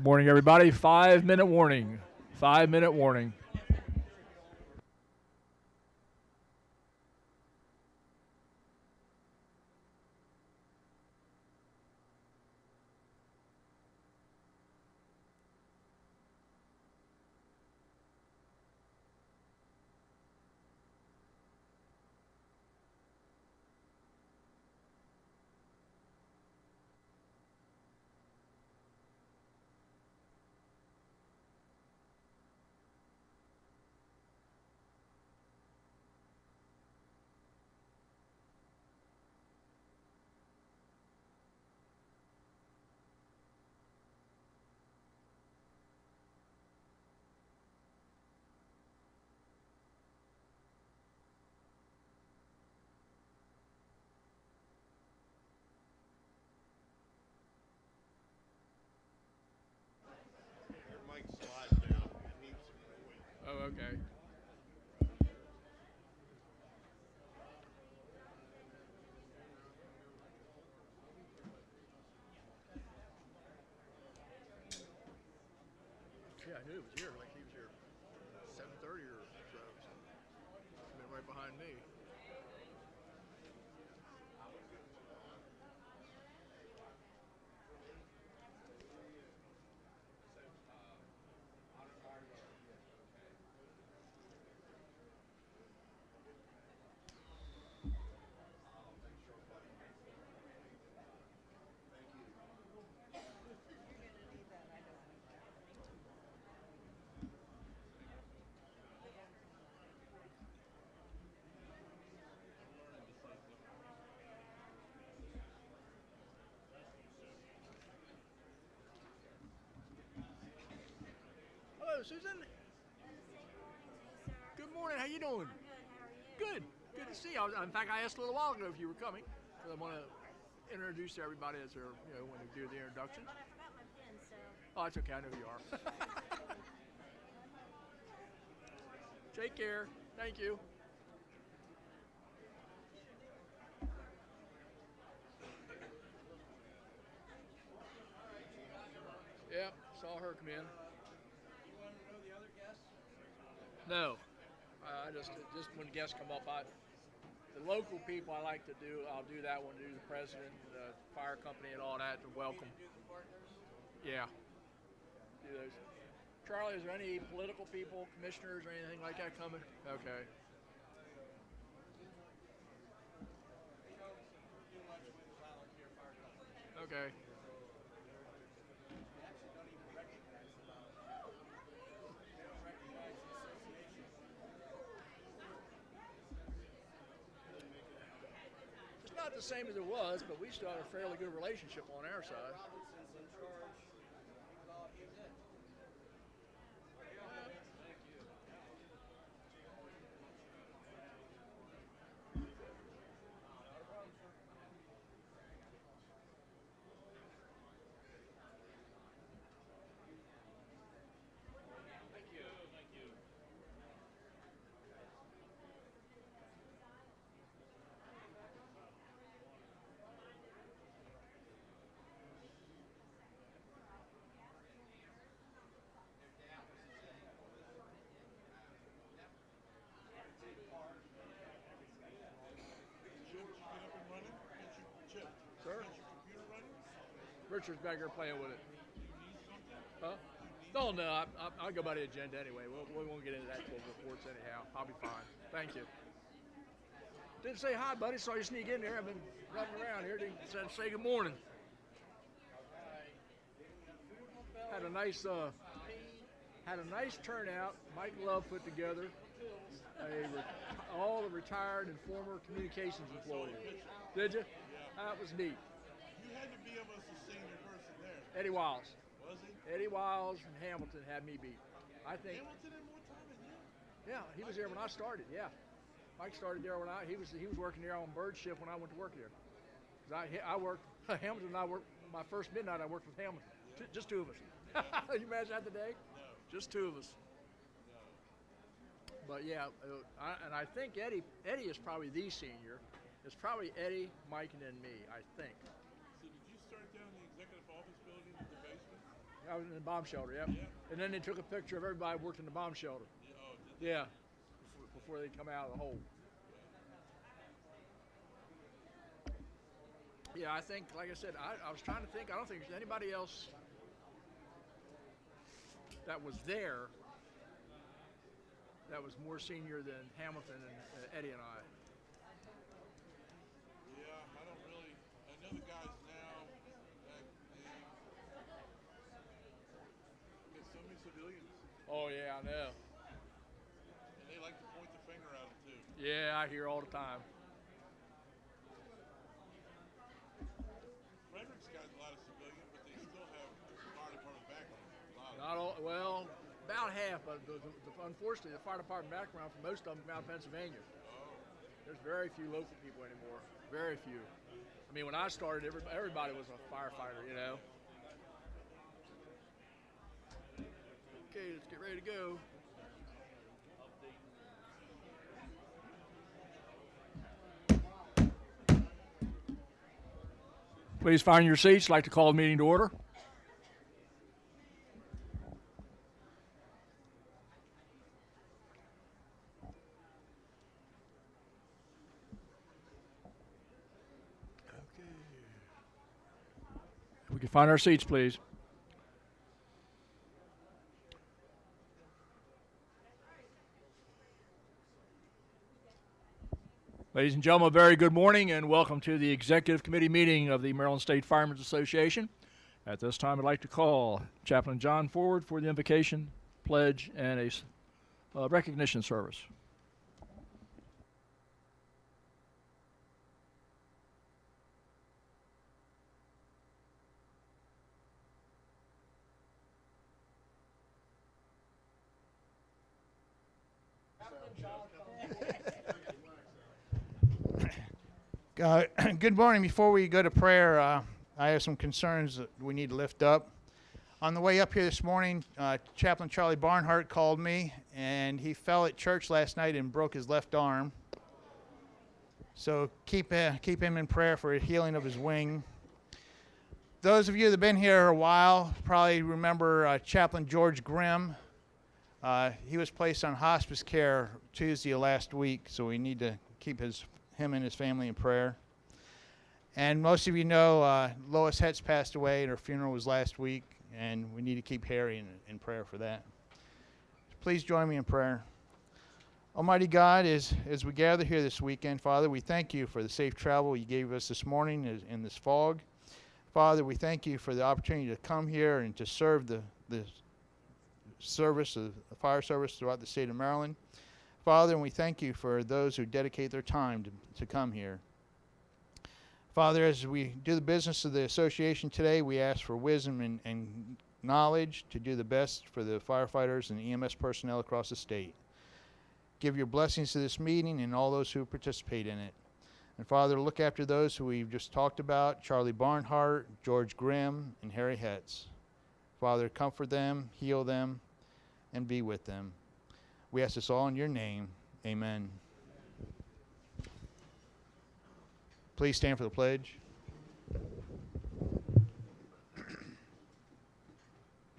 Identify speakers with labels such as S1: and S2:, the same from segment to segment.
S1: Good morning, everybody. 5 minute warning. 5 minute warning. Oh, okay. Yeah, I knew it was here. Like he was here 7:30 or so. Been right behind me. Hello, Susan. Good morning. How you doing? Good. Good to see you. In fact, I asked a little while ago if you were coming. Because I want to introduce everybody as they're, when they do the introduction.
S2: But I forgot my pen, so.
S1: Oh, that's okay. I know who you are. Take care. Thank you. Yep, saw her come in. No, I just when guests come up, the local people I like to do. I'll do that one. Do the president, the fire company, and all that to welcome. Yeah, do those. Charlie, is there any political people, commissioners, or anything like that coming? Okay. Okay. It's not the same as it was, but we still have a fairly good relationship on our side. Sir? Richard's back here playing with it. Huh? No, no, I'll go by the agenda anyway. We won't get into that till reports anyhow. I'll be fine. Thank you. Didn't say hi, buddy. Saw you sneak in there. I've been running around here. Didn't say good morning. Had a nice turnout. Mike Love put together all the retired and former communications employees. Did you? That was neat.
S3: You had to be almost a senior person there.
S1: Eddie Wiles.
S3: Was he?
S1: Eddie Wiles and Hamilton had me beat. I think.
S3: Hamilton had more time than you.
S1: Yeah, he was there when I started. Yeah, Mike started there when he was working there on bird shift when I went to work there. Cause I worked Hamilton and I worked my first midnight. I worked with Hamilton. Just two of us. You imagine that today?
S3: No.
S1: Just two of us.
S3: No.
S1: But yeah, I think Eddie is probably the senior. It's probably Eddie, Mike, and then me. I think.
S3: So did you start down in the executive office building in the basement?
S1: I was in the bomb shelter, yep.
S3: Yeah.
S1: And then they took a picture of everybody who worked in the bomb shelter.
S3: Yeah, oh, did
S1: Yeah, before they come out of the hole. Yeah, I think, like I said, I was trying to think. I don't think there's anybody else that was there that was more senior than Hamilton and Eddie and I.
S3: Yeah, I don't really. I know the guys now. There's so many civilians,
S1: Oh yeah, I know.
S3: and they like to point the finger at them too.
S1: Yeah, I hear all the time.
S3: Frederick's got a lot of civilians, but they still have fire department background. A lot of
S1: Not all, well, about half, but unfortunately, the fire department background for most of them come out of Pennsylvania. There's very few local people anymore. Very few. I mean, when I started, everybody was a firefighter, you know. Okay, let's get ready to go. Please find your seats. I'd like to call the meeting to order. If we can find our seats, please. Ladies and gentlemen, a very good morning and welcome to the Executive Committee meeting of the Maryland State Firemen's Association. At this time, I'd like to call Chaplain John forward for the invocation, pledge, and a recognition service.
S2: Good morning. Before we go to prayer, I have some concerns that we need to lift up. On the way up here this morning, Chaplain Charlie Barnhart called me, and he fell at church last night and broke his left arm. So keep him in prayer for a healing of his wing. Those of you that have been here a while probably remember Chaplain George Grimm. He was placed on hospice care Tuesday of last week, so we need to keep him and his family in prayer. And most of you know Lois Hetz passed away, and her funeral was last week, and we need to keep Harry in prayer for that. Please join me in prayer. Almighty God, as we gather here this weekend, Father, we thank you for the safe travel you gave us this morning in this fog. Father, we thank you for the opportunity to come here and to serve the service of the fire service throughout the state of Maryland. Father, and we thank you for those who dedicate their time to come here. Father, as we do the business of the association today, we ask for wisdom and knowledge to do the best for the firefighters and EMS personnel across the state. Give your blessings to this meeting and all those who participate in it. And Father, look after those who we've just talked about, Charlie Barnhart, George Grimm, and Harry Hetz. Father, comfort them, heal them, and be with them. We ask this all in your name. Amen. Please stand for the pledge.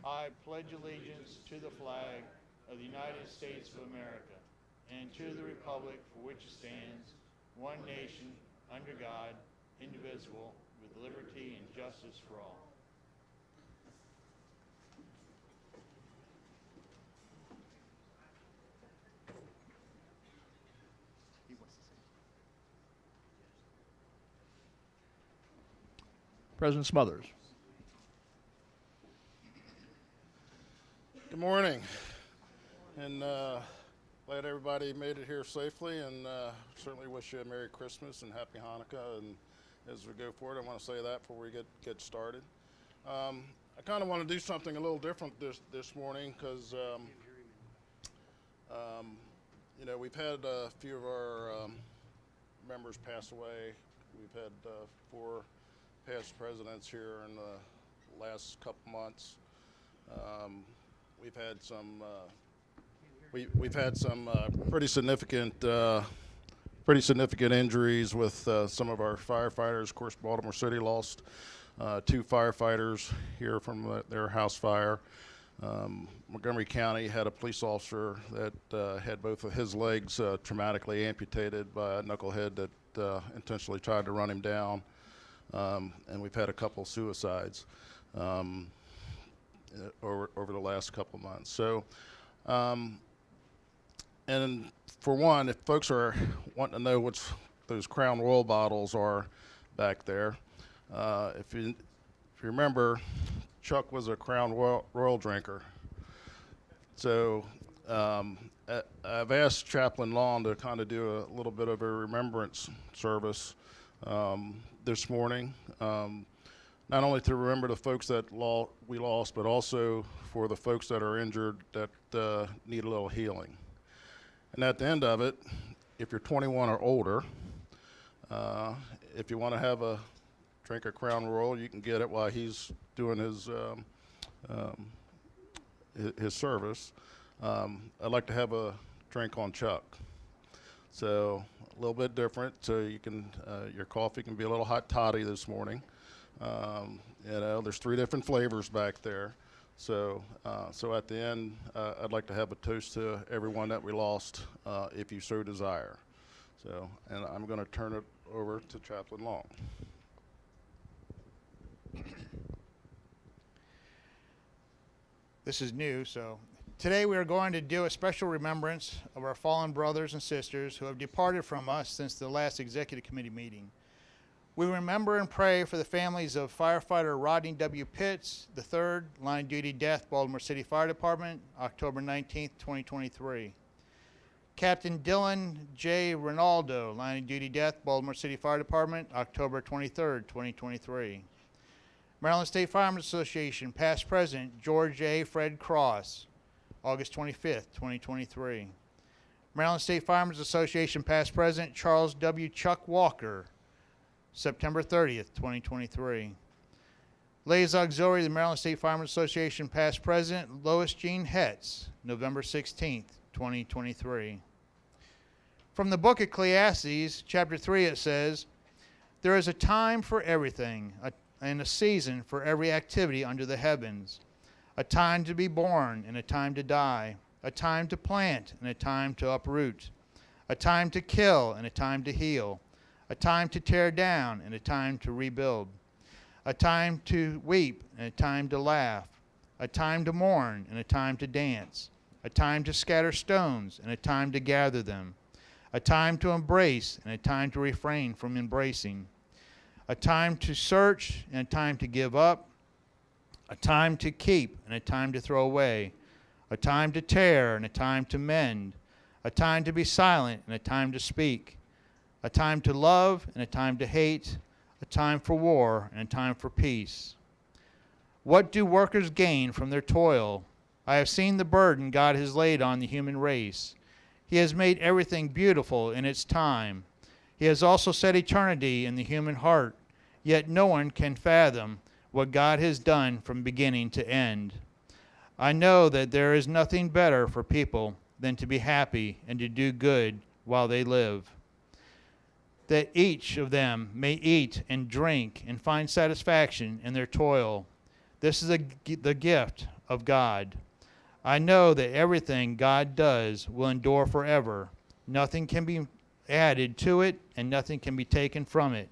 S2: I pledge allegiance to the flag of the United States of America and to the republic for which it stands, one nation, under God, indivisible, with liberty and justice for all.
S1: President Smothers.
S4: Good morning, and glad everybody made it here safely, and certainly wish you a Merry Christmas and Happy Hanukkah. And as we go forward, I want to say that before we get started. I kind of want to do something a little different this morning because you know, we've had a few of our members pass away. We've had 4 past presidents here in the last couple months. We've had some we've had some pretty significant injuries with some of our firefighters. Of course, Baltimore City lost 2 firefighters here from their house fire. Montgomery County had a police officer that had both of his legs traumatically amputated by a knucklehead that intentionally tried to run him down. And we've had a couple suicides over the last couple months. So, and for one, if folks are wanting to know what those Crown Royal bottles are back there, if you remember, Chuck was a Crown Royal drinker. So I've asked Chaplain Long to kind of do a little bit of a remembrance service this morning, not only to remember the folks that we lost, but also for the folks that are injured that need a little healing. And at the end of it, if you're 21 or older, if you want to have a drink of Crown Royal, you can get it while he's doing his service. I'd like to have a drink on Chuck. So a little bit different, so you can your coffee can be a little hot toddy this morning. You know, there's 3 different flavors back there. So so at the end, I'd like to have a toast to everyone that we lost, if you so desire. So, and I'm going to turn it over to Chaplain Long.
S2: This is new, so today we are going to do a special remembrance of our fallen brothers and sisters who have departed from us since the last executive committee meeting. We remember and pray for the families of firefighter Rodney W. Pitts, III, line of duty death, Baltimore City Fire Department, October 19th, 2023. Captain Dylan J. Rinaldo, line of duty death, Baltimore City Fire Department, October 23rd, 2023. Maryland State Firemen's Association, past president George A. Fred Cross, August 25th, 2023. Maryland State Firemen's Association, past president Charles W. Chuck Walker, September 30th, 2023. Ladies Auxiliary of the Maryland State Firemen's Association, past president Lois Jean Hetz, November 16th, 2023. From the book Ecclesiastes, chapter 3, it says, "There is a time for everything, and a season for every activity under the heavens, a time to be born and a time to die, a time to plant and a time to uproot, a time to kill and a time to heal, a time to tear down and a time to rebuild, a time to weep and a time to laugh, a time to mourn and a time to dance, a time to scatter stones and a time to gather them, a time to embrace and a time to refrain from embracing, a time to search and a time to give up, a time to keep and a time to throw away, a time to tear and a time to mend, a time to be silent and a time to speak, a time to love and a time to hate, a time for war and a time for peace. What do workers gain from their toil? I have seen the burden God has laid on the human race. He has made everything beautiful in its time. He has also set eternity in the human heart, yet no one can fathom what God has done from beginning to end. I know that there is nothing better for people than to be happy and to do good while they live, that each of them may eat and drink and find satisfaction in their toil. This is the gift of God. I know that everything God does will endure forever. Nothing can be added to it, and nothing can be taken from it.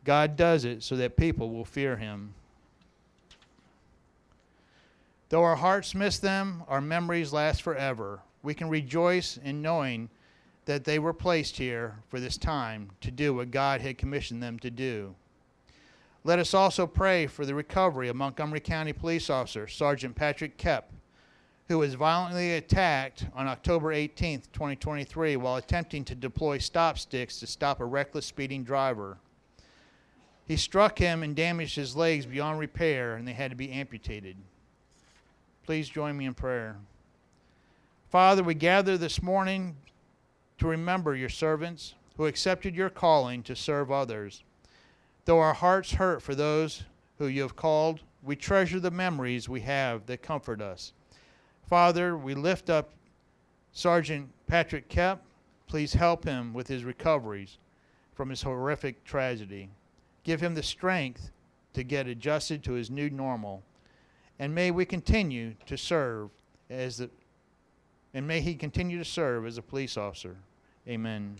S2: God does it so that people will fear him. Though our hearts miss them, our memories last forever. We can rejoice in knowing that they were placed here for this time to do what God had commissioned them to do. Let us also pray for the recovery of Montgomery County Police Officer Sergeant Patrick Koepp, who was violently attacked on October 18th, 2023, while attempting to deploy stop sticks to stop a reckless speeding driver. He struck him and damaged his legs beyond repair, and they had to be amputated. Please join me in prayer. Father, we gather this morning to remember your servants who accepted your calling to serve others. Though our hearts hurt for those who you have called, we treasure the memories we have that comfort us. Father, we lift up Sergeant Patrick Koepp. Please help him with his recoveries from his horrific tragedy. Give him the strength to get adjusted to his new normal. And may we continue to serve and may he continue to serve as a police officer. Amen.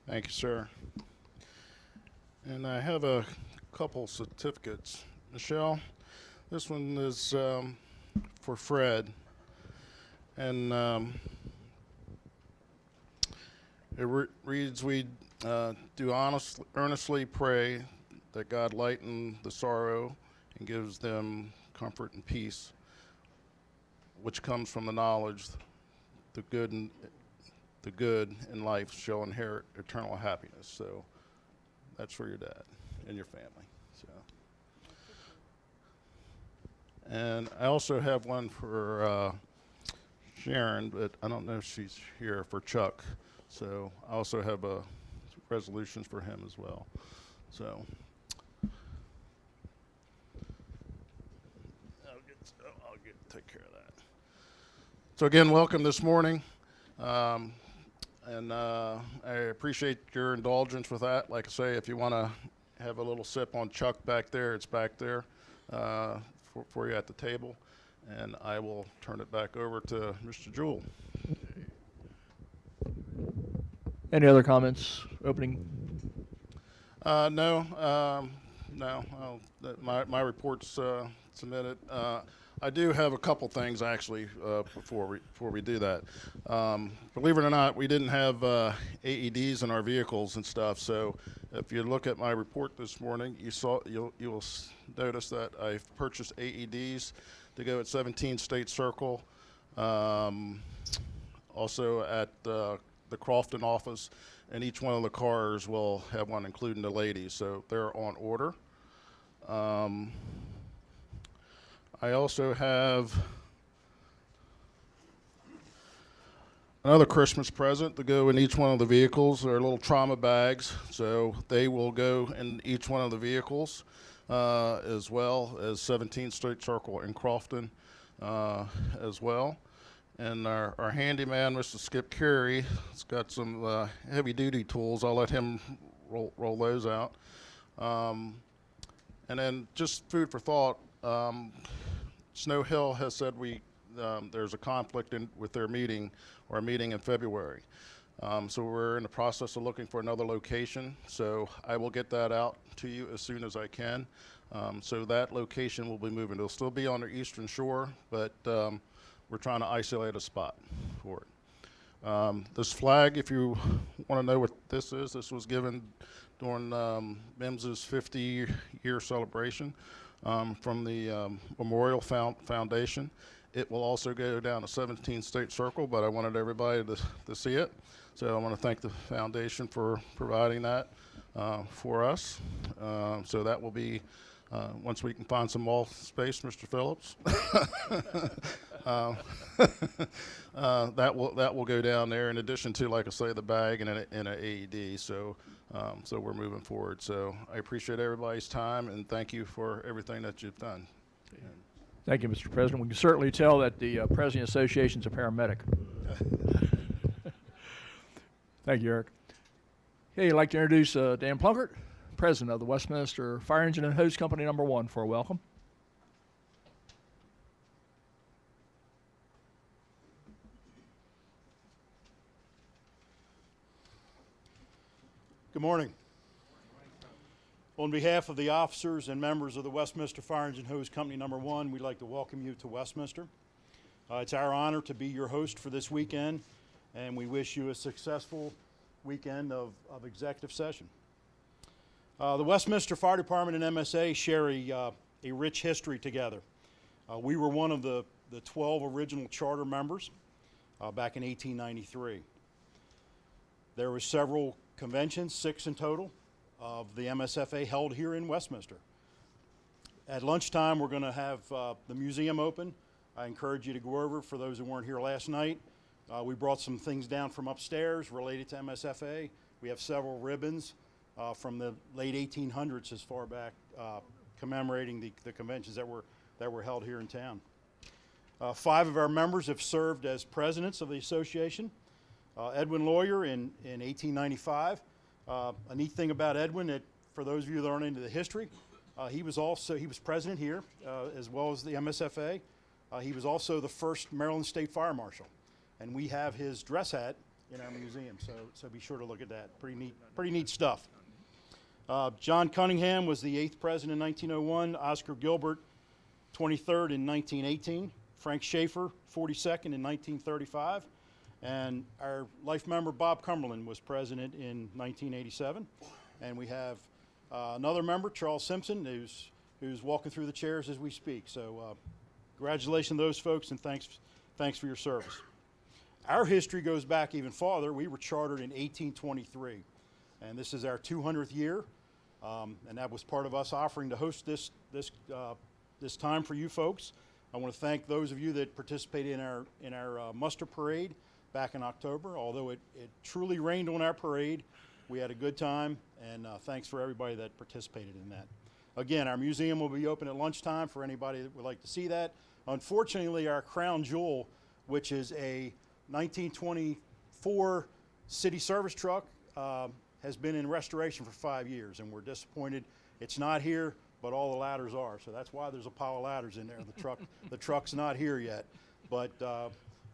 S4: Thank you, sir. And I have a couple certificates. Michelle, this one is for Fred. And it reads, we do earnestly pray that God lighten the sorrow and gives them comfort and peace, which comes from the knowledge the good in life shall inherit eternal happiness. So that's for your dad and your family. So, and I also have one for Sharon, but I don't know if she's here, for Chuck. So I also have resolutions for him as well. So I'll take care of that. So again, welcome this morning. And I appreciate your indulgence with that. Like I say, if you want to have a little sip on Chuck back there, it's back there for you at the table. And I will turn it back over to Mr. Jewell.
S1: Any other comments? Opening?
S4: No. My report's submitted. I do have a couple things actually before we do that. Believe it or not, we didn't have AEDs in our vehicles and stuff. So if you look at my report this morning, you'll notice that I've purchased AEDs to go at 17 State Circle, also at the Crofton office, and each one of the cars will have one, including the ladies. So they're on order. I also have another Christmas present to go in each one of the vehicles. They're little trauma bags, so they will go in each one of the vehicles, as well as 17th State Circle in Crofton as well. And our handyman, Mr. Skip Carey, has got some heavy-duty tools. I'll let him roll those out. And then just food for thought. Snow Hill has said there's a conflict with their meeting, or a meeting in February. So we're in the process of looking for another location. So I will get that out to you as soon as I can. So that location will be moving. It'll still be on the eastern shore, but we're trying to isolate a spot for it. This flag, if you want to know what this was given during MIMS's 50-year celebration from the Memorial Foundation. It will also go down to 17th State Circle, but I wanted everybody to see it. So I want to thank the foundation for providing that for us. So that will be, once we can find some wall space, Mr. Phillips, that will go down there, in addition to, like I say, the bag and an AED. So we're moving forward. So I appreciate everybody's time, and thank you for everything that you've done.
S1: Thank you, Mr. President. We can certainly tell that the President of the Association is a paramedic. Thank you, Eric. Okay, I'd like to introduce Dan Plunkett, President of the Westminster Fire Engine and Hose Company No. 1, for a welcome.
S5: Good morning. On behalf of the officers and members of the Westminster Fire Engine Hose Company No. 1, we'd like to welcome you to Westminster. It's our honor to be your host for this weekend, and we wish you a successful weekend of executive session. The Westminster Fire Department and MSA share a rich history together. We were one of the 12 original charter members back in 1893. There were several conventions, 6 in total, of the MSFA held here in Westminster. At lunchtime, we're going to have the museum open. I encourage you to go over. For those who weren't here last night, we brought some things down from upstairs related to MSFA. We have several ribbons from the late 1800s as far back, commemorating the conventions that were held here in town. 5 of our members have served as presidents of the association. Edwin Lawyer in 1895, A neat thing about Edwin, that for those of you that aren't into the history, he was president here, as well as the MSFA. He was also the first Maryland State Fire Marshal, and we have his dress hat in our museum. So be sure to look at that. Pretty neat stuff. John Cunningham was the 8th president in 1901. Oscar Gilbert, 23rd in 1918. Frank Schaefer, 42nd in 1935. And our life member, Bob Cumberland, was president in 1987. And we have another member, Charles Simpson, who's walking through the chairs as we speak. So congratulations to those folks, and thanks for your service. Our history goes back even farther. We were chartered in 1823, and this is our 200th year. And that was part of us offering to host this time for you folks. I want to thank those of you that participated in our muster parade back in October. Although it truly rained on our parade, we had a good time, and thanks for everybody that participated in that. Again, our museum will be open at lunchtime for anybody that would like to see that. Unfortunately, our crown jewel, which is a 1924 city service truck, has been in restoration for 5 years, and we're disappointed it's not here, but all the ladders are. So that's why there's a pile of ladders in there. The truck's not here yet, but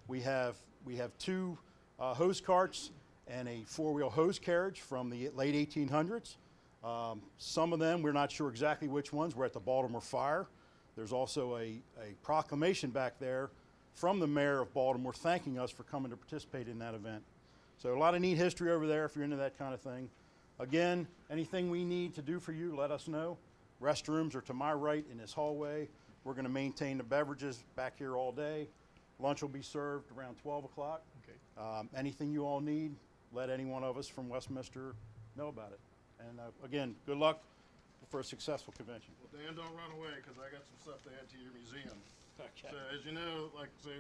S5: we have 2 hose carts and a 4-wheel hose carriage from the late 1800s. Some of them, we're not sure exactly which ones, were at the Baltimore Fire. There's also a proclamation back there from the mayor of Baltimore thanking us for coming to participate in that event. So a lot of neat history over there if you're into that kind of thing. Again, anything we need to do for you, let us know. Restrooms are to my right in this hallway. We're going to maintain the beverages back here all day. Lunch will be served around 12 o'clock. Okay. Anything you all need, let any one of us from Westminster know about it. And again, good luck for a successful convention.
S4: Well, Dan, don't run away, because I got some stuff to add to your museum. Okay. So as you know, like I say,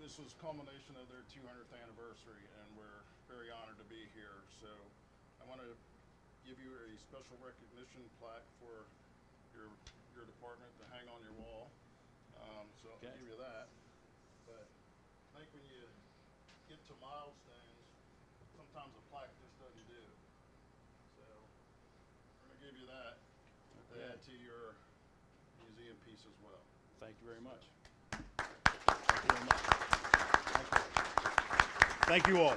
S4: this was culmination of their 200th anniversary, and we're very honored to be here. So I want to give you a special recognition plaque for your department to hang on your wall. So I'll give you that. But I think when you get to milestones, sometimes a plaque just doesn't do. So I'm going to give you that to add to your museum piece as well.
S5: Thank you very much. Thank you very much. Thank you all.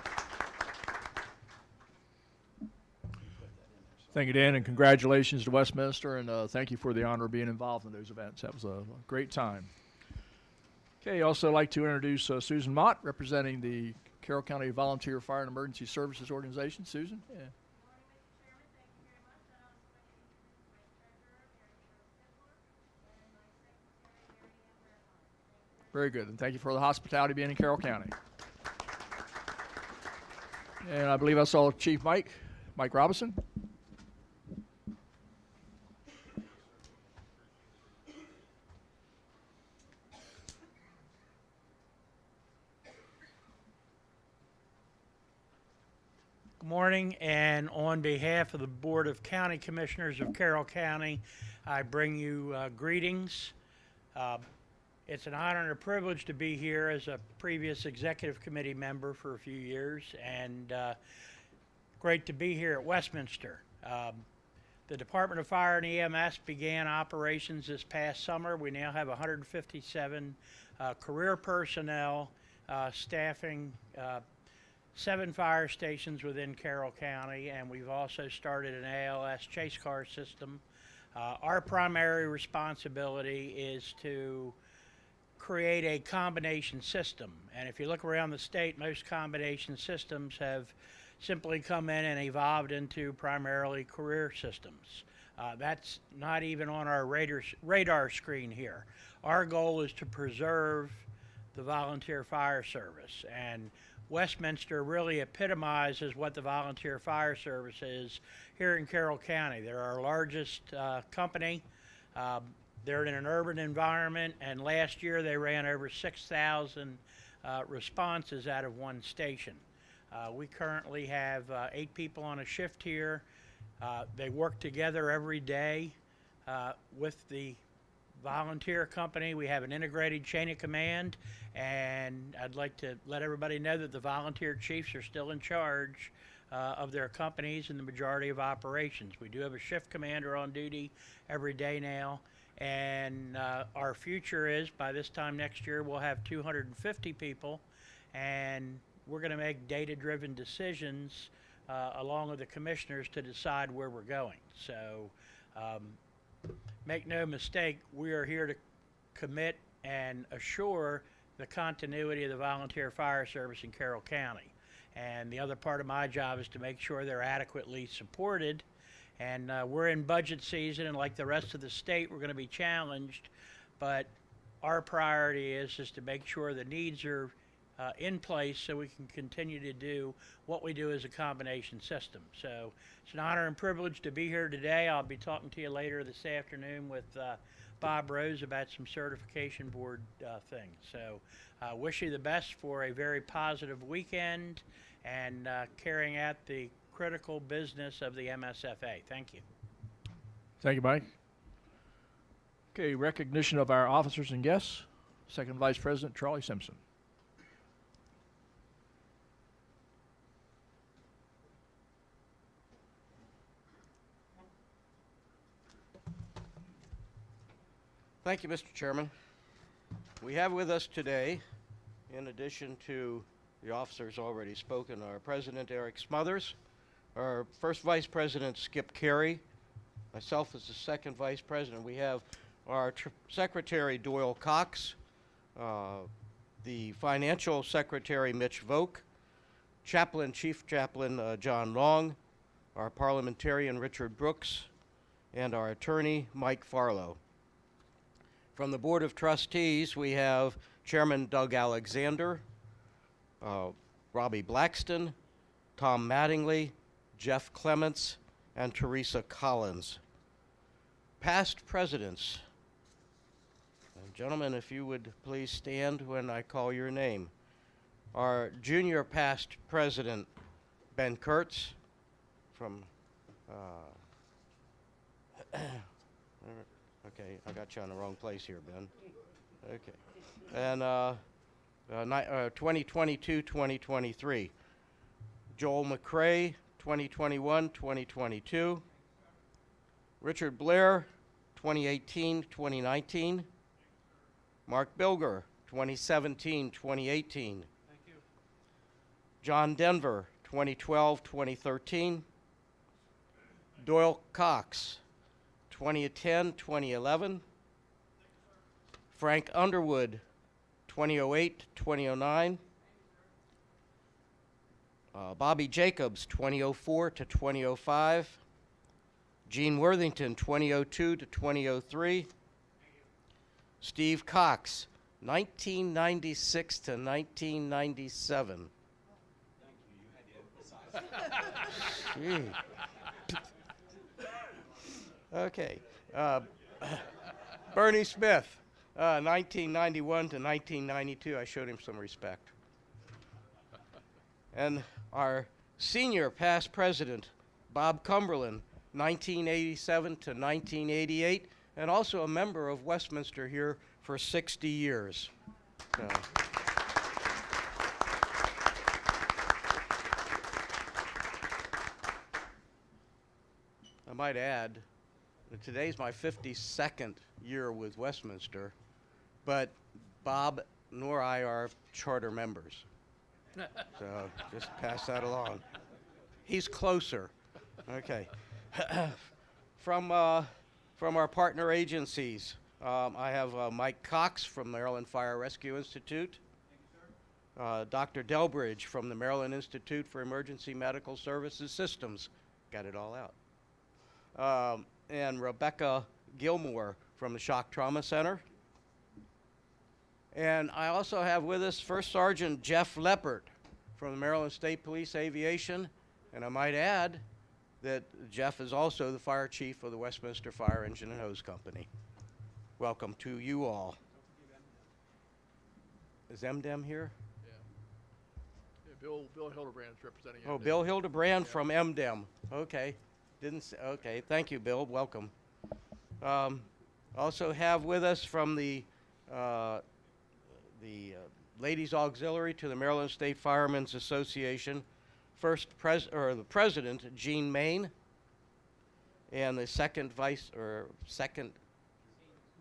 S1: Thank you, Dan, and congratulations to Westminster, and thank you for the honor of being involved in those events. That was a great time. Okay, also like to introduce Susan Mott, representing the Carroll County Volunteer Fire and Emergency Services Organization. Susan? Yeah. Very good, and thank you for the hospitality being in Carroll County. And I believe I saw Chief Mike Robinson.
S6: Good morning, and on behalf of the Board of County Commissioners of Carroll County, I bring you greetings. It's an honor and a privilege to be here as a previous executive committee member for a few years, and great to be here at Westminster. The Department of Fire and EMS began operations this past summer. We now have 157 career personnel staffing 7 fire stations within Carroll County, and we've also started an ALS chase car system. Our primary responsibility is to create a combination system, and if you look around the state, most combination systems have simply come in and evolved into primarily career systems. That's not even on our radar screen here. Our goal is to preserve the volunteer fire service, and Westminster really epitomizes what the volunteer fire service is here in Carroll County. They're our largest company. They're in an urban environment, and last year they ran over 6,000 responses out of one station. We currently have 8 people on a shift here. They work together every day with the volunteer company. We have an integrated chain of command, and I'd like to let everybody know that the volunteer chiefs are still in charge of their companies and the majority of operations. We do have a shift commander on duty every day now, and our future is by this time next year we'll have 250 people, and we're going to make data-driven decisions along with the commissioners to decide where we're going. So make no mistake, we are here to commit and assure the continuity of the volunteer fire service in Carroll County. And the other part of my job is to make sure they're adequately supported. And we're in budget season, and like the rest of the state, we're going to be challenged. But our priority is to make sure the needs are in place so we can continue to do what we do as a combination system. So it's an honor and privilege to be here today. I'll be talking to you later this afternoon with Bob Rose about some certification board things. So wish you the best for a very positive weekend and carrying out the critical business of the MSFA. Thank you.
S1: Thank you, Mike. Okay, recognition of our officers and guests. Second Vice President Charlie Simpson.
S7: Thank you, Mr. Chairman. We have with us today, in addition to the officers already spoken, our President Eric Smothers, our First Vice President Skip Carey, myself as the Second Vice President. We have our Secretary Doyle Cox, the Financial Secretary Mitch Voke, Chief Chaplain John Long, our Parliamentarian Richard Brooks, and our Attorney Mike Farlow. From the Board of Trustees, we have Chairman Doug Alexander, Robbie Blackston, Tom Mattingly, Jeff Clements, and Teresa Collins. Past presidents. Gentlemen, if you would please stand when I call your name. Our junior past president, Ben Kurtz, from okay, I got you on the wrong place here, Ben. Okay. And 2022-2023. Joel McCrae, 2021-2022. Richard Blair, 2018-2019. Mark Bilger, 2017-2018. Thank you. John Denver, 2012-2013. Doyle Cox, 2010-2011. Frank Underwood, 2008-2009. Bobby Jacobs, 2004-2005. Gene Worthington, 2002-2003. Steve Cox, 1996-1997. Gee. Okay. Bernie Smith, 1991-1992. I showed him some respect. And our senior past president, Bob Cumberland, 1987-1988, and also a member of Westminster here for 60 years. So. I might add that today's my 52nd year with Westminster, but Bob nor I are charter members. So just pass that along. He's closer. Okay. From our partner agencies, I have Mike Cox from Maryland Fire Rescue Institute, Dr. Delbridge from the Maryland Institute for Emergency Medical Services Systems, got it all out, and Rebecca Gilmore from the Shock Trauma Center. And I also have with us First Sergeant Jeff Leppert from the Maryland State Police Aviation, and I might add that Jeff is also the fire chief of the Westminster Fire Engine and Hose Company. Welcome to you all. Is MDEM here?
S1: Yeah, Bill Hildebrand is representing
S7: Oh,
S1: MDEM.
S7: Bill Hildebrand from MDEM. Okay. Okay, thank you, Bill. Welcome. Also have with us from the Ladies Auxiliary to the Maryland State Firemen's Association, the president, Jean Main, and the second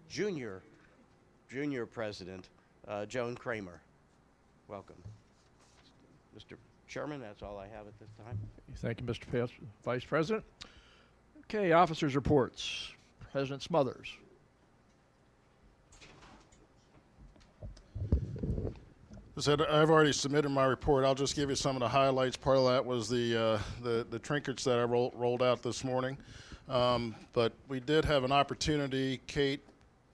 S7: junior president, Joan Kramer. Welcome. Mr. Chairman, that's all I have at this time.
S1: Thank you, Mr. Vice President. Okay, officers' reports. President Smothers.
S4: I've already submitted my report. I'll just give you some of the highlights. Part of that was the trinkets that I rolled out this morning. But we did have an opportunity, Kate,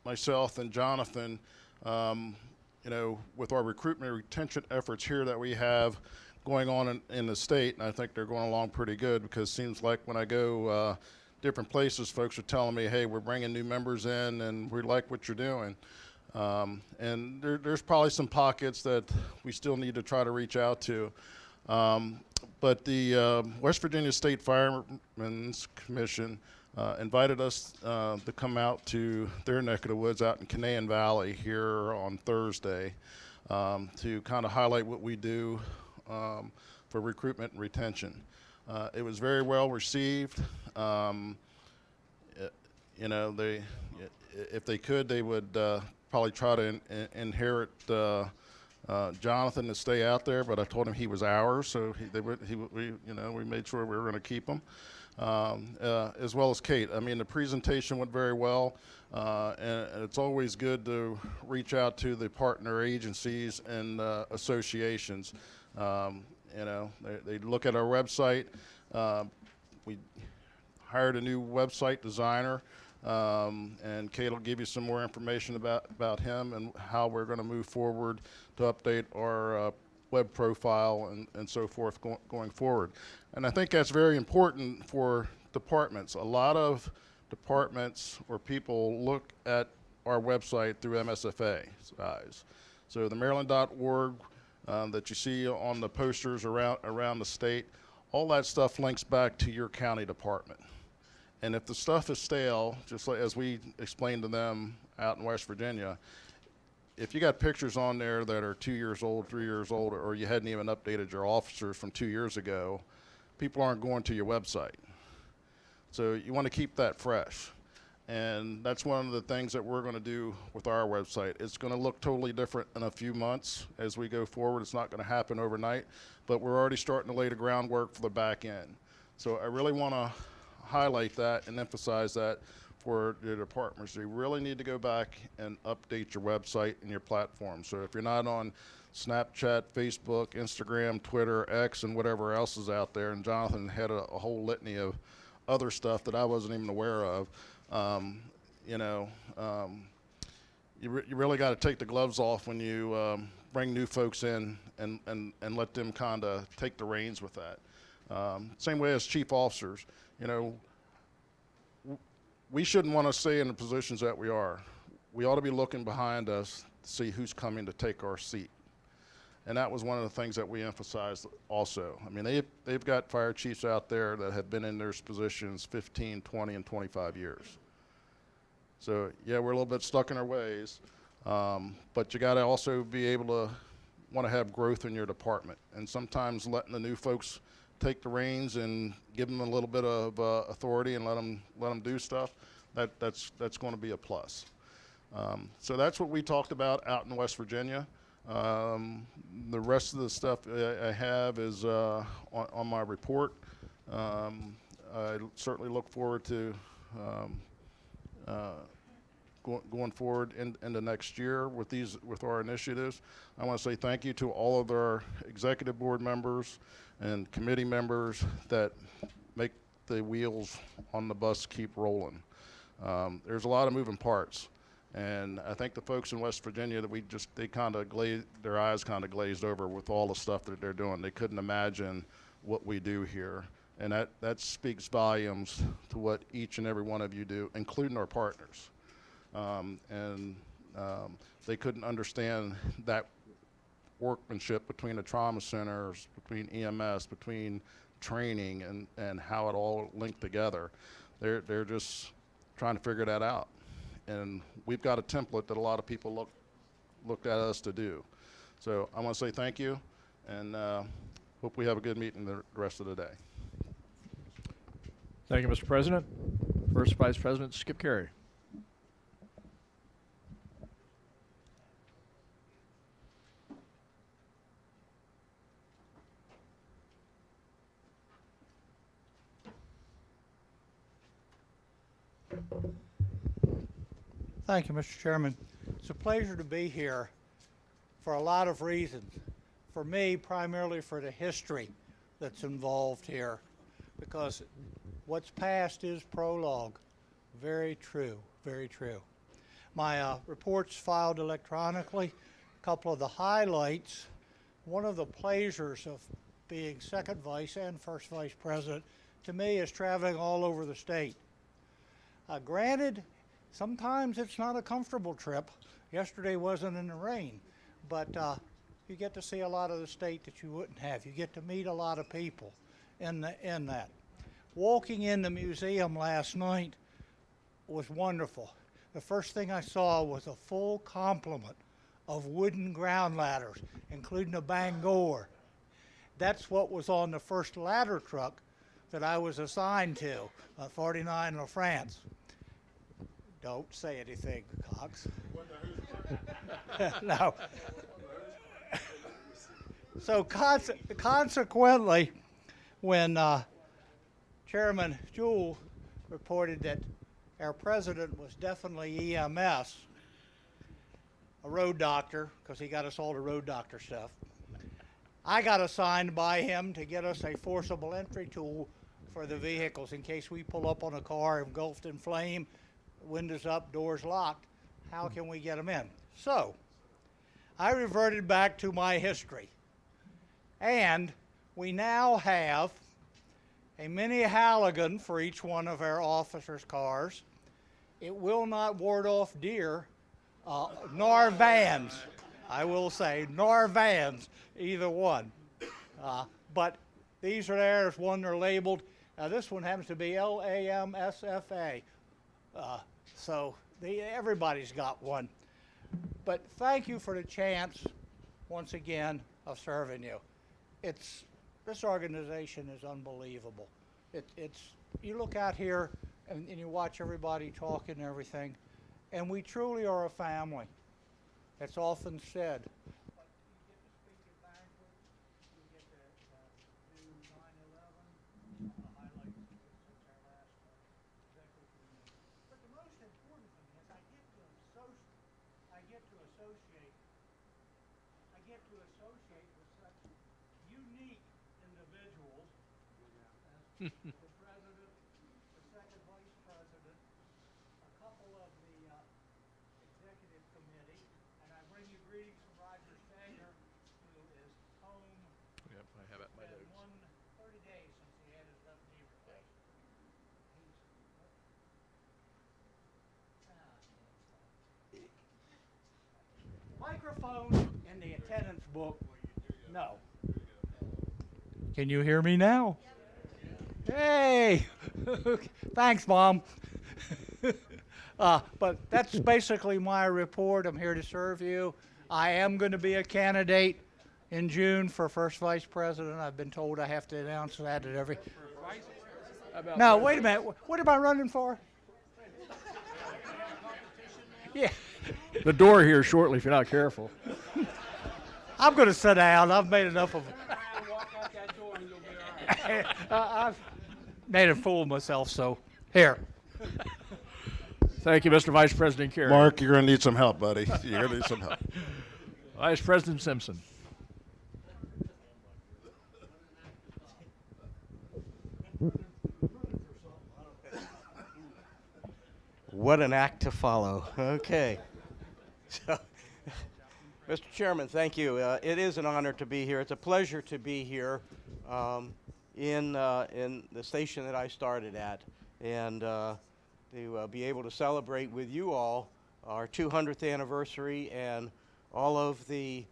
S4: myself, and Jonathan, with our recruitment and retention efforts here that we have going on in the state, and I think they're going along pretty good, because it seems like when I go different places, folks are telling me, hey, we're bringing new members in and we like what you're doing. And there's probably some pockets that we still need to try to reach out to. But the West Virginia State Firemen's Commission invited us to come out to their neck of the woods out in Canaan Valley here on Thursday to kind of highlight what we do for recruitment and retention. It was very well received. If they could, they would probably try to inherit Jonathan to stay out there, but I told him he was ours, so we made sure we were going to keep him, as well as Kate. I mean, the presentation went very well, and it's always good to reach out to the partner agencies and associations. They look at our website. We hired a new website designer. And Kate will give you some more information about him and how we're going to move forward to update our web profile and so forth going forward. And I think that's very important for departments. A lot of departments or people look at our website through MSFA eyes. So the Maryland.org that you see on the posters around the state, all that stuff links back to your county department. And if the stuff is stale, just like as we explained to them out in West Virginia, if you got pictures on there that are 2 years old, 3 years old, or you hadn't even updated your officers from 2 years ago, people aren't going to your website. So you want to keep that fresh. And that's one of the things that we're going to do with our website. It's going to look totally different in a few months as we go forward. It's not going to happen overnight, but we're already starting to lay the groundwork for the back end. So I really want to highlight that and emphasize that for the departments. You really need to go back and update your website and your platform. So if you're not on Snapchat, Facebook, Instagram, Twitter, X, and whatever else is out there, and Jonathan had a whole litany of other stuff that I wasn't even aware of, you really got to take the gloves off when you bring new folks in and let them kind of take the reins with that. Same way as chief officers. We shouldn't want to stay in the positions that we are. We ought to be looking behind us to see who's coming to take our seat. And that was one of the things that we emphasized also. I mean, they've got fire chiefs out there that have been in their positions 15, 20, and 25 years. So, yeah, we're a little bit stuck in our ways, but you got to also be able to want to have growth in your department. And sometimes letting the new folks take the reins and give them a little bit of authority and let them do stuff, that's going to be a plus. So that's what we talked about out in West Virginia. The rest of the stuff I have is on my report. I certainly look forward to going forward into next year with our initiatives. I want to say thank you to all of our executive board members and committee members that make the wheels on the bus keep rolling. There's a lot of moving parts, and I think the folks in West Virginia that they kind of their eyes kind of glazed over with all the stuff that they're doing. They couldn't imagine what we do here, and that speaks volumes to what each and every one of you do, including our partners. They couldn't understand that workmanship between the trauma centers, between EMS, between training, and how it all linked together. They're just trying to figure that out. And we've got a template that a lot of people looked at us to do. So I want to say thank you, and hope we have a good meeting the rest of the day.
S1: Thank you, Mr. President. First Vice President Skip Carey.
S8: Thank you, Mr. Chairman. It's a pleasure to be here for a lot of reasons. For me, primarily for the history that's involved here, because what's past is prologue. Very true, very true. My report's filed electronically. A couple of the highlights. One of the pleasures of being second vice and first vice president to me is traveling all over the state. Granted, sometimes it's not a comfortable trip. Yesterday wasn't in the rain, but you get to see a lot of the state that you wouldn't have. You get to meet a lot of people in that. Walking in the museum last night was wonderful. The first thing I saw was a full complement of wooden ground ladders, including a Bangor. That's what was on the first ladder truck that I was assigned to, 49 La France. Don't say anything, Cox. No. So consequently, when Chairman Jewell reported that our president was definitely EMS, a road doctor, because he got us all the road doctor stuff, I got assigned by him to get us a forcible entry tool for the vehicles in case we pull up on a car engulfed in flame, windows up, doors locked. How can we get them in? So I reverted back to my history. And we now have a mini Halligan for each one of our officers' cars. It will not ward off deer, nor vans, I will say, nor vans, either one. But these are there. There's one they're labeled. Now this one happens to be MSFA. So everybody's got one. But thank you for the chance, once again, of serving you. This organization is unbelievable. You look out here and you watch everybody talking and everything, and we truly are a family. It's often said. But you get to speak at banquets, you get to do 9/11 highlights since our last executive meeting. But the most important thing is I get to associate with such unique individuals as the president, the second vice president, a couple of the executive committee, and I bring you greetings from Roger Stanger, who is home.
S1: Yep, I have it in my notes.
S8: 30 days since he had his left knee replaced. Microphone in the attendance book, no. Can you hear me now? Hey, thanks, Mom. But that's basically my report. I'm here to serve you. I am going to be a candidate in June for first vice president. I've been told I have to announce that at every. No, wait a minute. What am I running for? Yeah.
S1: The door here shortly if you're not careful.
S8: I'm going to sit down. I've made enough of it. I've made a fool of myself, so here.
S1: Thank you, Mr. Vice President Carey.
S4: Mark, you're going to need some help, buddy. You're going to need some help.
S1: Vice President Simpson.
S7: What an act to follow. Okay. So, Mr. Chairman, thank you. It is an honor to be here. It's a pleasure to be here in the station that I started at, and to be able to celebrate with you all our 200th anniversary and all of the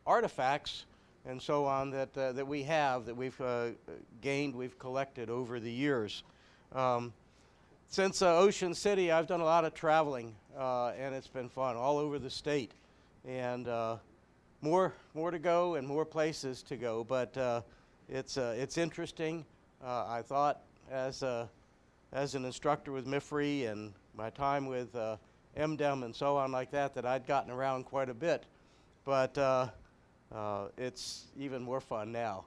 S7: artifacts and so on that we have, that we've gained, we've collected over the years. Since Ocean City, I've done a lot of traveling, and it's been fun all over the state. And more to go and more places to go, but it's interesting. I thought as an instructor with MIFRE and my time with MDEM and so on like that I'd gotten around quite a bit, but it's even more fun now.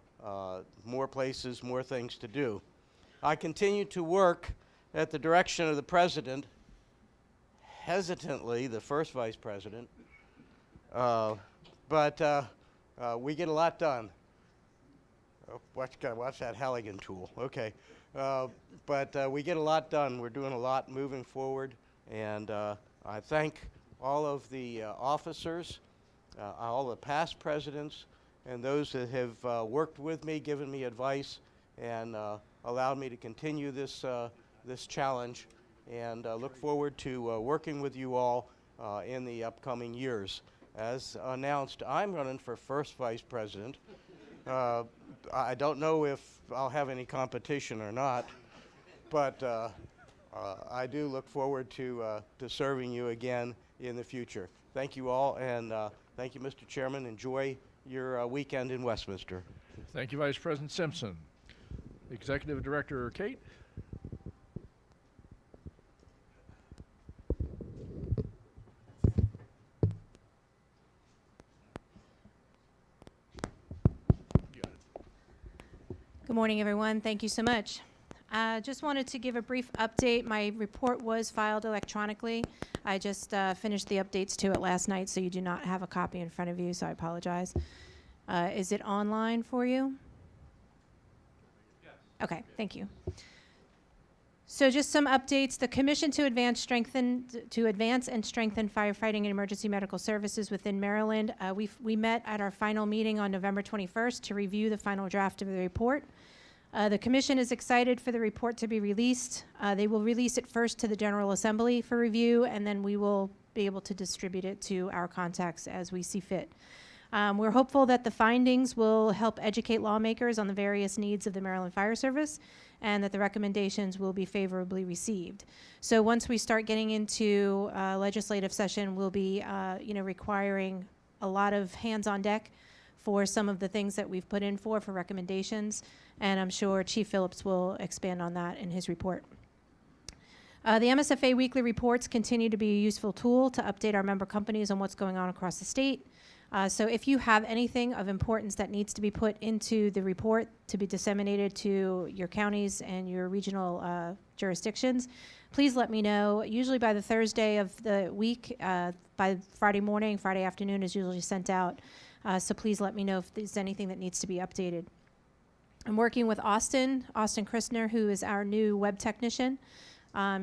S7: More places, more things to do. I continue to work at the direction of the President, hesitantly the first Vice President, but we get a lot done. Oh, watch that Halligan tool. Okay. But we get a lot done. We're doing a lot moving forward, and I thank all of the officers, all the past presidents, and those that have worked with me, given me advice, and allowed me to continue this challenge, and look forward to working with you all in the upcoming years. As announced, I'm running for first Vice President. I don't know if I'll have any competition or not, but I do look forward to serving you again in the future. Thank you all, and thank you, Mr. Chairman. Enjoy your weekend in Westminster.
S1: Thank you, Vice President Simpson. Executive Director Kate.
S9: Good morning, everyone. Thank you so much. Just wanted to give a brief update. My report was filed electronically. I just finished the updates to it last night, so you do not have a copy in front of you, so I apologize. Is it online for you? Yes. Okay, thank you. So just some updates. The Commission to Advance and Strengthen Firefighting and Emergency Medical Services within Maryland. We met at our final meeting on November 21st to review the final draft of the report. The Commission is excited for the report to be released. They will release it first to the General Assembly for review, and then we will be able to distribute it to our contacts as we see fit. We're hopeful that the findings will help educate lawmakers on the various needs of the Maryland Fire Service, and that the recommendations will be favorably received. So once we start getting into legislative session, we'll be requiring a lot of hands on deck for some of the things that we've put in for recommendations, and I'm sure Chief Phillips will expand on that in his report. The MSFA weekly reports continue to be a useful tool to update our member companies on what's going on across the state. So if you have anything of importance that needs to be put into the report to be disseminated to your counties and your regional jurisdictions, please let me know. Usually by the Thursday of the week, by Friday morning, Friday afternoon is usually sent out. So please let me know if there's anything that needs to be updated. I'm working with Austin Christner, who is our new web technician.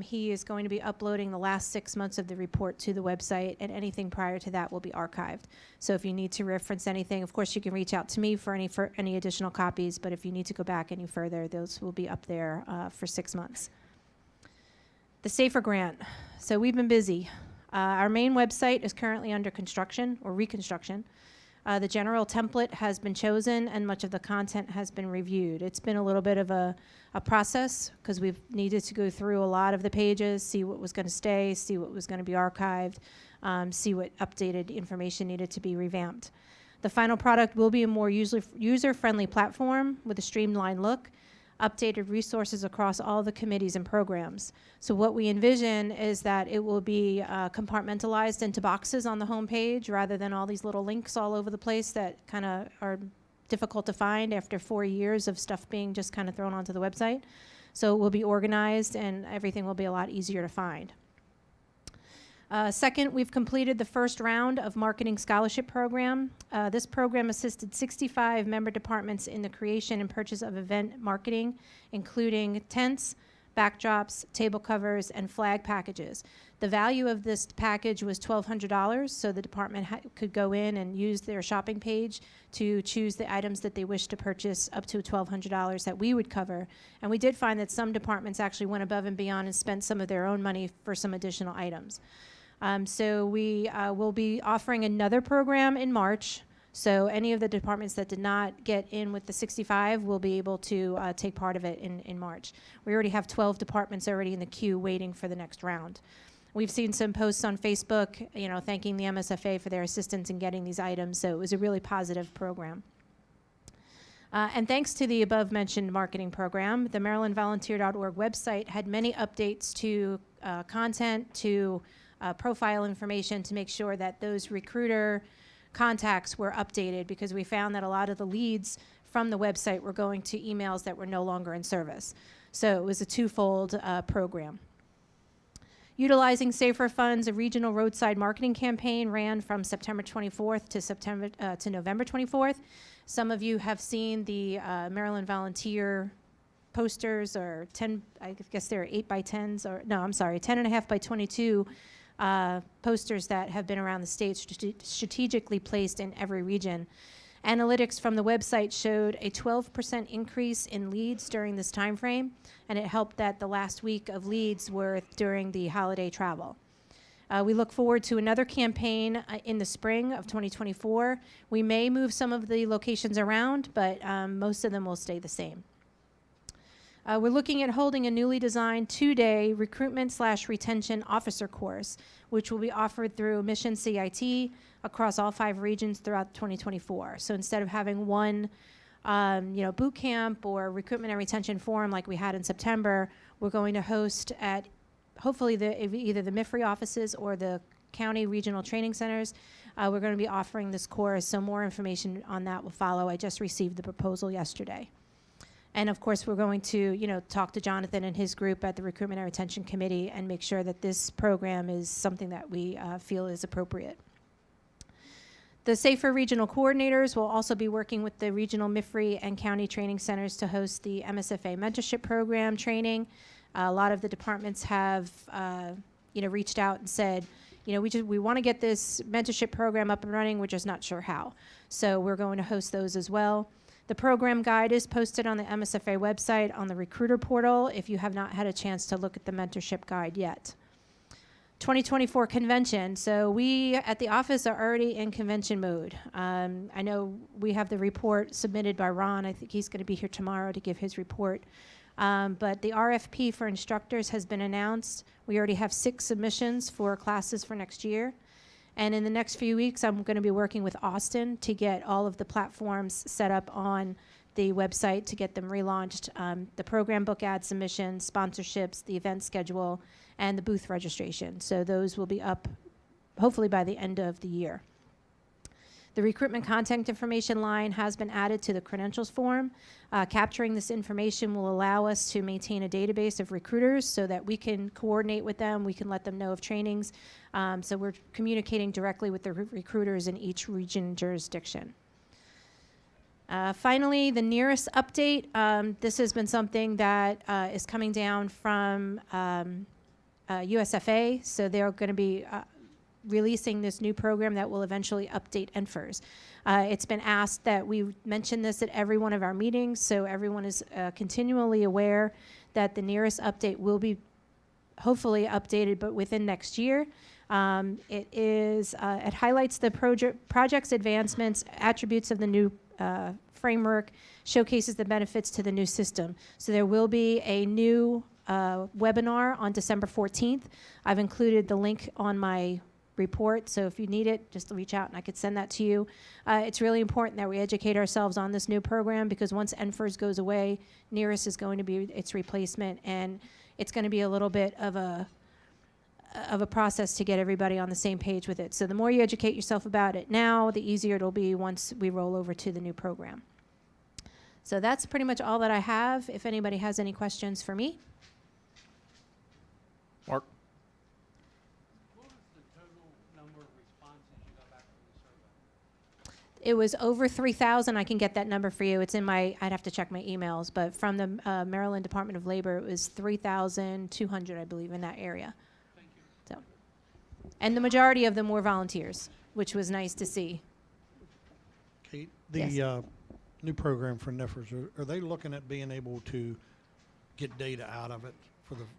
S9: He is going to be uploading the last 6 months of the report to the website, and anything prior to that will be archived. So if you need to reference anything, of course you can reach out to me for any additional copies, but if you need to go back any further, those will be up there for 6 months. The SAFER grant. So we've been busy. Our main website is currently under construction or reconstruction. The general template has been chosen, and much of the content has been reviewed. It's been a little bit of a process because we've needed to go through a lot of the pages, see what was going to stay, see what was going to be archived, see what updated information needed to be revamped. The final product will be a more user-friendly platform with a streamlined look, updated resources across all the committees and programs. So what we envision is that it will be compartmentalized into boxes on the home page rather than all these little links all over the place that kind of are difficult to find after 4 years of stuff being just kind of thrown onto the website. So it will be organized and everything will be a lot easier to find. Second, we've completed the first round of marketing scholarship program. This program assisted 65 member departments in the creation and purchase of event marketing, including tents, backdrops, table covers, and flag packages. The value of this package was $1,200, so the department could go in and use their shopping page to choose the items that they wish to purchase up to $1,200 that we would cover. And we did find that some departments actually went above and beyond and spent some of their own money for some additional items. So we will be offering another program in March. So any of the departments that did not get in with the 65 will be able to take part of it in March. We already have 12 departments already in the queue waiting for the next round. We've seen some posts on Facebook, thanking the MSFA for their assistance in getting these items, so it was a really positive program. And thanks to the above-mentioned marketing program, the MarylandVolunteer.org website had many updates to content, to profile information to make sure that those recruiter contacts were updated, because we found that a lot of the leads from the website were going to emails that were no longer in service. So it was a twofold program. Utilizing Safer Funds, a regional roadside marketing campaign ran from September 24th to November 24th. Some of you have seen the Maryland Volunteer posters, or 10, I guess they're 8 by 10s, or no, I'm sorry, 10.5 by 22 posters that have been around the state, strategically placed in every region. Analytics from the website showed a 12% increase in leads during this time frame, and it helped that the last week of leads were during the holiday travel. We look forward to another campaign in the spring of 2024. We may move some of the locations around, but most of them will stay the same. We're looking at holding a newly designed 2-day recruitment/retention officer course, which will be offered through Mission CIT across all 5 regions throughout 2024. So instead of having one boot camp or recruitment and retention forum like we had in September, we're going to host at hopefully either the MIFRE offices or the county regional training centers. We're going to be offering this course, so more information on that will follow. I just received the proposal yesterday. And of course, we're going to, talk to Jonathan and his group at the Recruitment and Retention Committee and make sure that this program is something that we feel is appropriate. The Safer Regional Coordinators will also be working with the regional MIFRE and county training centers to host the MSFA mentorship program training. A lot of the departments have, reached out and said, we want to get this mentorship program up and running. We're just not sure how. So we're going to host those as well. The program guide is posted on the MSFA website on the recruiter portal if you have not had a chance to look at the mentorship guide yet. 2024 convention. So we at the office are already in convention mode. I know we have the report submitted by Ron. I think he's going to be here tomorrow to give his report. But the RFP for instructors has been announced. We already have 6 submissions for classes for next year. And in the next few weeks, I'm going to be working with Austin to get all of the platforms set up on the website to get them relaunched. The program book ad submissions, sponsorships, the event schedule, and the booth registration. So those will be up hopefully by the end of the year. The recruitment contact information line has been added to the credentials form. Capturing this information will allow us to maintain a database of recruiters so that we can coordinate with them, we can let them know of trainings. So we're communicating directly with the recruiters in each region jurisdiction. Finally, the nearest update. This has been something that is coming down from USFA, so they're going to be releasing this new program that will eventually update NFERS. It's been asked that we mention this at every one of our meetings, so everyone is continually aware that the nearest update will be hopefully updated, but within next year. It highlights the project's advancements, attributes of the new framework, showcases the benefits to the new system. So there will be a new webinar on December 14th. I've included the link on my report, so if you need it, just reach out and I could send that to you. It's really important that we educate ourselves on this new program, because once NFERS goes away, NERIS is going to be its replacement, and it's going to be a little bit of a process to get everybody on the same page with it. So the more you educate yourself about it now, the easier it'll be once we roll over to the new program. So that's pretty much all that I have. If anybody has any questions for me.
S2: Mark?
S9: It was over 3,000. I can get that number for you. It's in my, I'd have to check my emails, but from the Maryland Department of Labor, it was 3,200, I believe, in that area. Thank you. So, and the majority of them were volunteers, which was nice to see.
S10: Kate, the new program for NFERS, are they looking at being able to get data out of it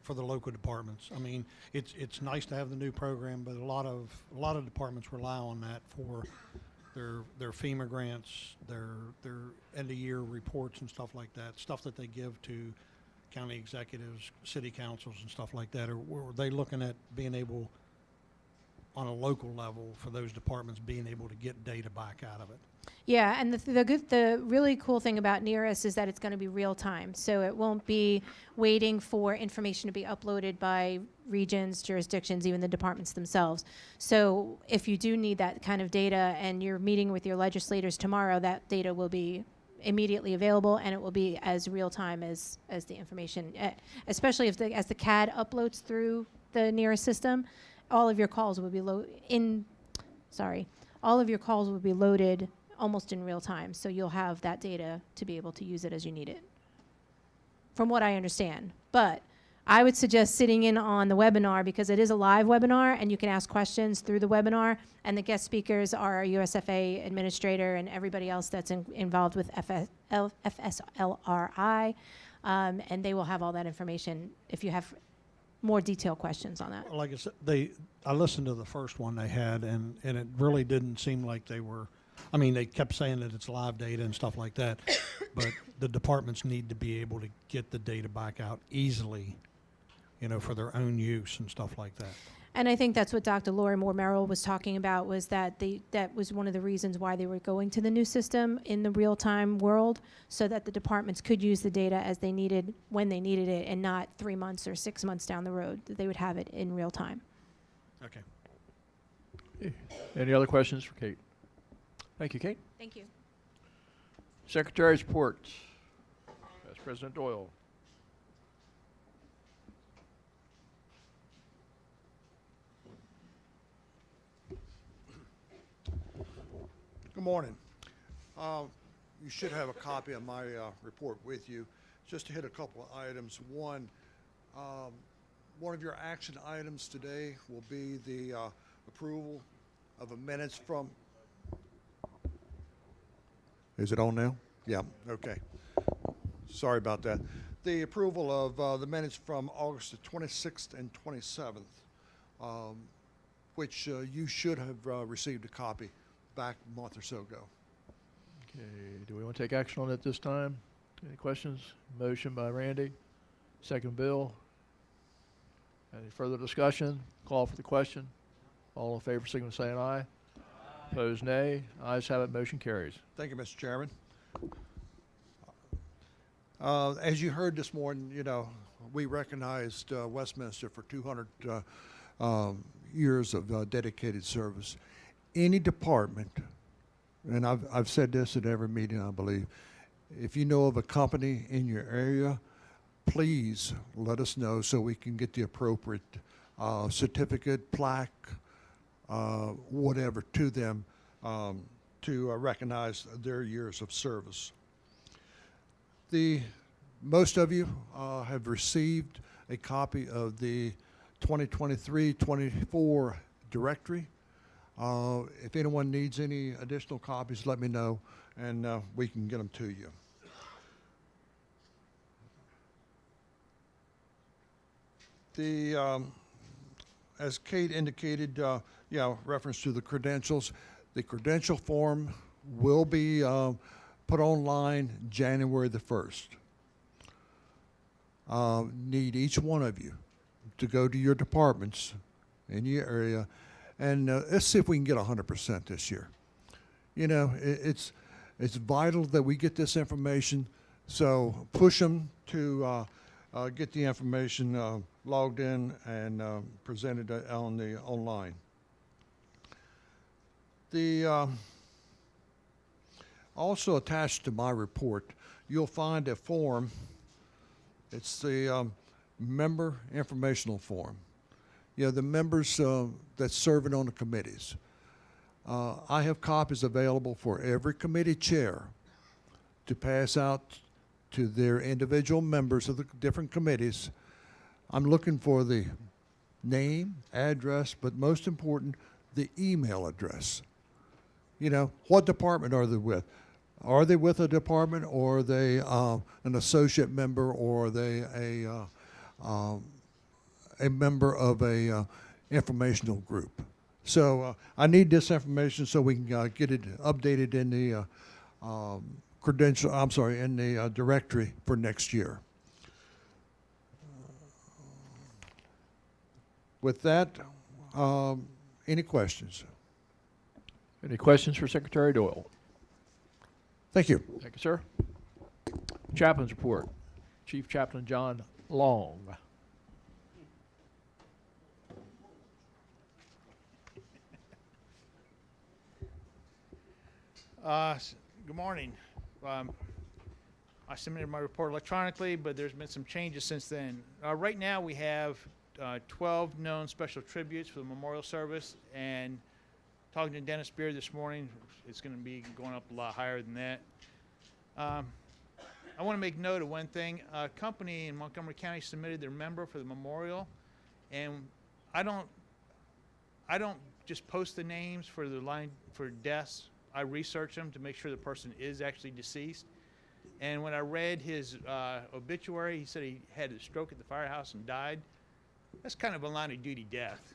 S10: for the local departments? I mean, it's nice to have the new program, but a lot of departments rely on that for their FEMA grants, their end of year reports and stuff like that, stuff that they give to county executives, city councils and stuff like that? Or were they looking at being able, on a local level, for those departments being able to get data back out of it?
S9: Yeah, and the really cool thing about Nearest is that it's going to be real time. So it won't be waiting for information to be uploaded by regions, jurisdictions, even the departments themselves. So if you do need that kind of data and you're meeting with your legislators tomorrow, that data will be immediately available, and it will be as real time as the information, especially if as the CAD uploads through the Nearest system, all of your calls will be all of your calls will be loaded almost in real time, so you'll have that data to be able to use it as you need it, from what I understand. But I would suggest sitting in on the webinar, because it is a live webinar and you can ask questions through the webinar, and the guest speakers are our USFA administrator and everybody else that's involved with FSLRI, and they will have all that information if you have more detailed questions on that.
S10: Like I said, I listened to the first one they had, and it really didn't seem like they were, I mean, they kept saying that it's live data and stuff like that, but the departments need to be able to get the data back out easily, you know, for their own use and stuff like that.
S9: And I think that's what Dr. Lori Moore Merrill was talking about, was that that was one of the reasons why they were going to the new system in the real-time world, so that the departments could use the data as they needed, when they needed it, and not 3 months or 6 months down the road, that they would have it in real time.
S10: Okay.
S1: Any other questions for Kate? Thank you, Kate.
S9: Thank you.
S1: Secretary's reports. Vice President Doyle.
S11: Good morning. You should have a copy of my report with you. Just to hit a couple of items. One of your action items today will be the approval of the minutes from. Is it on now? Yeah, okay. Sorry about that. The approval of the minutes from August the 26th and 27th, which you should have received a copy back a month or so ago.
S1: Okay, do we want to take action on it this time? Any questions? Motion by Randy, second Bill. Any further discussion? Call for the question. All in favor, signal by saying aye. Opposed, nay. Ayes have it, motion carries.
S11: Thank you, Mr. Chairman. As you heard this morning, you know, we recognized Westminster for 200 years of dedicated service. Any department, and I've said this at every meeting, I believe, if you know of a company in your area, please let us know so we can get the appropriate certificate, plaque, whatever to them to recognize their years of service. Most of you have received a copy of the 2023-24 directory. If anyone needs any additional copies, let me know, and we can get them to you. As Kate indicated, reference to the credentials, the credential form will be put online January the 1st. Need each one of you to go to your departments in your area, and let's see if we can get 100% this year. You know, it's vital that we get this information, so push them to get the information logged in and presented on the online. Also attached to my report, you'll find a form. It's the member informational form. You know, the members that's serving on the committees. I have copies available for every committee chair to pass out to their individual members of the different committees. I'm looking for the name, address, but most important, the email address. You know, what department are they with? Are they with a department, or are they an associate member, or are they a member of a informational group? So I need this information so we can get it updated in the in the directory for next year. With that, any questions?
S12: Any questions for Secretary Doyle?
S11: Thank you.
S12: Thank you, sir. Chaplain's report. Chief Chaplain John Long.
S2: Good morning. I submitted my report electronically, but there's been some changes since then. Right now, we have 12 known special tributes for the memorial service, and talking to Dennis Beard this morning, it's going to be going up a lot higher than that. I want to make note of one thing. A company in Montgomery County submitted their member for the memorial, and I don't just post the names for the line for deaths. I research them to make sure the person is actually deceased. And when I read his obituary, he said he had a stroke at the firehouse and died. That's kind of a line of duty death.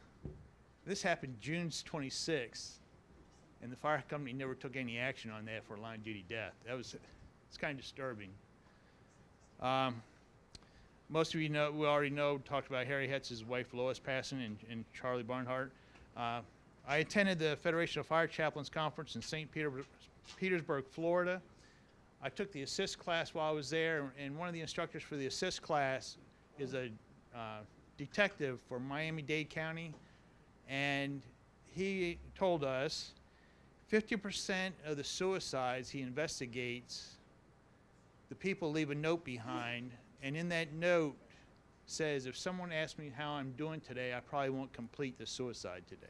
S2: This happened June 26th, and the fire company never took any action on that for a line of duty death. It's kind of disturbing. Most of you know, we already know, talked about Harry Hetz's wife Lois passing and Charlie Barnhart. I attended the Federation of Fire Chaplains Conference in St. Petersburg, Florida. I took the assist class while I was there, and one of the instructors for the assist class is a detective for Miami-Dade County, and he told us 50% of the suicides he investigates, the people leave a note behind, and in that note says, if someone asks me how I'm doing today, I probably won't complete the suicide today.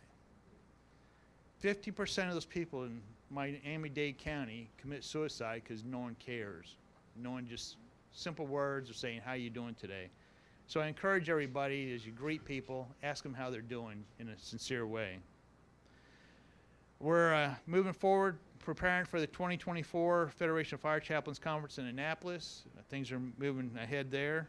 S2: 50% of those people in Miami-Dade County commit suicide because no one cares. No one, just simple words of saying, how you doing today? So I encourage everybody, as you greet people, ask them how they're doing in a sincere way. We're moving forward, preparing for the 2024 Federation of Fire Chaplains Conference in Annapolis. Things are moving ahead there.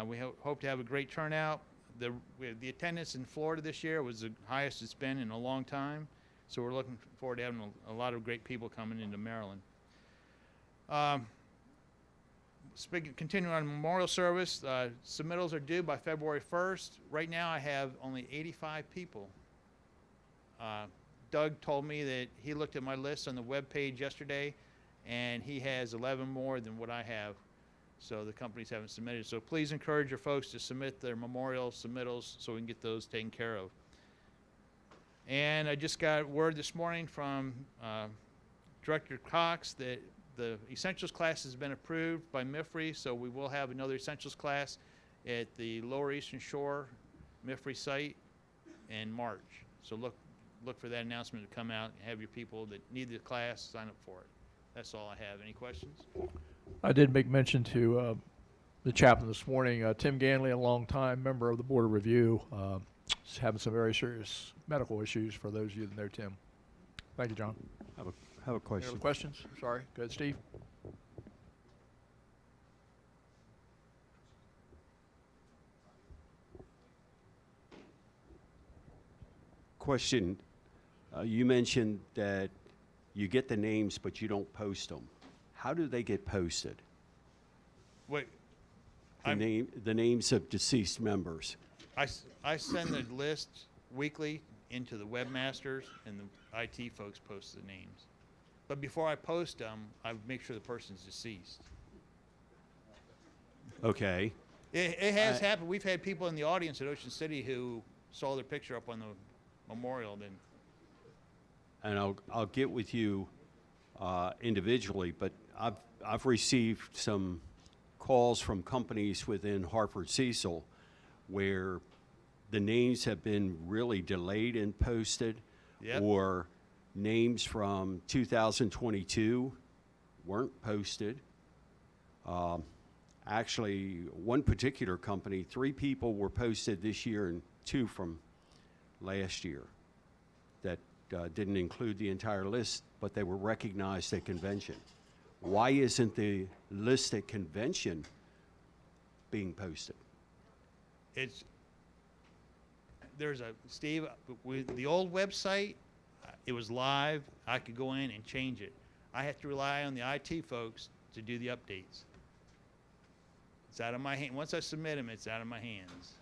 S2: We hope to have a great turnout. The attendance in Florida this year was the highest it's been in a long time. So we're looking forward to having a lot of great people coming into Maryland. Continuing on memorial service, submittals are due by February 1st. Right now I have only 85 people. Doug told me that he looked at my list on the web page yesterday, and he has 11 more than what I have. So the companies haven't submitted. So please encourage your folks to submit their memorial submittals so we can get those taken care of. And I just got word this morning from Director Cox that the Essentials class has been approved by MSFA, so we will have another Essentials class at the Lower Eastern Shore MSFA site in March. So look for that announcement to come out and have your people that need the class sign up for it. That's all I have. Any questions?
S12: I did make mention to the chaplain this morning, Tim Ganley, a longtime member of the Board of Review, is having some very serious medical issues for those of you that know Tim. Thank you, John.
S13: Have a question.
S12: Any other questions? Sorry. Go ahead, Steve.
S13: Question. You mentioned that you get the names, but you don't post them. How do they get posted?
S2: Wait.
S13: The names of deceased members.
S2: I send the list weekly into the webmasters, and the IT folks post the names. But before I post them, I make sure the person's deceased.
S13: Okay.
S2: It has happened. We've had people in the audience at Ocean City who saw their picture up on the memorial.
S13: And I'll get with you individually, but I've received some calls from companies within Hartford Cecil where the names have been really delayed and posted, yep, or names from 2022 weren't posted. Actually, one particular company, 3 people were posted this year and 2 from last year that didn't include the entire list, but they were recognized at convention. Why isn't the list at convention being posted?
S2: Steve, with the old website, it was live. I could go in and change it. I have to rely on the IT folks to do the updates. It's out of my hand. Once I submit them, it's out of my hands.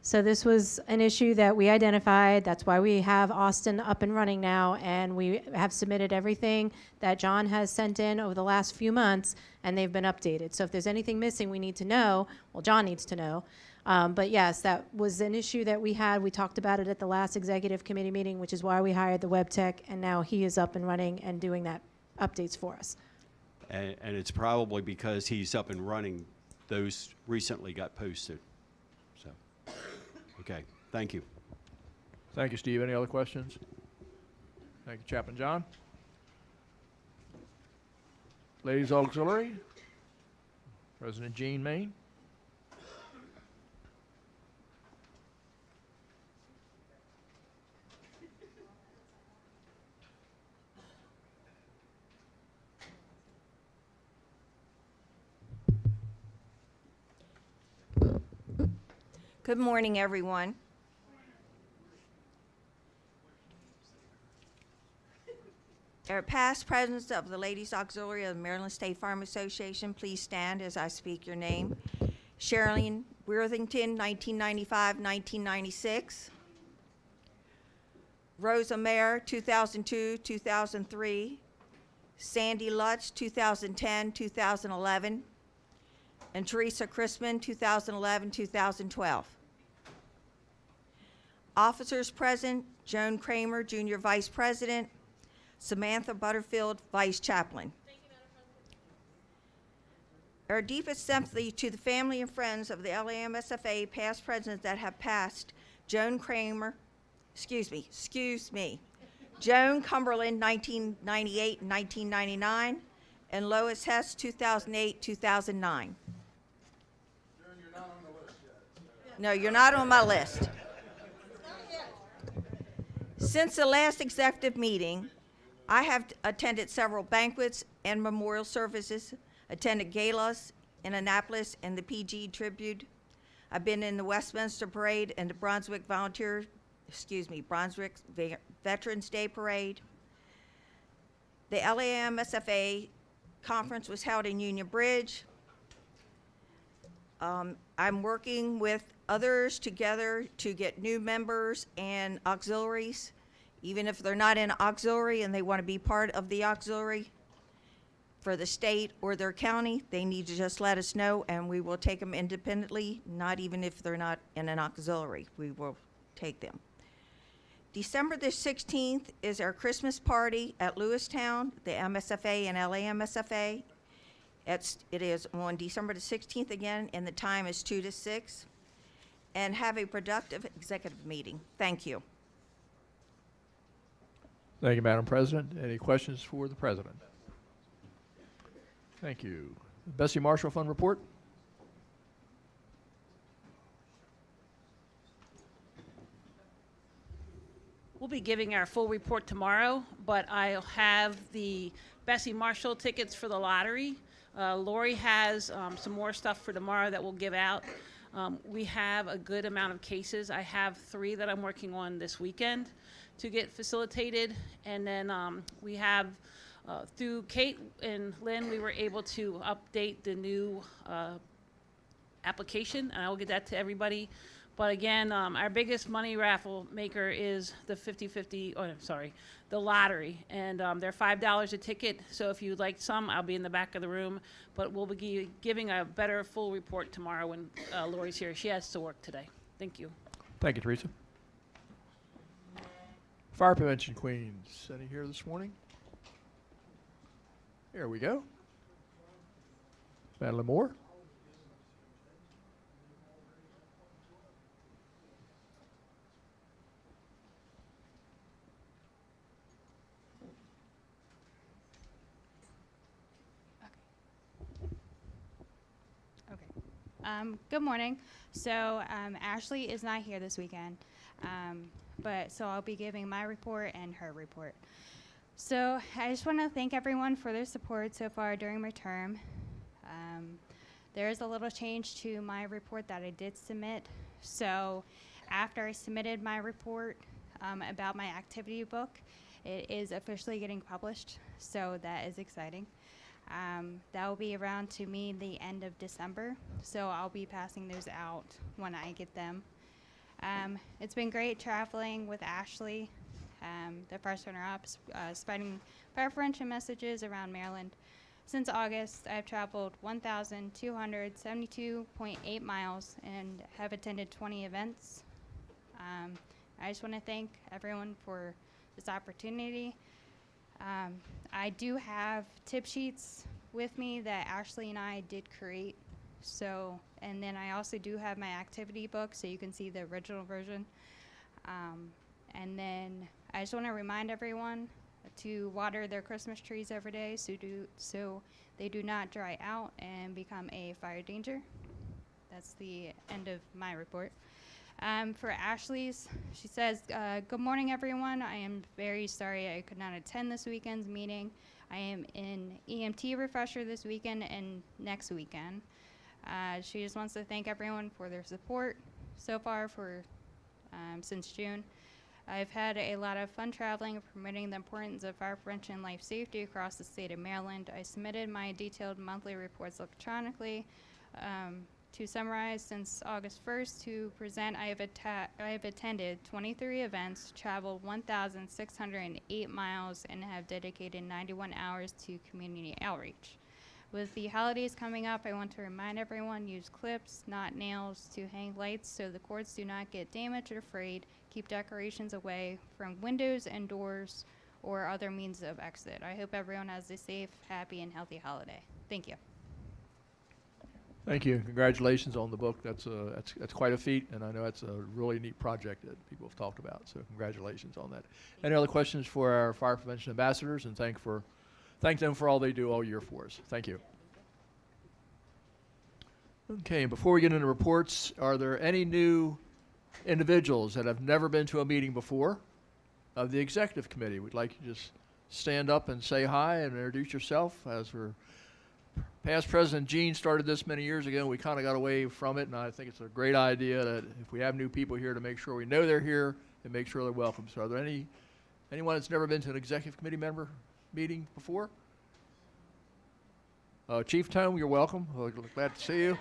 S9: So this was an issue that we identified. That's why we have Austin up and running now, and we have submitted everything that John has sent in over the last few months, and they've been updated. So if there's anything missing we need to know, well, John needs to know. But yes, that was an issue that we had. We talked about it at the last executive committee meeting, which is why we hired the web tech, and now he is up and running and doing that updates for us.
S13: And it's probably because he's up and running, those recently got posted. So, okay, thank you.
S12: Thank you, Steve. Any other questions? Thank you, Chaplain John. Ladies Auxiliary, President Jean Main.
S14: Good morning, everyone. Our past presidents of the Ladies Auxiliary of the Maryland State Farm Association, please stand as I speak your name. Sherilyn Worthington, 1995-1996. Rosa Mayer, 2002-2003. Sandy Lutz, 2010-2011. And Teresa Chrisman, 2011-2012. Officers present: Joan Kramer, Junior Vice President; Samantha Butterfield, Vice Chaplain. Thank you, Madam President. Our deepest sympathy to the family and friends of the MSFA past presidents that have passed: Joan Kramer, excuse me, Joan Cumberland, 1998 and 1999, and Lois Hess, 2008-2009. No, you're not on my list. Since the last executive meeting, I have attended several banquets and memorial services, attended galas in Annapolis and the PG Tribute. I've been in the Westminster Parade and the Brunswick Veterans Day Parade. The LAMSFA conference was held in Union Bridge. I'm working with others together to get new members and auxiliaries, even if they're not in auxiliary and they want to be part of the auxiliary for the state or their county. They need to just let us know, and we will take them independently, not even if they're not in an auxiliary. We will take them. December the 16th is our Christmas party at Lewistown, the MSFA and LAMSFA. It is on December the 16th again, and the time is 2 to 6. And have a productive executive meeting. Thank you.
S12: Thank you, Madam President. Any questions for the President? Thank you. Bessie Marshall Fund Report.
S15: We'll be giving our full report tomorrow, but I'll have the Bessie Marshall tickets for the lottery. Lori has some more stuff for tomorrow that we'll give out. We have a good amount of cases. I have 3 that I'm working on this weekend to get facilitated. And then we have, through Kate and Lynn, we were able to update the new application, and I will get that to everybody. But again, our biggest money raffle maker is the the lottery. And they're $5 a ticket. So if you'd like some, I'll be in the back of the room. But we'll be giving a better full report tomorrow when Lori's here. She has to work today. Thank you.
S12: Thank you, Teresa. Fire Prevention Queens. Any here this morning? Here we go. Madeline Moore.
S16: Good morning. So Ashley is not here this weekend, so I'll be giving my report and her report. So I just want to thank everyone for their support so far during my term. There is a little change to my report that I did submit. So after I submitted my report about my activity book, it is officially getting published, so that is exciting. That will be around to me the end of December, so I'll be passing those out when I get them. It's been great traveling with Ashley, the first runner-up, spreading fire prevention messages around Maryland. Since August, I've traveled 1,272.8 miles and have attended 20 events. I just want to thank everyone for this opportunity. I do have tip sheets with me that Ashley and I did create. So, and then I also do have my activity book, so you can see the original version. And then I just want to remind everyone to water their Christmas trees every day so they do not dry out and become a fire danger. That's the end of my report. For Ashley's, she says, good morning, everyone. I am very sorry I could not attend this weekend's meeting. I am in EMT refresher this weekend and next weekend. She just wants to thank everyone for their support so far since June. I've had a lot of fun traveling and promoting the importance of fire prevention and life safety across the state of Maryland. I submitted my detailed monthly reports electronically. To summarize, since August 1st to present, I have attended 23 events, traveled 1,608 miles, and have dedicated 91 hours to community outreach. With the holidays coming up, I want to remind everyone, use clips, not nails, to hang lights so the cords do not get damaged or frayed. Keep decorations away from windows and doors or other means of exit. I hope everyone has a safe, happy, and healthy holiday. Thank you.
S12: Thank you. Congratulations on the book. That's quite a feat, and I know that's a really neat project that people have talked about. So congratulations on that. Any other questions for our fire prevention ambassadors? And thank them for all they do all year for us. Thank you. Okay. Before we get into reports, are there any new individuals that have never been to a meeting before of the executive committee? We'd like you to just stand up and say hi and introduce yourself. As we're past President Gene started this many years ago, and we kind of got away from it, and I think it's a great idea that if we have new people here to make sure we know they're here and make sure they're welcome. So are there anyone that's never been to an executive committee member meeting before? Chief Tome, you're welcome. We're glad to see you.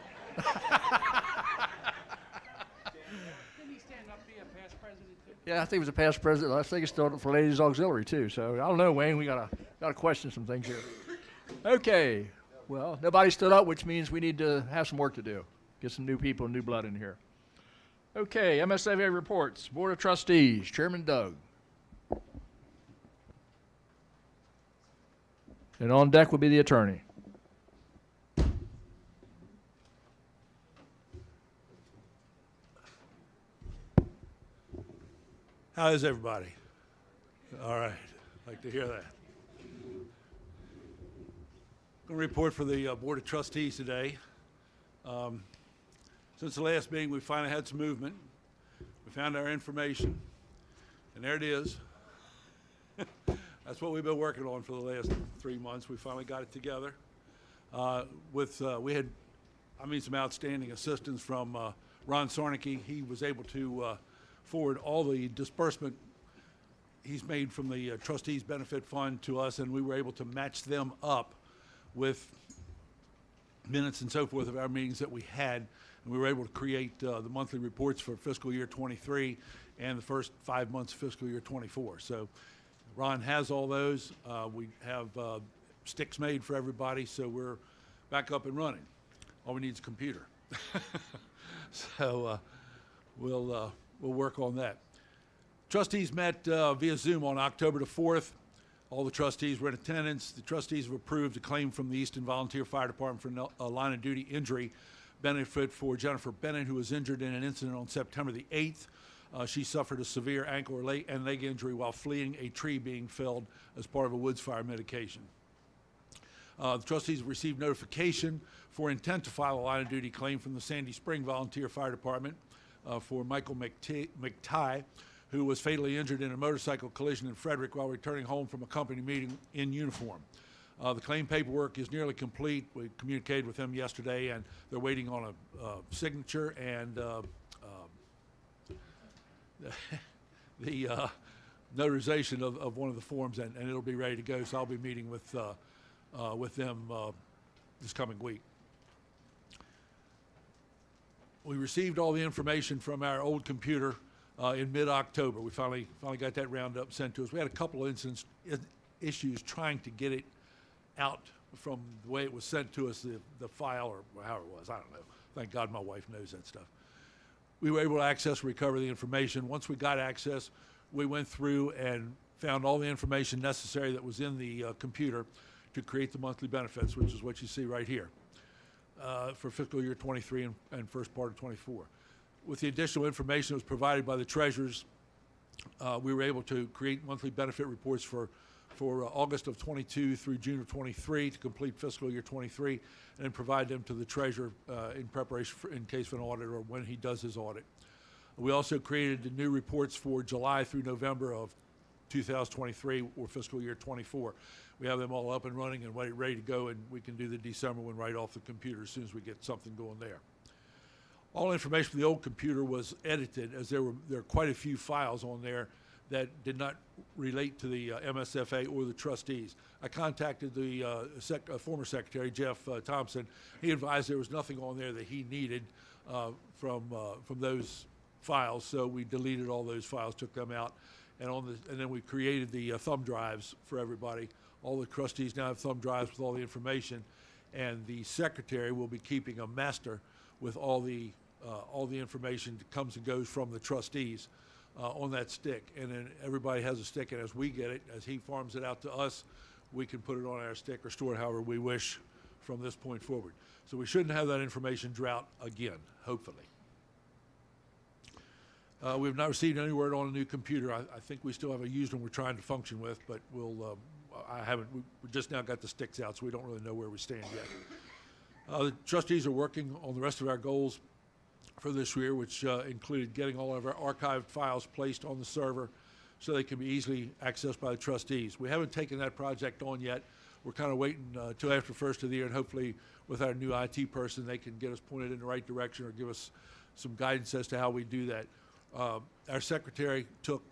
S12: Yeah, I think it was a past president. I think it's still for Ladies Auxiliary too. So I don't know, Wayne. We gotta question some things here. Okay. Well, nobody stood up, which means we need to have some work to do. Get some new people, new blood in here. Okay, MSFA reports. Board of Trustees, Chairman Doug. And on deck will be the attorney.
S3: How is everybody? All right, like to hear that. I'm going to report for the Board of Trustees today. Since the last meeting, we finally had some movement. We found our information, and there it is. That's what we've been working on for the last 3 months. We finally got it together. We had some outstanding assistance from Ron Sarnicki. He was able to forward all the disbursement he's made from the Trustees Benefit Fund to us, and we were able to match them up with minutes and so forth of our meetings that we had, and we were able to create the monthly reports for fiscal year 23 and the first 5 months of fiscal year 24. So Ron has all those. We have sticks made for everybody, so we're back up and running. All we need is a computer. So we'll work on that. Trustees met via Zoom on October the 4th. All the trustees were in attendance. The trustees have approved a claim from the Easton Volunteer Fire Department for a line of duty injury benefit for Jennifer Bennett, who was injured in an incident on September the 8th. She suffered a severe ankle and leg injury while fleeing a tree being felled as part of a woods fire mitigation. The trustees received notification for intent to file a line of duty claim from the Sandy Spring Volunteer Fire Department for Michael McTighe, who was fatally injured in a motorcycle collision in Frederick while returning home from a company meeting in uniform. The claim paperwork is nearly complete. We communicated with them yesterday, and they're waiting on a signature and the notarization of one of the forms, and it'll be ready to go. So I'll be meeting with them this coming week. We received all the information from our old computer in mid-October. We finally got that rounded up, sent to us. We had a couple of issues trying to get it out from the way it was sent to us, the file, or how it was. I don't know. Thank God my wife knows that stuff. We were able to access and recover the information. Once we got access, we went through and found all the information necessary that was in the computer to create the monthly benefits, which is what you see right here, for fiscal year 23 and first part of 24. With the additional information that was provided by the treasurers, we were able to create monthly benefit reports for August of 22 through June of 23 to complete fiscal year 23, and then provide them to the treasurer in preparation in case of an audit or when he does his audit. We also created the new reports for July through November of 2023 or fiscal year 24. We have them all up and running and ready to go, and we can do the December one right off the computer as soon as we get something going there. All information from the old computer was edited, as there are quite a few files on there that did not relate to the MSFA or the trustees. I contacted the former secretary, Jeff Thompson. He advised there was nothing on there that he needed from those files, so we deleted all those files, took them out, and then we created the thumb drives for everybody. All the trustees now have thumb drives with all the information, and the secretary will be keeping a master with all the information that comes and goes from the trustees on that stick. And then everybody has a stick, and as we get it, as he farms it out to us, we can put it on our stick or store it however we wish from this point forward. So we shouldn't have that information drought again, hopefully. We've not received any word on a new computer. I think we still have a used one we're trying to function with, but we just now got the sticks out, so we don't really know where we stand yet. The trustees are working on the rest of our goals for this year, which included getting all of our archived files placed on the server so they can be easily accessed by the trustees. We haven't taken that project on yet. We're kind of waiting till after the first of the year, and hopefully with our new IT person, they can get us pointed in the right direction or give us some guidance as to how we do that. Our secretary took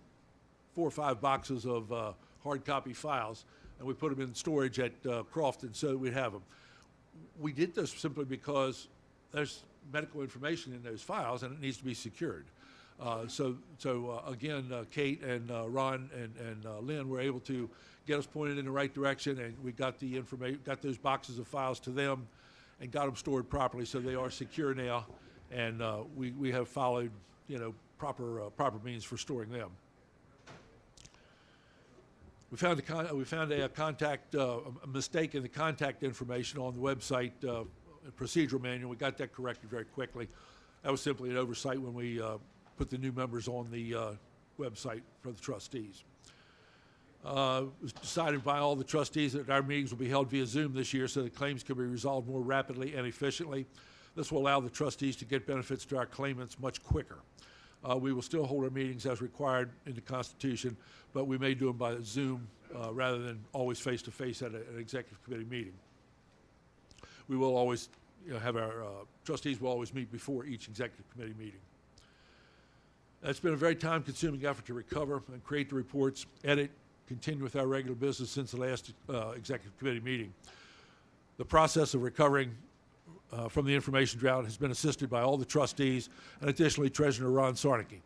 S3: 4 or 5 boxes of hard copy files, and we put them in storage at Crofton so that we'd have them. We did this simply because there's medical information in those files, and it needs to be secured. Again, Kate and Ron and Lynn were able to get us pointed in the right direction, and we got the information, got those boxes of files to them, and got them stored properly, so they are secure now. And we have followed, proper means for storing them. We found a mistake in the contact information on the website procedural manual. We got that corrected very quickly. That was simply an oversight when we put the new members on the website for the trustees. It was decided by all the trustees that our meetings will be held via Zoom this year so that claims can be resolved more rapidly and efficiently. This will allow the trustees to get benefits to our claimants much quicker. We will still hold our meetings as required in the Constitution, but we may do them by Zoom rather than always face-to-face at an executive committee meeting. We will always have our trustees will always meet before each executive committee meeting. It's been a very time-consuming effort to recover and create the reports, edit, continue with our regular business since the last executive committee meeting. The process of recovering from the information drought has been assisted by all the trustees and additionally Treasurer Ron Sarnicki.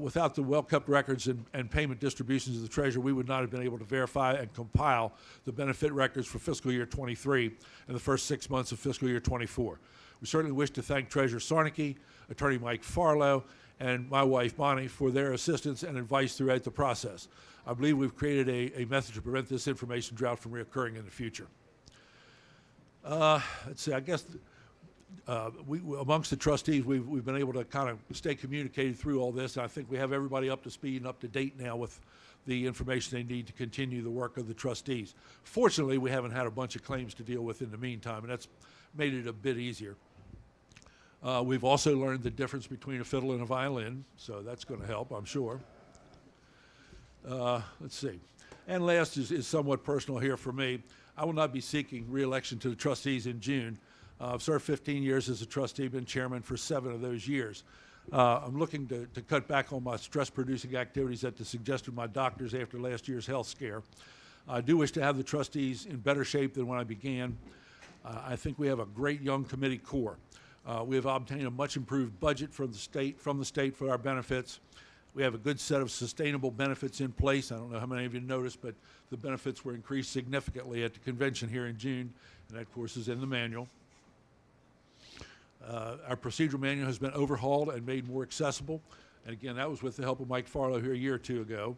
S3: Without the well-kept records and payment distributions of the Treasurer, we would not have been able to verify and compile the benefit records for fiscal year 23 and the first 6 months of fiscal year 24. We certainly wish to thank Treasurer Sarnicki, Attorney Mike Farlow, and my wife Bonnie for their assistance and advice throughout the process. I believe we've created a method to prevent this information drought from reoccurring in the future. Let's see, I guess amongst the trustees, we've been able to kind of stay communicated through all this. And I think we have everybody up to speed and up to date now with the information they need to continue the work of the trustees. Fortunately, we haven't had a bunch of claims to deal with in the meantime, and that's made it a bit easier. We've also learned the difference between a fiddle and a violin, so that's going to help, I'm sure. Let's see. And last is somewhat personal here for me. I will not be seeking re-election to the trustees in June. I've served 15 years as a trustee, been chairman for 7 of those years. I'm looking to cut back on my stress-producing activities at the suggestion of my doctors after last year's health scare. I do wish to have the trustees in better shape than when I began. I think we have a great young committee core. We have obtained a much improved budget from the state for our benefits. We have a good set of sustainable benefits in place. I don't know how many of you noticed, but the benefits were increased significantly at the convention here in June, and that, of course, is in the manual. Our procedural manual has been overhauled and made more accessible, and again, that was with the help of Mike Farlow here a year or two ago.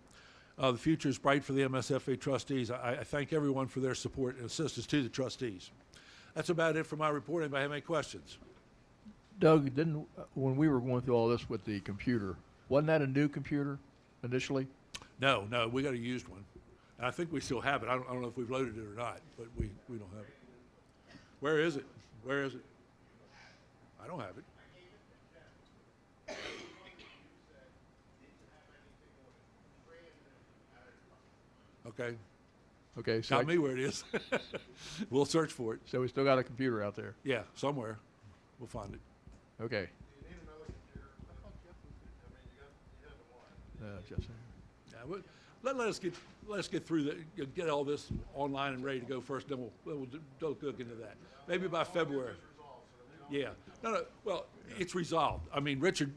S3: The future is bright for the MSFA trustees. I thank everyone for their support and assistance to the trustees. That's about it for my report. Anybody have any questions?
S12: Doug, when we were going through all this with the computer, wasn't that a new computer initially?
S3: No, we got a used one. And I think we still have it. I don't know if we've loaded it or not, but we don't have it. Where is it? Where is it? I don't have it. Okay.
S12: Okay, so
S3: Got me where it is. We'll search for it.
S12: So we still got a computer out there.
S3: Yeah, somewhere. We'll find it.
S12: Okay. Just
S3: Yeah, let us get through that. Get all this online and ready to go first. Then we'll look into that. Maybe by February. Yeah. No. Well, it's resolved. I mean, Richard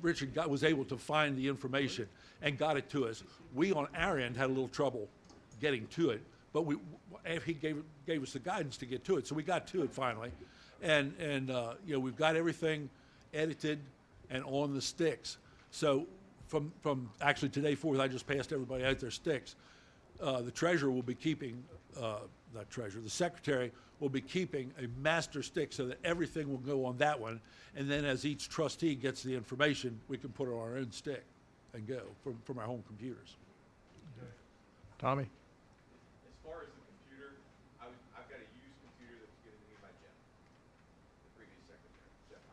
S3: was able to find the information and got it to us. We on our end had a little trouble getting to it, but he gave us the guidance to get to it, so we got to it finally, and you know, we've got everything edited and on the sticks. So from actually today forth, I just passed everybody out their sticks. The treasurer will be keeping, not treasurer, the secretary will be keeping a master stick so that everything will go on that one, and then as each trustee gets the information, we can put it on our own stick and go from our home computers.
S12: Okay. Tommy?
S17: As far as the computer, I've got a used computer that was given to me by Jeff, the previous secretary, Jeff.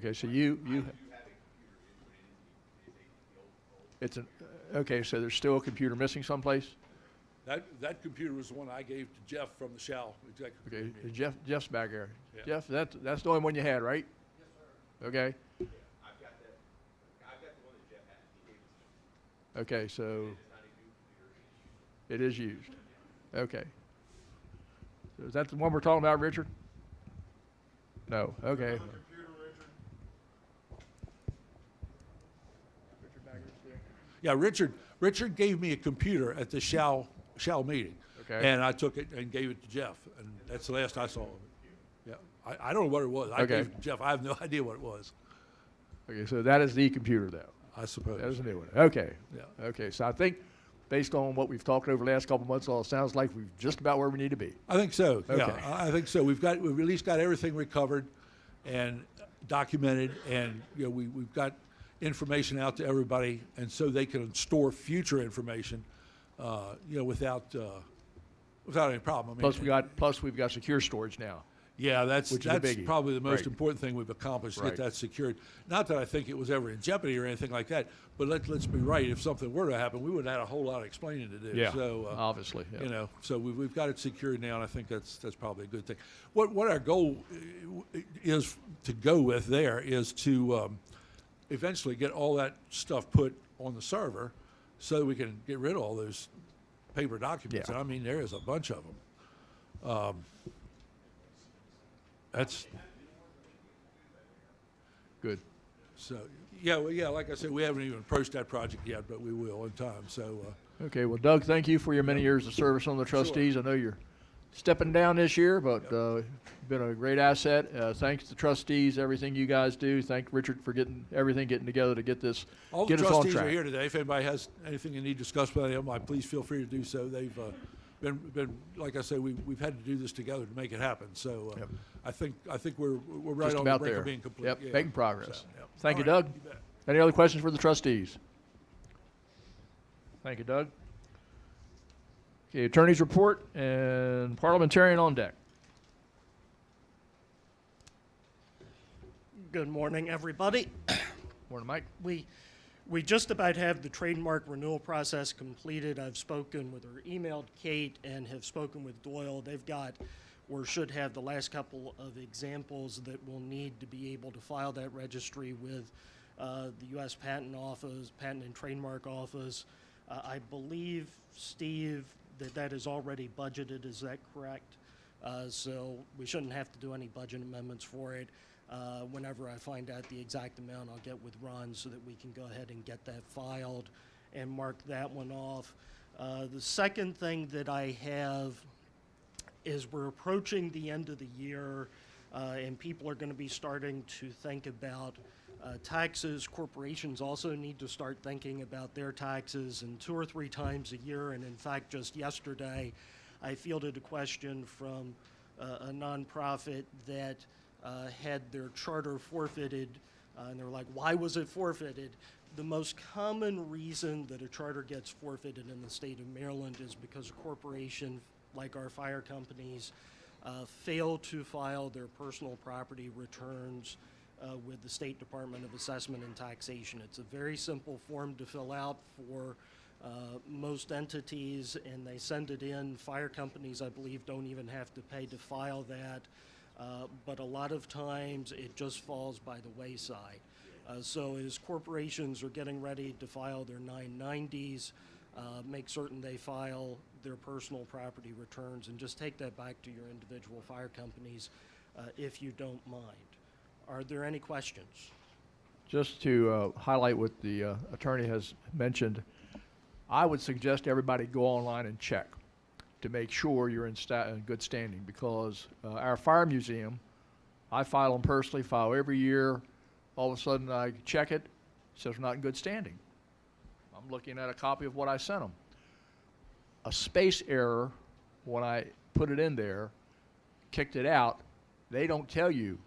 S12: Okay, so you
S17: I do have a computer, but it is the old.
S12: it's an okay. So there's still a computer missing someplace.
S3: That computer was the one I gave to Jeff from the Shell executive.
S12: Okay, Jeff's back there.
S3: Yeah.
S12: Jeff, that's the only one you had, right?
S17: Yes, sir.
S12: Okay.
S17: Yeah, I've got the one that Jeff had. He gave it to me.
S12: Okay, so
S17: It's not a new computer.
S12: it is used. Okay. So is that the one we're talking about, Richard? No. Okay.
S3: Yeah, Richard gave me a computer at the Shell meeting.
S12: Okay.
S3: And I took it and gave it to Jeff, and that's the last I saw of it. Yeah, I don't know what it was. I
S12: Okay.
S3: gave it to Jeff. I have no idea what it was.
S12: Okay, so that is the computer, though.
S3: I suppose.
S12: That is a new one. Okay.
S3: Yeah.
S12: Okay, so I think based on what we've talked over the last couple of months, it sounds like we're just about where we need to be.
S3: I think so.
S12: Okay.
S3: Yeah, I think so. We've at least got everything recovered and documented, and you know, we've got information out to everybody, and so they can store future information, you know, without any problem. I mean,
S12: Plus we've got secure storage now.
S3: Yeah, that's
S12: which is a biggie.
S3: probably the most
S12: Right.
S3: important thing we've accomplished, to
S12: Right.
S3: get that secured. Not that I think it was ever in jeopardy or anything like that, but let's be right. If something were to happen, we would have had a whole lot of explaining to do.
S12: Yeah,
S3: So,
S12: obviously. Yeah.
S3: you know, so we've got it secured now, and I think that's probably a good thing. What our goal is to go with there is to eventually get all that stuff put on the server, so that we can get rid of all those paper documents.
S12: Yeah.
S3: And I mean, there is a bunch of them. That's
S12: good.
S3: So, yeah, like I said, we haven't even approached that project yet, but we will in time. So,
S12: Okay, well, Doug, thank you for your many years of service on the trustees. I know you're stepping down this year, but you've been a great asset. Thanks to trustees, everything you guys do. Thank Richard for getting together to get this,
S3: all the
S12: get us on
S3: trustees
S12: track.
S3: are here today. If anybody has anything they need to discuss with them, please feel free to do so. They've been like I said, we've had to do this together to make it happen. So,
S12: Yep.
S3: I think we're right
S12: Just
S3: on the
S12: about
S3: brink
S12: there.
S3: of being complete.
S12: Yep,
S3: Yeah.
S12: making progress.
S3: So, yep.
S12: Thank you,
S3: All right,
S12: Doug.
S3: you bet.
S12: Any other questions for the trustees? Thank you, Doug. Okay, attorney's report and parliamentarian on deck.
S18: Good morning, everybody.
S12: Morning, Mike.
S18: We just about have the trademark renewal process completed. I've spoken with or emailed Kate and have spoken with Doyle. They've got or should have the last couple of examples that we'll need to be able to file that registry with the U.S. Patent Office, Patent and Trademark Office. I believe, Steve, that is already budgeted. Is that correct? So we shouldn't have to do any budget amendments for it. Whenever I find out the exact amount, I'll get with Ron so that we can go ahead and get that filed and mark that one off. The second thing that I have is we're approaching the end of the year, and people are going to be starting to think about taxes. Corporations also need to start thinking about their taxes, and 2 or 3 times a year, and in fact just yesterday I fielded a question from a nonprofit that had their charter forfeited, and they're like, why was it forfeited? The most common reason that a charter gets forfeited in the state of Maryland is because a corporation, like our fire companies, fail to file their personal property returns with the State Department of Assessment and Taxation. It's a very simple form to fill out for most entities, and they send it in. Fire companies, I believe, don't even have to pay to file that, but a lot of times it just falls by the wayside. So as corporations are getting ready to file their 990s, make certain they file their personal property returns, and just take that back to your individual fire companies if you don't mind. Are there any questions?
S12: Just to highlight what the attorney has mentioned, I would suggest everybody go online and check to make sure you're in good standing, because our fire museum, I file them personally, file every year. All of a sudden I check it, says we're not in good standing. I'm looking at a copy of what I sent them. A space error, when I put it in there, kicked it out. They don't tell you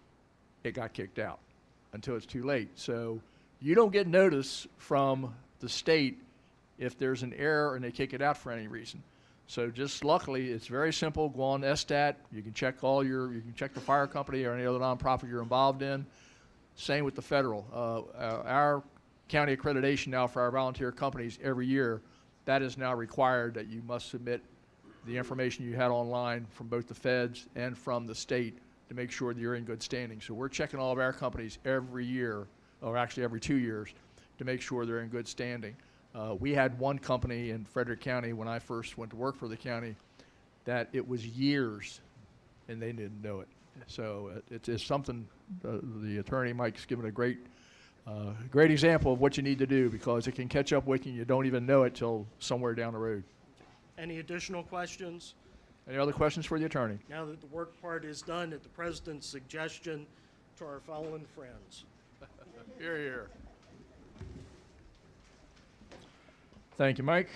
S12: it got kicked out until it's too late. So you don't get notice from the state if there's an error and they kick it out for any reason. So just luckily, it's very simple. Go on SSTAT. You can check you can check the fire company or any other nonprofit you're involved in. Same with the federal. Our county accreditation now for our volunteer companies every year, that is now required that you must submit the information you had online from both the feds and from the state to make sure that you're in good standing. So we're checking all of our companies every year, or actually every 2 years, to make sure they're in good standing. We had one company in Frederick County when I first went to work for the county that it was years and they didn't know it. So it's something the attorney Mike's given a great example of what you need to do, because it can catch up with you and you don't even know it till somewhere down the road.
S18: Any additional questions?
S12: Any other questions for the attorney?
S18: Now that the work part is done, at the president's suggestion, to our fallen friends.
S12: Hear, hear. Thank you, Mike.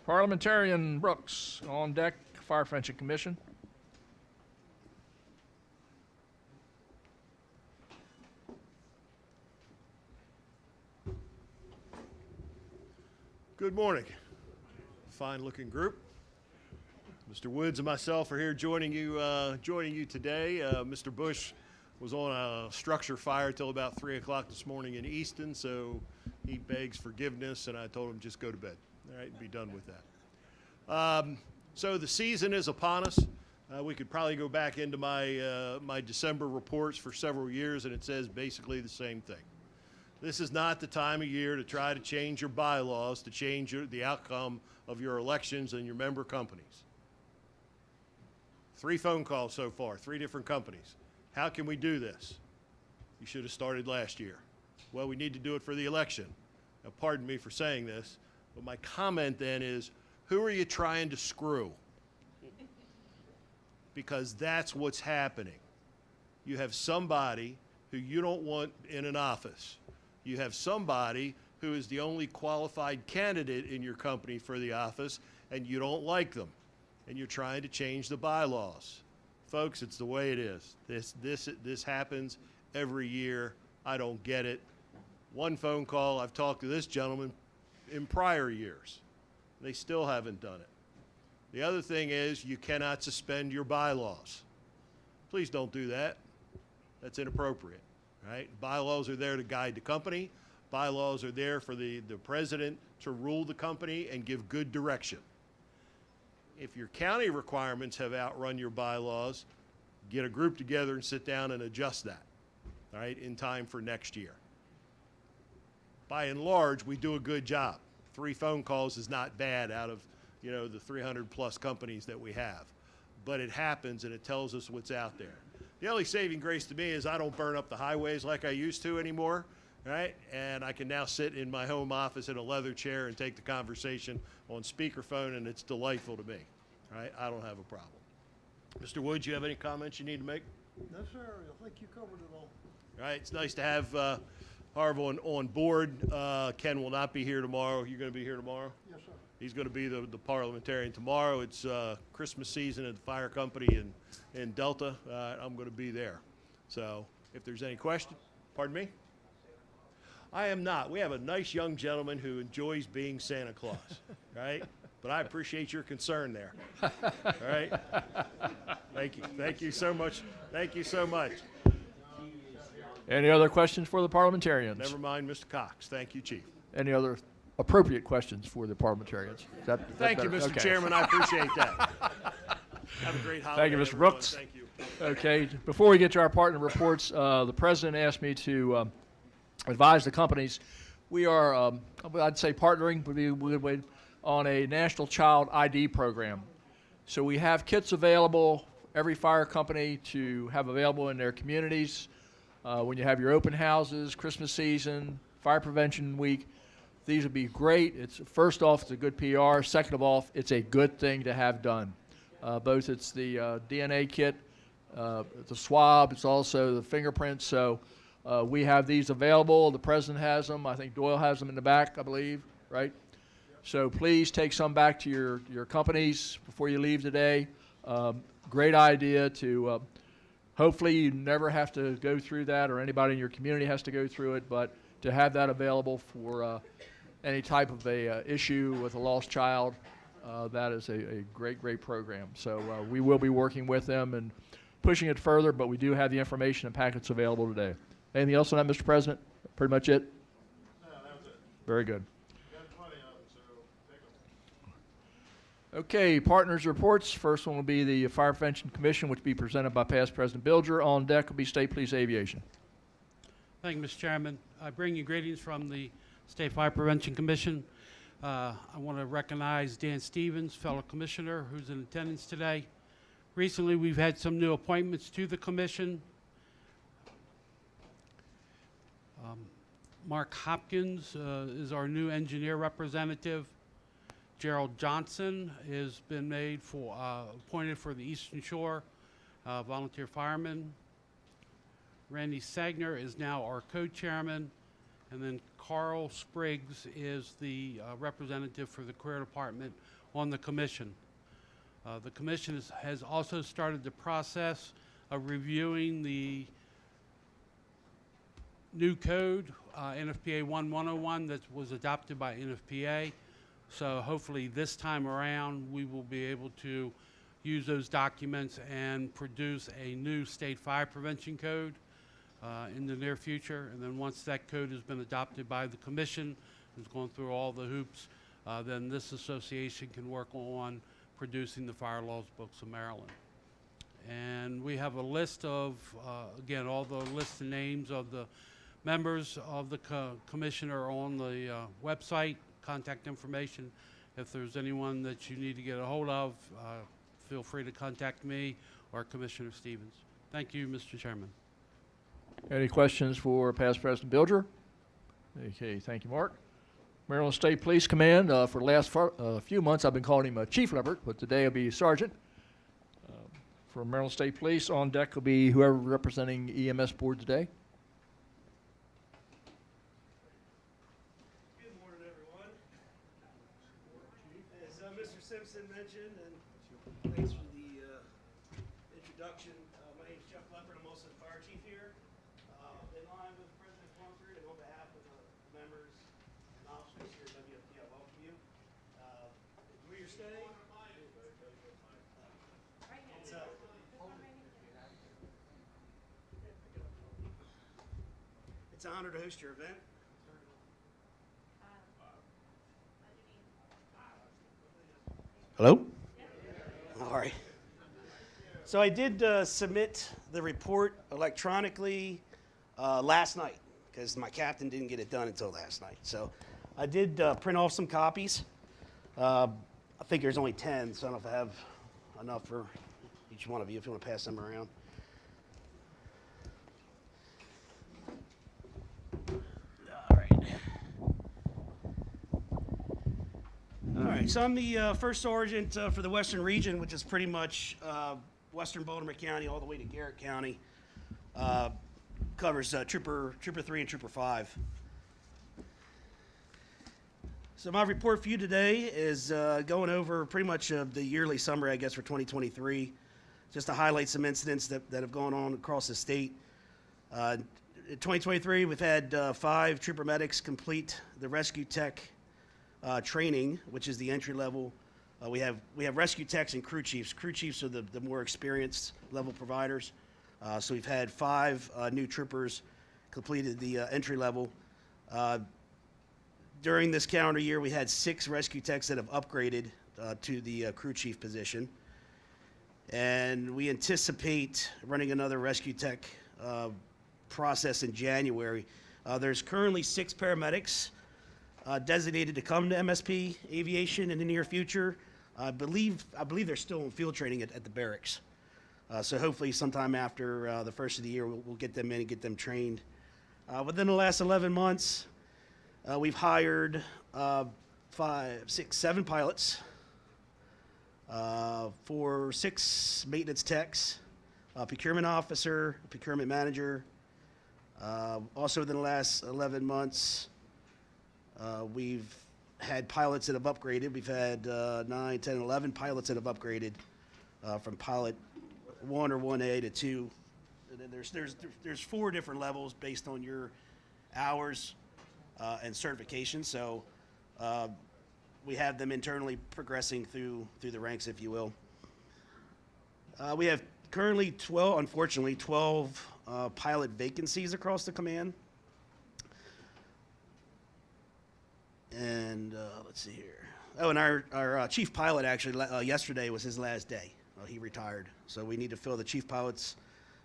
S12: Parliamentarian Brooks on deck, Fire Prevention Commission.
S19: Good morning. Fine-looking group. Mr. Woods and myself are here joining you today. Mr. Bush was on a structure fire till about 3 o'clock this morning in Easton, so he begs forgiveness, and I told him just go to bed, all right, and be done with that. So the season is upon us. We could probably go back into my December reports for several years, and it says basically the same thing. This is not the time of year to try to change your bylaws, to change the outcome of your elections and your member companies. 3 phone calls so far, 3 different companies. How can we do this? You should have started last year. Well, we need to do it for the election. Now, pardon me for saying this, but my comment then is, who are you trying to screw? Because that's what's happening. You have somebody who you don't want in an office. You have somebody who is the only qualified candidate in your company for the office, and you don't like them, and you're trying to change the bylaws. Folks, it's the way it is. This happens every year. I don't get it. One phone call, I've talked to this gentleman in prior years. They still haven't done it. The other thing is you cannot suspend your bylaws. Please don't do that. That's inappropriate. Right? Bylaws are there to guide the company. Bylaws are there for the president to rule the company and give good direction. If your county requirements have outrun your bylaws, get a group together and sit down and adjust that, all right, in time for next year. By and large, we do a good job. 3 phone calls is not bad out of, the 300 plus companies that we have. But it happens, and it tells us what's out there. The only saving grace to me is I don't burn up the highways like I used to anymore, right? And I can now sit in my home office in a leather chair and take the conversation on speakerphone, and it's delightful to me, right? I don't have a problem. Mr. Woods, you have any comments you need to make?
S10: No, sir. I think you covered it all.
S19: All right, it's nice to have Harv on board. Ken will not be here tomorrow. You're going to be here tomorrow?
S10: Yes, sir.
S19: He's going to be the parliamentarian tomorrow. It's Christmas season at the fire company in Delta. I'm going to be there. So if there's any question, pardon me? I am not. We have a nice young gentleman who enjoys being Santa Claus, right? But I appreciate your concern there. All right? Thank you. Thank you so much. Thank you so much.
S12: Any other questions for the parliamentarians?
S19: Never mind, Mr. Cox. Thank you, Chief.
S12: Any other appropriate questions for the parliamentarians? Is that
S19: Thank you,
S12: better?
S19: Mr.
S12: Okay.
S19: Chairman. I appreciate that. Have a great holiday.
S12: Thank you, Mr.
S19: everyone.
S12: Brooks.
S19: Thank you.
S12: Okay, before we get to our partner reports, the president asked me to advise the companies. We are, I'd say partnering would be a good way, on a national child ID program. So we have kits available, every fire company to have available in their communities. When you have your open houses, Christmas season, fire prevention week, these would be great. It's first off, it's a good PR. Second of all, it's a good thing to have done. Both it's the DNA kit, the swab, it's also the fingerprints. So we have these available. The president has them. I think Doyle has them in the back, I believe, right? So please take some back to your companies before you leave today. Great idea to hopefully you never have to go through that, or anybody in your community has to go through it, but to have that available for any type of a issue with a lost child, that is a great program. So we will be working with them and pushing it further, but we do have the information and packets available today. Anything else on that, Mr. President? Pretty much it?
S4: No, that was it.
S12: Very good.
S4: We got plenty of them, so take them.
S12: Okay, partners reports. First one will be the Fire Prevention Commission, which will be presented by past President Bilger. On deck will be State Police Aviation.
S20: Thank you, Mr. Chairman. I bring you greetings from the State Fire Prevention Commission. I want to recognize Dan Stevens, fellow commissioner, who's in attendance today. Recently, we've had some new appointments to the commission. Mark Hopkins is our new engineer representative. Gerald Johnson has been made appointed for the Eastern Shore volunteer fireman. Randy Sagner is now our co-chairman, and then Carl Spriggs is the representative for the career department on the commission. The commission has also started the process of reviewing the new code, NFPA 1101, that was adopted by NFPA. So hopefully this time around we will be able to use those documents and produce a new state fire prevention code in the near future. And then once that code has been adopted by the commission, it's gone through all the hoops, then this association can work on producing the fire laws books of Maryland. And we have a list of, again, all the list of names of the members of the commission are on the website, contact information. If there's anyone that you need to get a hold of, feel free to contact me or Commissioner Stevens. Thank you, Mr. Chairman.
S12: Any questions for past President Bilger? Okay, thank you, Mark. Maryland State Police Command, for the last few months I've been calling him Chief Lippert, but today will be Sergeant. From Maryland State Police, on deck will be whoever representing EMS board today.
S21: Good morning, everyone. As Mr. Simpson mentioned, and thanks for the introduction, my name is Jeff Leppert. I'm also the fire chief here. In line with President Plumford and on behalf of the members and officers here at WFP, I welcome you. Enjoy your stay. It's an honor to host your event. Hello? All right. So I did submit the report electronically last night because my captain didn't get it done until last night. So I did print off some copies. I think there's only 10, so I don't know if I have enough for each one of you if you want to pass them around. So I'm the first sergeant for the Western region, which is pretty much Western Baltimore County all the way to Garrett County. Covers Trooper 3 and Trooper 5. So my report for you today is going over pretty much the yearly summary, I guess, for 2023, just to highlight some incidents that have gone on across the state. In 2023, we've had 5 trooper medics complete the rescue tech training, which is the entry level. We have rescue techs and crew chiefs. Crew chiefs are the more experienced level providers. So we've had 5 new troopers completed the entry level. During this calendar year, we had 6 rescue techs that have upgraded to the crew chief position. And we anticipate running another rescue tech process in January. There's currently 6 paramedics designated to come to MSP Aviation in the near future. I believe they're still in field training at the barracks. So hopefully sometime after the first of the year, we'll get them in and get them trained. Within the last 11 months, we've hired 5, 6, 7 pilots, 6 maintenance techs, a procurement officer, a procurement manager. Also within the last 11 months, we've had pilots that have upgraded. We've had 9, 10, 11 pilots that have upgraded from pilot 1 or 1A to 2. And then there's 4 different levels based on your hours and certification. So we have them internally progressing through the ranks, if you will. We have currently 12 pilot vacancies across the command. And let's see here. Oh, and our chief pilot actually yesterday was his last day. He retired, so we need to fill the chief pilot's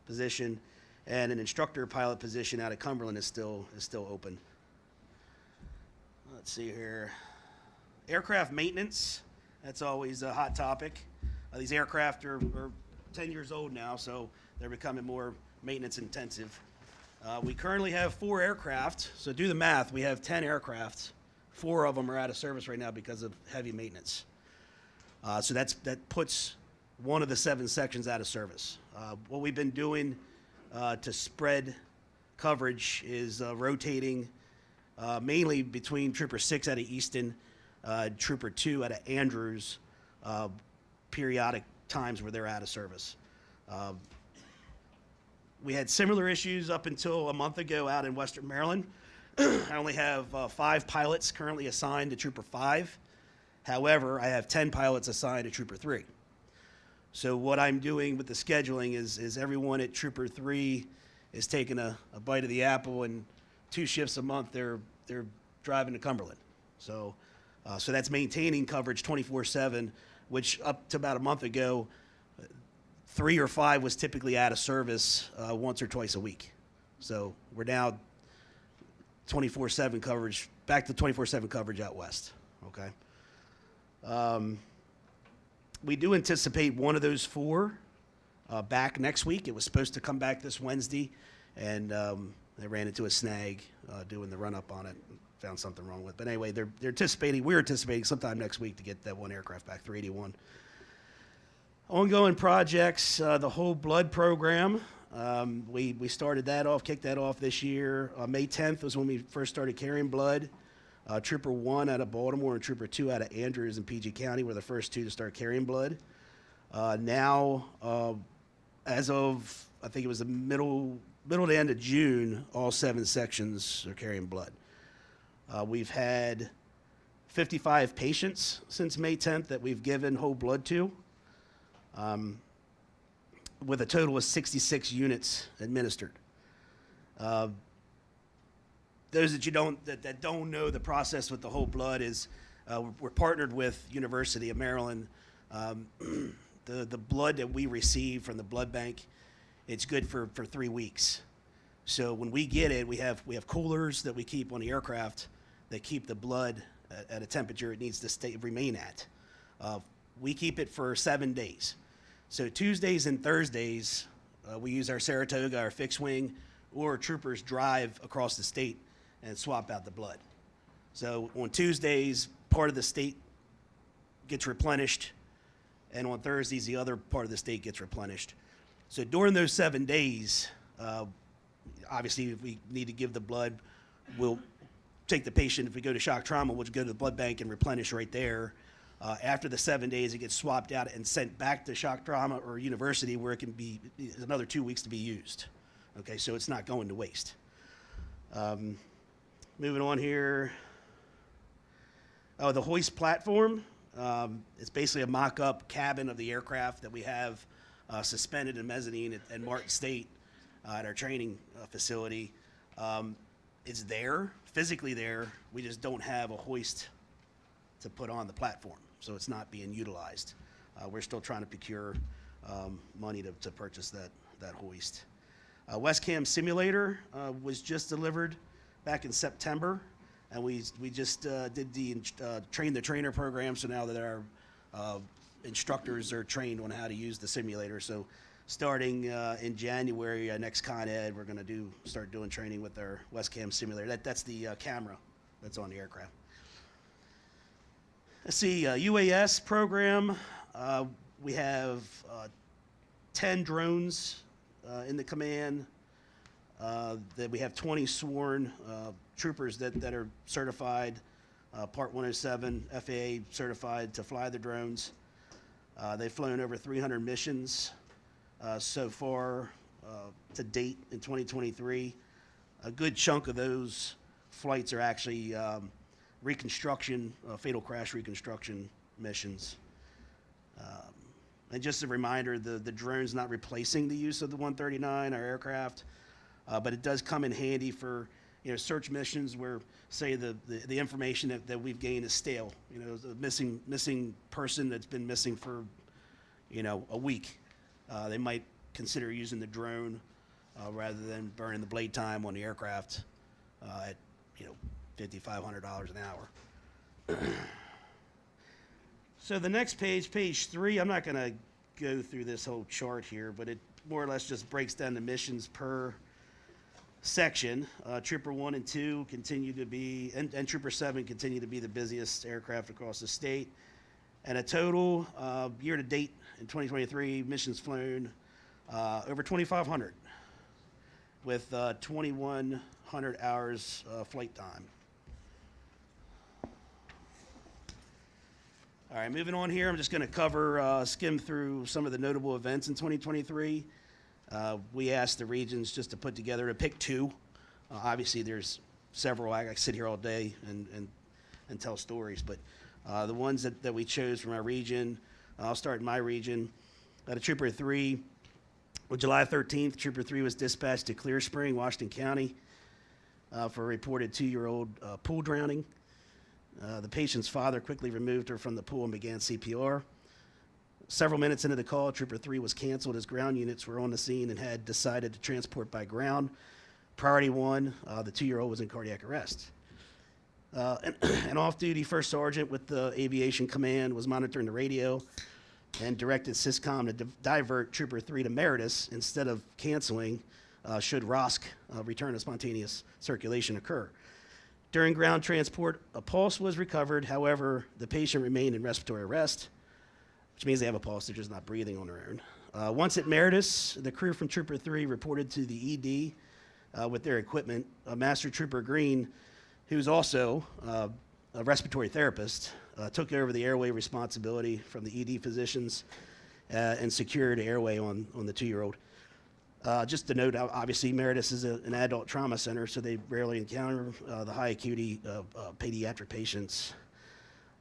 S21: position, and an instructor pilot position out of Cumberland is still open. Let's see here. Aircraft maintenance. That's always a hot topic. These aircraft are 10 years old now, so they're becoming more maintenance intensive. We currently have 4 aircraft, so do the math. We have 10 aircraft. 4 of them are out of service right now because of heavy maintenance. So that puts one of the 7 sections out of service. What we've been doing to spread coverage is rotating mainly between Trooper 6 out of Easton, Trooper 2 out of Andrews, periodic times where they're out of service. We had similar issues up until a month ago out in Western Maryland. I only have 5 pilots currently assigned to Trooper 5. However, I have 10 pilots assigned to Trooper 3. So what I'm doing with the scheduling is everyone at Trooper 3 is taking a bite of the apple, and 2 shifts a month they're driving to Cumberland. So that's maintaining coverage 24/7, which up to about a month ago, 3 or 5 was typically out of service once or twice a week. So we're now 24/7 coverage, back to 24/7 coverage out west. Okay. We do anticipate one of those 4 back next week. It was supposed to come back this Wednesday, and they ran into a snag doing the run-up on it. Found something wrong with it. But anyway, we're anticipating sometime next week to get that 1 aircraft back, 381. Ongoing projects, the whole blood program. We started that off, kicked that off this year. May 10th was when we first started carrying blood. Trooper 1 out of Baltimore and Trooper 2 out of Andrews and PG County were the first 2 to start carrying blood. Now, as of, I think it was the middle to end of June, all 7 sections are carrying blood. We've had 55 patients since May 10th that we've given whole blood to, with a total of 66 units administered. Those that don't know the process with the whole blood is we're partnered with University of Maryland. The blood that we receive from the blood bank, it's good for 3 weeks. So when we get it, we have coolers that we keep on the aircraft that keep the blood at a temperature it needs to remain at. We keep it for 7 days. So Tuesdays and Thursdays, we use our Saratoga, our fixed wing, or troopers drive across the state and swap out the blood. So on Tuesdays, part of the state gets replenished, and on Thursdays, the other part of the state gets replenished. So during those 7 days, obviously, if we need to give the blood, we'll take the patient. If we go to shock trauma, we'll just go to the blood bank and replenish right there. After the 7 days, it gets swapped out and sent back to shock trauma or university, where it can be another 2 weeks to be used. Okay, so it's not going to waste. Moving on here. Oh, the hoist platform. It's basically a mock-up cabin of the aircraft that we have suspended in mezzanine at Martin State at our training facility. It's there, physically there. We just don't have a hoist to put on the platform, so it's not being utilized. We're still trying to procure money to purchase that hoist. Westcam simulator was just delivered back in September, and we just did the train the trainer program, so now that our instructors are trained on how to use the simulator. So starting in January, next Con Ed, we're going to start doing training with our Westcam simulator. That's the camera that's on the aircraft. Let's see, UAS program. We have 10 drones in the command. That we have 20 sworn troopers that are certified, Part 107, FAA certified to fly the drones. They've flown over 300 missions so far to date in 2023. A good chunk of those flights are actually reconstruction, fatal crash reconstruction missions. And just a reminder, the drone's not replacing the use of the 139, our aircraft, but it does come in handy for search missions where, say, the information that we've gained is stale. The missing person that's been missing for a week. They might consider using the drone rather than burning the blade time on the aircraft at $5,500 an hour. So the next page, page 3, I'm not going to go through this whole chart here, but it more or less just breaks down the missions per section. Trooper 1 and 2 continue to be, and Trooper 7 continue to be the busiest aircraft across the state. And a total year to date in 2023, missions flown over 2,500 with 2,100 hours flight time. All right, moving on here, I'm just going to cover, skim through some of the notable events in 2023. We asked the regions just to put together, to pick 2. Obviously, there's several. I sit here all day and tell stories, but the ones that we chose from our region, I'll start in my region. At Trooper 3, on July 13th, Trooper 3 was dispatched to Clear Spring, Washington County, for a reported 2-year-old pool drowning. The patient's father quickly removed her from the pool and began CPR. Several minutes into the call, Trooper 3 was canceled as ground units were on the scene and had decided to transport by ground. Priority 1, the 2-year-old was in cardiac arrest. An off-duty first sergeant with the Aviation Command was monitoring the radio and directed SysCom to divert Trooper 3 to Meritus instead of canceling should ROSC return to spontaneous circulation occur. During ground transport, a pulse was recovered. However, the patient remained in respiratory arrest, which means they have a pulse, they're just not breathing on their own. Once at Meritus, the crew from Trooper 3 reported to the ED with their equipment. Master Trooper Green, who's also a respiratory therapist, took over the airway responsibility from the ED physicians and secured airway on the 2-year-old. Just to note, obviously, Meritus is an adult trauma center, so they rarely encounter the high acuity pediatric patients.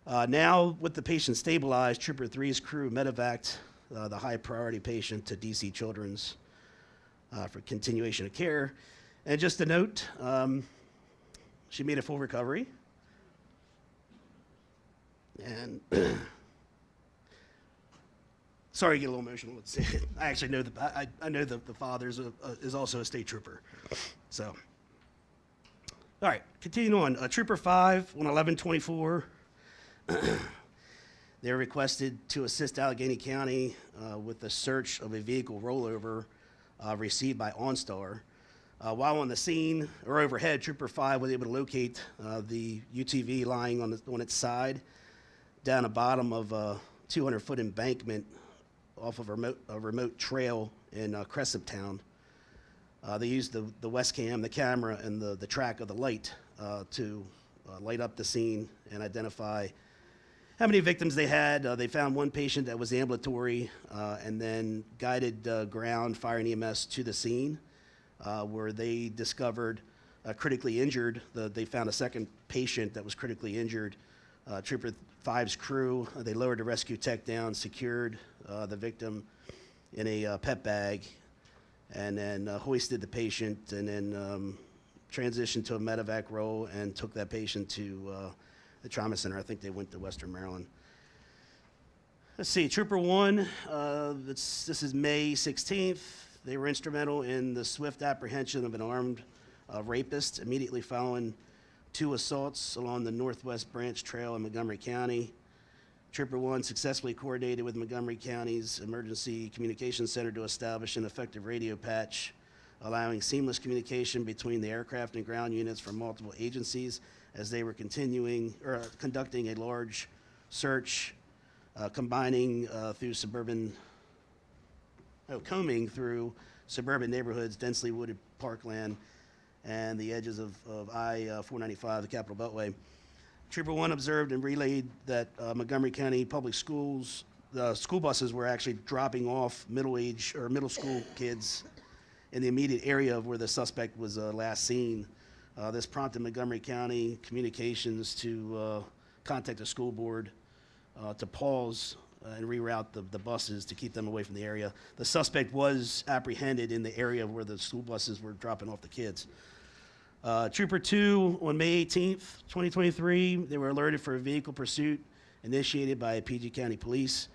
S21: Now, with the patient stabilized, Trooper 3's crew medevaced the high priority patient to DC Children's for continuation of care. And just to note, she made a full recovery. And sorry to get a little emotional. I actually know I know the father is also a state trooper. So, all right, continuing on. Trooper 5 on 11/24. They're requested to assist Allegheny County with the search of a vehicle rollover received by OnStar. While on the scene or overhead, Trooper 5 was able to locate the UTV lying on its side. down the bottom of a 200-foot embankment off of a remote trail in Crescent Town. They used the Westcam, the camera, and the track of the light to light up the scene and identify how many victims they had. They found one patient that was ambulatory and then guided ground fire and EMS to the scene where they discovered critically injured. They found a second patient that was critically injured. Trooper 5's crew, they lowered the rescue tech down, secured the victim in a PET bag, and then hoisted the patient, and then transitioned to a medevac role and took that patient to the trauma center. I think they went to Western Maryland. Let's see, Trooper 1, this is May 16th. They were instrumental in the swift apprehension of an armed rapist immediately following 2 assaults along the Northwest Branch Trail in Montgomery County. Trooper 1 successfully coordinated with Montgomery County's Emergency Communications Center to establish an effective radio patch, allowing seamless communication between the aircraft and ground units from multiple agencies as they were conducting a large search, combing through suburban neighborhoods, densely wooded parkland, and the edges of I-495, the Capitol Beltway. Trooper 1 observed and relayed that Montgomery County Public Schools, the school buses were actually dropping off middle school kids in the immediate area of where the suspect was last seen. This prompted Montgomery County Communications to contact the school board to pause and reroute the buses to keep them away from the area. The suspect was apprehended in the area where the school buses were dropping off the kids. Trooper 2, on May 18th, 2023, they were alerted for a vehicle pursuit initiated by PG County Police.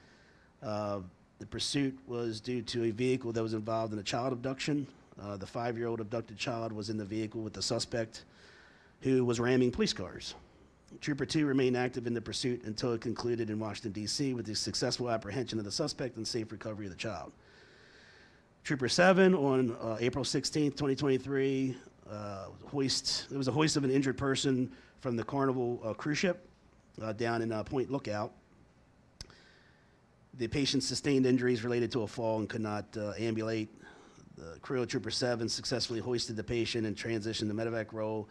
S21: The pursuit was due to a vehicle that was involved in a child abduction. The 5-year-old abducted child was in the vehicle with the suspect, who was ramming police cars. Trooper 2 remained active in the pursuit until it concluded in Washington, D.C. with the successful apprehension of the suspect and safe recovery of the child. Trooper 7, on April 16th, 2023, there was a hoist of an injured person from the Carnival cruise ship down in Point Lookout. The patient sustained injuries related to a fall and could not ambulate. The crew of Trooper 7 successfully hoisted the patient and transitioned the medevac role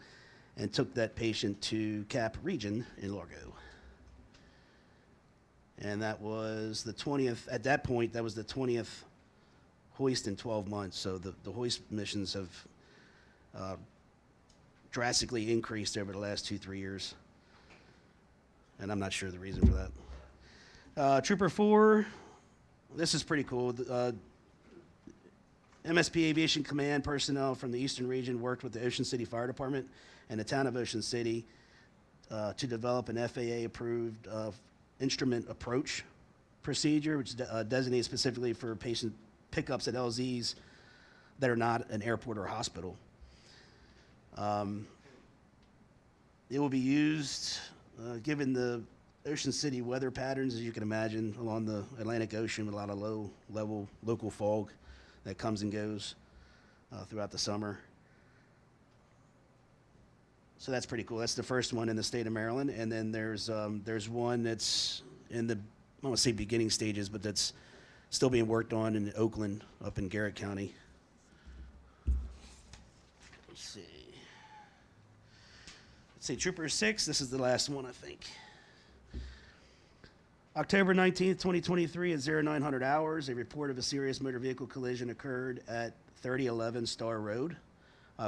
S21: and took that patient to Cap Region in Largo. And that was the 20th, at that point, that was the 20th hoist in 12 months. So the hoist missions have drastically increased over the last 2-3 years. And I'm not sure the reason for that. Trooper 4, this is pretty cool. MSP Aviation Command personnel from the Eastern Region worked with the Ocean City Fire Department and the town of Ocean City to develop an FAA-approved instrument approach procedure, which is designated specifically for patient pickups at LZs that are not an airport or a hospital. It will be used, given the Ocean City weather patterns, as you can imagine, along the Atlantic Ocean with a lot of low-level local fog that comes and goes throughout the summer. So that's pretty cool. That's the first one in the state of Maryland, and then there's one that's in the, I don't want to say beginning stages, but that's still being worked on in Oakland, up in Garrett County. Let's see, Trooper 6, this is the last one, I think. October 19th, 2023 at 0900 hours, a report of a serious motor vehicle collision occurred at 3011 Star Road,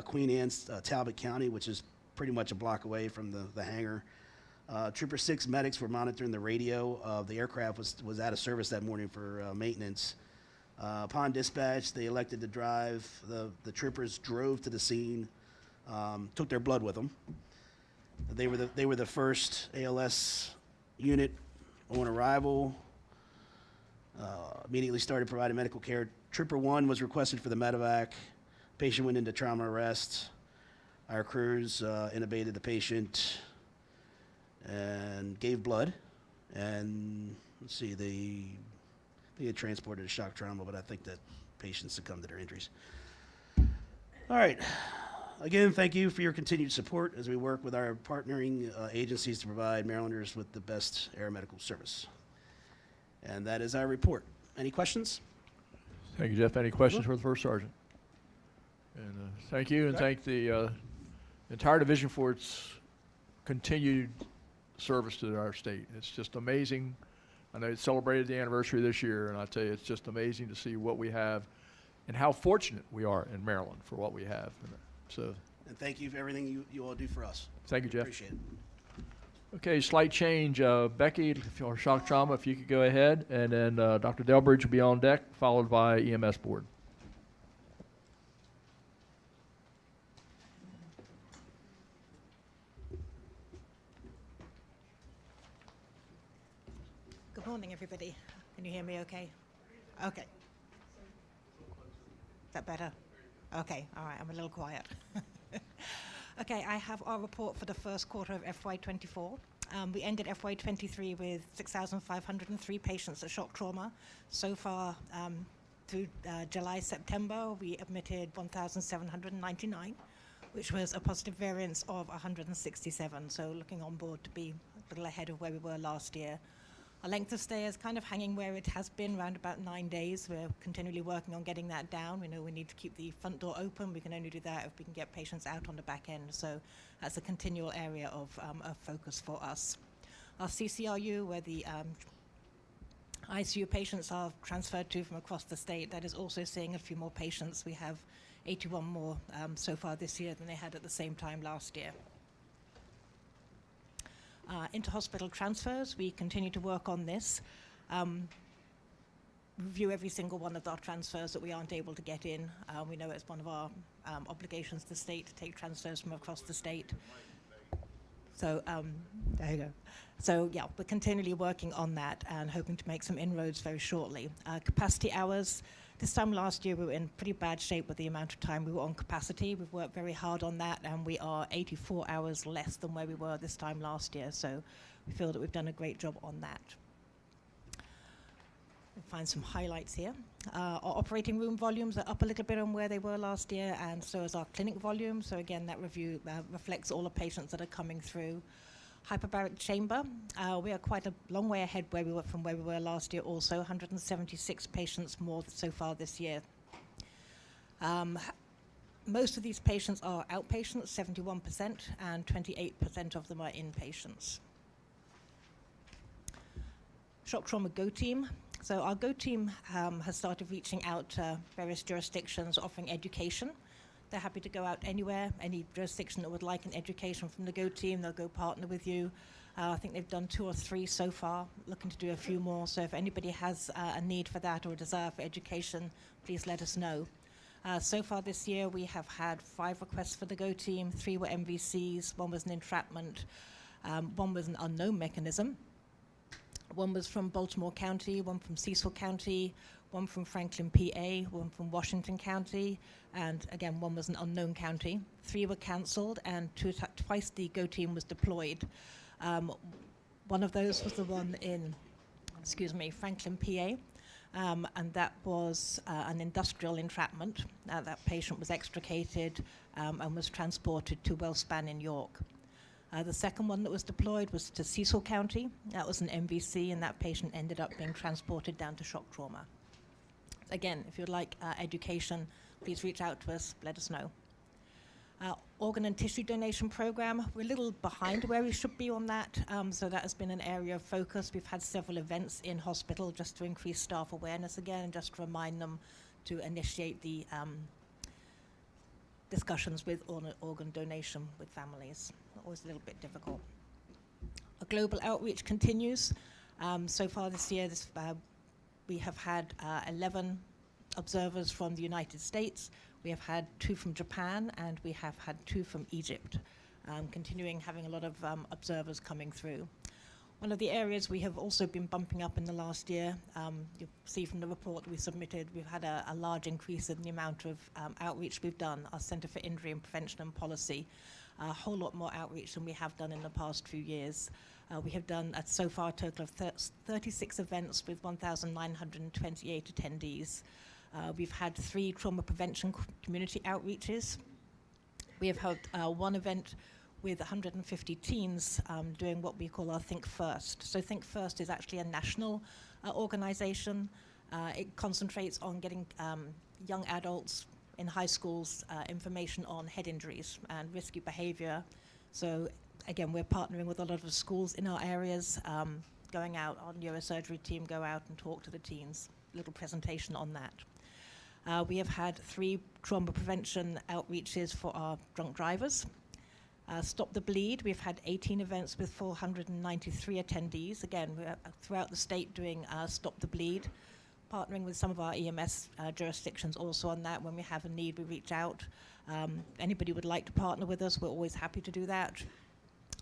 S21: Queen Anne's, Talbot County, which is pretty much a block away from the hangar. Trooper 6 medics were monitoring the radio. The aircraft was out of service that morning for maintenance. Upon dispatch, they elected to drive. The troopers drove to the scene, took their blood with them. They were the first ALS unit on arrival. Immediately started providing medical care. Trooper 1 was requested for the medevac. Patient went into trauma arrest. Our crews intubated the patient and gave blood. And let's see, they had transported to shock trauma, but I think that patient succumbed to their injuries. All right, again, thank you for your continued support as we work with our partnering agencies to provide Marylanders with the best aeromedical service. And that is our report. Any questions?
S12: Thank you, Jeff. Any questions for the First Sergeant? And thank you, and thank the entire division for its continued service to our state. It's just amazing. I know it celebrated the anniversary this year, and I tell you, it's just amazing to see what we have and how fortunate we are in Maryland for what we have. So,
S21: And thank you for everything you all do for us.
S12: thank you, Jeff.
S21: Appreciate it.
S12: Okay, slight change. Becky, if you're shock trauma, if you could go ahead, and then Dr. Delbridge will be on deck, followed by EMS board.
S5: Good morning, everybody. Can you hear me okay? Okay. Is that better? Okay, all right, I'm a little quiet. Okay, I have our report for the first quarter of FY24. We ended FY23 with 6,503 patients at shock trauma. So far, through July, September, we admitted 1,799, which was a positive variance of 167. So looking on board to be a little ahead of where we were last year. Our length of stay is kind of hanging where it has been, around about 9 days. We're continually working on getting that down. We know we need to keep the front door open. We can only do that if we can get patients out on the back end. So that's a continual area of focus for us. Our CCRU, where the ICU patients are transferred to from across the state, that is also seeing a few more patients. We have 81 more so far this year than they had at the same time last year. Inter-hospital transfers, we continue to work on this. Review every single one of our transfers that we aren't able to get in. We know it's one of our obligations to the state to take transfers from across the state. So there you go. So yeah, we're continually working on that and hoping to make some inroads very shortly. Capacity hours. This time last year, we were in pretty bad shape with the amount of time we were on capacity. We've worked very hard on that, and we are 84 hours less than where we were this time last year. So we feel that we've done a great job on that. We'll find some highlights here. Our operating room volumes are up a little bit on where they were last year, and so is our clinic volume. So again, that review reflects all the patients that are coming through. Hyperbaric chamber, we are quite a long way ahead from where we were last year also, 176 patients more so far this year. Most of these patients are outpatients, 71%, and 28% of them are inpatients. Shock Trauma Go Team. So our Go Team has started reaching out to various jurisdictions offering education. They're happy to go out anywhere, any jurisdiction that would like an education from the Go Team, they'll go partner with you. I think they've done 2 or 3 so far, looking to do a few more. So if anybody has a need for that or a desire for education, please let us know. So far this year, we have had 5 requests for the Go Team. 3 were MVCs, 1 was an entrapment, 1 was an unknown mechanism. 1 was from Baltimore County, 1 from Cecil County, 1 from Franklin, PA, 1 from Washington County, and again, 1 was an unknown county. 3 were cancelled, and twice the Go Team was deployed. One of those was the one in, Franklin, PA, and that was an industrial entrapment. That patient was extricated and was transported to Wellspan in York. The second one that was deployed was to Cecil County. That was an MVC, and that patient ended up being transported down to shock trauma. Again, if you'd like education, please reach out to us, let us know. Organ and tissue donation program, we're a little behind where we should be on that, so that has been an area of focus. We've had several events in hospital just to increase staff awareness again, and just to remind them to initiate the discussions with organ donation with families. Always a little bit difficult. A global outreach continues. So far this year, we have had 11 observers from the United States. We have had 2 from Japan, and we have had 2 from Egypt, continuing having a lot of observers coming through. One of the areas we have also been bumping up in the last year, you'll see from the report we submitted, we've had a large increase in the amount of outreach we've done, our Center for Injury and Prevention and Policy, a whole lot more outreach than we have done in the past few years. We have done, so far, a total of 36 events with 1,928 attendees. We've had 3 trauma prevention community outreaches. We have held one event with 150 teens doing what we call our Think First. So Think First is actually a national organization. It concentrates on getting young adults in high schools information on head injuries and risky behavior. So again, we're partnering with a lot of schools in our areas, going out, our neurosurgery team go out and talk to the teens, little presentation on that. We have had 3 trauma prevention outreaches for our drunk drivers. Stop the Bleed, we've had 18 events with 493 attendees. Again, we're throughout the state doing Stop the Bleed, partnering with some of our EMS jurisdictions also on that. When we have a need, we reach out. Anybody would like to partner with us, we're always happy to do that.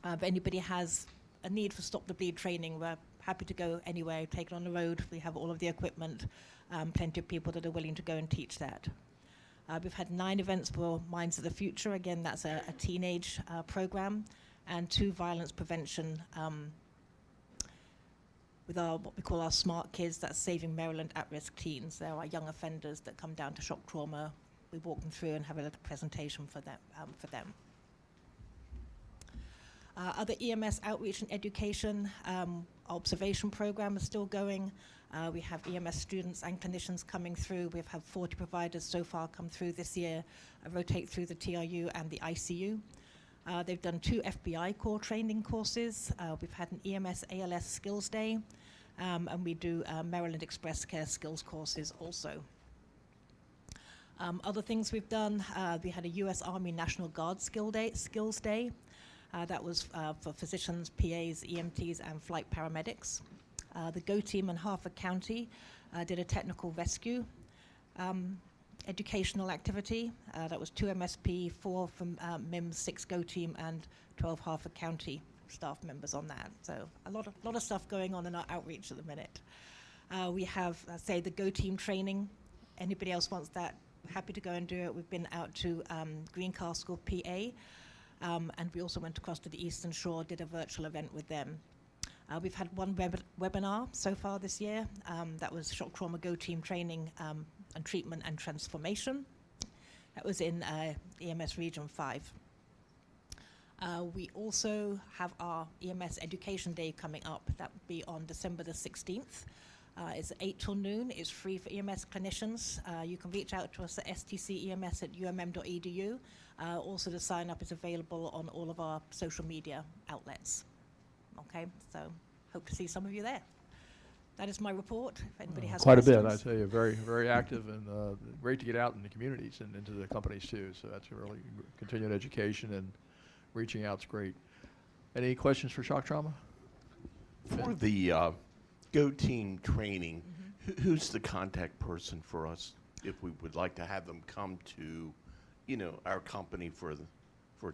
S5: If anybody has a need for Stop the Bleed training, we're happy to go anywhere, take it on the road. We have all of the equipment, plenty of people that are willing to go and teach that. We've had 9 events for Minds of the Future. Again, that's a teenage program, and 2 violence prevention with our what we call our Smart Kids. That's Saving Maryland At-Risk Teens. They're our young offenders that come down to shock trauma. We walk them through and have a little presentation for them. Other EMS outreach and education, observation program is still going. We have EMS students and clinicians coming through. We've had 40 providers so far come through this year, rotate through the TRU and the ICU. They've done 2 FBI core training courses. We've had an EMS ALS skills day, and we do Maryland Express Care skills courses also. Other things we've done, we had a U.S. Army National Guard skills day. That was for physicians, PAs, EMTs, and flight paramedics. The GO team in Harford County did a technical rescue educational activity. That was 2 MSP, 4 from MIMS, 6 GO team, and 12 Harford County staff members on that. So a lot of stuff going on in our outreach at the minute. We have, say, the GO team training. Anybody else wants that, happy to go and do it. We've been out to Greencastle, PA, and we also went across to the Eastern Shore, did a virtual event with them. We've had 1 webinar so far this year. That was Shock Trauma GO team training and treatment and transformation. That was in EMS Region 5. We also have our EMS Education Day coming up. That will be on December the 16th. It's 8 till noon. It's free for EMS clinicians. You can reach out to us at stcems@umm.edu. Also, the sign up is available on all of our social media outlets. Okay, so hope to see some of you there. That is my report. If anybody has
S12: quite
S5: questions.
S12: a bit, I tell you, very, very active, and great to get out in the communities and into the companies too. So that's a really continued education, and reaching out's great. Any questions for shock trauma?
S6: For the GO team training, who's the contact person for us if we would like to have them come to, our company for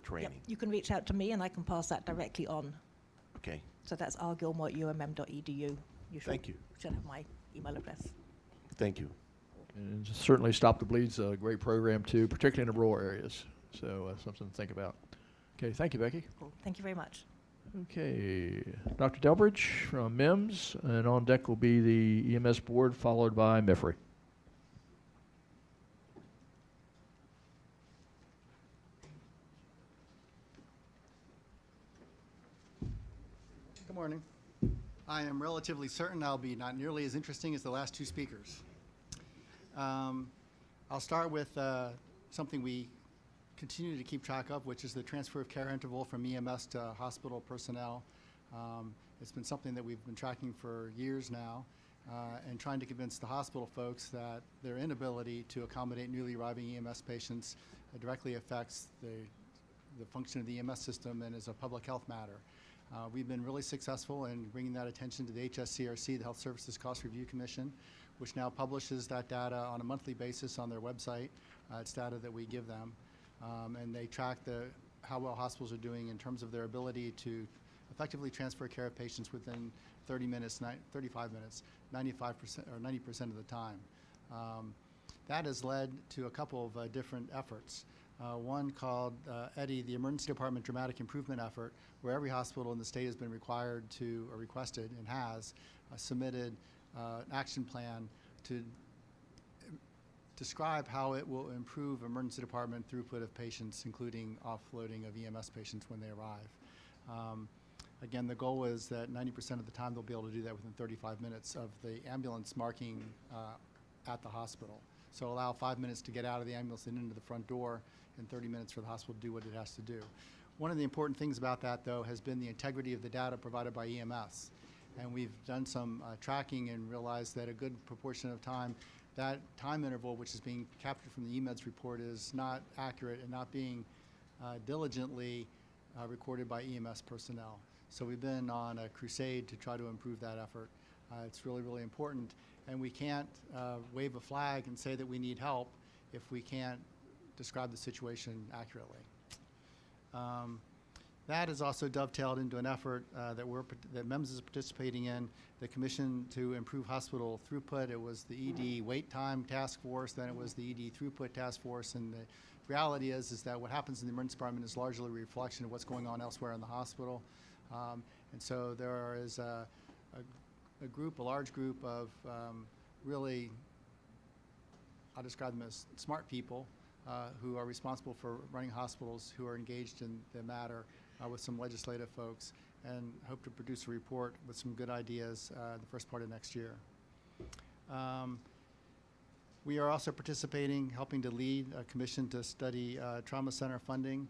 S6: training?
S5: Yep. You can reach out to me, and I can pass that directly on.
S6: Okay.
S5: So that's rgilmore@umm.edu.
S6: Thank you.
S5: Should have my email address.
S6: Thank you.
S12: And certainly Stop the Bleed's a great program too, particularly in the rural areas. So something to think about. Okay, thank you, Becky.
S5: Cool. Thank you very much.
S12: Okay, Dr. Delbridge from MIMS, and on deck will be the EMS board, followed by MIFRI.
S22: Good morning. I am relatively certain I'll be not nearly as interesting as the last 2 speakers. I'll start with something we continue to keep track of, which is the transfer of care interval from EMS to hospital personnel. It's been something that we've been tracking for years now, and trying to convince the hospital folks that their inability to accommodate newly arriving EMS patients directly affects the function of the EMS system and is a public health matter. We've been really successful in bringing that attention to the HSCRC, the Health Services Cost Review Commission, which now publishes that data on a monthly basis on their website. It's data that we give them. And they track how well hospitals are doing in terms of their ability to effectively transfer care of patients within 30 minutes, 35 minutes, 95% or 90% of the time. That has led to a couple of different efforts. One called EDDie, the Emergency Department Dramatic Improvement Effort, where every hospital in the state has been required to, or requested and has, submitted an action plan to describe how it will improve emergency department throughput of patients, including offloading of EMS patients when they arrive. Again, the goal is that 90% of the time they'll be able to do that within 35 minutes of the ambulance marking at the hospital. So allow 5 minutes to get out of the ambulance and into the front door, and 30 minutes for the hospital to do what it has to do. One of the important things about that, though, has been the integrity of the data provided by EMS. And we've done some tracking and realized that a good proportion of time, that time interval, which is being captured from the EMEDS report, is not accurate and not being diligently recorded by EMS personnel. So we've been on a crusade to try to improve that effort. It's really, really important. And we can't wave a flag and say that we need help if we can't describe the situation accurately. That is also dovetailed into an effort that MEMS is participating in, the Commission to Improve Hospital Throughput. It was the ED Wait Time Task Force, then it was the ED Throughput Task Force, and the reality is that what happens in the emergency department is largely a reflection of what's going on elsewhere in the hospital. And so there is a large group of really, I'll describe them as smart people who are responsible for running hospitals, who are engaged in the matter with some legislative folks, and hope to produce a report with some good ideas the first part of next year. We are also participating, helping to lead a commission to study trauma center funding,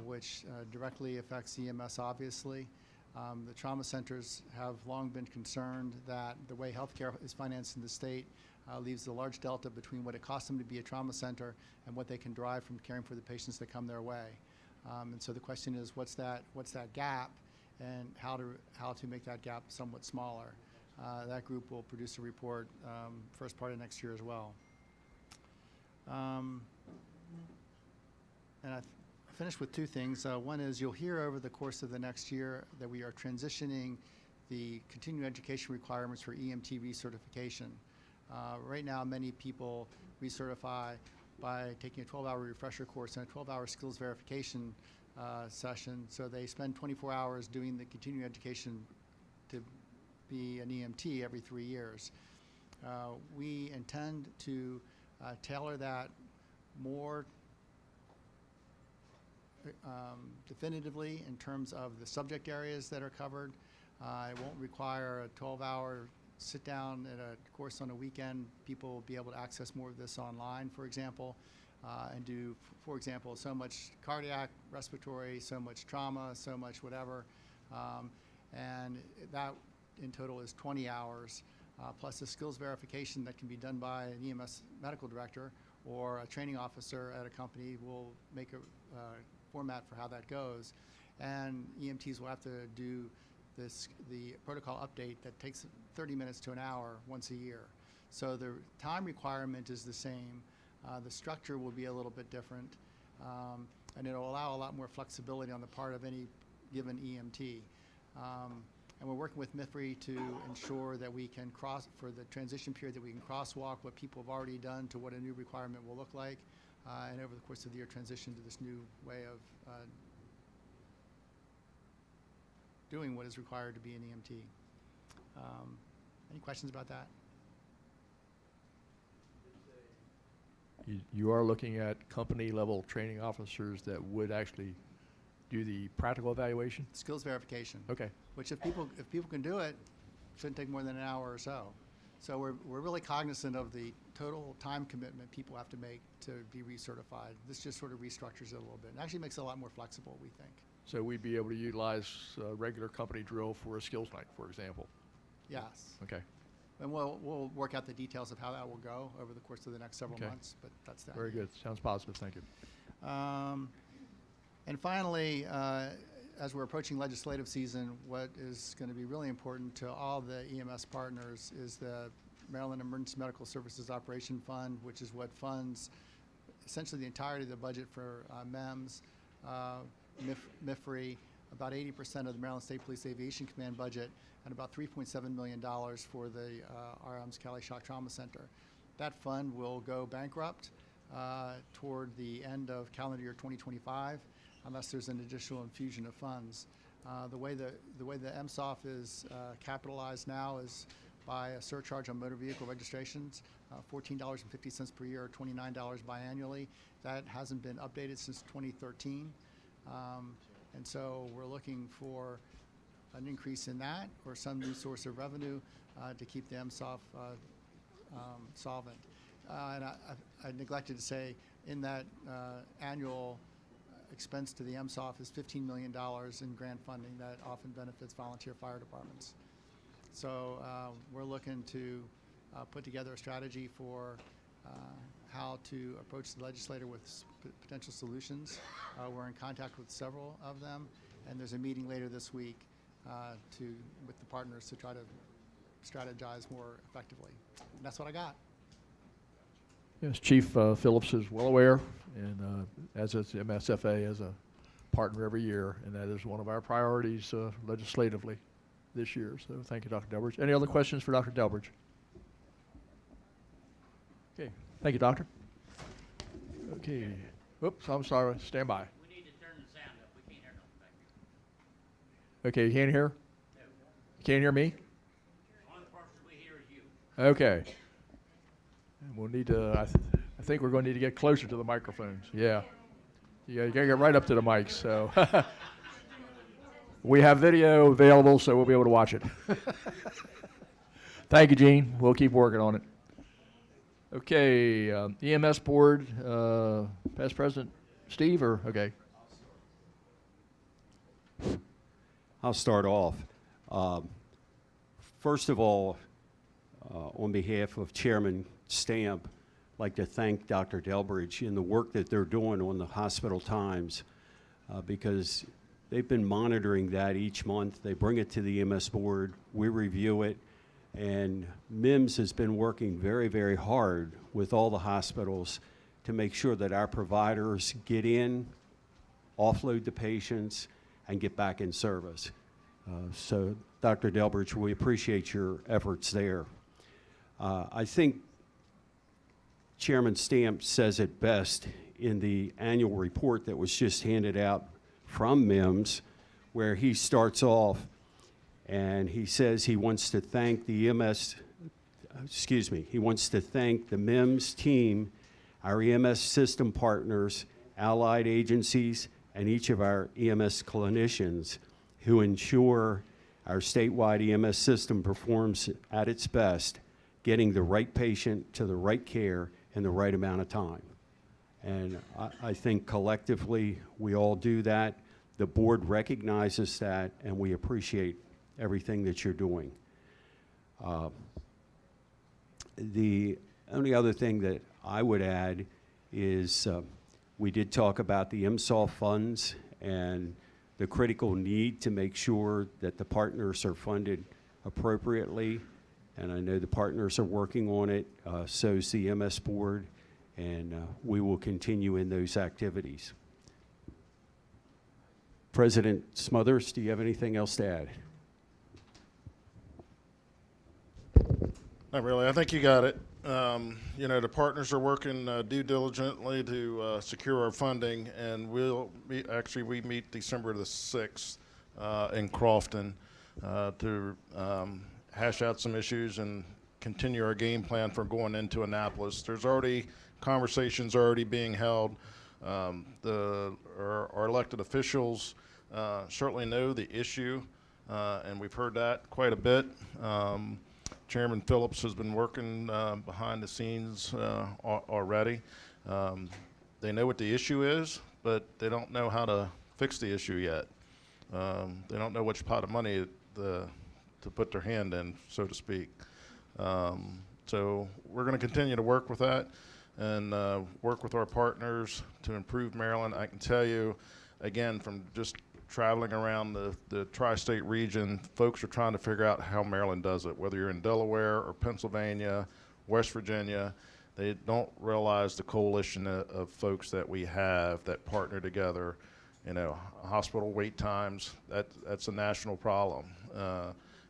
S22: which directly affects EMS, obviously. The trauma centers have long been concerned that the way healthcare is financed in the state leaves a large delta between what it costs them to be a trauma center and what they can derive from caring for the patients that come their way. And so the question is, what's that gap, and how to make that gap somewhat smaller. That group will produce a report first part of next year as well. And I finished with two things. One is you'll hear over the course of the next year that we are transitioning the continuing education requirements for EMT recertification. Right now, many people recertify by taking a 12-hour refresher course and a 12-hour skills verification session. So they spend 24 hours doing the continuing education to be an EMT every 3 years. We intend to tailor that more definitively in terms of the subject areas that are covered. It won't require a 12-hour sit down at a course on a weekend. People will be able to access more of this online, for example, and do, for example, so much cardiac, respiratory, so much trauma, so much whatever. And that in total is 20 hours, plus a skills verification that can be done by an EMS medical director or a training officer at a company will make a format for how that goes. And EMTs will have to do the protocol update that takes 30 minutes to an hour once a year. So the time requirement is the same. The structure will be a little bit different, and it'll allow a lot more flexibility on the part of any given EMT. And we're working with MSFA to ensure that we can for the transition period, that we can crosswalk what people have already done to what a new requirement will look like, and over the course of the year transition to this new way of doing what is required to be an EMT. Any questions about that?
S12: You are looking at company level training officers that would actually do the practical evaluation?
S22: Skills verification.
S12: Okay.
S22: Which if people can do it, shouldn't take more than an hour or so. So we're really cognizant of the total time commitment people have to make to be recertified. This just sort of restructures it a little bit. It actually makes it a lot more flexible, we think.
S12: So we'd be able to utilize a regular company drill for a skills night, for example?
S22: Yes.
S12: Okay.
S22: And we'll work out the details of how that will go over the course of the next several months, but that's that.
S12: Very good. Sounds positive. Thank you.
S22: And finally, as we're approaching legislative season, what is going to be really important to all the EMS partners is the Maryland Emergency Medical Services Operation Fund, which is what funds essentially the entirety of the budget for MEMS, MSFA, about 80% of the Maryland State Police Aviation Command budget, and about $3.7 million for the RM's Cali Shock Trauma Center. That fund will go bankrupt toward the end of calendar year 2025, unless there's an additional infusion of funds. The way the MSOF is capitalized now is by a surcharge on motor vehicle registrations. $14.50 per year, or $29 biannually. That hasn't been updated since 2013. And so we're looking for an increase in that or some new source of revenue to keep the MSOF solvent. And I neglected to say, in that annual expense to the MSOF is $15 million in grant funding that often benefits volunteer fire departments. So we're looking to put together a strategy for how to approach the legislator with potential solutions. We're in contact with several of them, and there's a meeting later this week with the partners to try to strategize more effectively. And that's what I got.
S12: Yes, Chief Phillips is well aware, and as is MSFA as a partner every year, and that is one of our priorities legislatively this year. So thank you, Dr. Delbridge. Any other questions for Dr. Delbridge? Okay, thank you, Doctor. Okay, oops, I'm sorry, stand by.
S7: We need to turn the sound up. We can't hear nothing back here.
S12: Okay, you can't hear?
S7: No.
S12: You can't hear me?
S7: The only person we hear is you.
S12: Okay. And we'll need to, I think we're going to need to get closer to the microphones. Yeah. You got to get right up to the mics. So we have video available, so we'll be able to watch it. Thank you, Gene. We'll keep working on it. Okay, EMS board, past president Steve, or okay.
S13: I'll start off. First of all, on behalf of Chairman Stamp, I'd like to thank Dr. Delbridge in the work that they're doing on the hospital times, because they've been monitoring that each month. They bring it to the EMS board, we review it, and MIMS has been working very, very hard with all the hospitals to make sure that our providers get in, offload the patients, and get back in service. So, Dr. Delbridge, we appreciate your efforts there. I think Chairman Stamp says it best in the annual report that was just handed out from MIMS, where he starts off and he says he wants to thank the he wants to thank the MIMS team, our EMS system partners, allied agencies, and each of our EMS clinicians who ensure our statewide EMS system performs at its best, getting the right patient to the right care in the right amount of time. And I think collectively we all do that. The board recognizes that, and we appreciate everything that you're doing. The only other thing that I would add is we did talk about the MSOF funds and the critical need to make sure that the partners are funded appropriately. And I know the partners are working on it, so is the MS board, and we will continue in those activities. President Smothers, do you have anything else to add?
S4: Not really. I think you got it. You know, the partners are working due diligently to secure our funding, and we meet December the 6th in Crofton to hash out some issues and continue our game plan for going into Annapolis. There's already conversations being held. Our elected officials certainly know the issue, and we've heard that quite a bit. Chairman Phillips has been working behind the scenes already. They know what the issue is, but they don't know how to fix the issue yet. They don't know which pot of money to put their hand in, so to speak. So we're going to continue to work with that and work with our partners to improve Maryland. I can tell you, again, from just traveling around the tri-state region, folks are trying to figure out how Maryland does it, whether you're in Delaware or Pennsylvania, West Virginia. They don't realize the coalition of folks that we have that partner together. You know, hospital wait times, that's a national problem.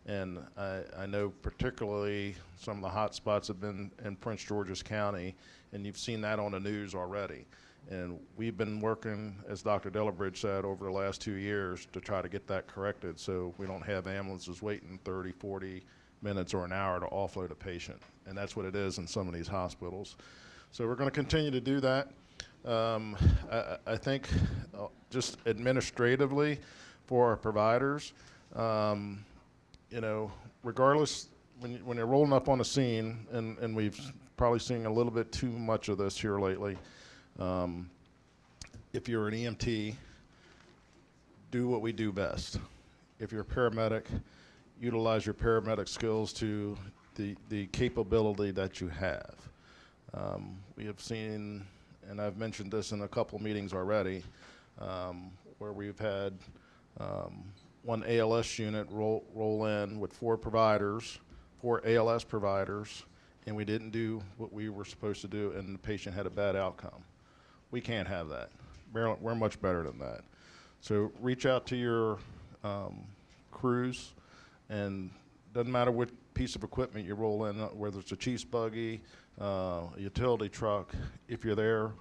S4: And I know particularly some of the hot spots have been in Prince George's County, and you've seen that on the news already. And we've been working, as Dr. Delbridge said, over the last 2 years to try to get that corrected so we don't have ambulances waiting 30, 40, minutes or an hour to offload a patient. And that's what it is in some of these hospitals. So we're going to continue to do that. I think just administratively for our providers, you know, regardless, when you're rolling up on a scene, and we've probably seen a little bit too much of this here lately, if you're an EMT, do what we do best. If you're a paramedic, utilize your paramedic skills to the capability that you have. We have seen, and I've mentioned this in a couple meetings already, where we've had one ALS unit roll in with 4 ALS providers, and we didn't do what we were supposed to do, and the patient had a bad outcome. We can't have that. We're much better than that. So reach out to your crews, and doesn't matter what piece of equipment you roll in, whether it's a chief's buggy, a utility truck, if you're there,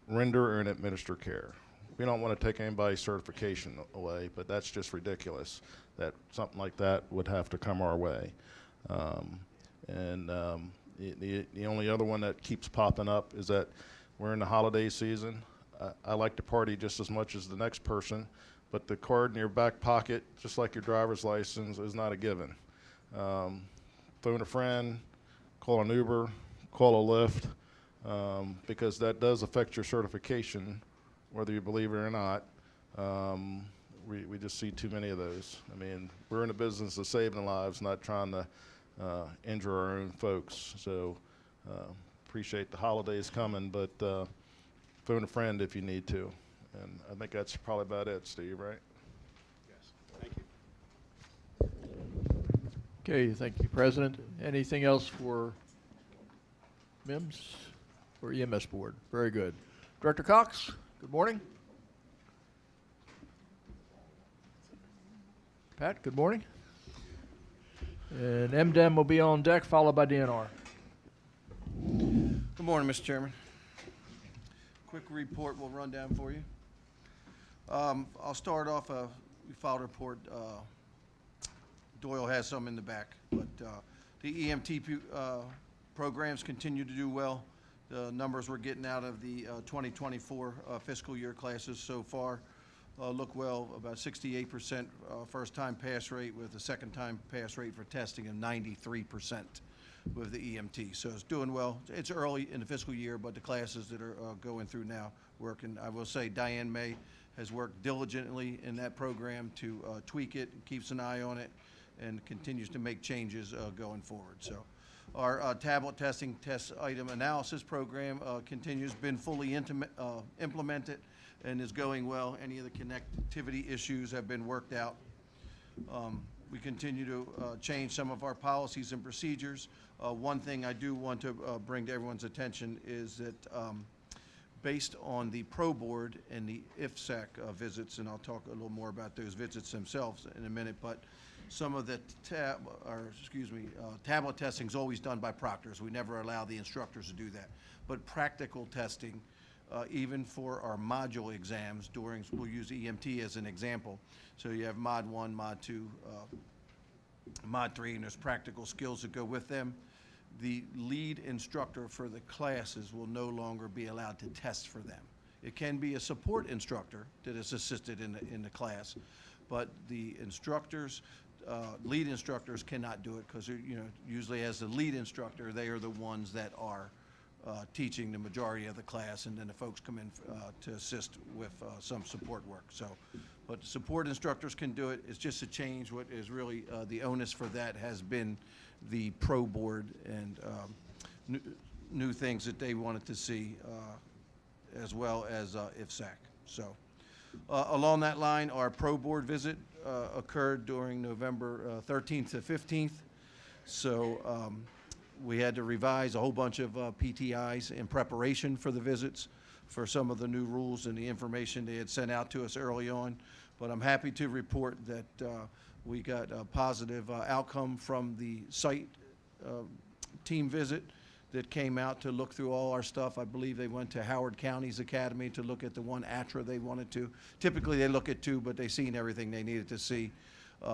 S4: render and administer care. We don't want to take anybody's certification away, but that's just ridiculous that something like that would have to come our way. The only other one that keeps popping up is that we're in the holiday season. I like to party just as much as the next person, but the card in your back pocket, just like your driver's license, is not a given. Phone a friend, call an Uber, call a Lyft, because that does affect your certification, whether you believe it or not. We just see too many of those. I mean, we're in the business of saving lives, not trying to injure our own folks. So appreciate the holidays coming, but phone a friend if you need to. And I think that's probably about it, Steve, right?
S13: Yes. Thank you.
S12: Okay, thank you, President. Anything else for MIMS or EMS Board? Very good. Director Cox, good morning. Pat, good morning. And MDEM will be on deck, followed by DNR.
S1: Good morning, Mr. Chairman. Quick report we'll run down for you. I'll start off, we filed a report. Doyle has some in the back, but the EMT programs continue to do well. The numbers we're getting out of the 2024 fiscal year classes so far look well, about 68% first-time pass rate with a second-time pass rate for testing of 93% with the EMT. So it's doing well. It's early in the fiscal year, but the classes that are going through now working. I will say Diane May has worked diligently in that program to tweak it, keeps an eye on it, and continues to make changes going forward. So our tablet testing test item analysis program continues, been fully implemented and is going well. Any of the connectivity issues have been worked out. We continue to change some of our policies and procedures. One thing I do want to bring to everyone's attention is that based on the Pro Board and the IFSAC visits, and I'll talk a little more about those visits themselves in a minute, but some of the tablet testing is always done by proctors. We never allow the instructors to do that. But practical testing, even for our module exams we'll use EMT as an example. So you have Mod 1, Mod 2, Mod 3, and there's practical skills that go with them. The lead instructor for the classes will no longer be allowed to test for them. It can be a support instructor that is assisted in the class, but the instructors, lead instructors cannot do it because, usually as the lead instructor, they are the ones that are teaching the majority of the class, and then the folks come in to assist with some support work. So, but support instructors can do it. It's just a change. What is really the onus for that has been the Pro Board and new things that they wanted to see, as well as IFSAC. So along that line, our Pro Board visit occurred during November 13th to 15th. So we had to revise a whole bunch of PTIs in preparation for the visits for some of the new rules and the information they had sent out to us early on. But I'm happy to report that we got a positive outcome from the site team visit that came out to look through all our stuff. I believe they went to Howard County's Academy to look at the one ATRA they wanted to. Typically they look at two, but they seen everything they needed to see.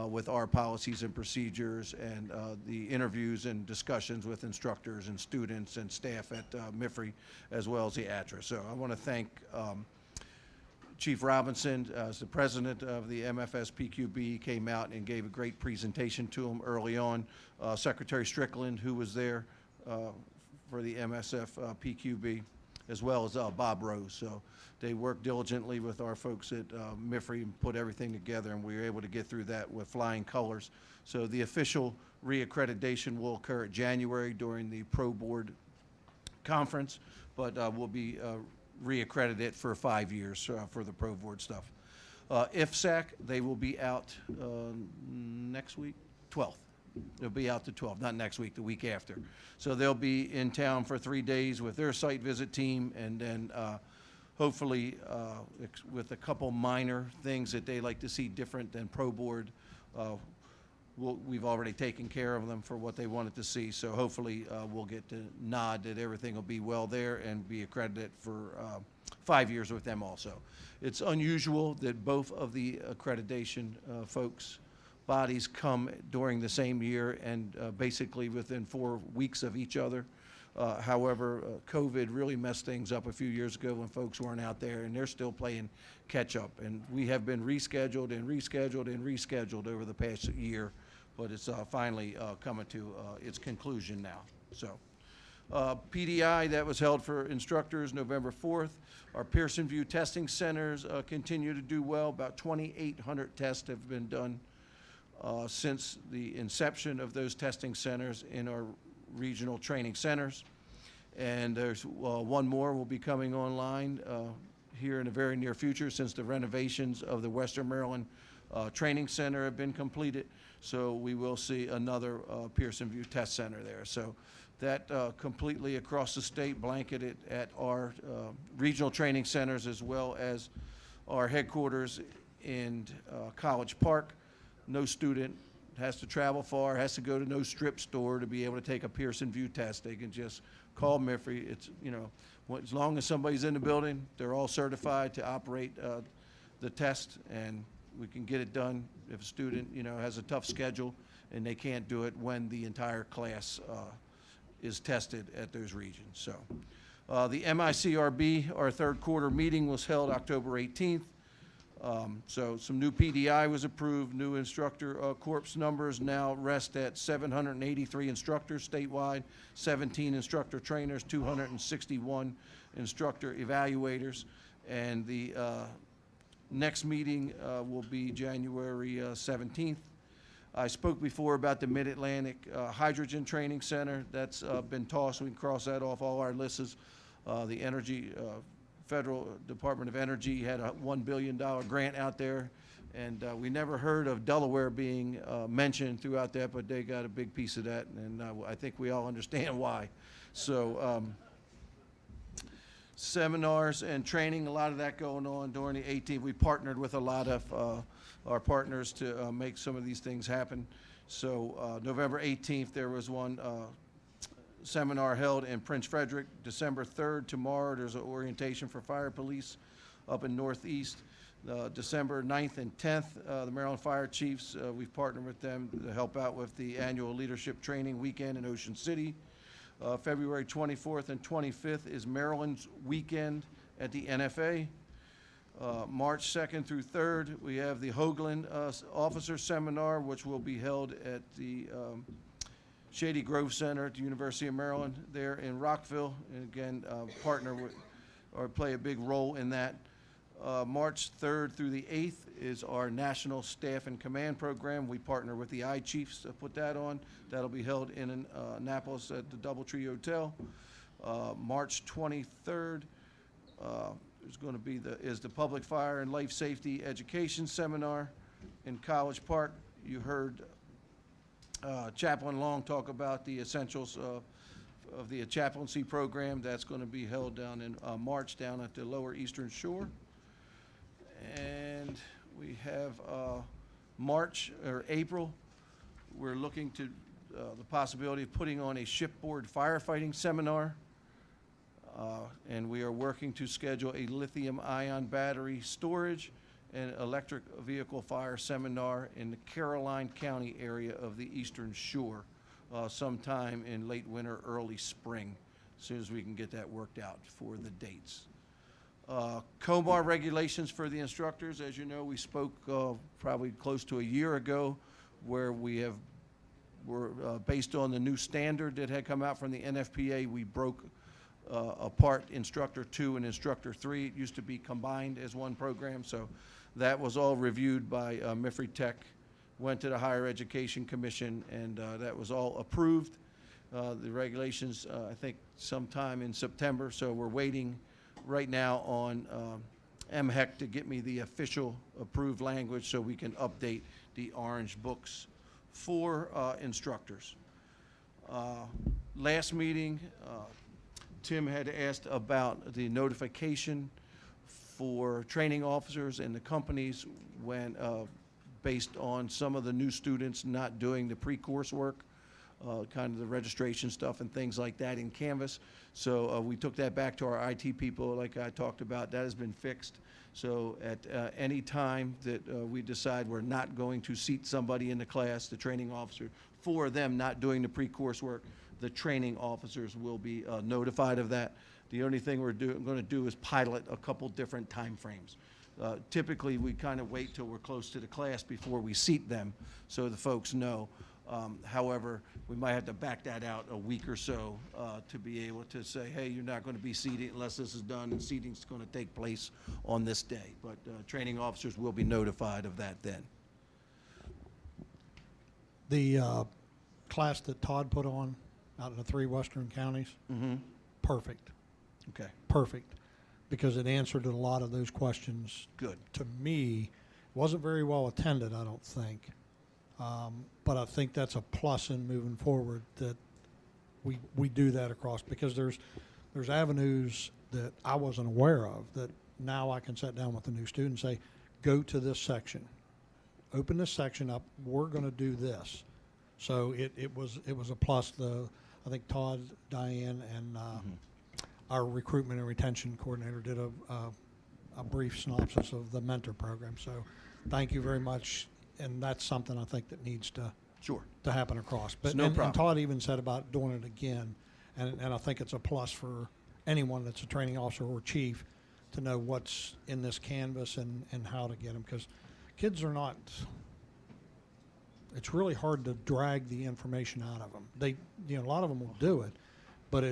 S1: with our policies and procedures and the interviews and discussions with instructors and students and staff at MIFRE as well as the ATRA. So I want to thank Chief Robinson, as the president of the MFSPQB, came out and gave a great presentation to them early on. Secretary Strickland, who was there for the MSFPQB, as well as Bob Rose. So they worked diligently with our folks at MIFRE and put everything together, and we were able to get through that with flying colors. So the official reaccreditation will occur in January during the Pro Board conference, but we'll be reaccredited for 5 years for the Pro Board stuff. IFSAC, they will be out next week, 12th. They'll be out the 12th, not next week, the week after. So they'll be in town for 3 days with their site visit team, and then hopefully with a couple minor things that they like to see different than Pro Board. We've already taken care of them for what they wanted to see, so hopefully we'll get the nod that everything will be well there and be accredited for 5 years with them also. It's unusual that both of the accreditation bodies come during the same year and basically within 4 weeks of each other. However, COVID really messed things up a few years ago when folks weren't out there, and they're still playing catch up. And we have been rescheduled and rescheduled and rescheduled over the past year, but it's finally coming to its conclusion now. So PDI, that was held for instructors November 4th. Our Pearson View testing centers continue to do well. About 2,800 tests have been done since the inception of those testing centers in our regional training centers. And there's one more will be coming online here in the very near future, since the renovations of the Western Maryland Training Center have been completed. So we will see another Pearson View Test Center there. So that completely across the state, blanketed at our regional training centers, as well as our headquarters in College Park. No student has to travel far, has to go to no strip store to be able to take a Pearson View test. They can just call MIFRE. It's, you know, as long as somebody's in the building, they're all certified to operate the test, and we can get it done if a student, you know, has a tough schedule and they can't do it when the entire class is tested at those regions. So the MICRB, our third quarter meeting, was held October 18th. So some new PDI was approved. New instructor corps numbers now rest at 783 instructors statewide, 17 instructor trainers, 261 instructor evaluators, and the next meeting will be January 17th. I spoke before about the Mid-Atlantic Hydrogen Training Center. That's been tossed. We can cross that off all our lists. The Energy Federal Department of Energy had a $1 billion grant out there, and we never heard of Delaware being mentioned throughout that, but they got a big piece of that, and I think we all understand why. So seminars and training, a lot of that going on during the 18th. We partnered with a lot of our partners to make some of these things happen. So November 18th, there was one seminar held in Prince Frederick. December 3rd, tomorrow, there's an orientation for fire police up in Northeast. December 9th and 10th, the Maryland Fire Chiefs, we've partnered with them to help out with the annual leadership training weekend in Ocean City. February 24th and 25th is Maryland's weekend at the NFA. March 2nd through 3rd, we have the Hoagland Officer Seminar, which will be held at the Shady Grove Center at the University of Maryland there in Rockville. And again, partner with or play a big role in that. March 3rd through the 8th is our National Staff and Command Program. We partner with the I-Chiefs to put that on. That'll be held in Annapolis at the DoubleTree Hotel. March 23rd is going to be the Public Fire and Life Safety Education Seminar in College Park. You heard Chaplain Long talk about the essentials of the chaplaincy program. That's going to be held down in March down at the Lower Eastern Shore. And we have March or April, we're looking to the possibility of putting on a shipboard firefighting seminar. And we are working to schedule a lithium-ion battery storage an electric vehicle fire seminar in the Caroline County area of the Eastern Shore sometime in late winter, early spring, as soon as we can get that worked out for the dates. COMAR regulations for the instructors. As you know, we spoke probably close to a year ago where were based on the new standard that had come out from the NFPA. We broke apart Instructor 2 and Instructor 3. It used to be combined as one program, so that was all reviewed by MIFRE Tech, went to the Higher Education Commission, and that was all approved. The regulations, I think, sometime in September, so we're waiting right now on MHEC to get me the official approved language so we can update the orange books for instructors. Last meeting, Tim had asked about the notification for training officers and the companies when, based on some of the new students not doing the pre-course work, kind of the registration stuff and things like that in Canvas. So we took that back to our IT people, like I talked about. That has been fixed. So at any time that we decide we're not going to seat somebody in the class, the training officer, for them not doing the pre-course work, the training officers will be notified of that. The only thing we're going to do is pilot a couple different time frames. Typically, we kind of wait till we're close to the class before we seat them so the folks know. However, we might have to back that out a week or so to be able to say, hey, you're not going to be seated unless this is done, and seating's going to take place on this day. But training officers will be notified of that then.
S10: The class that Todd put on out in the 3 western counties, perfect.
S1: Okay.
S10: Perfect, because it answered a lot of those questions.
S1: Good.
S10: To me, wasn't very well attended, I don't think. But I think that's a plus in moving forward that we do that across, because there's avenues that I wasn't aware of that now I can sit down with the new student and say, go to this section, open this section up, we're going to do this. So it was a plus. I think Todd, Diane, and our recruitment and retention coordinator did a brief synopsis of the mentor program. So thank you very much. And that's something I think that needs to happen across. But
S1: no problem.
S10: And Todd even said about doing it again, and I think it's a plus for anyone that's a training officer or chief to know what's in this canvas and how to get them, because kids are not. It's really hard to drag the information out of them. A lot of them will do it, but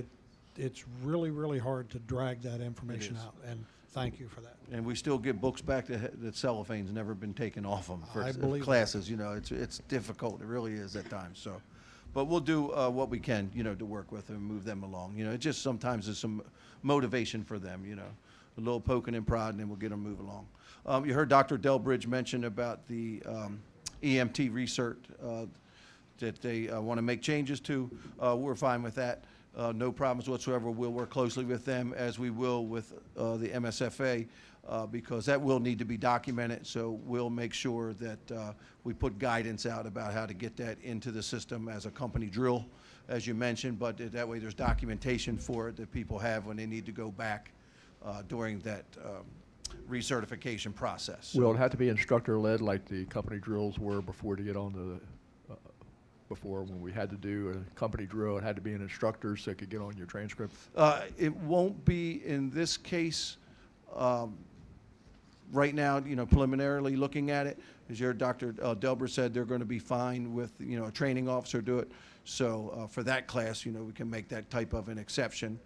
S10: it's really, really hard to drag that information out. And thank you for that.
S1: And we still get books back that cellophane's never been taken off them for
S10: I believe
S1: classes. You know, it's difficult. It really is at times. So, but we'll do what we can, to work with them and move them along. It just sometimes is some motivation for them. A little poking and prodding, and we'll get them move along. You heard Dr. Delbridge mention about the EMT research that they want to make changes to. We're fine with that. No problems whatsoever. We'll work closely with them, as we will with the MSFA, because that will need to be documented. So we'll make sure that we put guidance out about how to get that into the system as a company drill, as you mentioned, but that way there's documentation for it that people have when they need to go back during that recertification process.
S12: Will it have to be instructor-led like the company drills were before to get on the before, when we had to do a company drill, it had to be an instructor so it could get on your transcript?
S1: It won't be in this case. Right now, preliminarily looking at it, as your Dr. Delbert said, they're going to be fine with, a training officer do it. So for that class, we can make that type of an exception.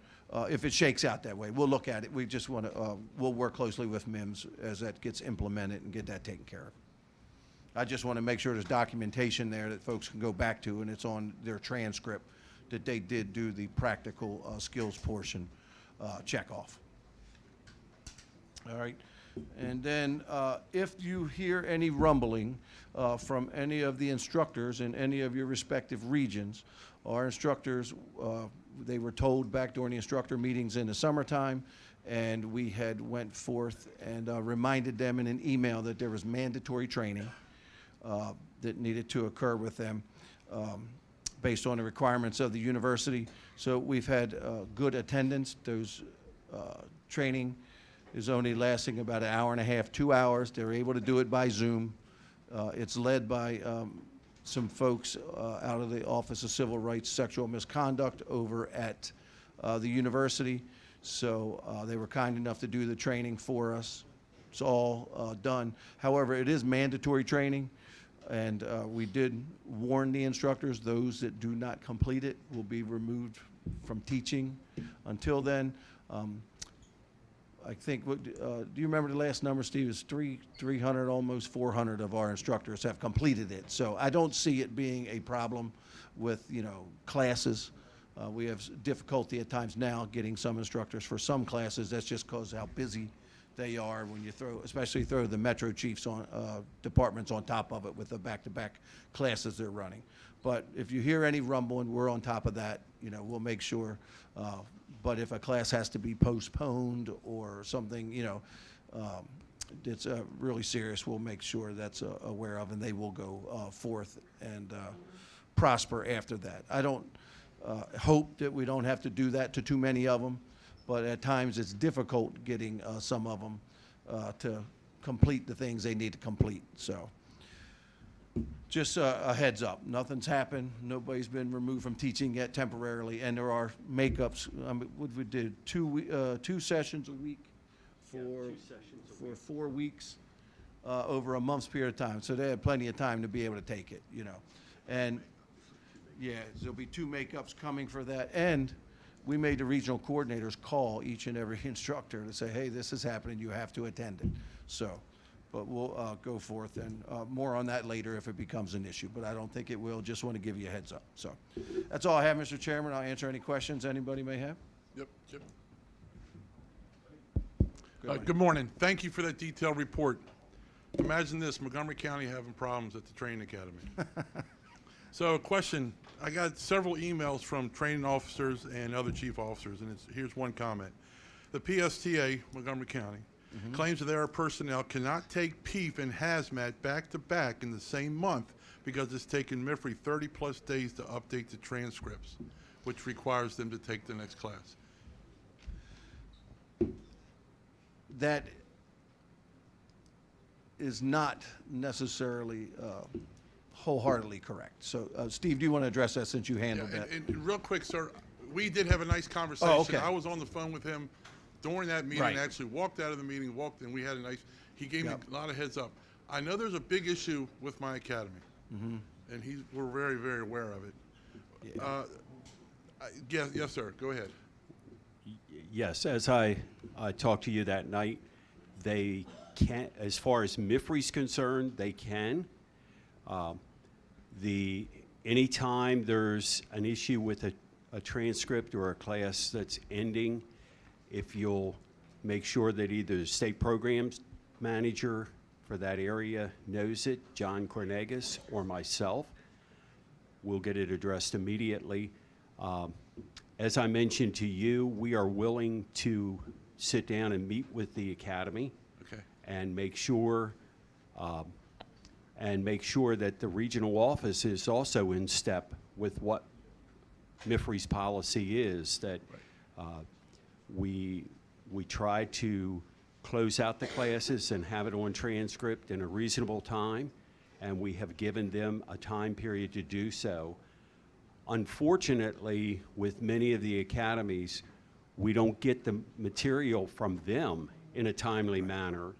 S1: If it shakes out that way, we'll look at it. We just want to, we'll work closely with MIMS as that gets implemented and get that taken care of. I just want to make sure there's documentation there that folks can go back to, and it's on their transcript that they did do the practical skills portion check off. All right. And then if you hear any rumbling from any of the instructors in any of your respective regions, our instructors, they were told back during the instructor meetings in the summertime, and we had went forth and reminded them in an email that there was mandatory training that needed to occur with them based on the requirements of the university. So we've had good attendance. Those training is only lasting about an hour and a half, 2 hours. They're able to do it by Zoom. It's led by some folks out of the Office of Civil Rights Sexual Misconduct over at the university. So they were kind enough to do the training for us. It's all done. However, it is mandatory training, and we did warn the instructors, those that do not complete it will be removed from teaching. Until then, I think, do you remember the last number, Steve? It's 300, almost 400 of our instructors have completed it. So I don't see it being a problem with, classes. We have difficulty at times now getting some instructors for some classes. That's just because how busy they are when you especially throw the Metro Chiefs on, departments on top of it with the back-to-back classes they're running. But if you hear any rumbling, we're on top of that. We'll make sure. But if a class has to be postponed or something, it's really serious, we'll make sure that's aware of, and they will go forth and prosper after that. I don't hope that we don't have to do that to too many of them, but at times it's difficult getting some of them to complete the things they need to complete. So just a heads up, nothing's happened. Nobody's been removed from teaching yet temporarily, and there are makeups. What we did, 2 sessions a week for 4 weeks over a month's period of time. So they had plenty of time to be able to take it, And yeah, there'll be 2 makeups coming for that. And we made the regional coordinators call each and every instructor to say, hey, this is happening, you have to attend it. So, but we'll go forth, and more on that later if it becomes an issue, but I don't think it will. Just want to give you a heads up. So that's all I have, Mr. Chairman. I'll answer any questions anybody may have.
S3: Yep, Chip. Good morning. Thank you for that detailed report. Imagine this, Montgomery County having problems at the training academy. So a question, I got several emails from training officers and other chief officers, and here's one comment. The PSTA, Montgomery County, claims that their personnel cannot take PEEF and hazmat back-to-back in the same month because it's taken MIFRE 30-plus days to update the transcripts, which requires them to take the next class.
S1: That is not necessarily wholeheartedly correct. So, Steve, do you want to address that since you handled that?
S3: And real quick, sir, we did have a nice conversation.
S1: Oh, okay.
S3: I was on the phone with him during that meeting,
S1: Right.
S3: actually walked out of the meeting, and we had he gave me a lot of heads up. I know there's a big issue with my academy, and we're very, very aware of it. Yeah. Yes, sir, go ahead.
S13: Yes, as I talked to you that night, they can, as far as MIFRE's concerned, they can. Anytime there's an issue with a transcript or a class that's ending, if you'll make sure that either the state programs manager for that area knows it, John Cornegas, or myself, we'll get it addressed immediately. As I mentioned to you, we are willing to sit down and meet with the academy and make sure that the regional office is also in step with what MIFRE's policy is, that we try to close out the classes and have it on transcript in a reasonable time, and we have given them a time period to do so. Unfortunately, with many of the academies, we don't get the material from them in a timely manner.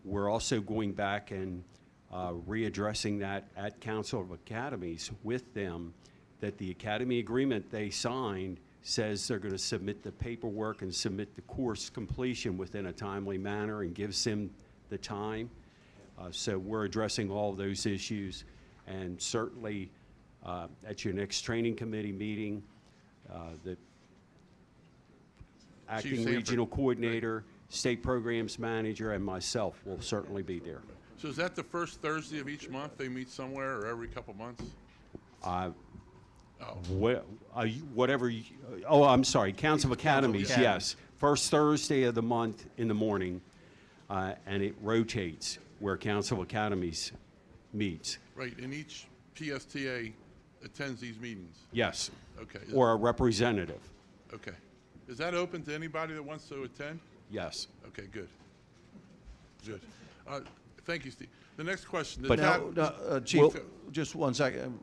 S13: We're also going back and readdressing that at Council of Academies with them, that the academy agreement they signed says they're going to submit the paperwork and submit the course completion within a timely manner and gives them the time. So we're addressing all of those issues, and certainly at your next training committee meeting, the acting regional coordinator, state programs manager, and myself will certainly be there.
S3: So is that the first Thursday of each month they meet somewhere, or every couple months?
S13: Whatever. I'm sorry. Council of Academies. Yes, first Thursday of the month in the morning, and it rotates where Council of Academies meets.
S3: Right, and each PSTA attends these meetings?
S13: Yes.
S3: Okay.
S13: Or a representative.
S3: Okay. Is that open to anybody that wants to attend?
S13: Yes.
S3: Okay, good. Good. Thank you, Steve. The next question.
S6: But
S1: Chief,
S6: Well-
S1: just one second,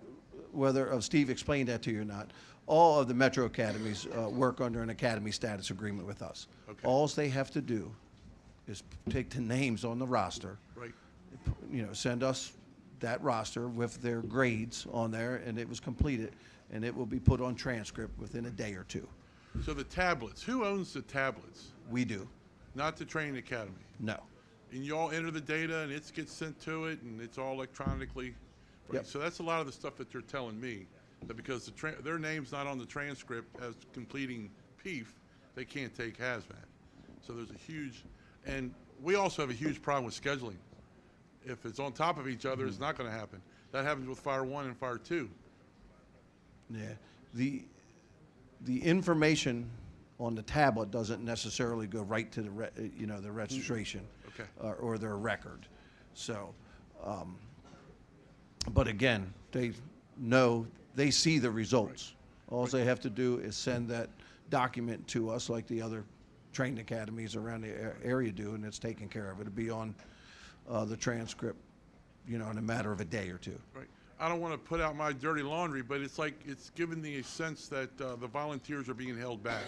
S1: whether Steve explained that to you or not. All of the Metro Academies work under an academy status agreement with us.
S3: Okay.
S1: All they have to do is take the names on the roster,
S3: Right.
S1: send us that roster with their grades on there, and it was completed, and it will be put on transcript within a day or two.
S3: So the tablets, who owns the tablets?
S1: We do.
S3: Not the training academy?
S1: No.
S3: And you all enter the data and it gets sent to it and it's all electronically? Right.
S1: Yep.
S3: So that's a lot of the stuff that they're telling me, that because their name's not on the transcript as completing PEEF, they can't take hazmat. So there's a huge, and we also have a huge problem with scheduling. If it's on top of each other, it's not going to happen. That happens with Fire 1 and Fire 2.
S1: Yeah. The information on the tablet doesn't necessarily go right to the the registration
S3: Okay.
S1: or their record. So, but again, they see the results. All they have to do is send that document to us, like the other training academies around the area do, and it's taken care of. It'll be on the transcript, in a matter of a day or two.
S3: Right. I don't want to put out my dirty laundry, but it's like it's given the sense that the volunteers are being held back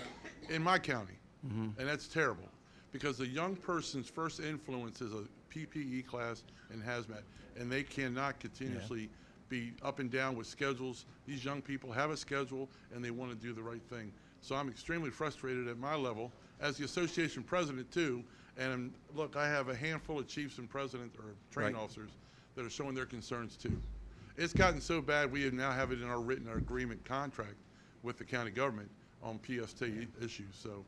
S3: in my county, and that's terrible because the young person's first influence is a PPE class and hazmat, and they cannot continuously be up and down with schedules. These young people have a schedule and they want to do the right thing. So I'm extremely frustrated at my level as the association president too. And look, I have a handful of chiefs and presidents or training officers that are showing their concerns too. It's gotten so bad we now have it in our written agreement contract with the county government on PST issues. So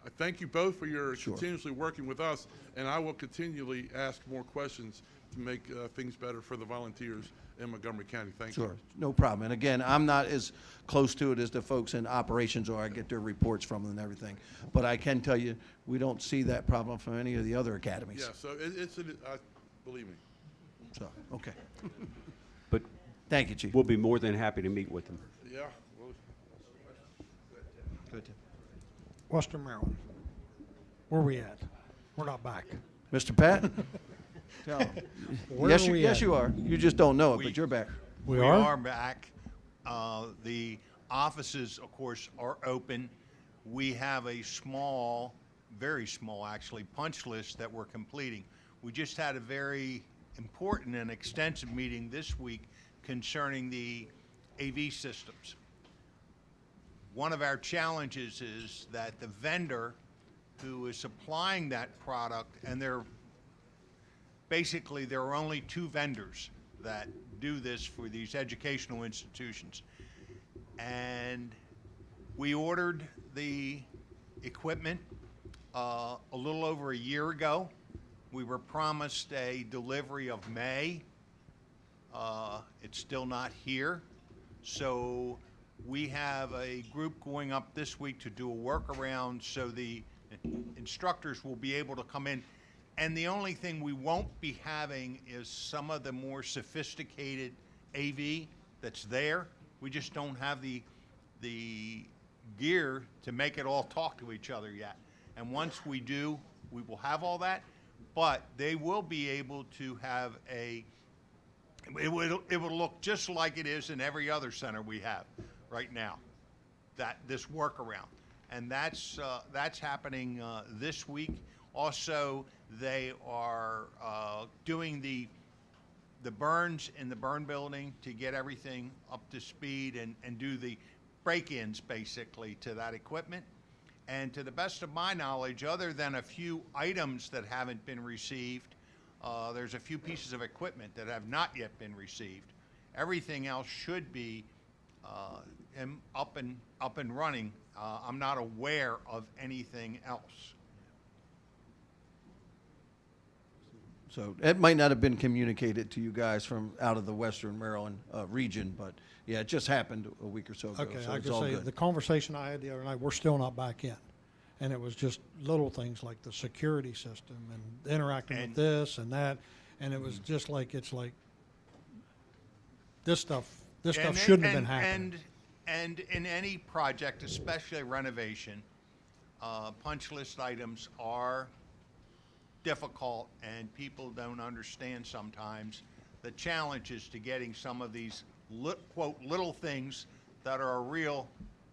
S3: I thank you both for your continuously working with us, and I will continually ask more questions to make things better for the volunteers in Montgomery County. Thank you.
S1: Sure, no problem. And again, I'm not as close to it as the folks in operations are. I get their reports from them and everything. But I can tell you, we don't see that problem from any of the other academies.
S3: Yeah, so believe me.
S1: So, okay.
S13: But
S1: thank you, Chief.
S13: We'll be more than happy to meet with them.
S3: Yeah.
S1: Good.
S10: Western Maryland, where we at? We're not back.
S1: Mr. Pat? Tell 'em.
S10: Where
S1: Yes,
S10: are we
S1: yes,
S10: at?
S1: you are. You just don't know it, but you're back.
S10: We are?
S8: are back. The offices, of course, are open. We have a small, very small actually, punch list that we're completing. We just had a very important and extensive meeting this week concerning the AV systems. One of our challenges is that the vendor who is supplying that product, and there are only two vendors that do this for these educational institutions. And we ordered the equipment a little over a year ago. We were promised a delivery of May. It's still not here. So we have a group going up this week to do a workaround so the instructors will be able to come in. And the only thing we won't be having is some of the more sophisticated AV that's there. We just don't have the gear to make it all talk to each other yet. And once we do, we will have all that. But they will be able to have it will look just like it is in every other center we have right now, this workaround. And that's happening this week. Also, they are doing the burns in the burn building to get everything up to speed and do the break-ins basically to that equipment. And to the best of my knowledge, other than a few items that haven't been received, there's a few pieces of equipment that have not yet been received. Everything else should be up and running. I'm not aware of anything else.
S1: So it might not have been communicated to you guys from out of the Western Maryland region, but yeah, it just happened a week or so ago.
S10: Okay,
S1: so
S10: I
S1: it's
S10: can
S1: all
S10: say
S1: good.
S10: the conversation I had the other night, we're still not back in. And it was just little things like the security system and interacting with this and that. And it was just like, it's like, this stuff shouldn't have been happening.
S8: And in any project, especially renovation, punch list items are difficult, and people don't understand sometimes the challenges to getting some of these quote little things that are a real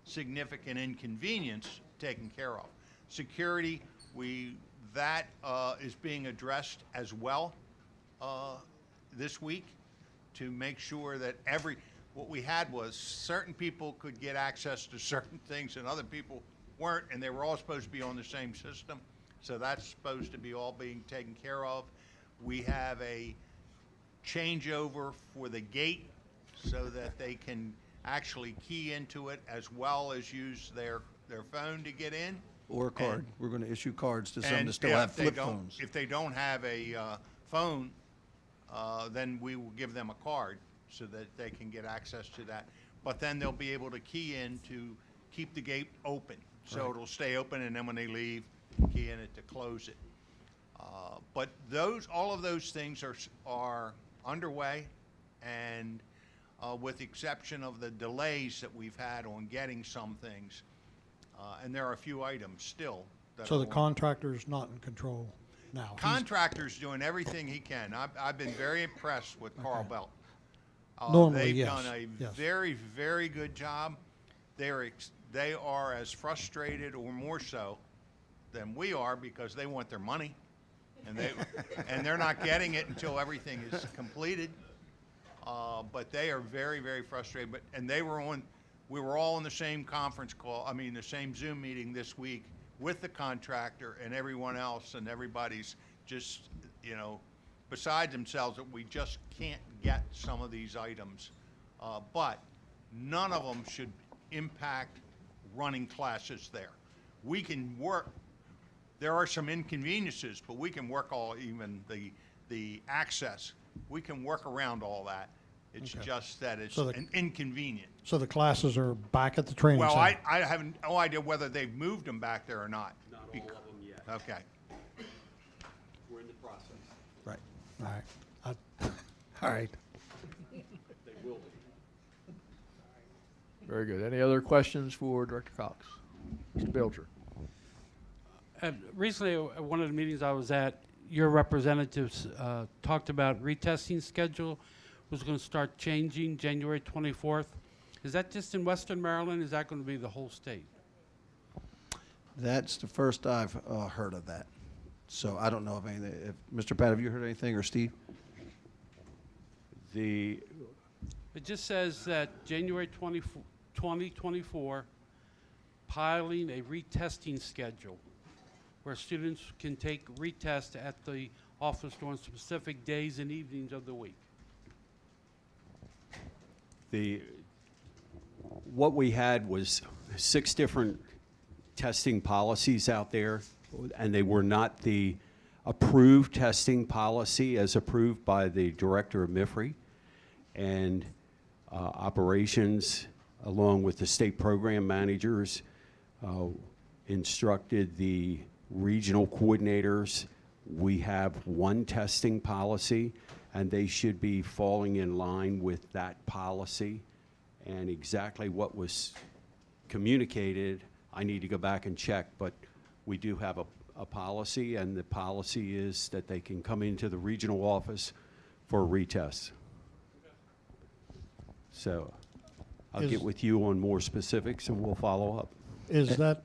S8: significant inconvenience taken care of. Security, that is being addressed as well this week to make sure that what we had was certain people could get access to certain things and other people weren't, and they were all supposed to be on the same system. So that's supposed to be all being taken care of. We have a changeover for the gate so that they can actually key into it as well as use their phone to get in.
S1: Or a card. We're going to issue cards to some
S8: And
S1: that still
S8: yeah,
S1: have flip phones.
S8: if they don't have a phone, then we will give them a card so that they can get access to that. But then they'll be able to key in to keep the gate open. So
S1: Right.
S8: it'll stay open, and then when they leave, key in it to close it. But all of those things are underway, and with the exception of the delays that we've had on getting some things, and there are a few items still.
S10: So the contractor's not in control now? He's-
S8: Contractor's doing everything he can. I've been very impressed with Carl Belt.
S10: Normally,
S8: they've
S10: yes,
S8: done a
S10: yes.
S8: very, very good job. They are as frustrated or more so than we are because they want their money, and they're not getting it until everything is completed. But they are very, very frustrated. We were all in the same conference call. The same Zoom meeting this week with the contractor and everyone else, and everybody's just, beside themselves that we just can't get some of these items. But none of them should impact running classes there. We can work. There are some inconveniences, but we can work even the access. We can work around all that. It's
S10: Okay.
S8: just that it's
S10: So
S8: an inconvenient.
S10: So the classes are back at the training
S8: Well,
S10: center?
S8: I have no idea whether they've moved them back there or not.
S13: Not all of them yet.
S8: Okay.
S13: We're in the process.
S10: Right, all right. All right.
S13: They will be.
S12: Very good. Any other questions for Director Cox? Mr. Belcher?
S20: Recently, at one of the meetings I was at, your representatives talked about retesting schedule was going to start changing January 24th. Is that just in Western Maryland? Is that going to be the whole state?
S1: That's the first I've heard of that. So I don't know if anything. Mr. Pat, have you heard anything, or Steve?
S20: It just says that January 2024, piling a retesting schedule where students can take retest at the office during specific days and evenings of the week.
S13: What we had was 6 different testing policies out there, and they were not the approved testing policy as approved by the director of MIFRE, and operations, along with the state program managers, instructed the regional coordinators. We have one testing policy, and they should be falling in line with that policy. And exactly what was communicated, I need to go back and check, but we do have a policy, and the policy is that they can come into the regional office for a retest. So I'll get with you on more specifics, and we'll follow up.
S10: Is that?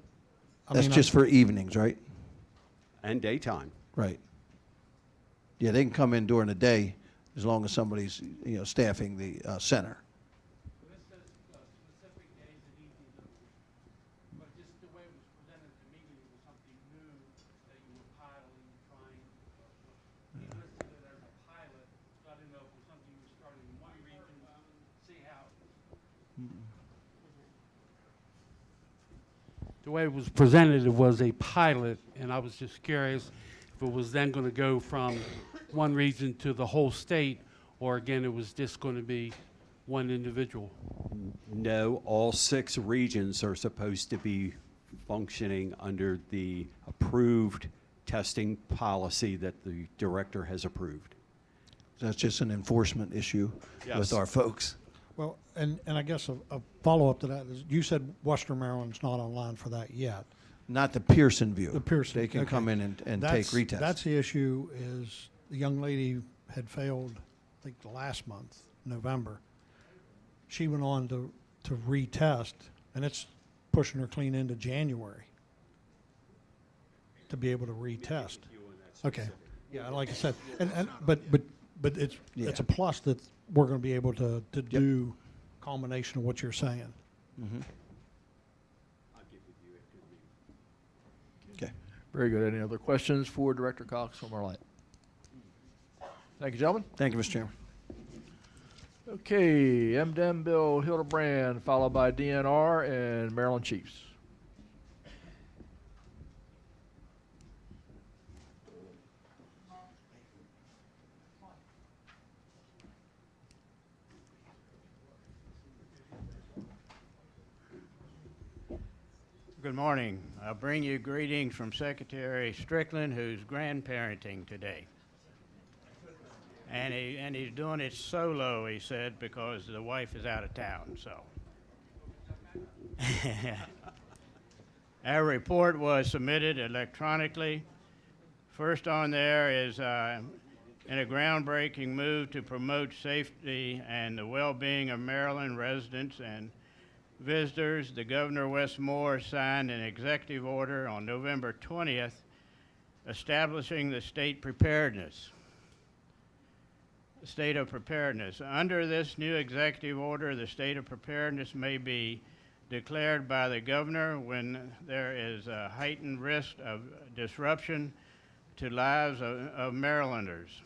S1: That's just for evenings, right?
S13: And daytime.
S1: Right. Yeah, they can come in during the day as long as somebody's, staffing the center.
S20: The way it was presented, it was a pilot, and I was just curious if it was then going to go from one region to the whole state, or again, it was just going to be one individual.
S13: No, all 6 regions are supposed to be functioning under the approved testing policy that the director has approved.
S1: That's just an enforcement issue
S13: Yes.
S1: with our folks.
S10: Well, and I guess a follow-up to that is, you said Western Maryland's not online for that yet.
S1: Not the Pearson view.
S10: The Pearson.
S1: They can
S10: okay.
S1: come in and take
S10: That's-
S1: retests.
S10: That's the issue is the young lady had failed, I think, last month, November. She went on to retest, and it's pushing her clean into January to be able to retest. Okay. Yeah, like I said, but it's
S1: Yeah.
S10: it's a plus that we're going to be able to do combination of what you're saying.
S1: Mhm. Okay.
S12: Very good. Any other questions for Director Cox from our light? Thank you, gentlemen.
S1: Thank you, Mr. Chairman.
S12: Okay, MDM Bill Hildebrand, followed by DNR and Maryland Chiefs.
S2: Good morning. I'll bring you greetings from Secretary Strickland, who's grandparenting today. And he's doing it solo, he said, because the wife is out of town, so. Our report was submitted electronically. First on there is in a groundbreaking move to promote safety and the well-being of Maryland residents and visitors, the Governor Wes Moore signed an executive order on November 20th establishing the state of preparedness. Under this new executive order, the state of preparedness may be declared by the governor when there is a heightened risk of disruption to lives of Marylanders.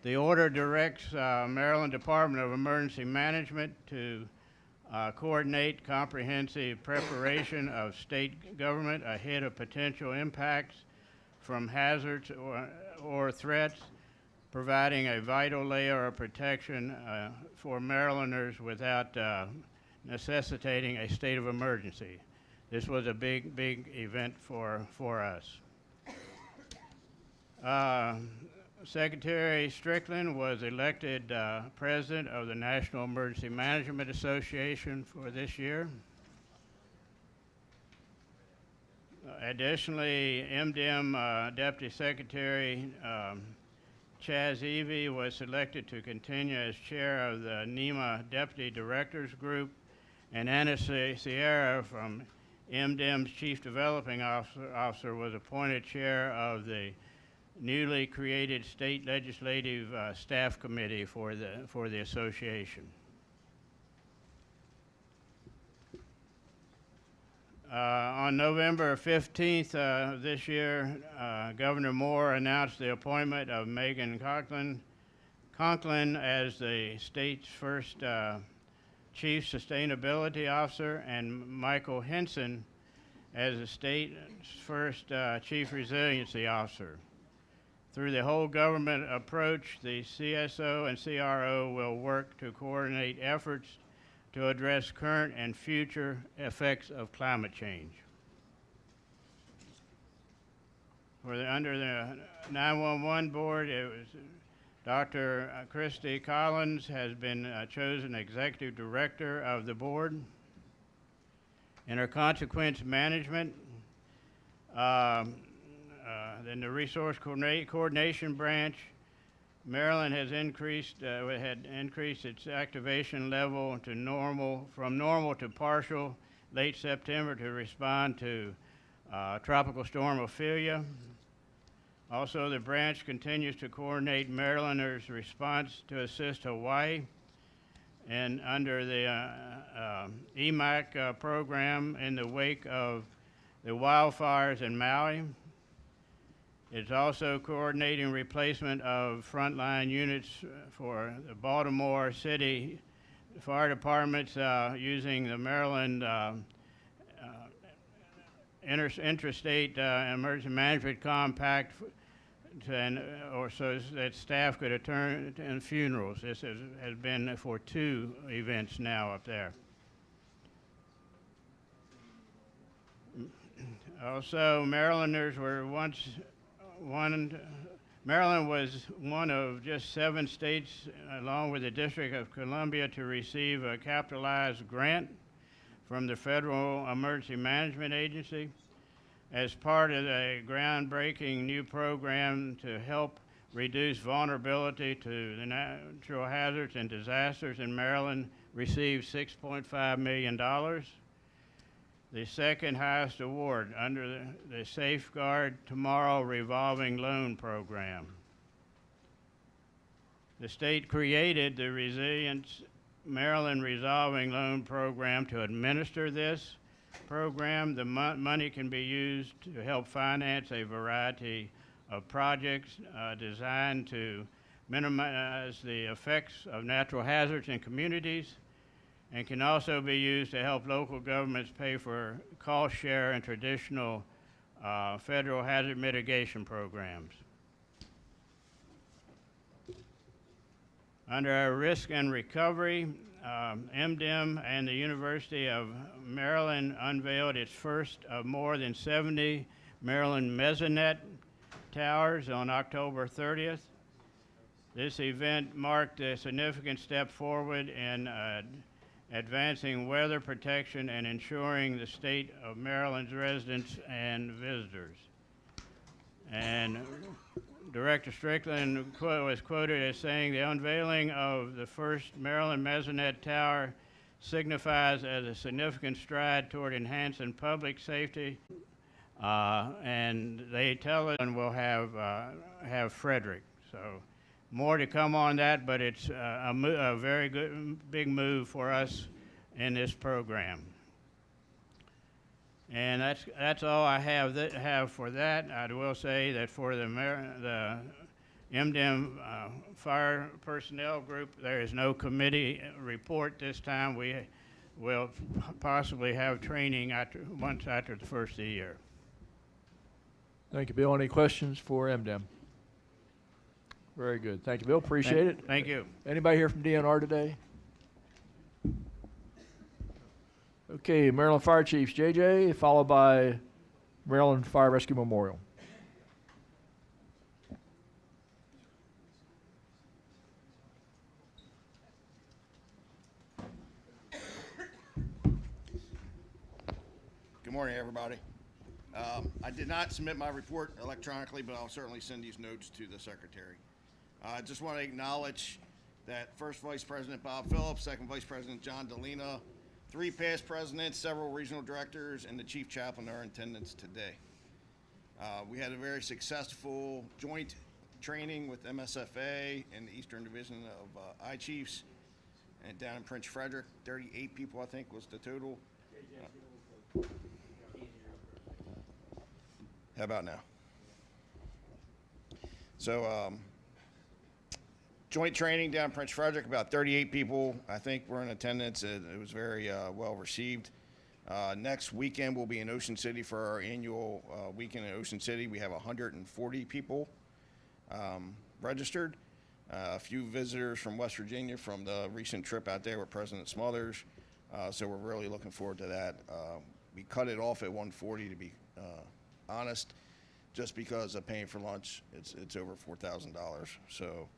S2: The order directs Maryland Department of Emergency Management to coordinate comprehensive preparation of state government ahead of potential impacts from hazards or threats, providing a vital layer of protection for Marylanders without necessitating a state of emergency. This was a big event for us. Secretary Strickland was elected president of the National Emergency Management Association for this year. Additionally, MDM Deputy Secretary Chaz Evie was selected to continue as chair of the NEMA Deputy Directors Group, and Anna Sierra from MDM's Chief Developing Officer was appointed chair of the newly created State Legislative Staff Committee for the association. On November 15th this year, Governor Moore announced the appointment of Megan Conklin as the state's first Chief Sustainability Officer and Michael Henson as the state's first Chief Resiliency Officer. Through the whole government approach, the CSO and CRO will work to coordinate efforts to address current and future effects of climate change. Under the 911 board, it was Dr. Christy Collins has been chosen executive director of the board. In her consequence management, in the resource coordination branch, Maryland has had increased its activation level to from normal to partial late September to respond to Tropical Storm Ophelia. Also, the branch continues to coordinate Marylanders' response to assist Hawaii, and under the EMAC program in the wake of the wildfires in Maui. It's also coordinating replacement of frontline units for the Baltimore City Fire Departments using the Maryland Interstate Emergency Management Compact so that staff could attend funerals. This has been for 2 events now up there. Also, Maryland was one of just 7 states, along with the District of Columbia, to receive a capitalized grant from the Federal Emergency Management Agency. as part of a groundbreaking new program to help reduce vulnerability to the natural hazards and disasters in Maryland, received $6.5 million. The second highest award under the Safeguard Tomorrow revolving loan program. The state created the Resilience Maryland Resolving Loan Program to administer this program. The money can be used to help finance a variety of projects designed to minimize the effects of natural hazards in communities, and can also be used to help local governments pay for cost share and traditional federal hazard mitigation programs. Under our risk and recovery, MDIM and the University of Maryland unveiled its first of more than 70 Maryland mesonet towers on October 30th. This event marked a significant step forward in advancing weather protection and ensuring the state of Maryland's residents and visitors. And Director Strickland was quoted as saying, "The unveiling of the first Maryland mesonet tower signifies as a significant stride toward enhancing public safety." And they tell us we'll have Frederick. So more to come on that, but it's a very good, big move for us in this program. And that's all I have for that. I will say that for the MDIM fire personnel group, there is no committee report this time. We will possibly have training once after the first of the year.
S12: Thank you, Bill. Any questions for MDIM? Very good. Thank you, Bill. Appreciate it.
S2: Thank you.
S12: Anybody here from DNR today? Okay, Maryland Fire Chiefs, JJ, followed by Maryland Fire Rescue Memorial.
S9: Good morning, everybody. I did not submit my report electronically, but I'll certainly send these notes to the secretary. I just want to acknowledge that First Vice President Bob Phillips, Second Vice President John Delina, 3 past presidents, several regional directors, and the chief chaplain are in attendance today. We had a very successful joint training with MSFA and the Eastern Division of I-Chiefs, and down in Prince Frederick, 38 people, I think, was the total. How about now? So, joint training down in Prince Frederick, about 38 people, I think, were in attendance. It was very well received. Next weekend, we'll be in Ocean City for our annual weekend in Ocean City. We have 140 people registered. A few visitors from West Virginia from the recent trip out there with President Smothers. So we're really looking forward to that. We cut it off at 140 to be honest, just because of paying for lunch. It's over $4,000. So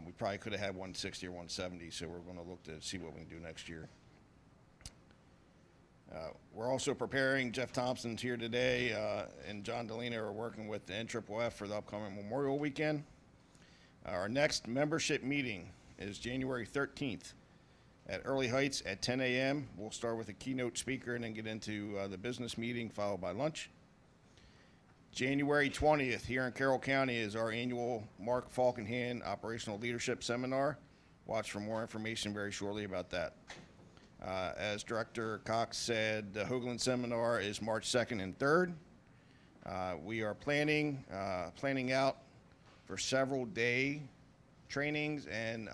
S9: we probably could have had 160 or 170. So we're going to look to see what we can do next year. We're also preparing. Jeff Thompson's here today, and John Delina are working with the NFFF for the upcoming Memorial Weekend. Our next membership meeting is January 13th at Early Heights at 10 a.m. We'll start with a keynote speaker and then get into the business meeting, followed by lunch. January 20th here in Carroll County is our annual Mark Falkenhand Operational Leadership Seminar. Watch for more information very shortly about that. As Director Cox said, the Hoagland Seminar is March 2nd and 3rd. We are planning out for several day trainings and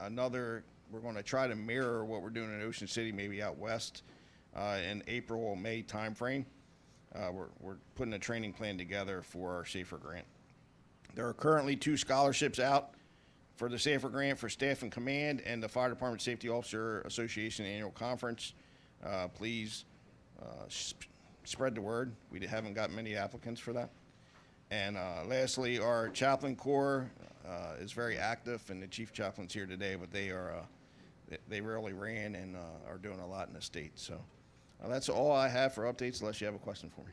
S9: we're going to try to mirror what we're doing in Ocean City, maybe out west in April or May timeframe. We're putting a training plan together for our SAFER grant. There are currently 2 scholarships out for the SAFER grant for staff and command and the Fire Department Safety Officer Association Annual Conference. Please spread the word. We haven't got many applicants for that. And lastly, our chaplain corps is very active, and the chief chaplain's here today, but they really ran and are doing a lot in the state. So that's all I have for updates, unless you have a question for me.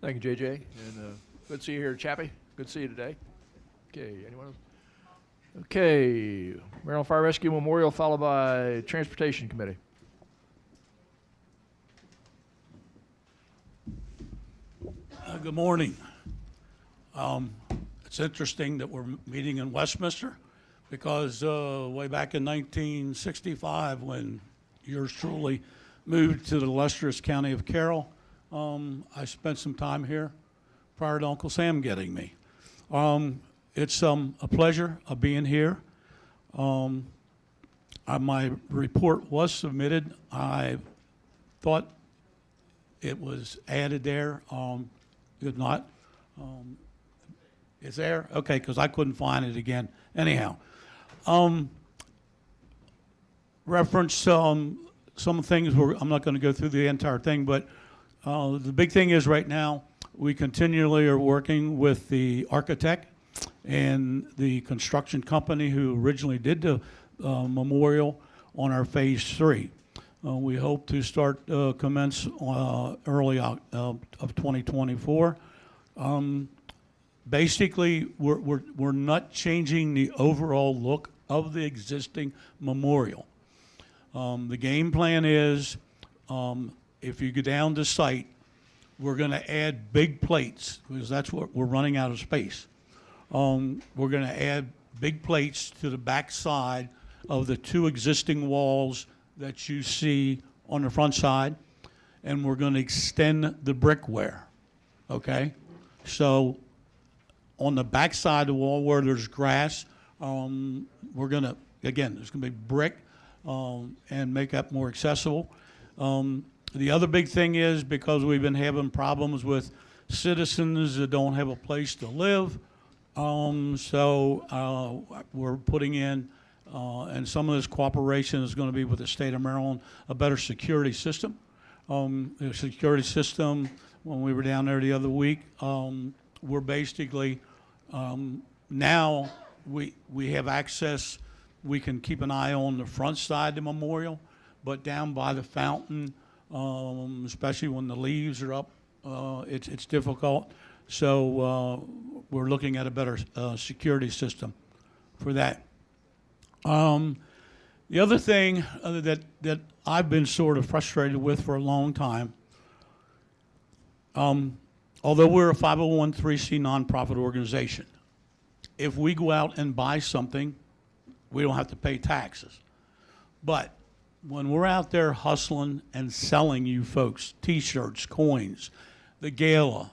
S12: Thank you, JJ. And good to see you here, Chappie. Good to see you today. Okay, anyone else? Okay, Maryland Fire Rescue Memorial, followed by Transportation Committee.
S11: Good morning. It's interesting that we're meeting in Westminster because way back in 1965, when yours truly moved to the illustrious county of Carroll, I spent some time here prior to Uncle Sam getting me. It's a pleasure of being here. My report was submitted. I thought it was added there. If not, it's there? Okay, because I couldn't find it again. Anyhow, reference some things. I'm not going to go through the entire thing, but the big thing is right now we continually are working with the architect and the construction company who originally did the memorial on our phase 3. We hope to start commence early of 2024. Basically, we're not changing the overall look of the existing memorial. The game plan is, if you go down to site, we're going to add big plates because that's what we're running out of space. We're going to add big plates to the back side of the 2 existing walls that you see on the front side, and we're going to extend the brickware, okay? So on the back side of the wall where there's grass, we're going to, again, there's going to be brick and make that more accessible. The other big thing is because we've been having problems with citizens that don't have a place to live, so we're putting in, and some of this cooperation is going to be with the state of Maryland, a better security system. The security system, when we were down there the other week, we're basically, now we have access. We can keep an eye on the front side of the memorial, but down by the fountain, especially when the leaves are up, it's difficult. So we're looking at a better security system for that. The other thing that I've been sort of frustrated with for a long time, although we're a 501(c)(3) nonprofit organization, if we go out and buy something, we don't have to pay taxes. But when we're out there hustling and selling you folks T-shirts, coins, the gala,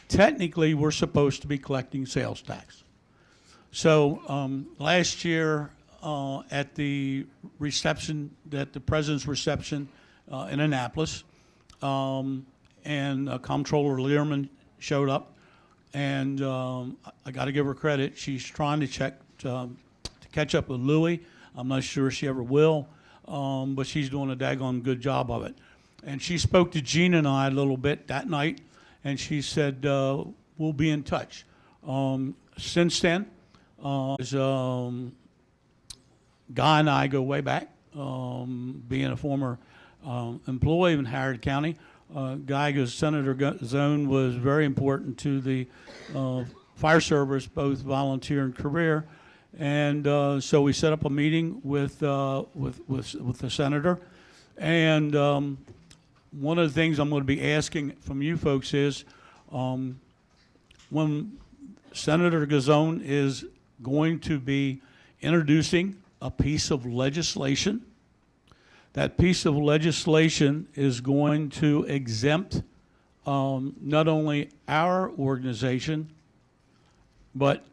S11: technically we're supposed to be collecting sales tax. So last year at the reception, at the president's reception in Annapolis, and Comptroller Learman showed up, and I got to give her credit. She's trying to catch up with Louis. I'm not sure she ever will, but she's doing a daggone good job of it. And she spoke to Gene and I a little bit that night, and she said, we'll be in touch. Since then, Guy and I go way back, being a former employee in Howard County. Guy goes, Senator Gazone was very important to the fire service, both volunteer and career. And so we set up a meeting with the senator. And one of the things I'm going to be asking from you folks is when Senator Gazone is going to be introducing a piece of legislation, that piece of legislation is going to exempt not only our organization, but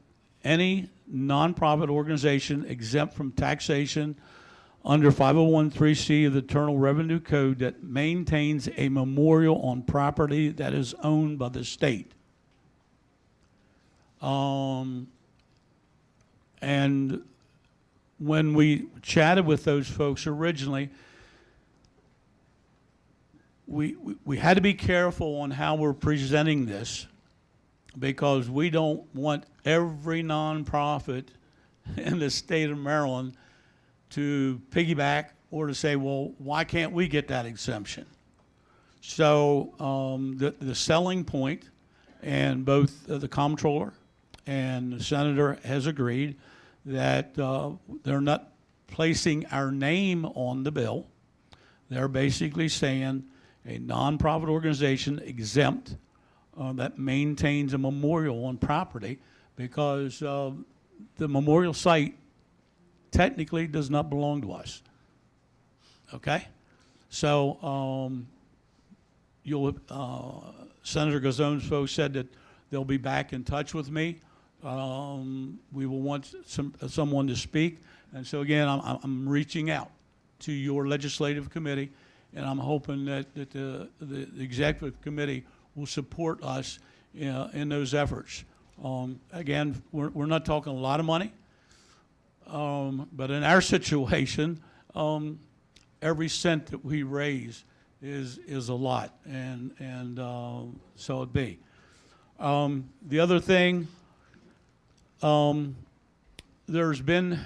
S11: any nonprofit organization exempt from taxation under 501(c) of the Internal Revenue Code that maintains a memorial on property that is owned by the state. And when we chatted with those folks originally, we had to be careful on how we're presenting this, because we don't want every nonprofit in the state of Maryland to piggyback or to say, well, why can't we get that exemption? So the selling point, and both the comptroller and the senator has agreed that they're not placing our name on the bill. They're basically saying a nonprofit organization exempt that maintains a memorial on property, because the memorial site technically does not belong to us. Okay? So Senator Gazone's folks said that they'll be back in touch with me. We will want someone to speak. And so again, I'm reaching out to your legislative committee, and I'm hoping that the executive committee will support us in those efforts. Again, we're not talking a lot of money, but in our situation, every cent that we raise is a lot, and so it be. The other thing, there's been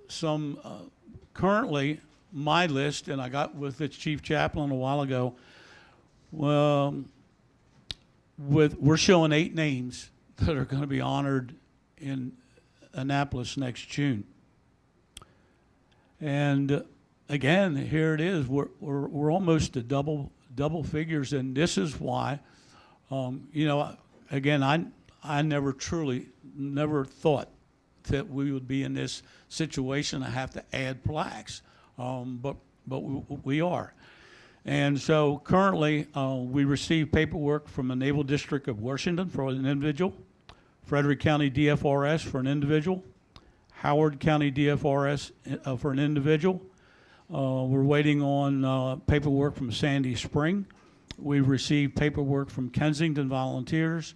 S11: some, currently, my list, and I got with the chief chaplain a while ago, we're showing 8 names that are going to be honored in Annapolis next June. And again, here it is. We're almost to double figures, and this is why, again, I never thought that we would be in this situation to have to add plaques, but we are. And so currently, we receive paperwork from the Naval District of Washington for an individual, Frederick County DFRS for an individual, Howard County DFRS for an individual. We're waiting on paperwork from Sandy Spring. We've received paperwork from Kensington Volunteers.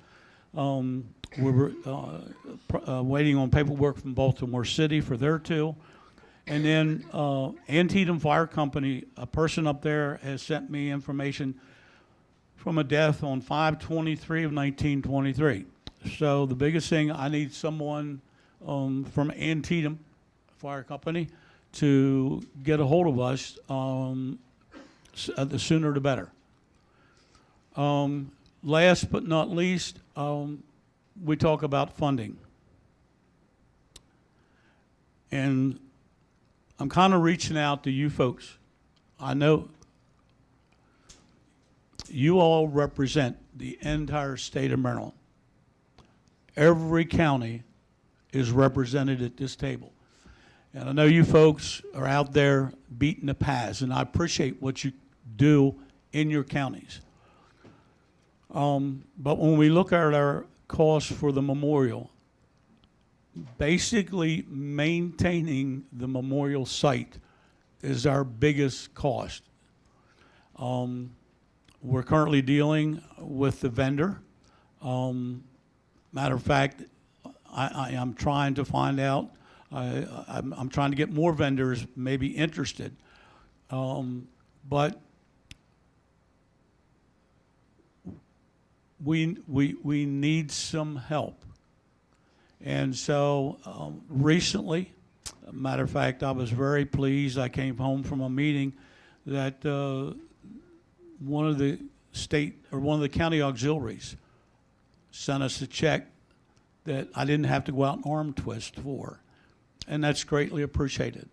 S11: We're waiting on paperwork from Baltimore City for their 2. And then Antietam Fire Company, a person up there has sent me information from a death on 5/23 of 1923. So the biggest thing, I need someone from Antietam Fire Company to get a hold of us. The sooner the better. Last but not least, we talk about funding. And I'm kind of reaching out to you folks. I know you all represent the entire state of Maryland. Every county is represented at this table. And I know you folks are out there beating the paths, and I appreciate what you do in your counties. But when we look at our costs for the memorial, basically maintaining the memorial site is our biggest cost. We're currently dealing with the vendor. Matter of fact, I am trying to find out, I'm trying to get more vendors maybe interested. But we need some help. And so recently, matter of fact, I was very pleased. I came home from a meeting that one of the county auxiliaries sent us a check that I didn't have to go out and arm twist for. And that's greatly appreciated.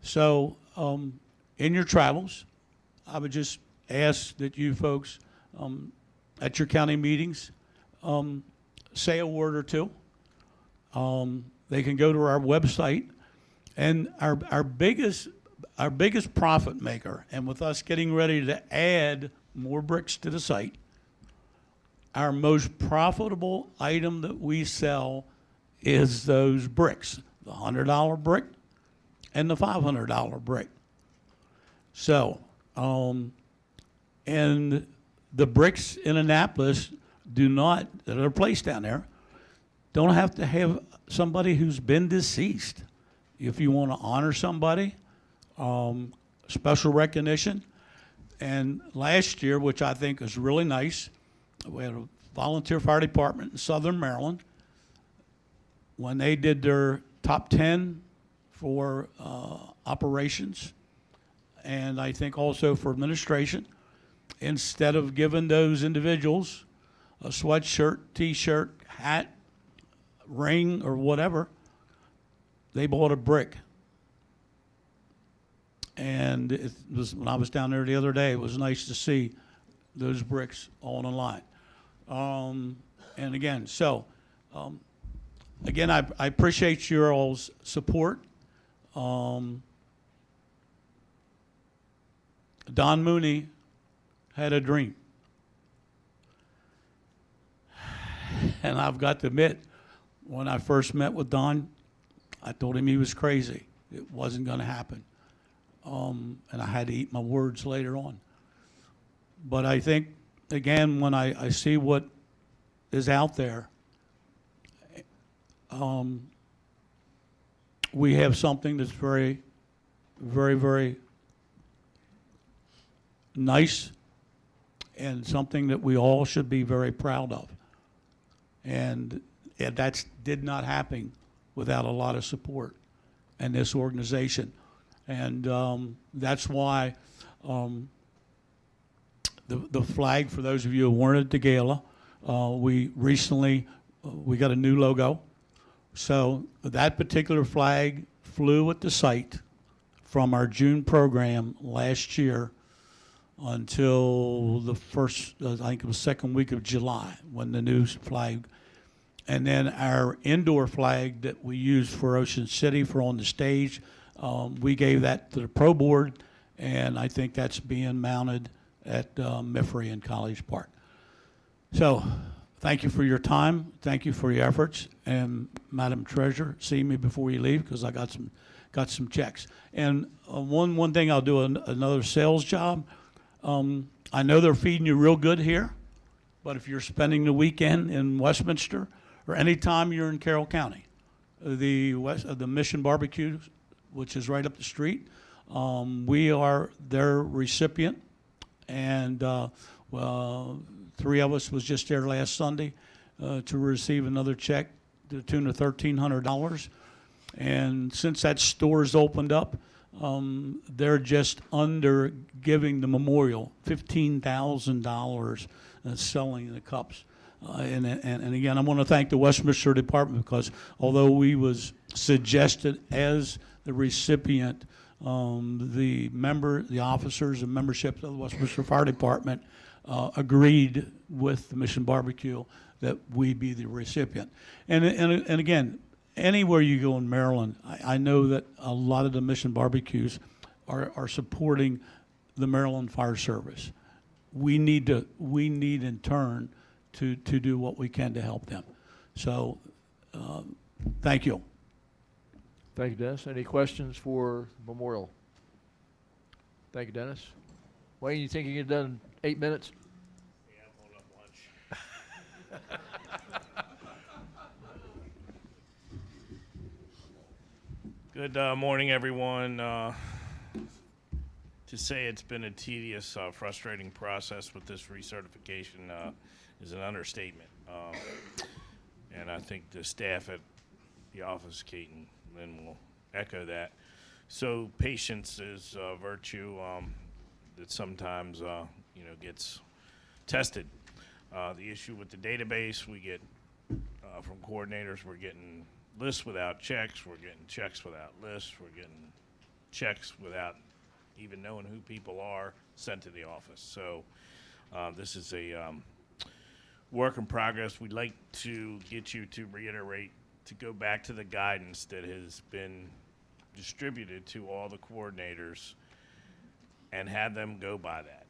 S11: So in your travels, I would just ask that you folks at your county meetings say a word or 2. They can go to our website, and our biggest profit maker, and with us getting ready to add more bricks to the site, our most profitable item that we sell is those bricks, the $100 brick and the $500 brick. So, and the bricks in Annapolis that are placed down there, don't have to have somebody who's been deceased. If you want to honor somebody, special recognition. And last year, which I think is really nice, we had a volunteer fire department in Southern Maryland. When they did their top 10 for operations, and I think also for administration, instead of giving those individuals a sweatshirt, T-shirt, hat, ring, or whatever, they bought a brick. And it was, when I was down there the other day, it was nice to see those bricks all in a line. And again, again, I appreciate your all's support. Don Mooney had a dream. And I've got to admit, when I first met with Don, I told him he was crazy. It wasn't going to happen. And I had to eat my words later on. But I think, again, when I see what is out there, we have something that's very, very, very nice and something that we all should be very proud of. And that did not happen without a lot of support in this organization. And that's why the flag, for those of you who weren't at the gala, we recently, we got a new logo. So that particular flag flew at the site from our June program last year until the first, I think it was second week of July, when the new flag. And then our indoor flag that we used for Ocean City for on the stage, we gave that to the Pro Board, and I think that's being mounted at MSFA in College Park. So thank you for your time. Thank you for your efforts. And Madam Treasurer, see me before you leave, because I got some checks. And one thing, I'll do another sales job. I know they're feeding you real good here, but if you're spending the weekend in Westminster or any time you're in Carroll County, the Mission Barbecue, which is right up the street, we are their recipient, and three of us was just there last Sunday to receive another check to the tune of $1,300. And since that store's opened up, they're just under giving the memorial $15,000 selling the cups. And again, I want to thank the Westminster Department, because although we was suggested as the recipient, the officers and membership of the Westminster Fire Department agreed with the Mission Barbecue that we be the recipient. And again, anywhere you go in Maryland, I know that a lot of the Mission Barbecues are supporting the Maryland Fire Service. We need in turn to do what we can to help them. So, thank you.
S12: Thank you, Dennis. Any questions for Memorial? Thank you, Dennis. Wayne, you think you can get done in 8 minutes?
S14: Yeah, I'm on lunch. Good morning, everyone. To say it's been a tedious, frustrating process with this recertification is an understatement. And I think the staff at the office, Kate and Lynn, will echo that. So patience is a virtue that sometimes gets tested. The issue with the database, we get from coordinators, we're getting lists without checks, we're getting checks without lists, we're getting checks without even knowing who people are sent to the office. So this is a work in progress. We'd like to get you to reiterate, to go back to the guidance that has been distributed to all the coordinators and have them go by that.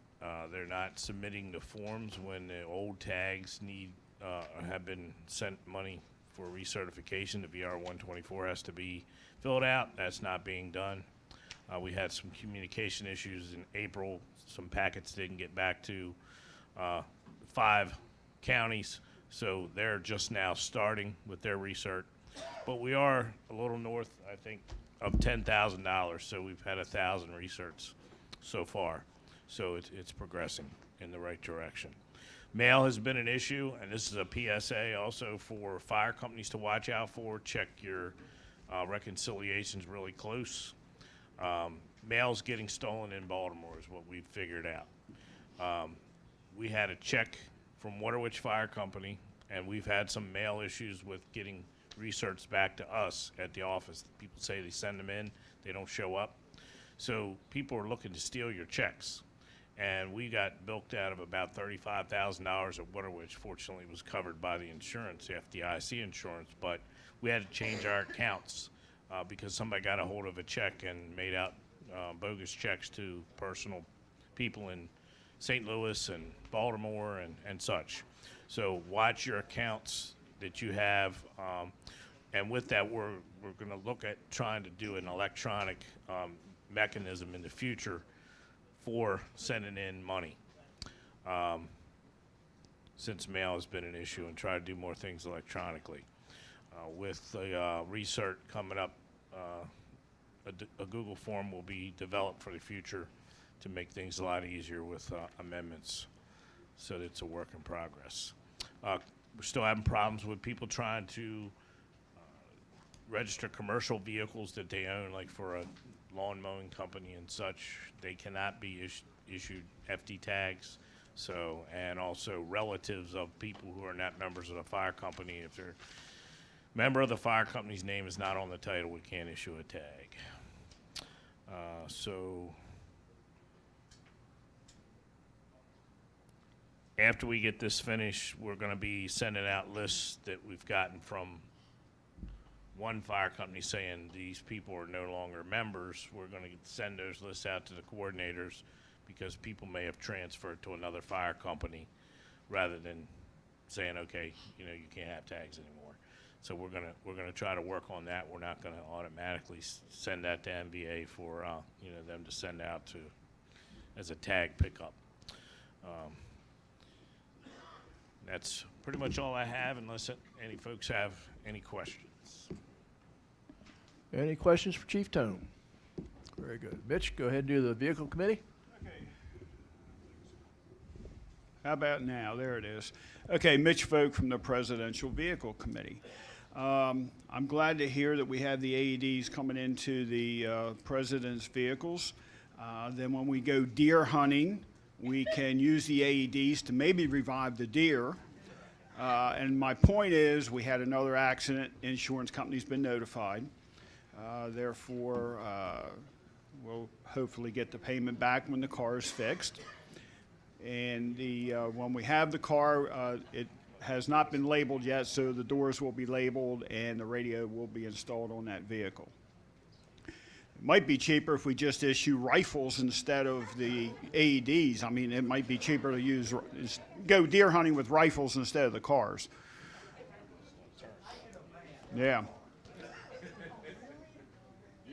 S14: They're not submitting the forms when the old tags have been sent money for recertification. The VR 124 has to be filled out. That's not being done. We had some communication issues in April. Some packets didn't get back to 5 counties, so they're just now starting with their recert. But we are a little north, I think, of $10,000, so we've had 1,000 recerts so far. So it's progressing in the right direction. Mail has been an issue, and this is a PSA also for fire companies to watch out for. Check your reconciliations really close. Mail's getting stolen in Baltimore is what we've figured out. We had a check from Waterwitch Fire Company, and we've had some mail issues with getting research back to us at the office. People say they send them in, they don't show up. So people are looking to steal your checks. And we got bilked out of about $35,000 at Waterwitch. Fortunately, it was covered by the insurance, the FDIC insurance, but we had to change our accounts because somebody got a hold of a check and made out bogus checks to personal people in St. Louis and Baltimore and such. So watch your accounts that you have. And with that, we're going to look at trying to do an electronic mechanism in the future for sending in money, since mail has been an issue, and try to do more things electronically. With the research coming up, a Google form will be developed for the future to make things a lot easier with amendments, so that it's a work in progress. We're still having problems with people trying to register commercial vehicles that they own, like for a lawn mowing company and such. They cannot be issued FD tags. So, and also relatives of people who are not members of the fire company, if they're member of the fire company's name is not on the title, we can't issue a tag. So after we get this finished, we're going to be sending out lists that we've gotten from one fire company saying these people are no longer members. We're going to send those lists out to the coordinators because people may have transferred to another fire company rather than saying, okay, you can't have tags anymore. So we're gonna try to work on that. We're not gonna automatically send that to MVA for them to send out to as a tag pickup. That's pretty much all I have, unless any folks have any questions.
S12: Any questions for Chief Tone? Very good. Mitch, go ahead and do the vehicle committee.
S15: How about now? There it is. Okay, Mitch Folk from the Presidential Vehicle Committee. I'm glad to hear that we have the AEDs coming into the president's vehicles. Then when we go deer hunting, we can use the AEDs to maybe revive the deer. And my point is, we had another accident. Insurance company's been notified. Therefore, we'll hopefully get the payment back when the car is fixed. And when we have the car, it has not been labeled yet, so the doors will be labeled and the radio will be installed on that vehicle. It might be cheaper if we just issue rifles instead of the AEDs. I mean, it might be cheaper to go deer hunting with rifles instead of the cars. Yeah.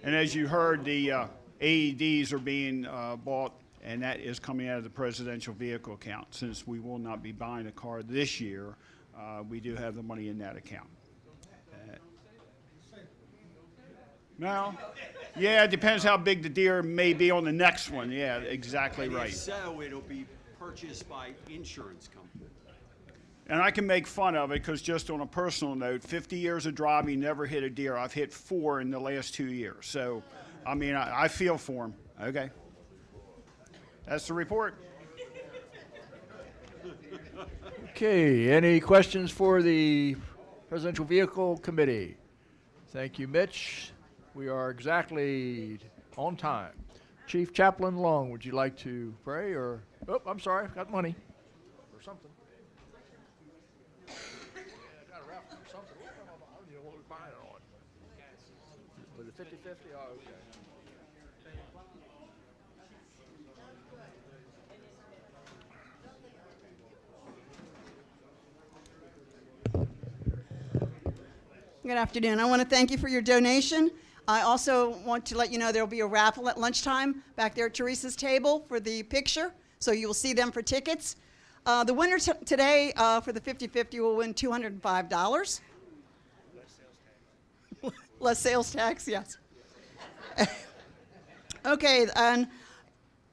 S15: And as you heard, the AEDs are being bought, and that is coming out of the presidential vehicle account. Since we will not be buying a car this year, we do have the money in that account. Now, yeah, it depends how big the deer may be on the next one. Yeah, exactly right.
S13: If so, it'll be purchased by insurance company.
S15: And I can make fun of it because just on a personal note, 50 years of driving, never hit a deer. I've hit 4 in the last 2 years. So, I mean, I feel for them. Okay. That's the report.
S12: Okay, any questions for the Presidential Vehicle Committee? Thank you, Mitch. We are exactly on time. Chief Chaplain Long, would you like to pray or, oh, I'm sorry, I've got money or something. Yeah, I got a raffle or something. I don't even know what we're buying it on. Was it 50-50? Oh, okay.
S16: Good afternoon. I want to thank you for your donation. I also want to let you know there will be a raffle at lunchtime back there at Teresa's table for the picture, so you will see them for tickets. The winner today for the 50-50 will win $205. Less sales tax, yes. Okay, and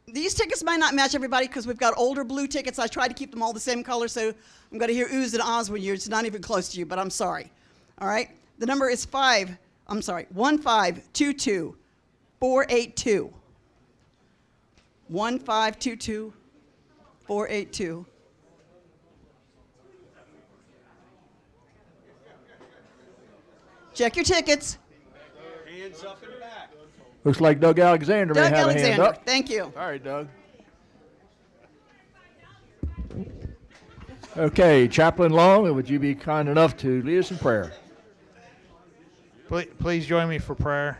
S16: these tickets might not match everybody because we've got older blue tickets. I tried to keep them all the same color, so I'm going to hear oohs and ahs when it's not even close to you, but I'm sorry. All right? The number is 1522482. 1522482. 482. Check your tickets.
S13: Hands up in the back.
S12: Looks like Doug Alexander may
S16: Doug
S12: have a hand
S16: Alexander,
S12: up.
S16: thank you.
S12: All right, Doug. Okay, Chaplain Long, would you be kind enough to lead us in prayer?
S17: Please join me for prayer.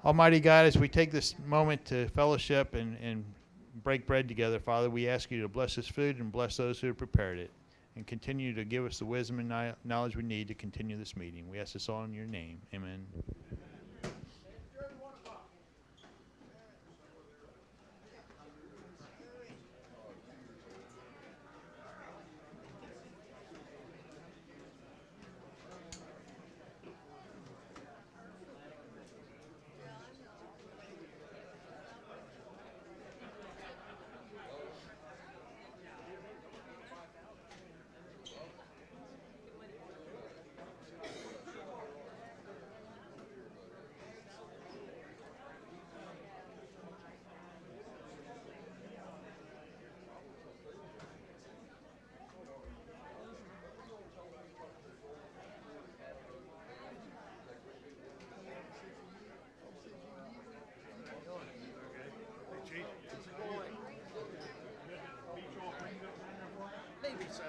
S17: Almighty God, as we take this moment to fellowship and break bread together, Father, we ask you to bless this food and bless those who have prepared it, and continue to give us the wisdom and knowledge we need to continue this meeting. We ask this all in your name. Amen.
S6: Maybe so.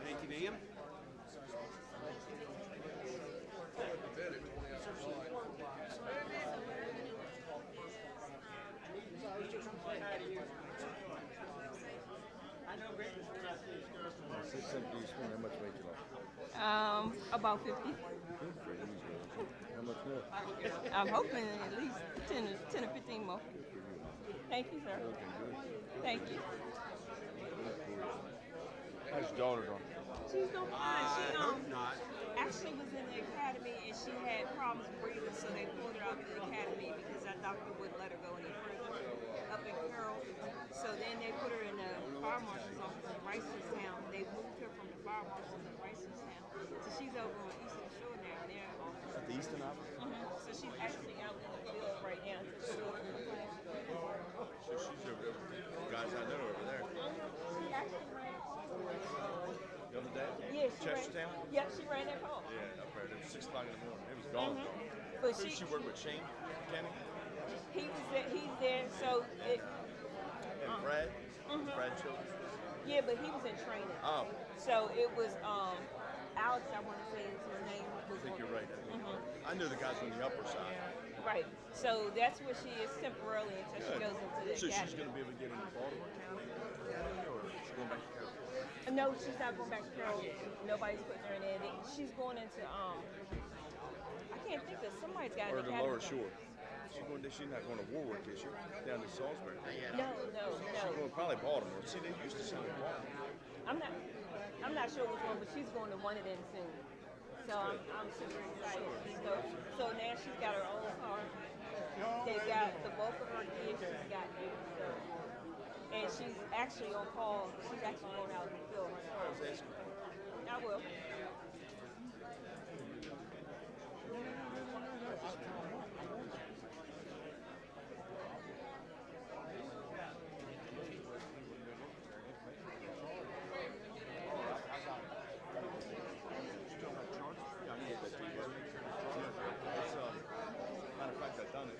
S13: Thank you, ma'am.
S18: About 50.
S23: How much more?
S18: I'm hoping at least 10 or 15 more. Thank you, sir. Thank you.
S23: How's your daughter doing?
S18: She's doing fine. She
S13: not.
S18: actually was in the academy and she had problems breathing, so they pulled her out of the academy because that doctor wouldn't let her go any further up in Carroll. So then they put her in the fire marshal's office in Ricerstown. They moved her from the fire marshal to Ricerstown. So she's over on Eastern Shore now. They're
S23: At the Eastern office?
S18: So she's actually out in the field right now.
S23: So she's over there with the guys I know over there.
S18: She actually ran all the way.
S23: The other day?
S18: Yeah, she
S23: Chestertown?
S18: ran. Yep, she ran that home.
S23: Yeah, up there. It was 6 o'clock in the morning. It was gone.
S18: But
S23: Who did she work with? Shane Kenny?
S18: He was there. He's there. So it.
S23: And Brad? Brad Childers?
S18: Yeah, but he was in training.
S23: Oh.
S18: So it was Alex. I want to say is his name.
S23: I think you're right. I knew the guys on the upper side.
S18: Right. So that's where she is temporarily until she goes into the
S23: So
S18: academy.
S23: she's going to be able to get into Baltimore County? Or is she going back to Carroll?
S18: No, she's not going back to Carroll. Nobody's putting her in there. She's going into I can't think of somebody's got
S23: Or
S18: an
S23: the
S18: academy.
S23: lower shore? She's not going to Warwick, is she? Down to Salisbury?
S18: No.
S23: She's going probably Baltimore. See, they used to send her to Baltimore.
S18: I'm not sure which one, but she's going to one of them soon. So I'm super excited. So now she's got her own car. They got the bulk of her gear she's got there. So, and she's actually on call. She's actually going out in the field herself. I will.
S23: Matter of fact, I've done it.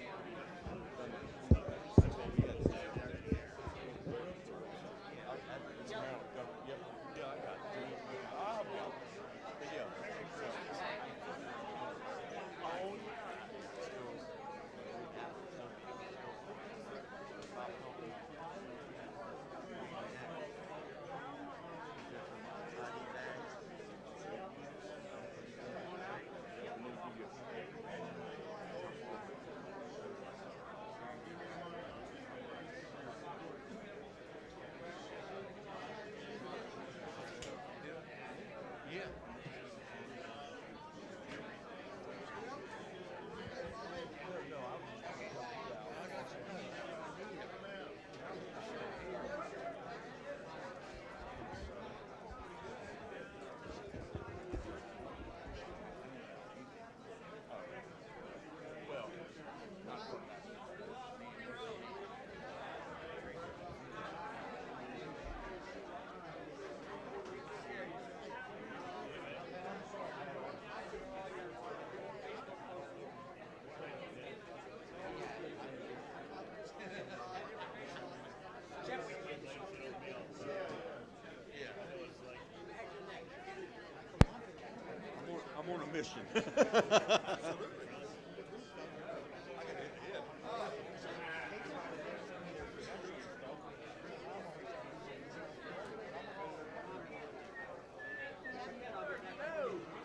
S23: mission.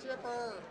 S9: Chipper.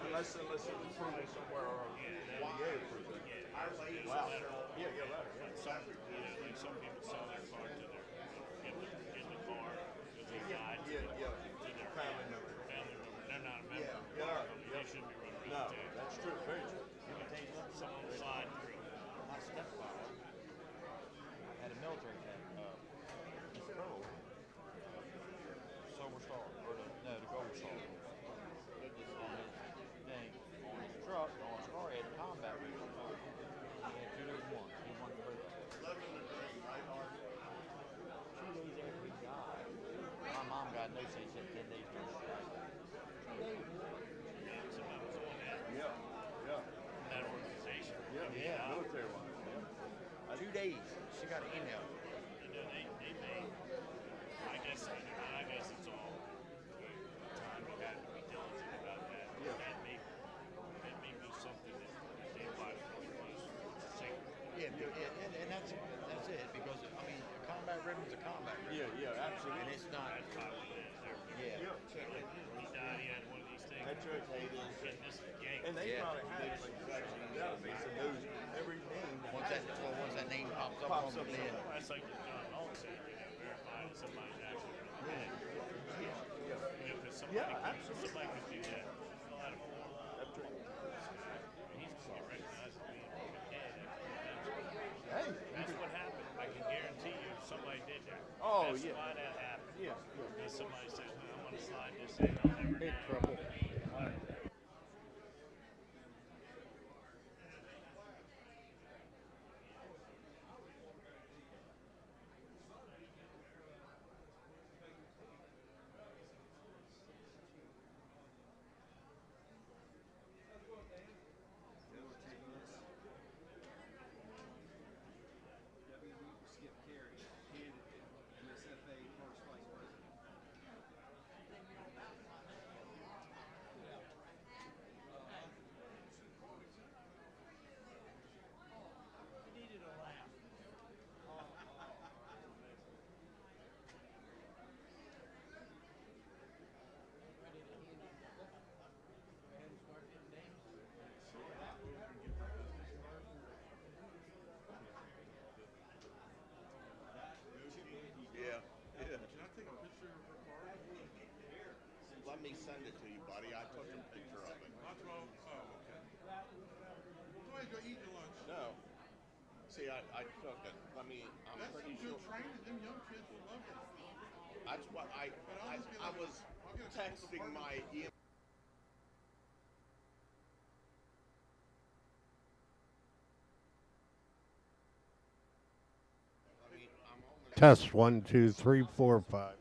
S23: Unless it's approval somewhere or WA approval. Wow. Yeah, right.
S14: Some people sell their car to their, get the car, because they died. To their family member. They're not a member of the car company. They shouldn't be running around with tags.
S23: That's true, very true.
S14: Someone slide through.
S5: My stepfather had a military cat, Mr. Colonel, Silver Star, or the Gold Star. Thing on his truck, on his car, he had combat ribbon. He had two different ones. He wanted both of them. 2 days after he died, my mom got notice they said 10 days to strike. 2 days.
S14: Somebody was on that. That organization.
S23: Yeah, military one.
S5: 2 days. She got an email.
S14: They made, I guess it's all time you had to be diligent about that. That may be something that they apply to sacred.
S5: Yeah, and that's it, because, I mean, a combat ribbon's a combat ribbon.
S23: Yeah, absolutely.
S5: And it's not,
S14: When he died, he had one of these things.
S23: That's right.
S14: And this is yank.
S23: And they probably had like a database of those every name.
S5: once that name pops up on the lid.
S14: That's like what John Long said, you know, verify that somebody's actually really dead. Because somebody could do that. Fill out a form.
S23: That's right.
S14: He's going to get recognized as being dead.
S23: Hey,
S14: That's what happened. I can guarantee you somebody did that.
S23: Oh,
S14: That's
S23: yeah.
S14: why that happened.
S23: Yeah.
S14: Because somebody said, I'm going to slide this in. I'll never
S5: Big
S14: die.
S5: trouble.
S6: let me send it to you, buddy. I took a picture of it.
S19: Go ahead, go eat your lunch.
S6: No. See, I took it. Let me, I'm
S19: That's
S6: pretty
S19: some
S6: sure.
S19: good training. Them young kids will love it.
S6: That's what I was texting my email.
S21: Test 1, 2, 3, 4, 5.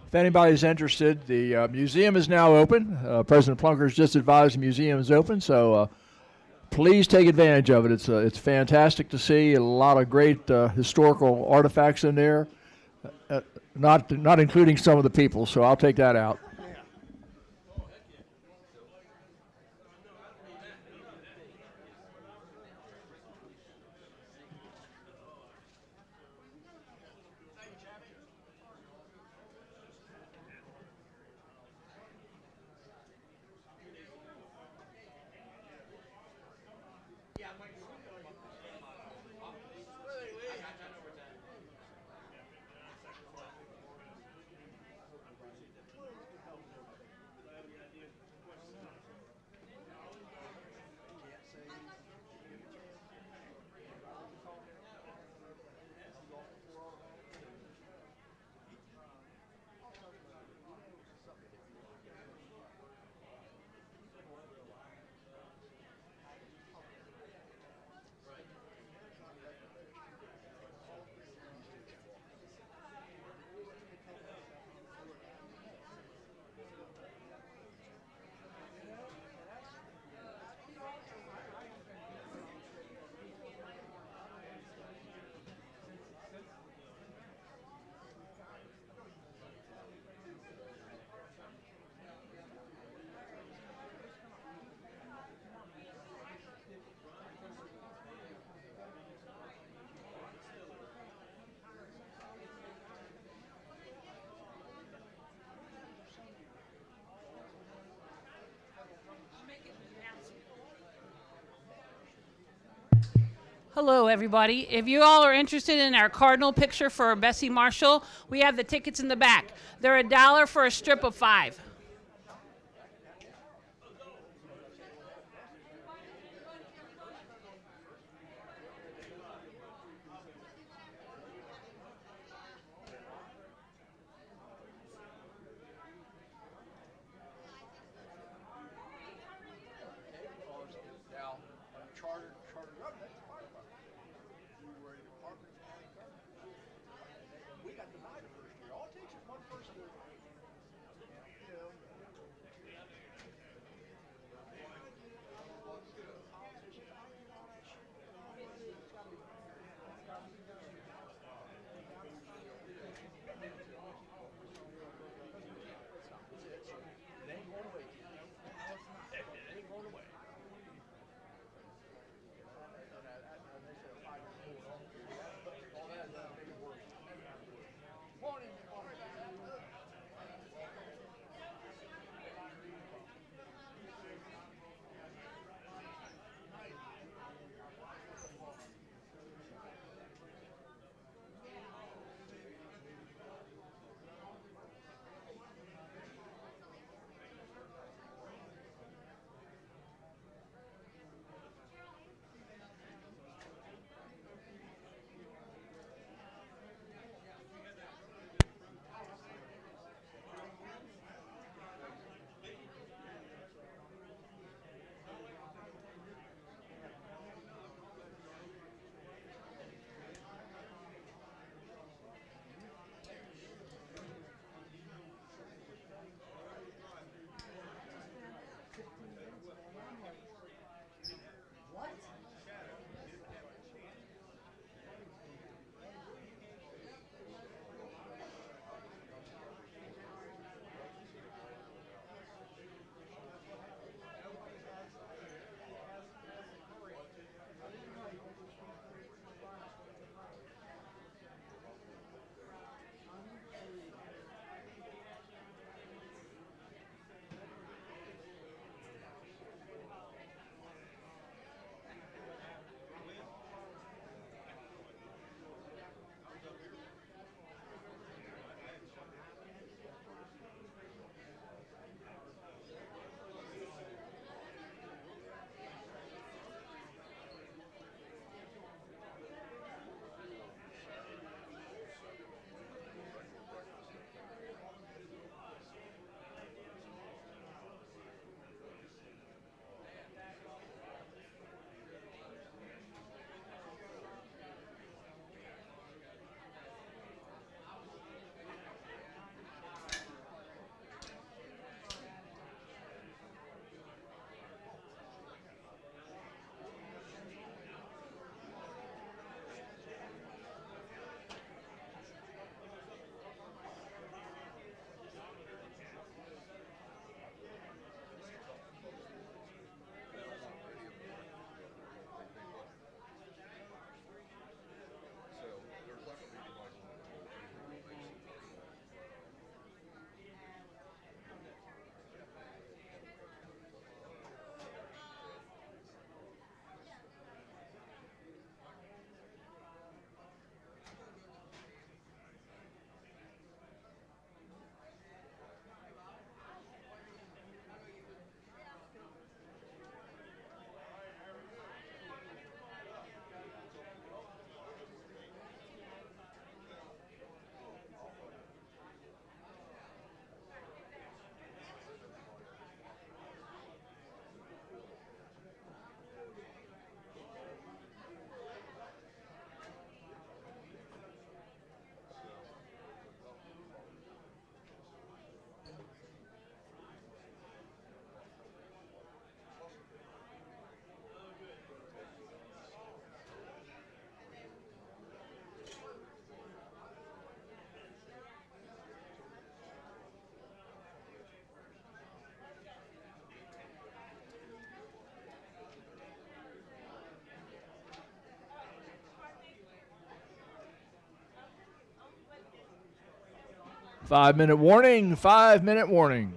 S12: If anybody's interested, the museum is now open. President Plunker's just advised the museum is open, so please take advantage of it. It's fantastic to see a lot of great historical artifacts in there, not including some of the people. So I'll take that out.
S4: Hello, everybody. If you all are interested in our cardinal picture for Bessie Marshall, we have the tickets in the back. They're $1 for a strip of 5.
S9: We got the night first year. All it takes is one person.
S12: 5-minute warning, 5-minute warning.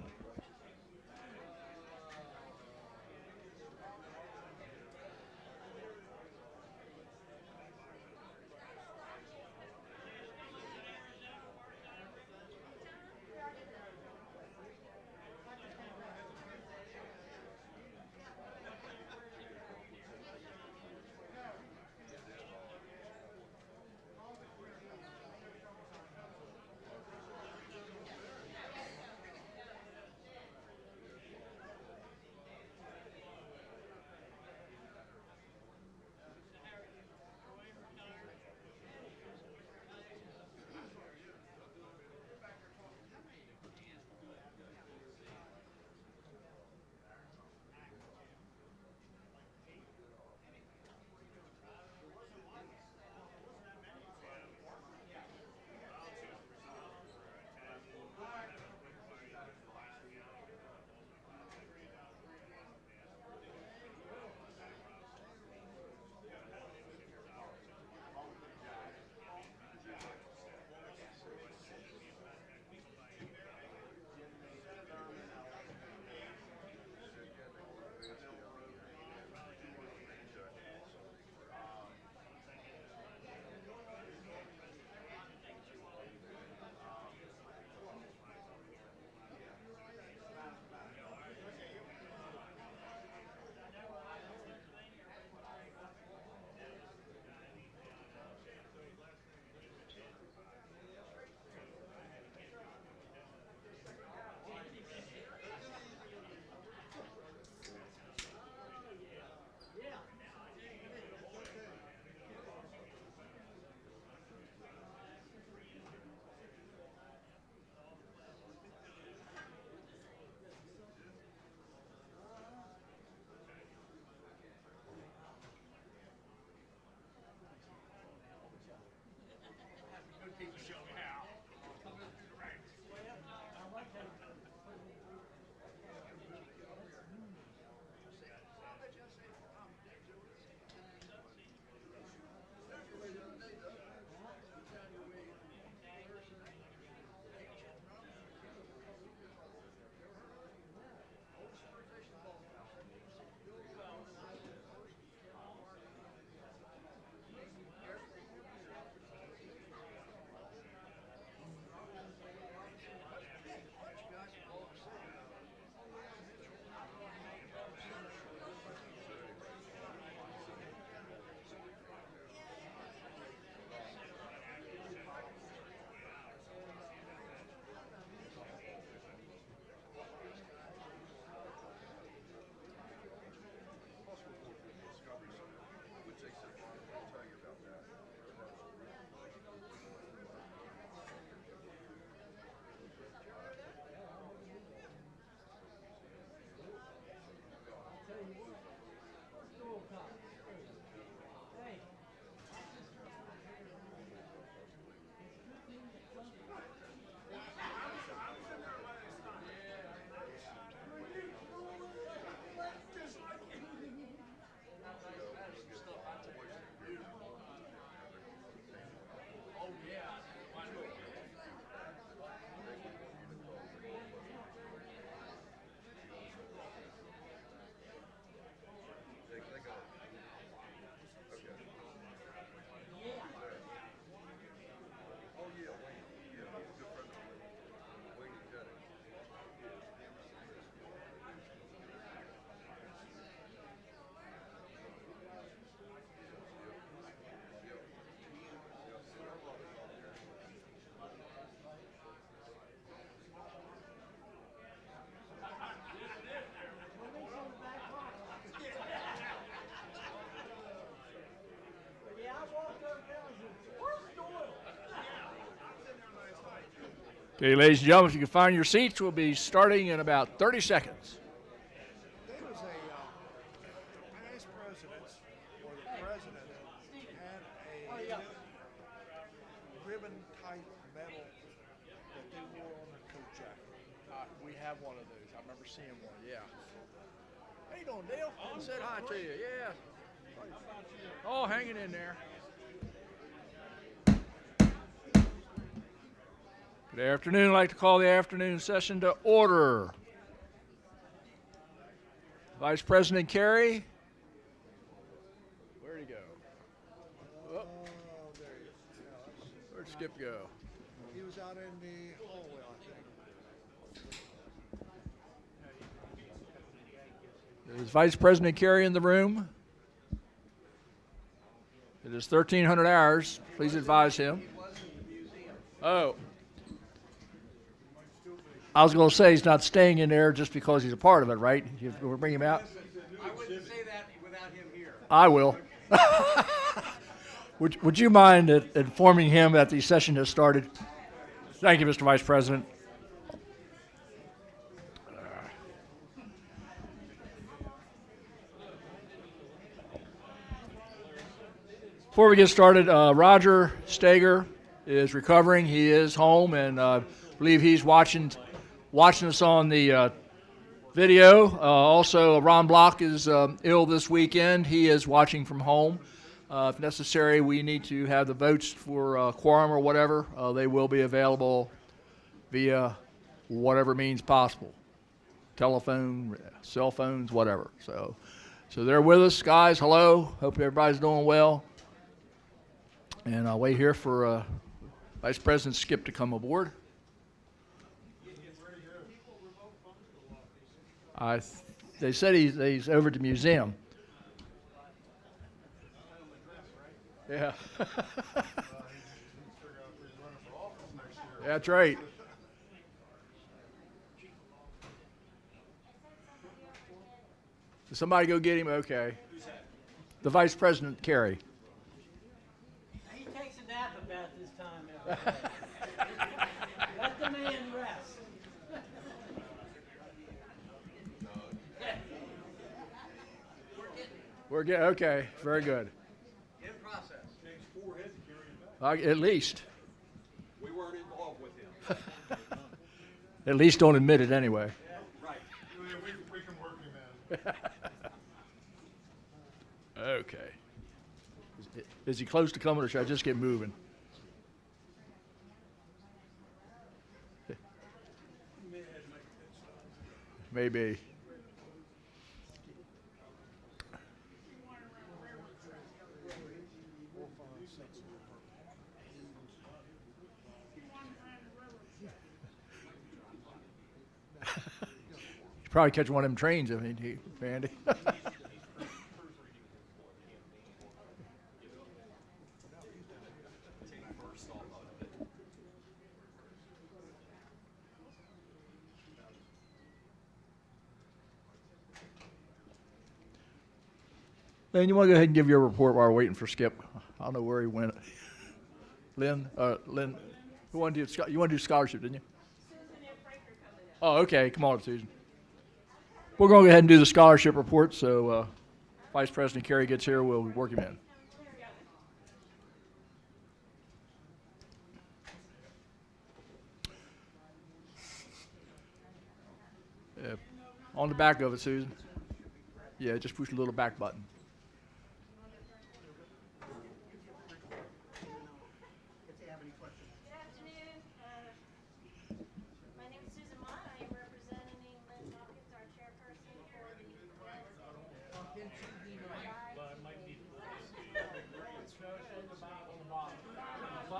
S12: Okay, ladies and gentlemen, if you can find your seats, we'll be starting in about 30 seconds.
S3: There was a past president, or the president, had a ribbon-type medal that they wore on their coat jacket.
S12: We have one of those. I remember seeing one, yeah. How you doing, Dale? I said hi to you, yeah. Oh, hanging in there. Good afternoon. I'd like to call the afternoon session to order. Vice President Carey. Where'd he go? Oh, there he is. Where'd Skip go?
S3: He was out in the hallway, I think.
S12: Is Vice President Carey in the room? It is 1300 hours. Please advise him. Oh. I was going to say he's not staying in there just because he's a part of it, right? We'll bring him out.
S3: I wouldn't say that without him here.
S12: I will. Would you mind informing him that the session has started? Thank you, Mr. Vice President. Before we get started, Roger Stager is recovering. He is home, and I believe he's watching us on the video. Also, Ron Block is ill this weekend. He is watching from home. If necessary, we need to have the votes for quorum or whatever. They will be available via whatever means possible. Telephone, cell phones, whatever. So they're with us, guys. Hello. Hope everybody's doing well. And I'll wait here for Vice President Skip to come aboard. They said he's over at the museum. Yeah. That's right. Did somebody go get him? Okay. The Vice President, Carey.
S7: He takes a nap about this time every day. Let the man rest.
S12: We're getting, okay, very good.
S7: In process.
S12: At least.
S7: We weren't involved with him.
S12: At least don't admit it anyway.
S7: Right.
S3: We can work him in.
S12: Okay. Is he close to coming, or should I just get moving? Maybe. You probably catch one of them trains, I mean, Randy. Lynn, you want to go ahead and give your report while we're waiting for Skip? I don't know where he went. Lynn, you want to do scholarship, didn't you? Oh, okay. Come on, Susan. We're going to go ahead and do the scholarship report. So, Vice President Carey gets here, we'll work him in. On the back of it, Susan. Yeah, just push the little back button.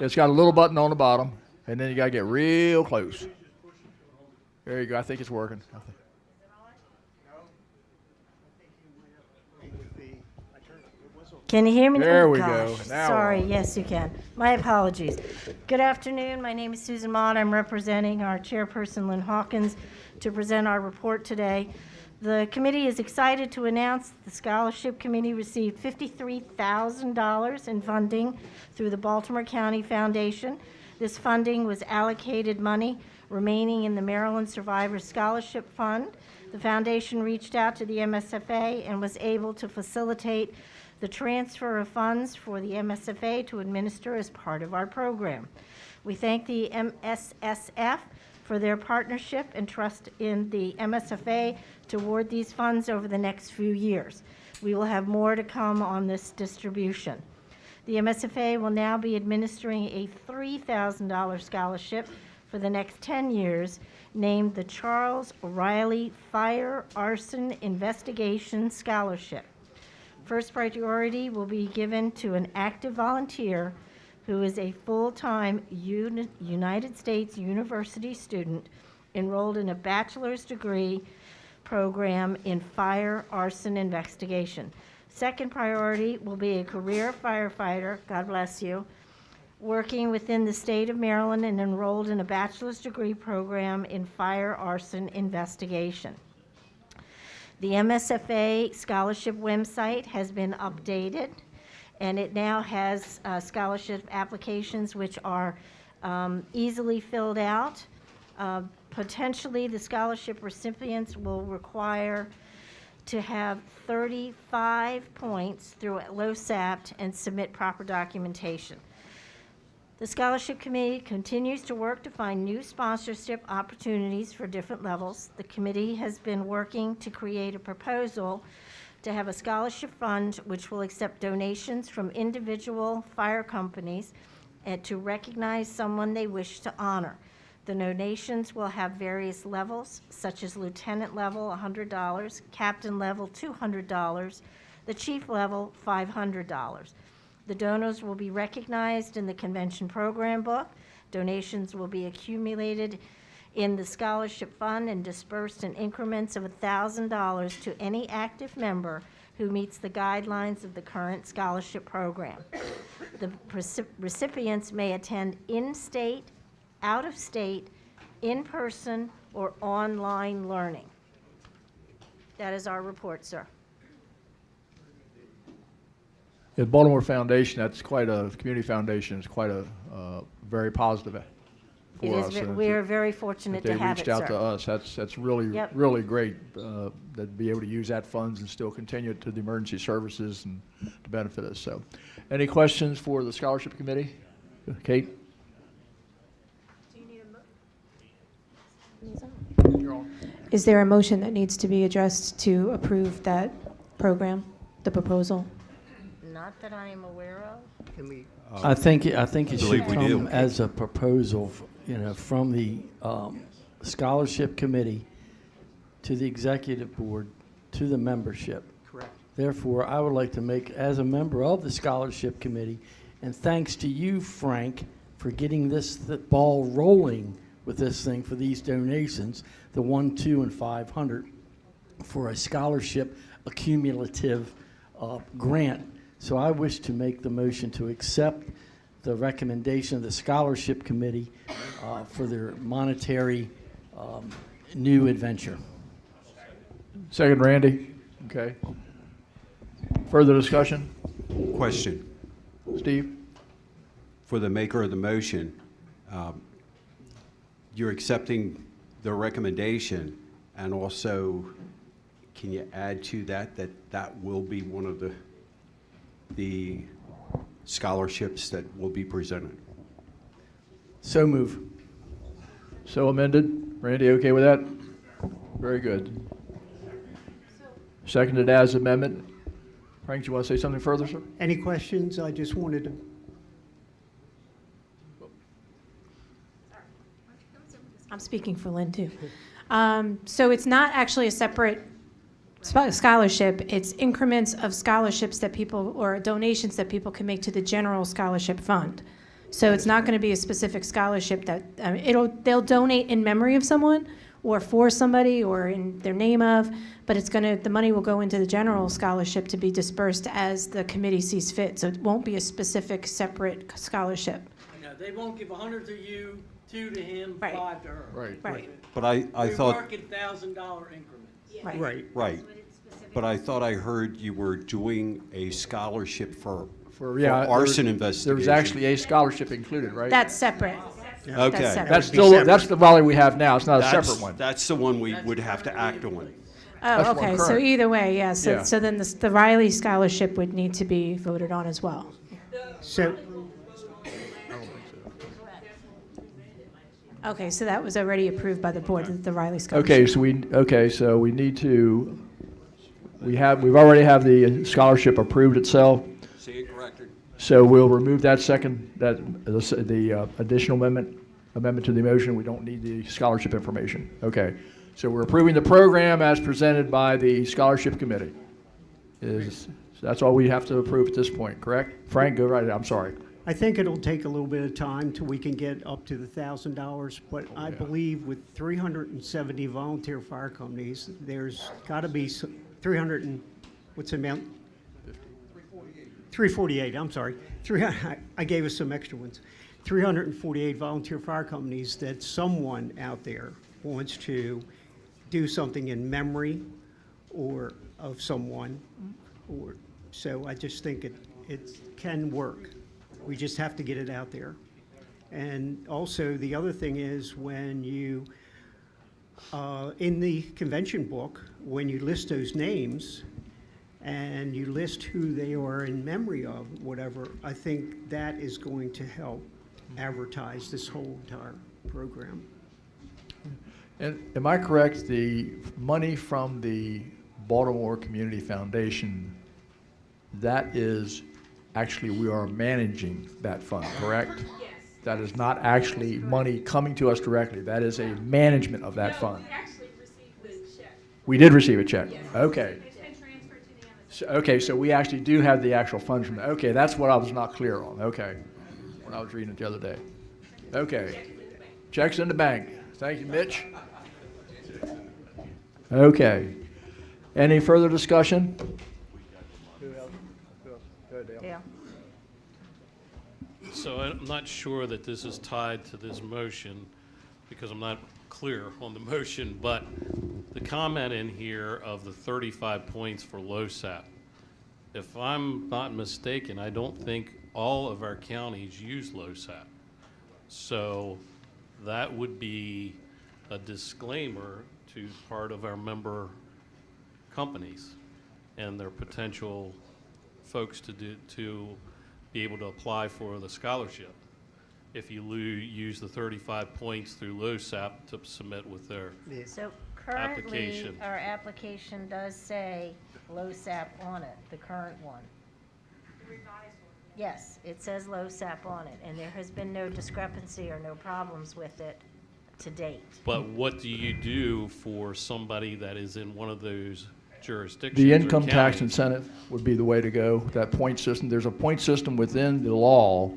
S12: It's got a little button on the bottom, and then you got to get real close. There you go. I think it's working.
S8: Can you hear me?
S12: There we
S8: Gosh,
S12: go. Now
S8: sorry, yes, you can. My apologies. Good afternoon. My name is Susan Mott. I'm representing our chairperson, Lynn Hawkins, to present our report today. The committee is excited to announce the Scholarship Committee received $53,000 in funding through the Baltimore County Foundation. This funding was allocated money remaining in the Maryland Survivor Scholarship Fund. The foundation reached out to the MSFA and was able to facilitate the transfer of funds for the MSFA to administer as part of our program. We thank the MSSF for their partnership and trust in the MSFA to award these funds over the next few years. We will have more to come on this distribution. The MSFA will now be administering a $3,000 scholarship for the next 10 years, named the Charles O'Reilly Fire Arson Investigation Scholarship. First priority will be given to an active volunteer who is a full-time United States University student enrolled in a bachelor's degree program in fire arson investigation. Second priority will be a career firefighter, God bless you, working within the state of Maryland and enrolled in a bachelor's degree program in fire arson investigation. The MSFA scholarship website has been updated, and it now has scholarship applications which are easily filled out. Potentially, the scholarship recipients will require to have 35 points through LoSAPT and submit proper documentation. The Scholarship Committee continues to work to find new sponsorship opportunities for different levels. The committee has been working to create a proposal to have a scholarship fund which will accept donations from individual fire companies and to recognize someone they wish to honor. The donations will have various levels, such as lieutenant level, $100, captain level, $200, the chief level, $500. The donors will be recognized in the convention program book. Donations will be accumulated in the scholarship fund and dispersed in increments of $1,000 to any active member who meets the guidelines of the current scholarship program. The recipients may attend in-state, out-of-state, in-person, or online learning. That is our report, sir.
S12: The Baltimore Foundation, that's quite a community foundation. It's quite a very positive for us.
S8: We are very fortunate to have it,
S12: sir. They reached out to us. That's really, really great to be able to use that funds and still continue to the emergency services and to benefit us. So, any questions for the Scholarship Committee? Kate?
S10: Is there a motion that needs to be addressed to approve that program, the proposal?
S8: Not that I am aware of.
S20: Can we?
S22: I think it should
S13: we
S22: come
S13: do.
S22: as a proposal, from the scholarship committee to the executive board to the membership.
S20: Correct.
S22: Therefore, I would like to make, as a member of the scholarship committee, and thanks to you, Frank, for getting the ball rolling with this thing for these donations, the 1, 2, and 500, for a scholarship accumulative grant. So I wish to make the motion to accept the recommendation of the scholarship committee for their monetary new adventure.
S12: Second, Randy. Okay. Further discussion?
S13: Question.
S12: Steve?
S13: For the maker of the motion, you're accepting the recommendation, and also, can you add to that that will be one of the scholarships that will be presented?
S22: So move.
S12: So amended. Randy, okay with that? Very good. Seconded as amendment. Frank, do you want to say something further, sir?
S20: Any questions? I just wanted to.
S10: I'm speaking for Lynn, too. So it's not actually a separate scholarship. It's increments of scholarships that people, or donations that people can make to the general scholarship fund. So it's not going to be a specific scholarship that they'll donate in memory of someone or for somebody or in their name of, but the money will go into the general scholarship to be dispersed as the committee sees fit. So it won't be a specific separate scholarship.
S22: No, they won't give 100 to you, 2 to him,
S10: Right.
S22: 5 to her.
S12: Right.
S13: But I thought.
S22: We work in $1,000 increments.
S10: Right.
S13: Right. But I thought I heard you were doing a scholarship for arson investigation.
S12: There was actually a scholarship included, right?
S10: That's separate.
S13: Okay.
S10: That's separate.
S12: That's the volley we have now. It's not a separate one.
S13: That's the one we would have to act on.
S10: Oh,
S12: That's
S10: okay.
S12: one
S10: So
S12: current.
S10: either way, yeah. So,
S12: Yeah.
S10: so then the Riley scholarship would need to be voted on as well.
S20: So,
S10: Okay, so that was already approved by the board, the Riley scholarship.
S12: So we need to. We've already have the scholarship approved itself.
S13: See it corrected.
S12: So we'll remove that the additional amendment. amendment to the motion, we don't need the scholarship information. Okay. So we're approving the program as presented by the scholarship committee. That's all we have to approve at this point, correct? Frank, go right ahead. I'm sorry.
S20: I think it'll take a little bit of time till we can get up to the $1,000, but I believe with 370 volunteer fire companies, there's got to be 300 and, what's the amount? 348, I'm sorry. I gave us some extra ones. 348 volunteer fire companies that someone out there wants to do something in memory or of someone. Or, so I just think it can work. We just have to get it out there. And also the other thing is when you, in the convention book, when you list those names and you list who they are in memory of, whatever, I think that is going to help advertise this whole entire program.
S12: And am I correct, the money from the Baltimore Community Foundation, that is actually, we are managing that fund, correct?
S4: Yes.
S12: That is not actually money coming to us directly. That is a management of that fund.
S4: We actually received this check.
S12: We did receive a check.
S4: Yes.
S12: Okay.
S4: It's been transferred to the MSFA.
S12: So, okay, so we actually do have the actual funds from that. Okay, that's what I was not clear on. Okay. When I was reading it the other day. Okay. Checks in the bank. Thank you, Mitch. Okay. Any further discussion?
S8: Yeah.
S1: So I'm not sure that this is tied to this motion because I'm not clear on the motion, but the comment in here of the 35 points for LoSAP, if I'm not mistaken, I don't think all of our counties use LoSAP. So that would be a disclaimer to part of our member companies and their potential folks to be able to apply for the scholarship if you use the 35 points through LoSAP to submit with their
S8: So currently,
S1: application.
S8: our application does say LoSAP on it, the current one. Yes, it says LoSAP on it, and there has been no discrepancy or no problems with it to date.
S1: But what do you do for somebody that is in one of those jurisdictions?
S12: The
S1: or
S12: income tax
S1: counties?
S12: incentive would be the way to go, that point system. There's a point system within the law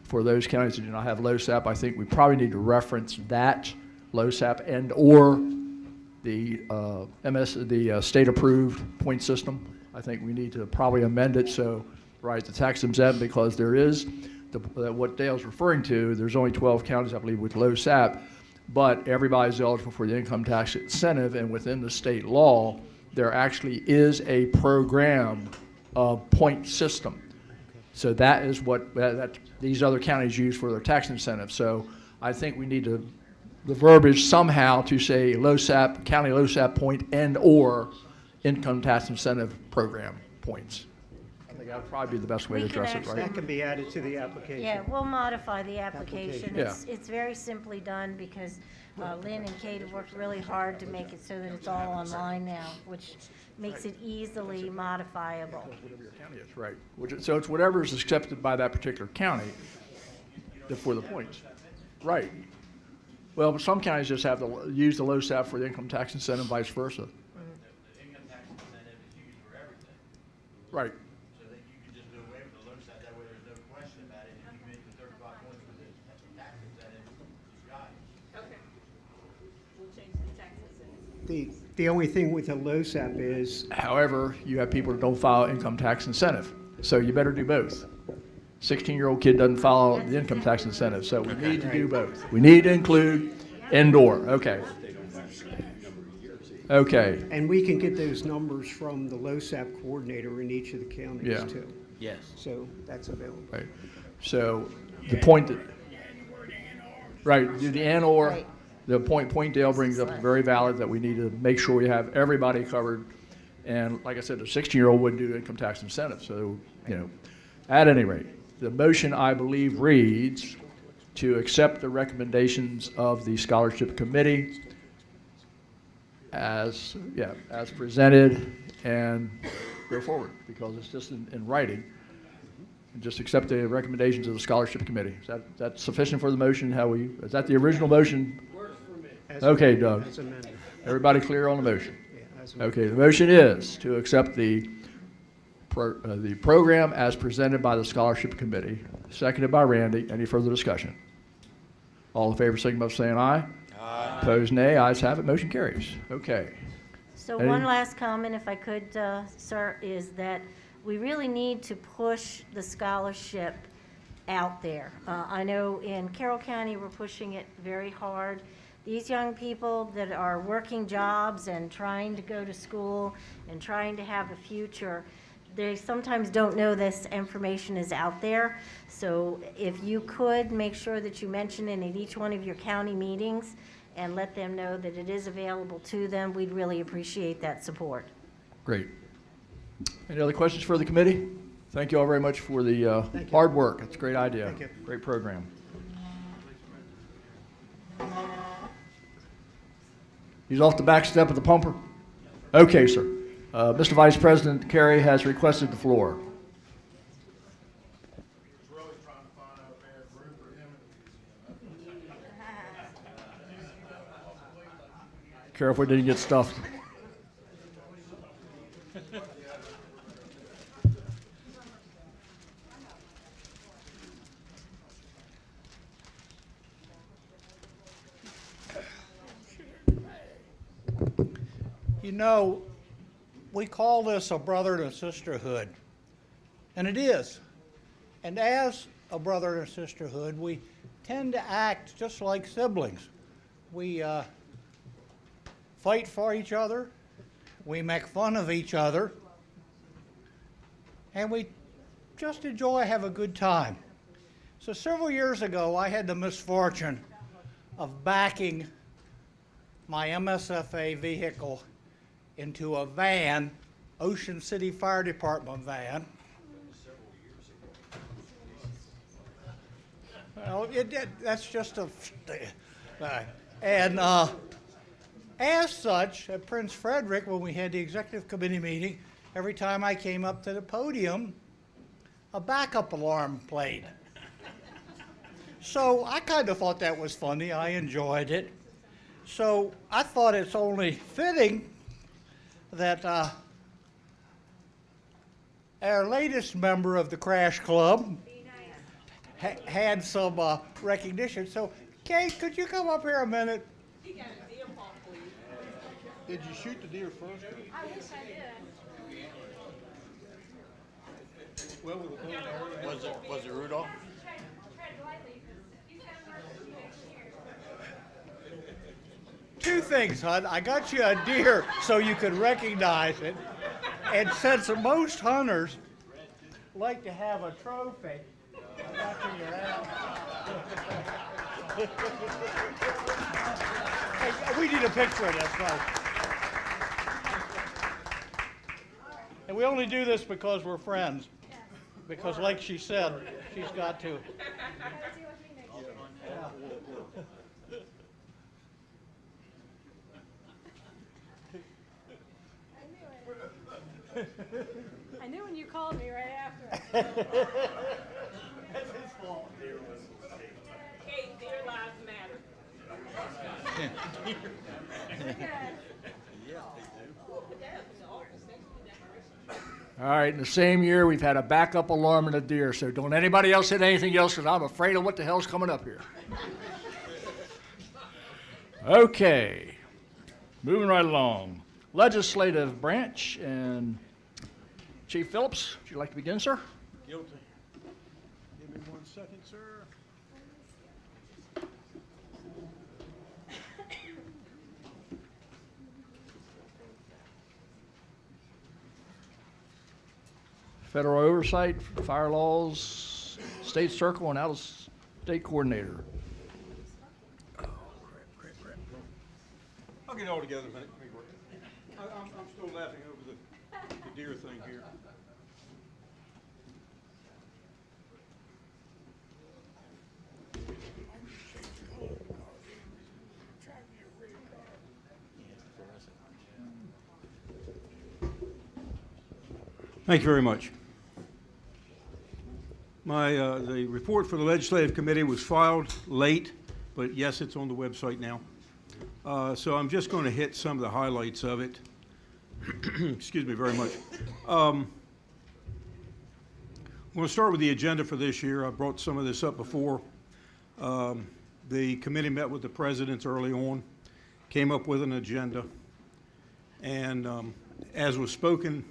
S12: for those counties that do not have LoSAP. I think we probably need to reference that LoSAP and or the state-approved point system. I think we need to probably amend it so, right, the tax exempt, because there is, what Dale's referring to, there's only 12 counties, I believe, with LoSAP, but everybody's eligible for the income tax incentive, and within the state law, there actually is a program of point system. So that is what that these other counties use for their tax incentive. So I think we need to, the verbiage somehow to say LoSAP, county LoSAP point and or income tax incentive program points. I think that would probably be the best way to address it, right?
S20: That can be added to the application.
S8: Yeah, we'll modify the application.
S20: Application.
S8: It's very simply done because Lynn and Kate have worked really hard to make it so that it's all online now, which makes it easily modifiable.
S12: Whatever your county is, right. So it's whatever is accepted by that particular county for the points. Right. Well, but some counties just have to use the LoSAP for the income tax incentive, vice versa.
S5: The income tax incentive is used for everything.
S12: Right.
S5: So that you can just do away with the LoSAP, that way there's no question about it. If you make the 35 points for the tax incentive, you got it.
S4: Okay. We'll change the tax incentive.
S20: The only thing with the LoSAP is,
S12: However, you have people that don't file income tax incentive, so you better do both. 16-year-old kid doesn't file the income tax incentive, so we need to do both. We need to include indoor, okay. Okay,
S20: and we can get those numbers from the LoSAP coordinator in each of the counties
S12: Yeah.
S20: too.
S5: Yes.
S20: So that's available.
S12: right. So the point that, right, do the and or,
S8: Right.
S12: the point Dale brings up is very valid, that we need to make sure we have everybody covered. And like I said, a 16-year-old wouldn't do income tax incentive, so, at any rate, the motion, I believe, reads to accept the recommendations of the scholarship committee as presented and go forward, because it's just in writing. and just accept the recommendations of the scholarship committee. Is that sufficient for the motion? Is that the original motion? Okay, Doug.
S20: As amended.
S12: Everybody clear on the motion?
S20: Yeah, as amended.
S12: Okay, the motion is to accept the program as presented by the scholarship committee, seconded by Randy. Any further discussion? All in favor, signify by saying aye. Aye. Opposed, nay. Ayes have it. Motion carries. Okay.
S8: So
S12: Any-
S8: one last comment, if I could, sir, is that we really need to push the scholarship out there. I know in Carroll County, we're pushing it very hard. These young people that are working jobs and trying to go to school and trying to have a future, they sometimes don't know this information is out there. So if you could, make sure that you mention it at each one of your county meetings and let them know that it is available to them, we'd really appreciate that support.
S12: Great. Any other questions for the committee? Thank you all very much for the hard work. It's a great idea.
S20: Thank you.
S12: Great program. He's off the back step of the pumper? Okay, sir. Mr. Vice President Carey has requested the floor. Careful, we didn't get stuffed.
S3: You know, we call this a brother and a sisterhood, and it is. And as a brother and a sisterhood, we tend to act just like siblings. We fight for each other, we make fun of each other, and we just enjoy, have a good time. So several years ago, I had the misfortune of backing my MSFA vehicle into a van, Ocean City Fire Department van. Well, that's just a... And as such, at Prince Frederick, when we had the executive committee meeting, every time I came up to the podium, a backup alarm played. So I kind of thought that was funny. I enjoyed it. So I thought it's only fitting that our latest member of the Crash Club had some recognition. So, Kate, could you come up here a minute?
S19: Did you shoot the deer first?
S18: I wish I did.
S19: Well,
S6: Was it Rudolph?
S3: Two things, hon. I got you a deer so you could recognize it. And since most hunters like to have a trophy, I got you your Hey, we need a picture of this, folks. And we only do this because we're friends. Because like she said, she's got to.
S18: I knew when you called me right after.
S3: That's his fault.
S18: Hey, dear lives matter.
S12: All right, in the same year, we've had a backup alarm and a deer, so don't anybody else hit anything else, because I'm afraid of what the hell's coming up here. Okay, moving right along. Legislative branch, and Chief Phillips, would you like to begin, sir?
S19: Guilty. Give me 1 second, sir.
S12: Federal oversight, fire laws, state circle, and out-of-state coordinator.
S19: I'll get it all together. I'm still laughing over the deer thing here.
S2: Thank you very much.
S19: The report for the Legislative Committee was filed late, but yes, it's on the website now. So I'm just going to hit some of the highlights of it. Excuse me very much. I'm going to start with the agenda for this year. I brought some of this up before. The committee met with the presidents early on, came up with an agenda, and as was spoken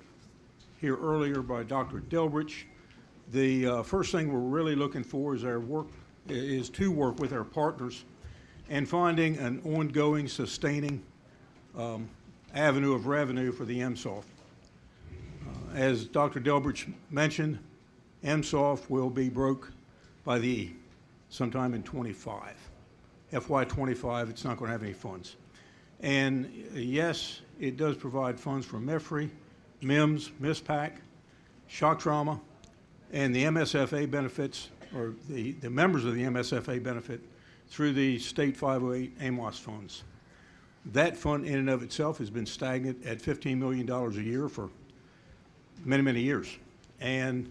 S19: here earlier by Dr. Delbridge, the first thing we're really looking for is to work with our partners and finding an ongoing, sustaining avenue of revenue for the MSOF. As Dr. Delbridge mentioned, MSOF will be broke by sometime in 25. FY25, it's not going to have any funds. And yes, it does provide funds for MFRE, MIMS, MISPAC, shock trauma, and the MSFA benefits, or the members of the MSFA benefit through the state 508 AMOS funds. That fund in and of itself has been stagnant at $15 million a year for many, many years. And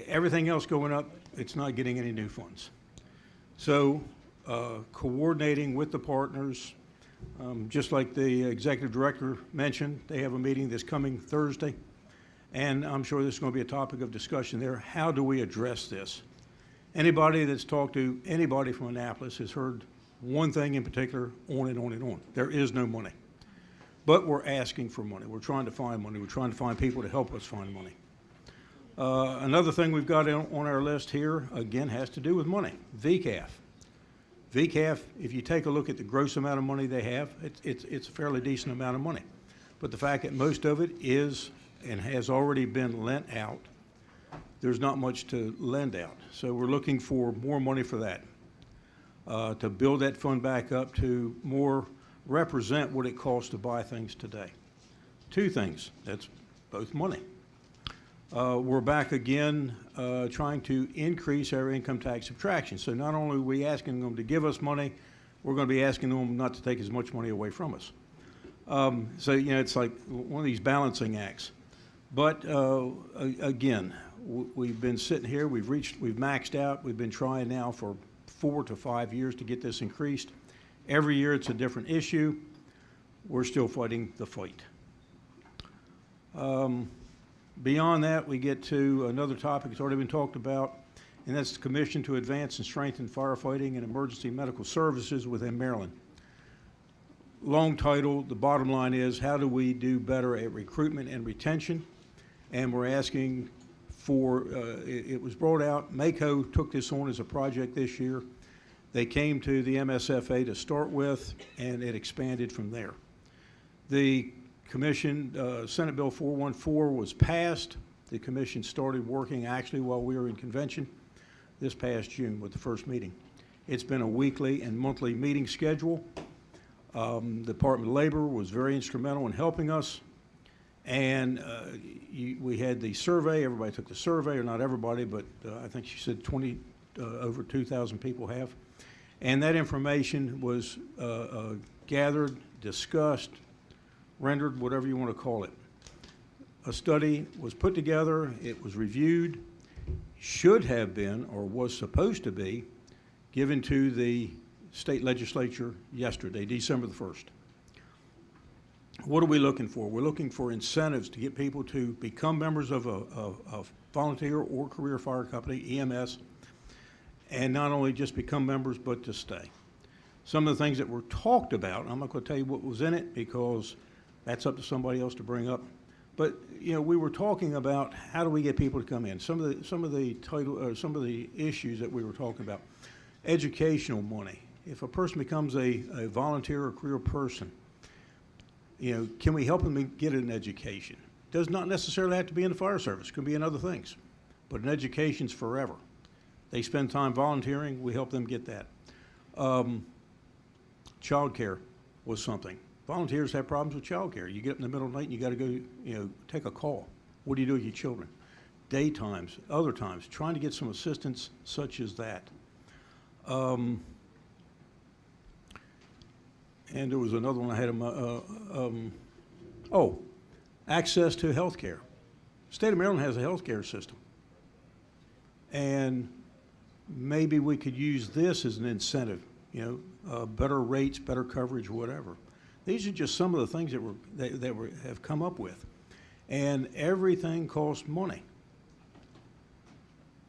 S19: everything else going up, it's not getting any new funds. So coordinating with the partners, just like the executive director mentioned, they have a meeting this coming Thursday, and I'm sure this is going to be a topic of discussion there. How do we address this? Anybody that's talked to anybody from Annapolis has heard one thing in particular, on and on and on. There is no money. But we're asking for money. We're trying to find money. We're trying to find people to help us find money. Another thing we've got on our list here, again, has to do with money. VCAF. VCAF, if you take a look at the gross amount of money they have, it's a fairly decent amount of money. But the fact that most of it is and has already been lent out, there's not much to lend out. So we're looking for more money for that, to build that fund back up to more represent what it costs to buy things today. Two things, that's both money. We're back again trying to increase our income tax subtraction. So not only are we asking them to give us money, we're going to be asking them not to take as much money away from us. So, you know, it's like one of these balancing acts. But again, we've been sitting here, we've maxed out, we've been trying now for 4 to 5 years to get this increased. Every year it's a different issue. We're still fighting the fight. Beyond that, we get to another topic that's already been talked about, and that's the Commission to Advance and Strengthen Firefighting and Emergency Medical Services within Maryland. Long title, the bottom line is, how do we do better at recruitment and retention? And we're asking for, it was brought out, MACO took this on as a project this year. They came to the MSFA to start with, and it expanded from there. The Commission, Senate Bill 414 was passed. The Commission started working actually while we were in convention this past June with the first meeting. It's been a weekly and monthly meeting schedule. The Department of Labor was very instrumental in helping us. And we had the survey. Everybody took the survey, or not everybody, but I think she said over 2,000 people have. And that information was gathered, discussed, rendered, whatever you want to call it. A study was put together, it was reviewed, should have been, or was supposed to be, given to the state legislature yesterday, December the 1st. What are we looking for? We're looking for incentives to get people to become members of a volunteer or career fire company, EMS, and not only just become members, but to stay. Some of the things that were talked about, I'm not going to tell you what was in it because that's up to somebody else to bring up. But you know, we were talking about how do we get people to come in. Some of the issues that we were talking about. Educational money. If a person becomes a volunteer or career person, you know, can we help them get an education? Does not necessarily have to be in the fire service. It could be in other things. But an education's forever. They spend time volunteering. We help them get that. Child care was something. Volunteers have problems with child care. You get up in the middle of the night and you got to go, you know, take a call. What do you do with your children? Daytimes, other times, trying to get some assistance such as that. And there was another one I had in my, access to health care. State of Maryland has a health care system. and maybe we could use this as an incentive, better rates, better coverage, whatever. These are just some of the things that we have come up with. And everything costs money.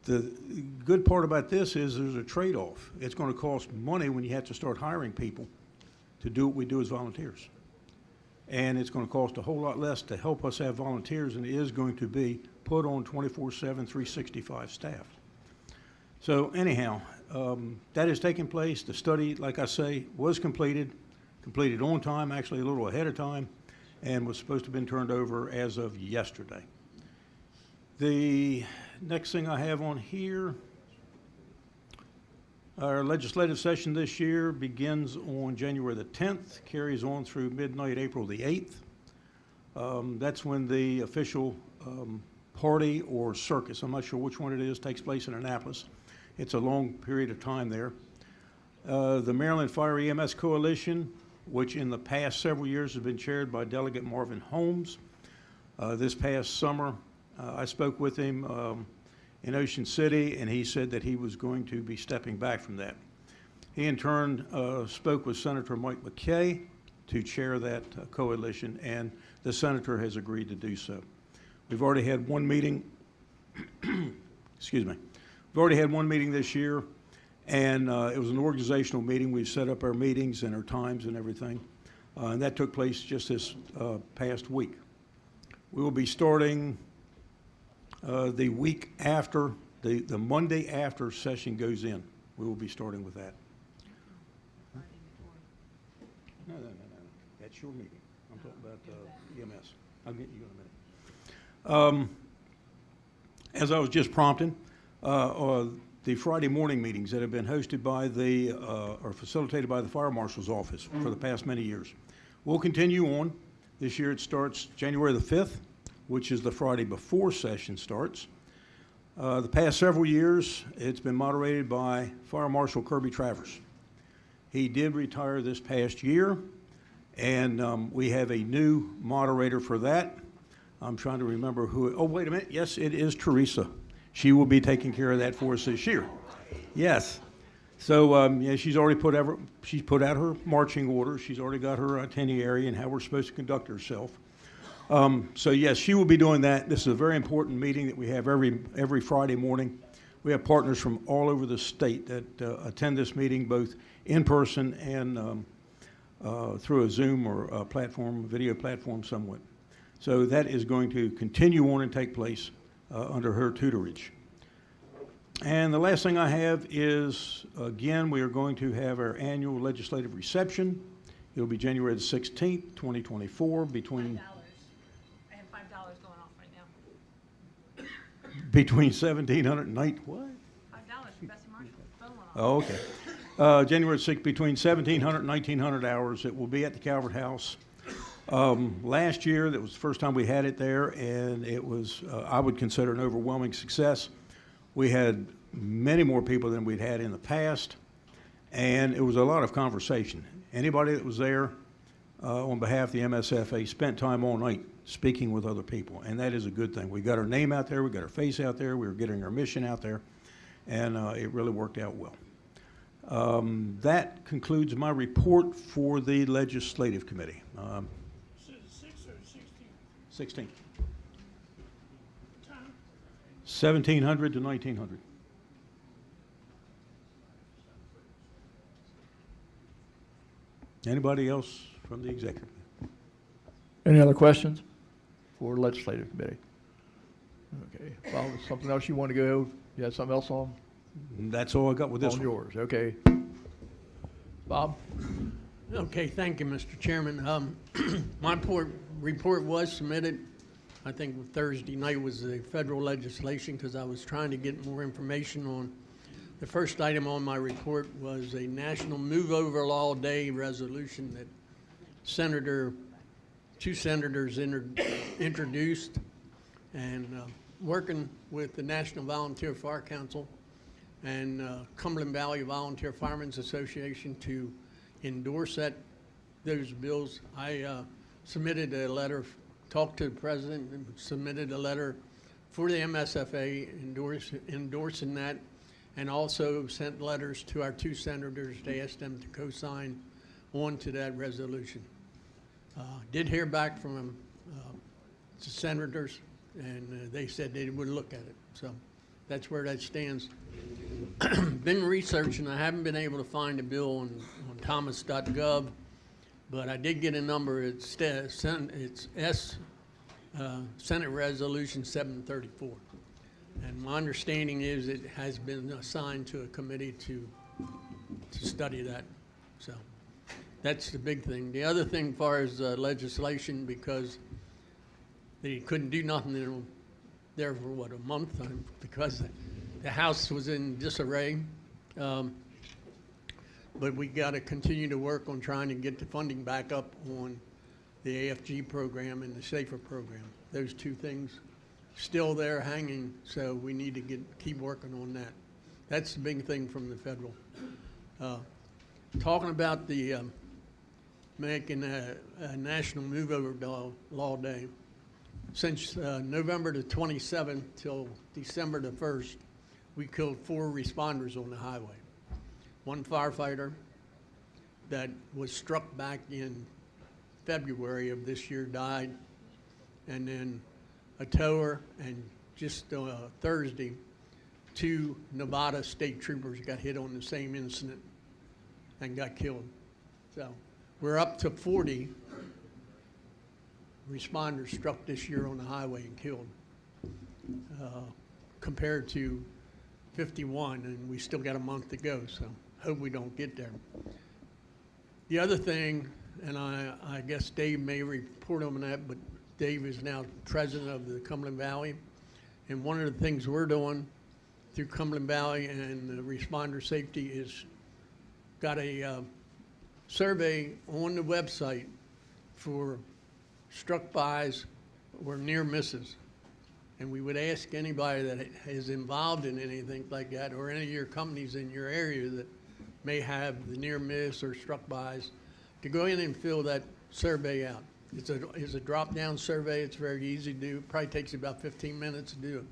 S19: The good part about this is there's a trade-off. It's going to cost money when you have to start hiring people to do what we do as volunteers. And it's going to cost a whole lot less to help us have volunteers than it is going to be put on 24/7, 365 staff. So anyhow, that is taking place. The study, like I say, was completed on time, actually a little ahead of time, and was supposed to have been turned over as of yesterday. The next thing I have on here, our legislative session this year begins on January the 10th, carries on through midnight April the 8th. That's when the official party or circus, I'm not sure which one it is, takes place in Annapolis. It's a long period of time there. The Maryland Fire EMS Coalition, which in the past several years has been chaired by Delegate Marvin Holmes. This past summer, I spoke with him in Ocean City, and he said that he was going to be stepping back from that. He in turn spoke with Senator Mike McKay to chair that coalition, and the senator has agreed to do so. We've already had one meeting, excuse me. We've already had one meeting this year, and it was an organizational meeting. We've set up our meetings and our times and everything, and that took place just this past week. We will be starting the week after, the Monday after session goes in. We will be starting with that. No. That's your meeting. I'm talking about EMS. I'll get you in a minute. As I was just prompting, the Friday morning meetings that have been hosted by or facilitated by the Fire Marshal's Office for the past many years will continue on. This year it starts January the 5th, which is the Friday before session starts. The past several years, it's been moderated by Fire Marshal Kirby Travers. He did retire this past year, and we have a new moderator for that. I'm trying to remember who, oh, wait a minute. Yes, it is Teresa. She will be taking care of that for us this year. Yes. So, yeah, she's already put out her marching orders. She's already got her itinerary and how we're supposed to conduct ourselves. So yes, she will be doing that. This is a very important meeting that we have every Friday morning. We have partners from all over the state that attend this meeting, both in person and through a Zoom or a platform, video platform somewhat. So that is going to continue on and take place under her tutorage. And the last thing I have is, again, we are going to have our annual legislative reception. It'll be January the 16th, 2024, between... Between 1,700 and what? $5 for Bessie Marshall. Oh, okay. January 6th, between 1,700 and 1,900 hours. It will be at the Calvert House. Last year, that was the first time we had it there, and it was, I would consider, an overwhelming success. We had many more people than we'd had in the past, and it was a lot of conversation. Anybody that was there on behalf of the MSFA spent time all night speaking with other people, and that is a good thing. We got our name out there, we got our face out there, we were getting our mission out there, and it really worked out well. That concludes my report for the Legislative Committee. 16. 1,700 to 1,900. Anybody else from the executive?
S12: Any other questions for Legislative Committee? Okay. Well, something else you want to go? You had something else on?
S19: That's all I got with this
S12: on
S19: one.
S12: yours. Okay. Bob?
S2: Okay, thank you, Mr. Chairman. My report was submitted. I think Thursday night was the federal legislation because I was trying to get more information on. The first item on my report was a National Move Over Law Day resolution that two senators introduced, and working with the National Volunteer Fire Council and Cumberland Valley Volunteer Firemen's Association to endorse those bills. I submitted a letter, talked to the president, and submitted a letter for the MSFA endorsing that, and also sent letters to our 2 senators to ask them to co-sign on to that resolution. Did hear back from the senators, and they said they would look at it. So that's where that stands. Been researching. I haven't been able to find a bill on thomas.gov, but I did get a number. It's Senate Resolution 734. And my understanding is it has been assigned to a committee to study that. So that's the big thing. The other thing, as far as legislation, because they couldn't do nothing there for what, a month, because the House was in disarray. But we got to continue to work on trying to get the funding back up on the AFG program and the SAFER program. Those 2 things still there hanging, so we need to keep working on that. That's the big thing from the federal. Talking about the making a national move over law day. Since November the 27th till December the 1st, we killed 4 responders on the highway. 1 firefighter that was struck back in February of this year died, and then a tower, and just Thursday, 2 Nevada state troopers got hit on the same incident and got killed. So we're up to 40 responders struck this year on the highway and killed, compared to 51, and we still got a month to go, so hope we don't get there. The other thing, and I guess Dave may report on that, but Dave is now president of the Cumberland Valley, and one of the things we're doing through Cumberland Valley and the responder safety is got a survey on the website for struck bys or near misses. And we would ask anybody that is involved in anything like that, or any of your companies in your area that may have the near miss or struck bys, to go in and fill that survey out. It's a drop-down survey. It's very easy to do. Probably takes you about 15 minutes to do it.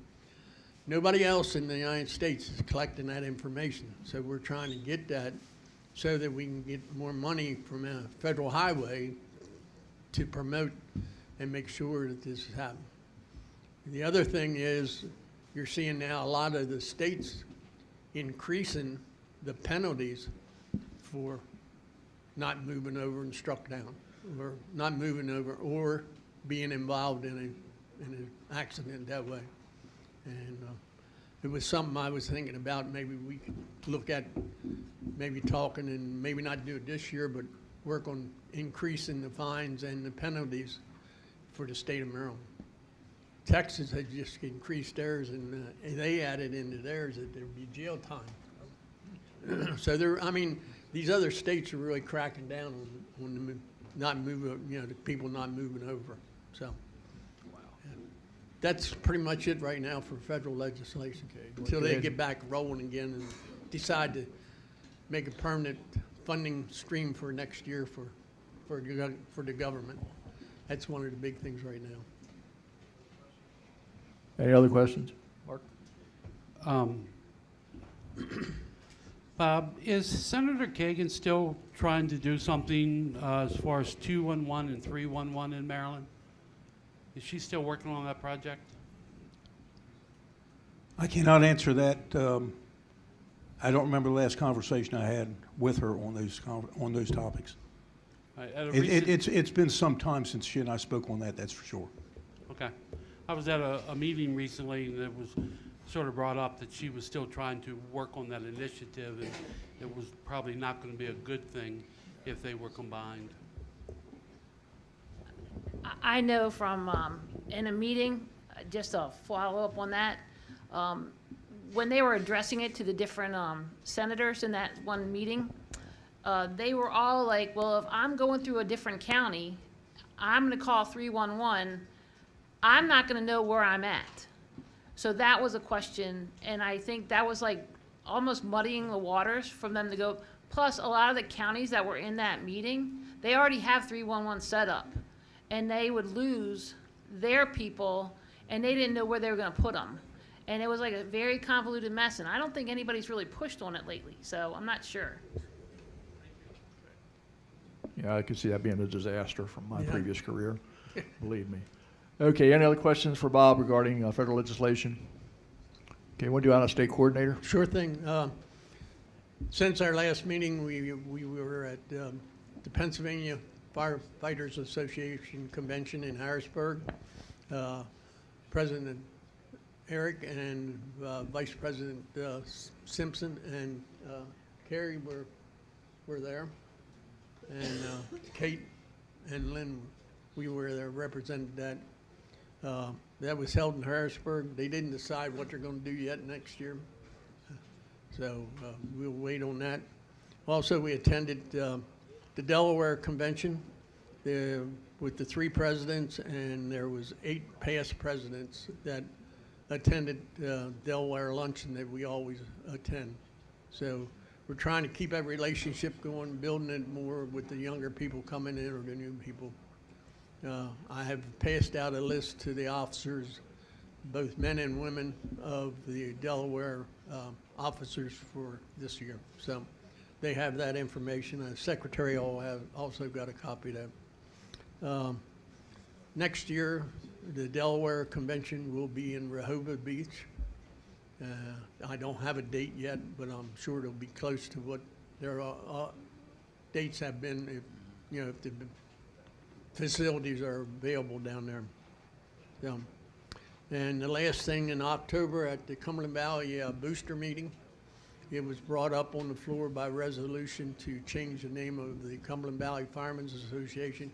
S2: Nobody else in the United States is collecting that information. So we're trying to get that so that we can get more money from a federal highway to promote and make sure that this is happening. The other thing is, you're seeing now a lot of the states increasing the penalties for not moving over and struck down, or not moving over, or being involved in an accident that way. And it was something I was thinking about. Maybe we could look at maybe talking, and maybe not do it this year, but work on increasing the fines and the penalties for the state of Maryland. Texas had just increased theirs, and they added into theirs that there would be jail time. So these other states are really cracking down on the not moving, the people not moving over. So that's pretty much it right now for federal legislation, until they get back rolling again and decide to make a permanent funding stream for next year for the government. That's one of the big things right now.
S12: Any other questions? Mark?
S11: Bob, is Senator Kagan still trying to do something as far as 211 and 311 in Maryland? Is she still working on that project?
S19: I cannot answer that. I don't remember the last conversation I had with her on those topics. It's been some time since she and I spoke on that, that's for sure.
S11: Okay. I was at a meeting recently, and it was sort of brought up that she was still trying to work on that initiative, and it was probably not going to be a good thing if they were combined.
S4: I know from in a meeting, just to follow up on that, when they were addressing it to the different senators in that one meeting, they were all like, well, if I'm going through a different county, I'm going to call 311. I'm not going to know where I'm at. So that was a question, and I think that was like almost muddying the waters for them to go. Plus, a lot of the counties that were in that meeting, they already have 311 set up, and they would lose their people and they didn't know where they were gonna put them. And it was like a very convoluted mess, and I don't think anybody's really pushed on it lately, so I'm not sure.
S12: Yeah, I could see that being a disaster from my
S2: Yeah.
S12: previous career, believe me. Okay, any other questions for Bob regarding federal legislation? Okay, we'll do out-of-state coordinator.
S2: Sure thing. Since our last meeting, we were at the Pennsylvania Firefighters Association Convention in Harrisburg. President Eric and Vice President Simpson and Kerry were there. And Kate and Lynn, we were there, represented that. That was held in Harrisburg. They didn't decide what they're going to do yet next year. So we'll wait on that. Also, we attended the Delaware Convention with the 3 presidents, and there was 8 past presidents that attended Delaware luncheon that we always attend. So we're trying to keep that relationship going, building it more with the younger people coming in or the new people. I have passed out a list to the officers, both men and women, of the Delaware officers for this year. So they have that information. The secretary also got a copy of that. Next year, the Delaware Convention will be in Rehoboth Beach. I don't have a date yet, but I'm sure it'll be close to what their dates have been, if the facilities are available down there. So, and the last thing, in October at the Cumberland Valley Booster Meeting, it was brought up on the floor by resolution to change the name of the Cumberland Valley Firemen's Association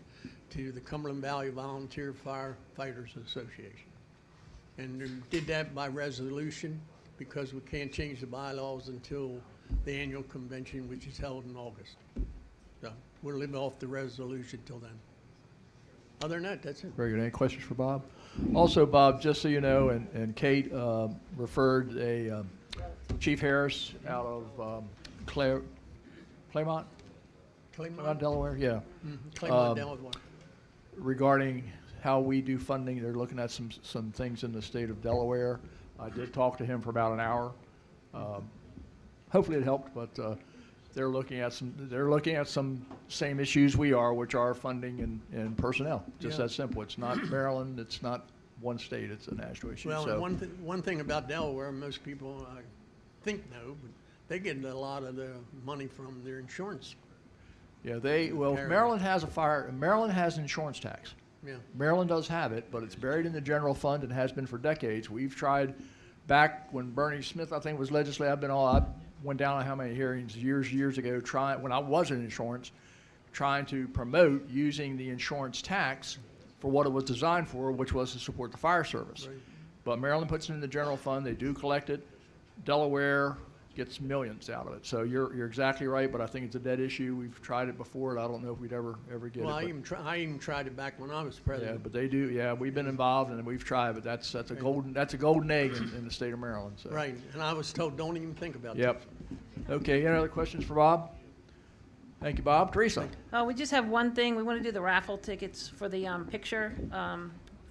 S2: to the Cumberland Valley Volunteer Firefighters Association. And they did that by resolution because we can't change the bylaws until the annual convention, which is held in August. So we'll live off the resolution till then. Other than that, that's it.
S12: Very good. Any questions for Bob? Also, Bob, just so you know, and Kate referred a Chief Harris out of Claymont, Delaware, yeah.
S2: Claymont, Delaware.
S12: Regarding how we do funding, they're looking at some things in the state of Delaware. I did talk to him for about an hour. Hopefully it helped, but they're looking at some same issues we are, which are funding and personnel. Just that simple. It's not Maryland. It's not one state. It's a national issue.
S2: Well,
S12: so,
S2: one thing about Delaware, most people I think know, but they get a lot of their money from their insurance.
S12: Yeah, Maryland has Maryland has an insurance tax.
S2: Yeah.
S12: Maryland does have it, but it's buried in the general fund and has been for decades. We've tried back when Bernie Smith, I think, was legislator. I went down on how many hearings years ago, when I was in insurance, trying to promote using the insurance tax for what it was designed for, which was to support the fire service.
S2: Right.
S12: But Maryland puts it in the general fund. They do collect it. Delaware gets millions out of it. So you're exactly right, but I think it's a dead issue. We've tried it before, and I don't know if we'd ever get
S2: Well,
S12: it.
S2: I even tried it back when I was president.
S12: Yeah, but they do. Yeah, we've been involved and we've tried, but that's a golden egg in the state of Maryland. So.
S2: Right, and I was told, don't even think about
S12: Yep. Okay. Any other questions for Bob? Thank you, Bob. Teresa.
S4: We just have one thing. We want to do the raffle tickets for the picture.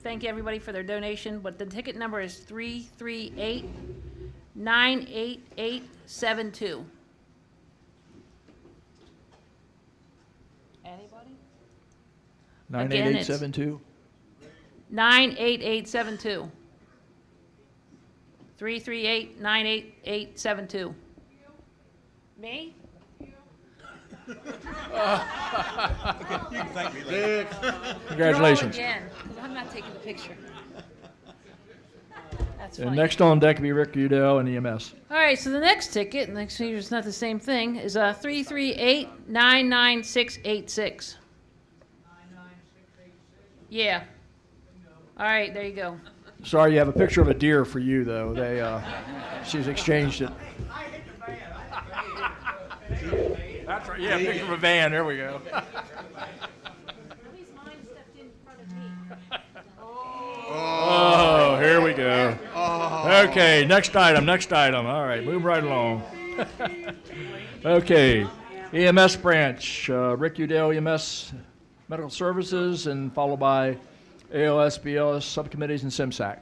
S4: Thank you, everybody, for their donation, but the ticket number is 338-98872. Anybody?
S12: 98872.
S4: 98872. 338-98872. Me?
S19: You can thank me
S12: later. Congratulations.
S4: Draw again, 'cause I'm not taking the picture. That's
S12: And
S4: fine.
S12: next on deck will be Rick Udell and EMS.
S4: All right, so the next ticket, next year is not the same thing, is 338-99686. Yeah. All right, there you go.
S12: Sorry, you have a picture of a deer for you, though. She's exchanged it. That's right. Yeah, picture of a van. There we go. Oh, here we go. Okay, next item. All right, move right along. Okay, EMS branch, Rick Udell, EMS Medical Services, and followed by ALS, BLS subcommittees, and SIMSAC.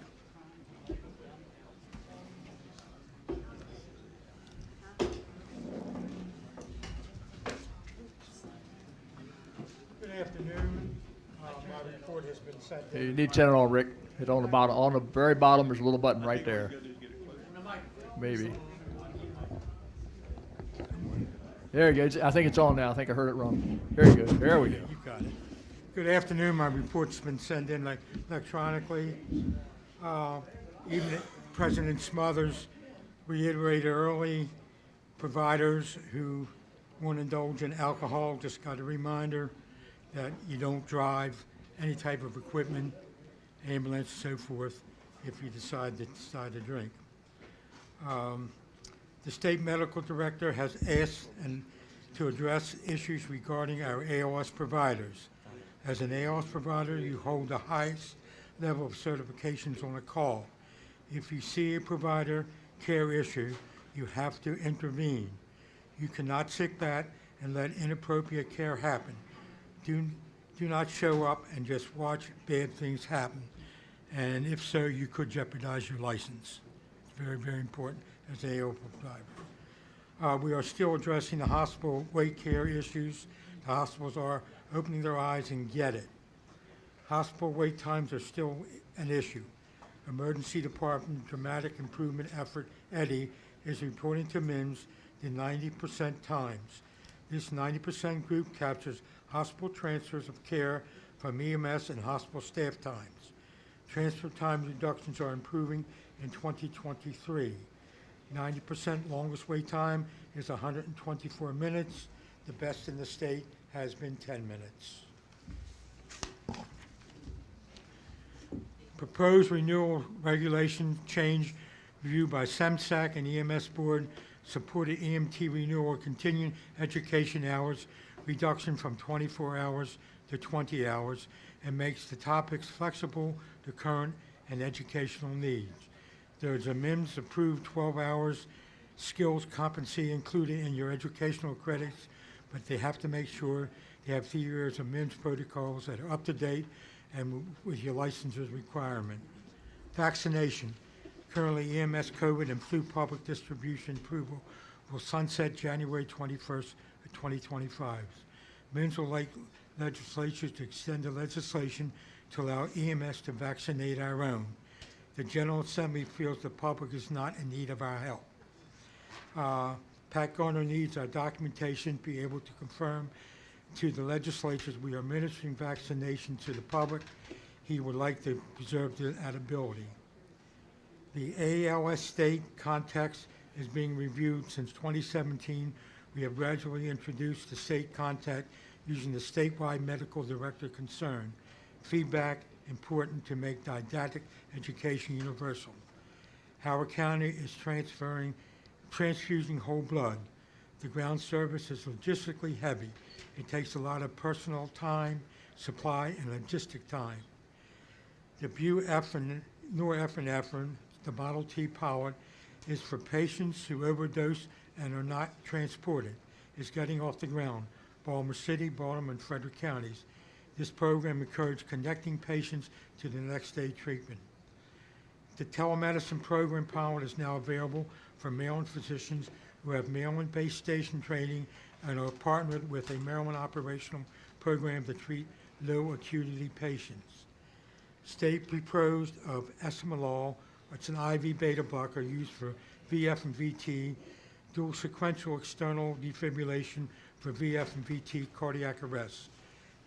S12: You need to turn it on, Rick. Hit on the bottom, on the very bottom, there's a little button right there. Maybe. There you go. I think it's on now. I think I heard it wrong. There you go. There we go.
S15: You got it. Good afternoon. My report's been sent in electronically. Even President Smothers reiterated early, providers who want to indulge in alcohol just got a reminder that you don't drive any type of equipment, ambulance, so forth, if you decide to drink. The state medical director has asked to address issues regarding our ALS providers. As an ALS provider, you hold the highest level of certifications on a call. If you see a provider care issue, you have to intervene. You cannot sit back and let inappropriate care happen. Do not show up and just watch bad things happen. And if so, you could jeopardize your license. It's very, very important as an ALS provider. We are still addressing the hospital wait care issues. The hospitals are opening their eyes and get it. Hospital wait times are still an issue. Emergency Department Dramatic Improvement Effort, EDDI, is reporting to MIMS the 90% times. This 90% group captures hospital transfers of care from EMS and hospital staff times. Transfer time reductions are improving in 2023. 90% longest wait time is 124 minutes. The best in the state has been 10 minutes. Proposed renewal regulation change reviewed by SEMSAC and EMS Board supported EMT renewal, continuing education hours reduction from 24 hours to 20 hours, and makes the topics flexible to current and educational needs. There is a MIMS approved 12 hours skills competency included in your educational credits, but they have to make sure they have 3 years of MIMS protocols that are up to date and with your licenses requirement. Vaccination. Currently, EMS COVID and flu public distribution approval will sunset January 21st of 2025. MIMS will like legislatures to extend the legislation to allow EMS to vaccinate our own. The General Assembly feels the public is not in need of our help. Pat Garner needs our documentation to be able to confirm to the legislatures we are administering vaccination to the public. He would like to preserve that ability. The ALS state context is being reviewed since 2017. We have gradually introduced the state contact using the statewide medical director concern. Feedback important to make didactic education universal. Howard County is transfusing whole blood. The ground service is logistically heavy. It takes a lot of personal time, supply, and logistic time. The norepinephrine, the Model T pilot, is for patients who overdose and are not transported. It's getting off the ground. Baltimore City, Baltimore, and Frederick counties. This program encourages connecting patients to the next day treatment. The telemedicine program pilot is now available for Maryland physicians who have Maryland-based station training and are partnered with a Maryland operational program to treat low acuity patients. State proposed of esmolol, it's an IV beta blocker used for VF and VT, dual sequential external defibrillation for VF and VT cardiac arrest.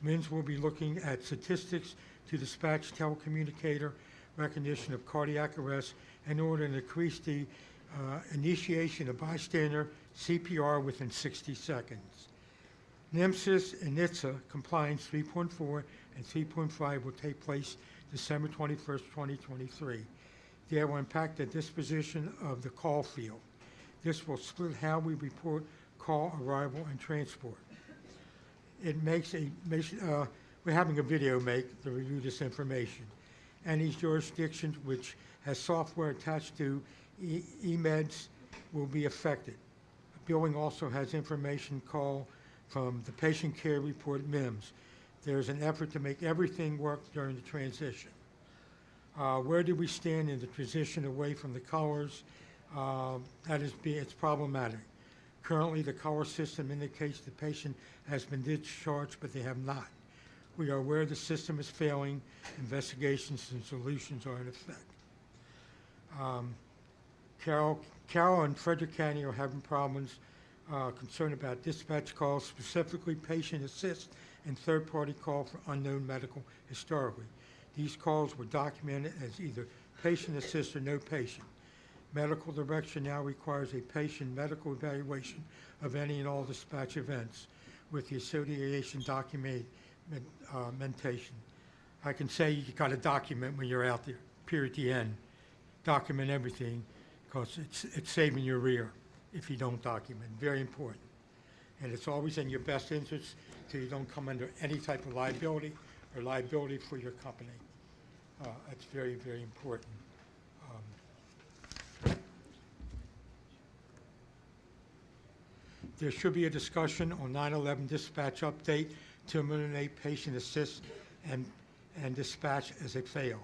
S15: MIMS will be looking at statistics to dispatch telecommunicator recognition of cardiac arrest in order to increase the initiation of bystander CPR within 60 seconds. NMSIS and NHTSA compliance 3.4 and 3.5 will take place December 21st, 2023. They will impact the disposition of the call field. This will split how we report call arrival and transport. It makes we're having a video make to review this information. Any jurisdictions which has software attached to eMeds will be affected. Billing also has information call from the patient care report MIMS. There's an effort to make everything work during the transition. Where do we stand in the transition away from the colors? It's problematic. Currently, the color system indicates the patient has been discharged, but they have not. We are aware the system is failing. Investigations and solutions are in effect. Carroll and Frederick County are having problems concerned about dispatch calls, specifically patient assist and third-party call for unknown medical historically. These calls were documented as either patient assist or no patient. Medical direction now requires a patient medical evaluation of any and all dispatch events with the association documentation. I can say you got to document when you're out there, period, the end. Document everything, because it's saving your rear if you don't document. Very important. And it's always in your best interest so you don't come under any type of liability or liability for your company. That's very, very important. There should be a discussion on 9/11 dispatch update to eliminate patient assist and dispatch as a fail.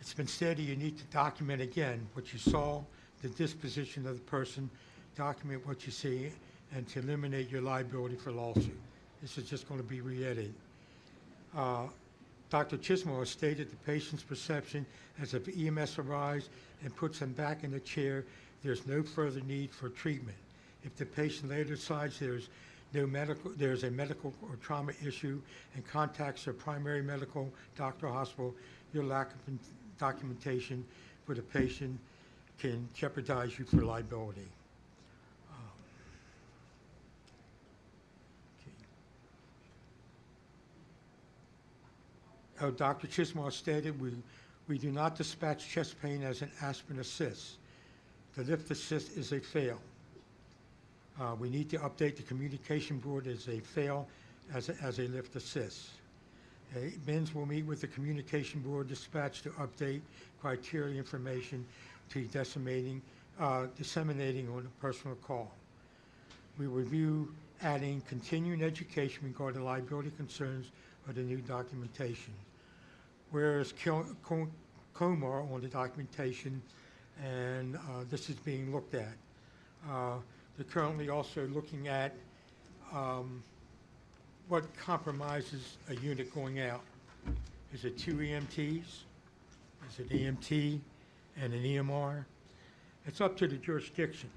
S15: It's been stated you need to document again what you saw, the disposition of the person, document what you see, and to eliminate your liability for lawsuit. This is just going to be re-edited. Dr. Chisholm has stated the patient's perception as if EMS arrives and puts them back in the chair, there's no further need for treatment. If the patient later decides there's a medical or trauma issue and contacts their primary medical doctor or hospital, your lack of documentation for the patient can jeopardize you for liability. Dr. Chisholm stated we do not dispatch chest pain as an aspirin assist. The lift assist is a fail. We need to update the communication board as a fail as a lift assist. MINS will meet with the communication board dispatch to update criteria information to disseminating on a personal call. We review adding continuing education regarding liability concerns or the new documentation. Whereas Comar on the documentation, and this is being looked at. They're currently also looking at what compromises a unit going out. Is it 2 EMTs? Is it EMT and an EMR? It's up to the jurisdiction.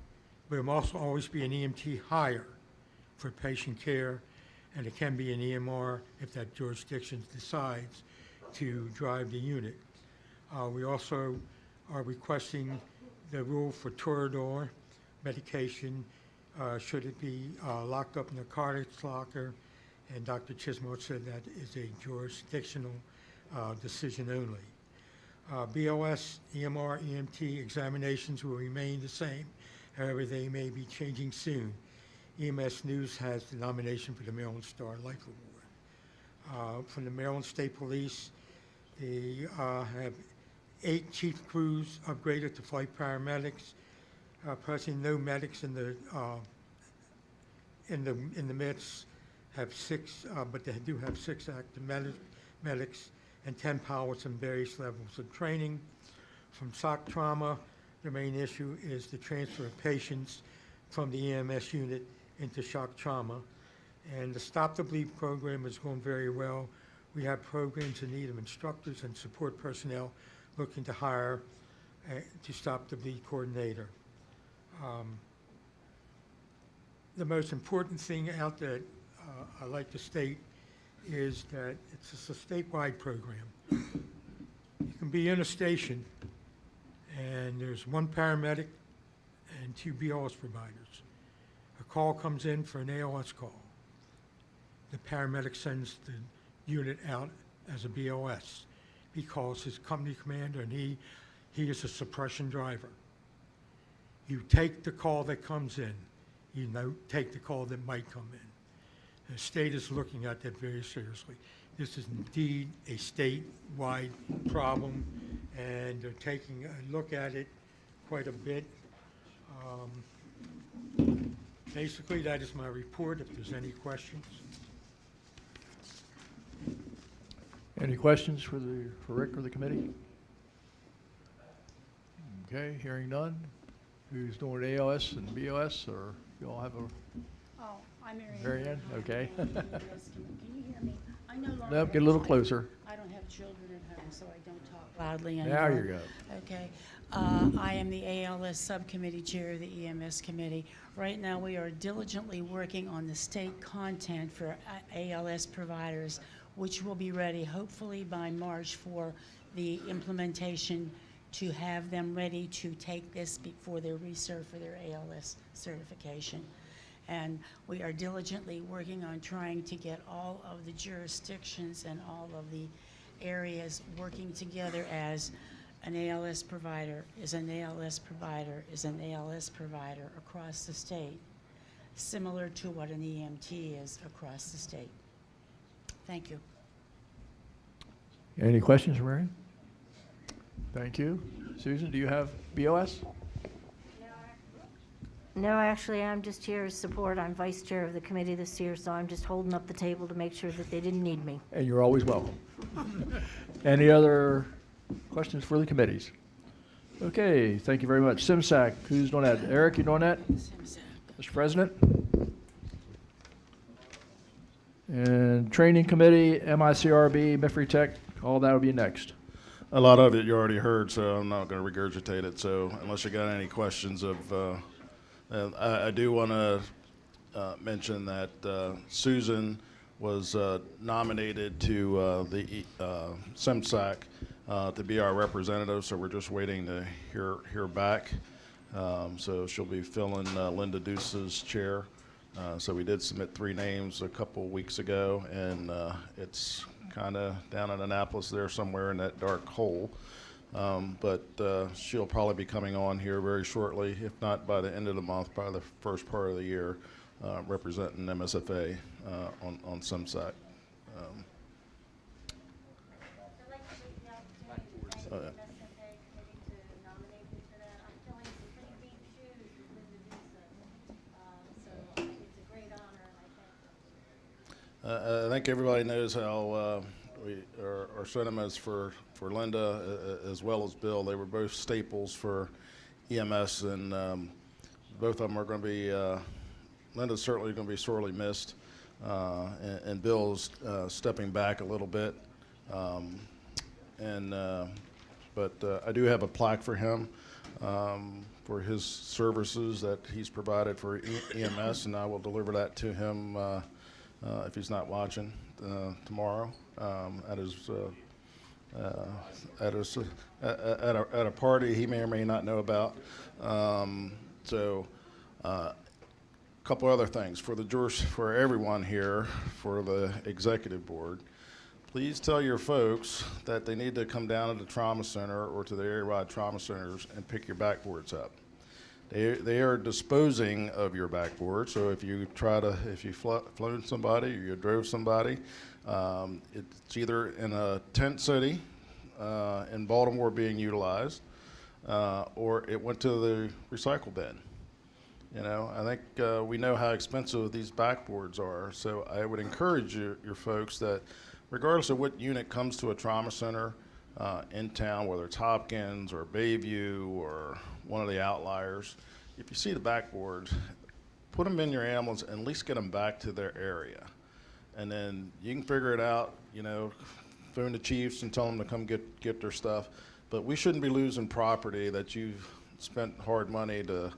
S15: There will also always be an EMT hire for patient care, and it can be an EMR if that jurisdiction decides to drive the unit. We also are requesting the rule for Toradol medication, should it be locked up in a narcotics locker, and Dr. Chisholm said that is a jurisdictional decision only. BOS, EMR, EMT examinations will remain the same. However, they may be changing soon. EMS News has the nomination for the Maryland Star Life Award. From the Maryland State Police, they have 8 chief crews upgraded to flight paramedics. Presently, no medics in the midst. Have 6, but they do have 6 active medics and 10 pilots in various levels of training. From shock trauma, the main issue is the transfer of patients from the EMS unit into shock trauma. And the Stop the Bleed program is going very well. We have programs in need of instructors and support personnel looking to hire to Stop the Bleed coordinator. The most important thing out there I like to state is that it's a statewide program. You can be in a station and there's 1 paramedic and 2 BLS providers. A call comes in for an ALS call. The paramedic sends the unit out as a BLS. He calls his company commander and he is a suppression driver. You take the call that comes in. You take the call that might come in. The state is looking at that very seriously. This is indeed a statewide problem, and they're taking a look at it quite a bit. Basically, that is my report, if there's any questions.
S12: Any questions for Rick or the committee? Okay, hearing none. Who's doing ALS and BOS, or you all have a...
S8: Oh,
S16: I'm Mary Ann.
S12: Mary Ann, okay.
S16: Can you hear me? I no longer
S12: Nope, get a little closer.
S16: I don't have children at home, so I don't talk loudly
S12: Now
S16: anymore.
S12: you go.
S16: Okay. I am the ALS Subcommittee Chair of the EMS Committee. Right now, we are diligently working on the state content for ALS providers, which will be ready hopefully by March for the implementation to have them ready to take this before their recert for their ALS certification. And we are diligently working on trying to get all of the jurisdictions and all of the areas working together as an ALS provider is an ALS provider is an ALS provider across the state, similar to what an EMT is across the state. Thank you.
S12: Any questions, Mary? Thank you. Susan, do you have BOS?
S8: No, actually, I'm just here as support. I'm vice chair of the committee this year, so I'm just holding up the table to make sure that they didn't need me.
S12: And you're always welcome. Any other questions for the committees? Okay, thank you very much. SIMSAC, who's doing that? Eric, you doing that? Mr. President? And Training Committee, MICRB, MIFRE Tech, all that will be next.
S17: A lot of it you already heard, so I'm not going to regurgitate it. So unless you got any questions of, I do want to mention that Susan was nominated to the SIMSAC to be our representative, so we're just waiting to hear back. So she'll be filling Linda Deuce's chair. So we did submit 3 names a couple weeks ago, and it's kind of down in Annapolis there somewhere in that dark hole. But she'll probably be coming on here very shortly, if not by the end of the month, probably the first part of the year, representing MSFA on SIMSAC. Yeah. I think everybody knows how our sentiments for Linda as well as Bill. They were both staples for EMS, and both of them are going to be, Linda's certainly going to be sorely missed, and Bill's stepping back a little bit. But I do have a plaque for him for his services that he's provided for EMS, and I will deliver that to him if he's not watching tomorrow at a party he may or may not know about. A couple other things for everyone here, for the executive board. Please tell your folks that they need to come down to the trauma center or to the area-wide trauma centers and pick your backboards up. They are disposing of your backboard, so if you flown somebody or you drove somebody, it's either in a tent city in Baltimore being utilized, or it went to the recycle bin. You know, I think we know how expensive these backboards are, so I would encourage your folks that regardless of what unit comes to a trauma center in town, whether it's Hopkins or Bayview or one of the outliers, if you see the backboards, put them in your ambulance and at least get them back to their area. And then you can figure it out, you know, phone the chiefs and tell them to come get their stuff. But we shouldn't be losing property that you've spent hard money to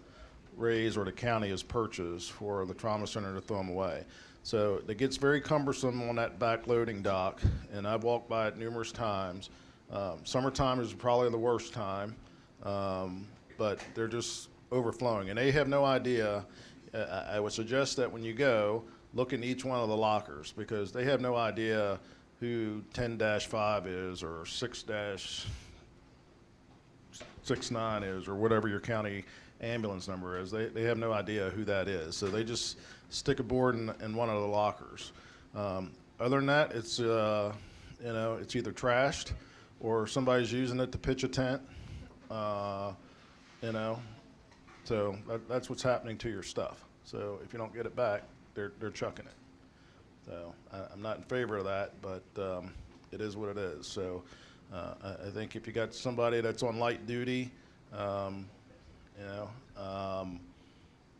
S17: raise or the county has purchased for the trauma center to throw them away. So it gets very cumbersome on that back loading dock, and I've walked by it numerous times. Summertime is probably the worst time, but they're just overflowing, and they have no idea. I would suggest that when you go, look in each one of the lockers, because they have no idea who 10-5 is or 6-69 is or whatever your county ambulance number is. They have no idea who that is, so they just stick a board in one of the lockers. Other than that, it's you know, it's either trashed or somebody's using it to pitch a tent. You know, so that's what's happening to your stuff. So if you don't get it back, they're chucking it. So I'm not in favor of that, but it is what it is. So I think if you got somebody that's on light duty, you know,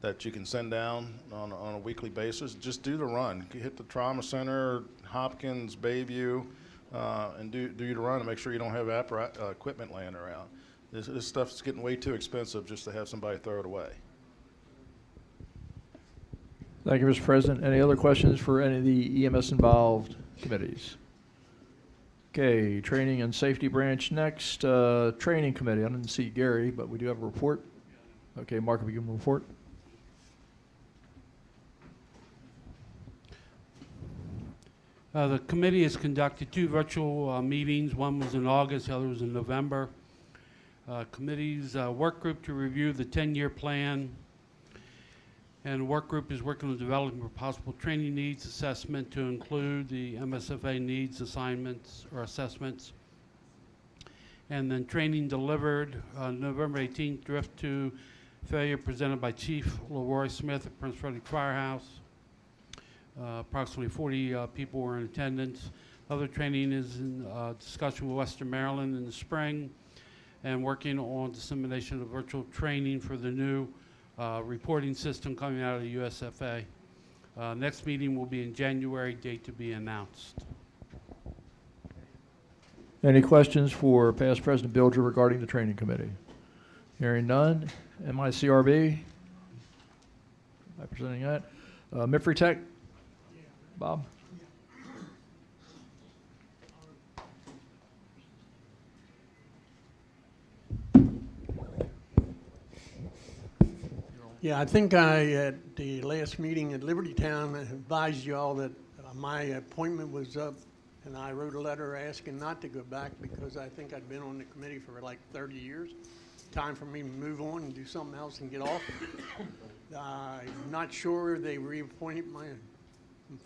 S17: that you can send down on a weekly basis. Just do the run. Hit the trauma center, Hopkins, Bayview, and do the run and make sure you don't have equipment laying around. This stuff's getting way too expensive just to have somebody throw it away.
S12: Thank you, Mr. President. Any other questions for any of the EMS-involved committees? Okay, Training and Safety Branch next. Training Committee. I didn't see Gary, but we do have a report. Okay, Mark, if you can report.
S11: The committee has conducted 2 virtual meetings. One was in August, the other was in November. Committee's work group to review the 10-year plan. And the work group is working on developing a possible training needs assessment to include the MSFA needs assignments or assessments. And then training delivered November 18th, drift to failure presented by Chief Leroy Smith at Prince Frederick Firehouse. Approximately 40 people were in attendance. Other training is in discussion with Western Maryland in the spring, and working on dissemination of virtual training for the new reporting system coming out of the USFA. Next meeting will be in January, date to be announced.
S12: Any questions for past President Bilger regarding the Training Committee? Hearing none. MICRB? Am I presenting that? MIFRE Tech? Bob?
S2: Yeah, I think I, at the last meeting at Liberty Town, advised you all that my appointment was up, and I wrote a letter asking not to go back because I think I'd been on the committee for like 30 years. Time for me to move on and do something else and get off. I'm not sure they reappointed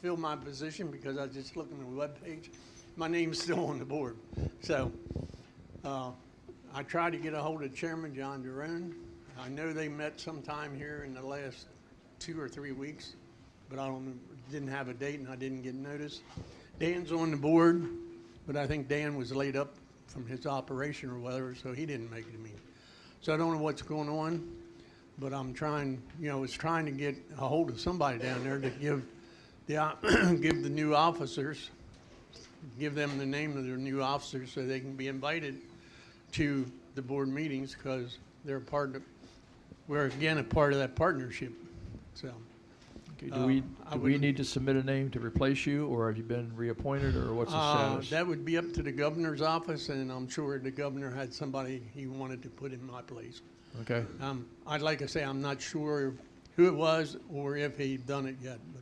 S2: fill my position because I just looked on the webpage. My name's still on the board. So I tried to get a hold of Chairman John Durone. I know they met sometime here in the last 2 or 3 weeks, but I didn't have a date and I didn't get notice. Dan's on the board, but I think Dan was laid up from his operation or whatever, so he didn't make the meeting. So I don't know what's going on, but I'm trying, was trying to get a hold of somebody down there to give the new officers, give them the name of their new officers so they can be invited to the board meetings because they're we're again a part of that partnership. So,
S12: Okay, do we need to submit a name to replace you, or have you been reappointed, or what's the status?
S2: That would be up to the governor's office, and I'm sure the governor had somebody he wanted to put in my place.
S12: Okay.
S2: I'd like to say I'm not sure who it was or if he'd done it yet. But,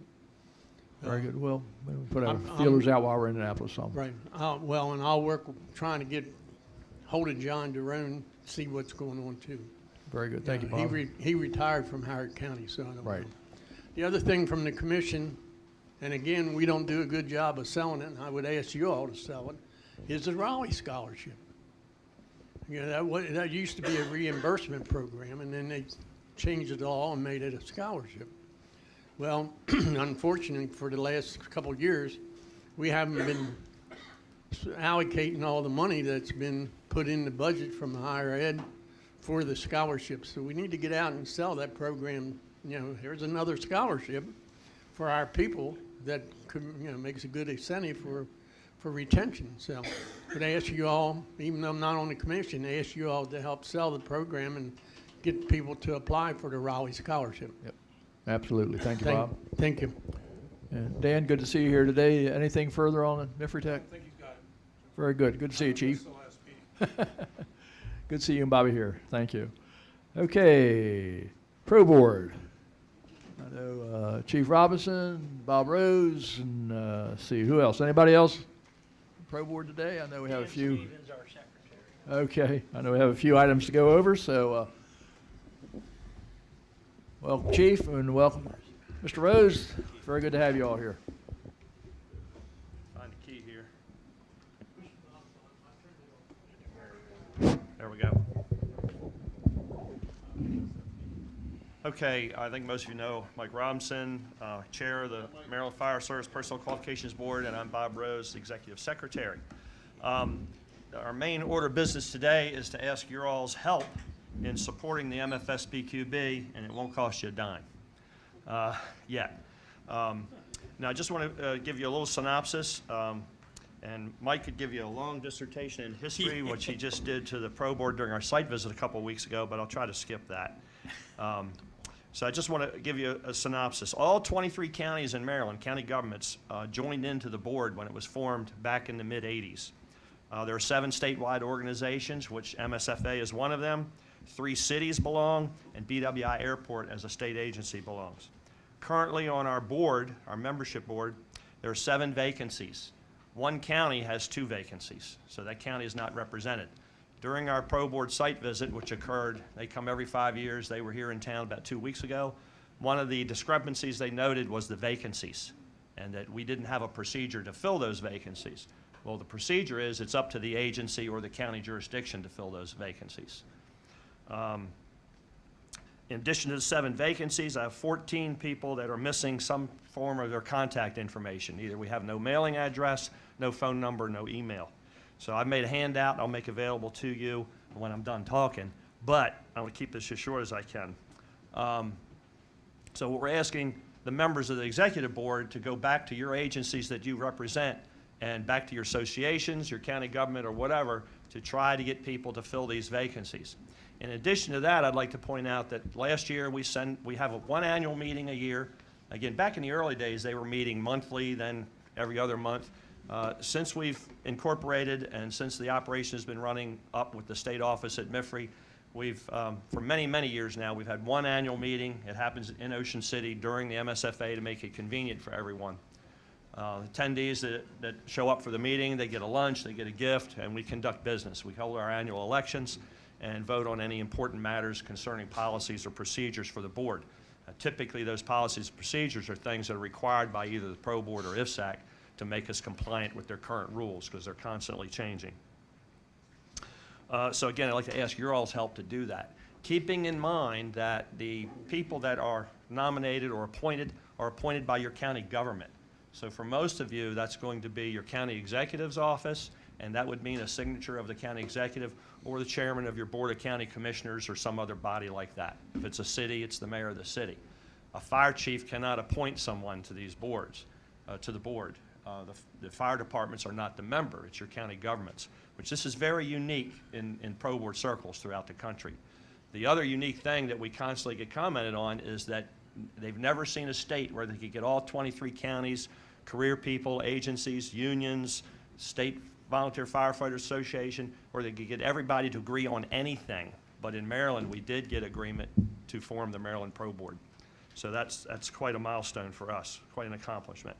S12: very good. Well, we'll put our feelers out while we're in Annapolis.
S2: Right. Well, and I'll work trying to get hold of John Durone, see what's going on too.
S12: Very good. Thank you, Bob.
S2: He retired from Howard County, so I don't
S12: right.
S2: know. The other thing from the commission, and again, we don't do a good job of selling it, and I would ask you all to sell it, is the Raleigh Scholarship. That used to be a reimbursement program, and then they changed it all and made it a scholarship. Well, unfortunately, for the last couple of years, we haven't been allocating all the money that's been put in the budget from higher ed for the scholarships. So we need to get out and sell that program. Here's another scholarship for our people that could, makes a good incentive for retention. So but I ask you all, even though I'm not on the commission, I ask you all to help sell the program and get people to apply for the Raleigh Scholarship.
S12: Yep. Absolutely. Thank you, Bob.
S2: Thank you.
S12: And Dan, good to see you here today. Anything further on MIFRE Tech?
S14: I think you got it.
S12: Very good. Good to see you, Chief. Good to see you and Bobby here. Thank you. Okay, Pro Board. I know Chief Robinson, Bob Rose, and see who else. Anybody else? Pro Board today. I know we have a few.
S7: Stevens, our secretary.
S12: Okay, I know we have a few items to go over. So, welcome, Chief, and welcome, Mr. Rose. Very good to have you all here.
S14: Find the key here. There we go. Okay, I think most of you know Mike Robinson, Chair of the Maryland Fire Service Personal Qualifications Board, and I'm Bob Rose, Executive Secretary. Our main order of business today is to ask your all's help in supporting the MFSBQB, and it won't cost you a dime yet. Now, I just want to give you a little synopsis, and Mike could give you a long dissertation in history, which he just did to the Pro Board during our site visit a couple of weeks ago, but I'll try to skip that. So I just want to give you a synopsis. All 23 counties in Maryland, county governments, joined into the board when it was formed back in the mid-'80s. There are 7 statewide organizations, which MSFA is one of them. 3 cities belong, and BWI Airport as a state agency belongs. Currently on our board, our membership board, there are 7 vacancies. 1 county has 2 vacancies, so that county is not represented. During our Pro Board site visit, which occurred, they come every 5 years, they were here in town about 2 weeks ago, one of the discrepancies they noted was the vacancies, and that we didn't have a procedure to fill those vacancies. Well, the procedure is it's up to the agency or the county jurisdiction to fill those vacancies. In addition to the 7 vacancies, I have 14 people that are missing some form of their contact information. Either we have no mailing address, no phone number, no email. So I've made a handout I'll make available to you when I'm done talking, but I want to keep this as short as I can. So what we're asking the members of the executive board to go back to your agencies that you represent and back to your associations, your county government, or whatever, to try to get people to fill these vacancies. In addition to that, I'd like to point out that last year we have one annual meeting a year. Again, back in the early days, they were meeting monthly, then every other month. Since we've incorporated and since the operation has been running up with the state office at MIFRE, we've, for many, many years now, we've had one annual meeting. It happens in Ocean City during the MSFA to make it convenient for everyone. Attendees that show up for the meeting, they get a lunch, they get a gift, and we conduct business. We hold our annual elections and vote on any important matters concerning policies or procedures for the board. Typically, those policies and procedures are things that are required by either the Pro Board or IFSAC to make us compliant with their current rules, because they're constantly changing. So again, I'd like to ask your all's help to do that, keeping in mind that the people that are nominated or appointed are appointed by your county government. So for most of you, that's going to be your county executive's office, and that would mean a signature of the county executive or the chairman of your board of county commissioners or some other body like that. If it's a city, it's the mayor of the city. A fire chief cannot appoint someone to these boards, to the board. The fire departments are not the member, it's your county governments, which this is very unique in Pro Board circles throughout the country. The other unique thing that we constantly get commented on is that they've never seen a state where they could get all 23 counties, career people, agencies, unions, state volunteer firefighter association, where they could get everybody to agree on anything. But in Maryland, we did get agreement to form the Maryland Pro Board. So that's quite a milestone for us, quite an accomplishment.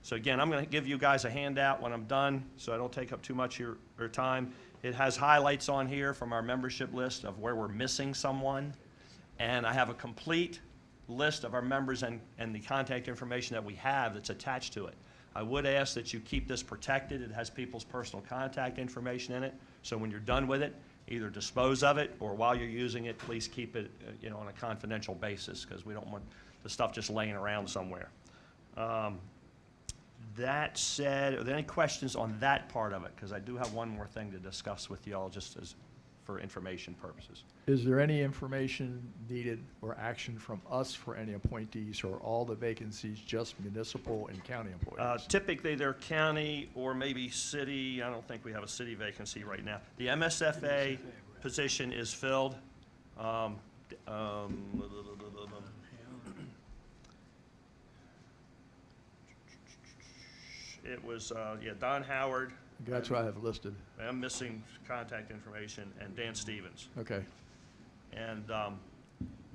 S14: So again, I'm going to give you guys a handout when I'm done, so I don't take up too much of your time. It has highlights on here from our membership list of where we're missing someone, and I have a complete list of our members and the contact information that we have that's attached to it. I would ask that you keep this protected. It has people's personal contact information in it, so when you're done with it, either dispose of it, or while you're using it, please keep it on a confidential basis, because we don't want the stuff just laying around somewhere. That said, are there any questions on that part of it? Because I do have one more thing to discuss with you all, just as for information purposes.
S12: Is there any information needed or action from us for any appointees, or all the vacancies just municipal and county employees?
S14: Typically, they're county or maybe city. I don't think we have a city vacancy right now. The MSFA position is filled. It was, Don Howard.
S12: That's what I have listed.
S14: I'm missing contact information, and Dan Stevens.
S12: Okay.
S14: And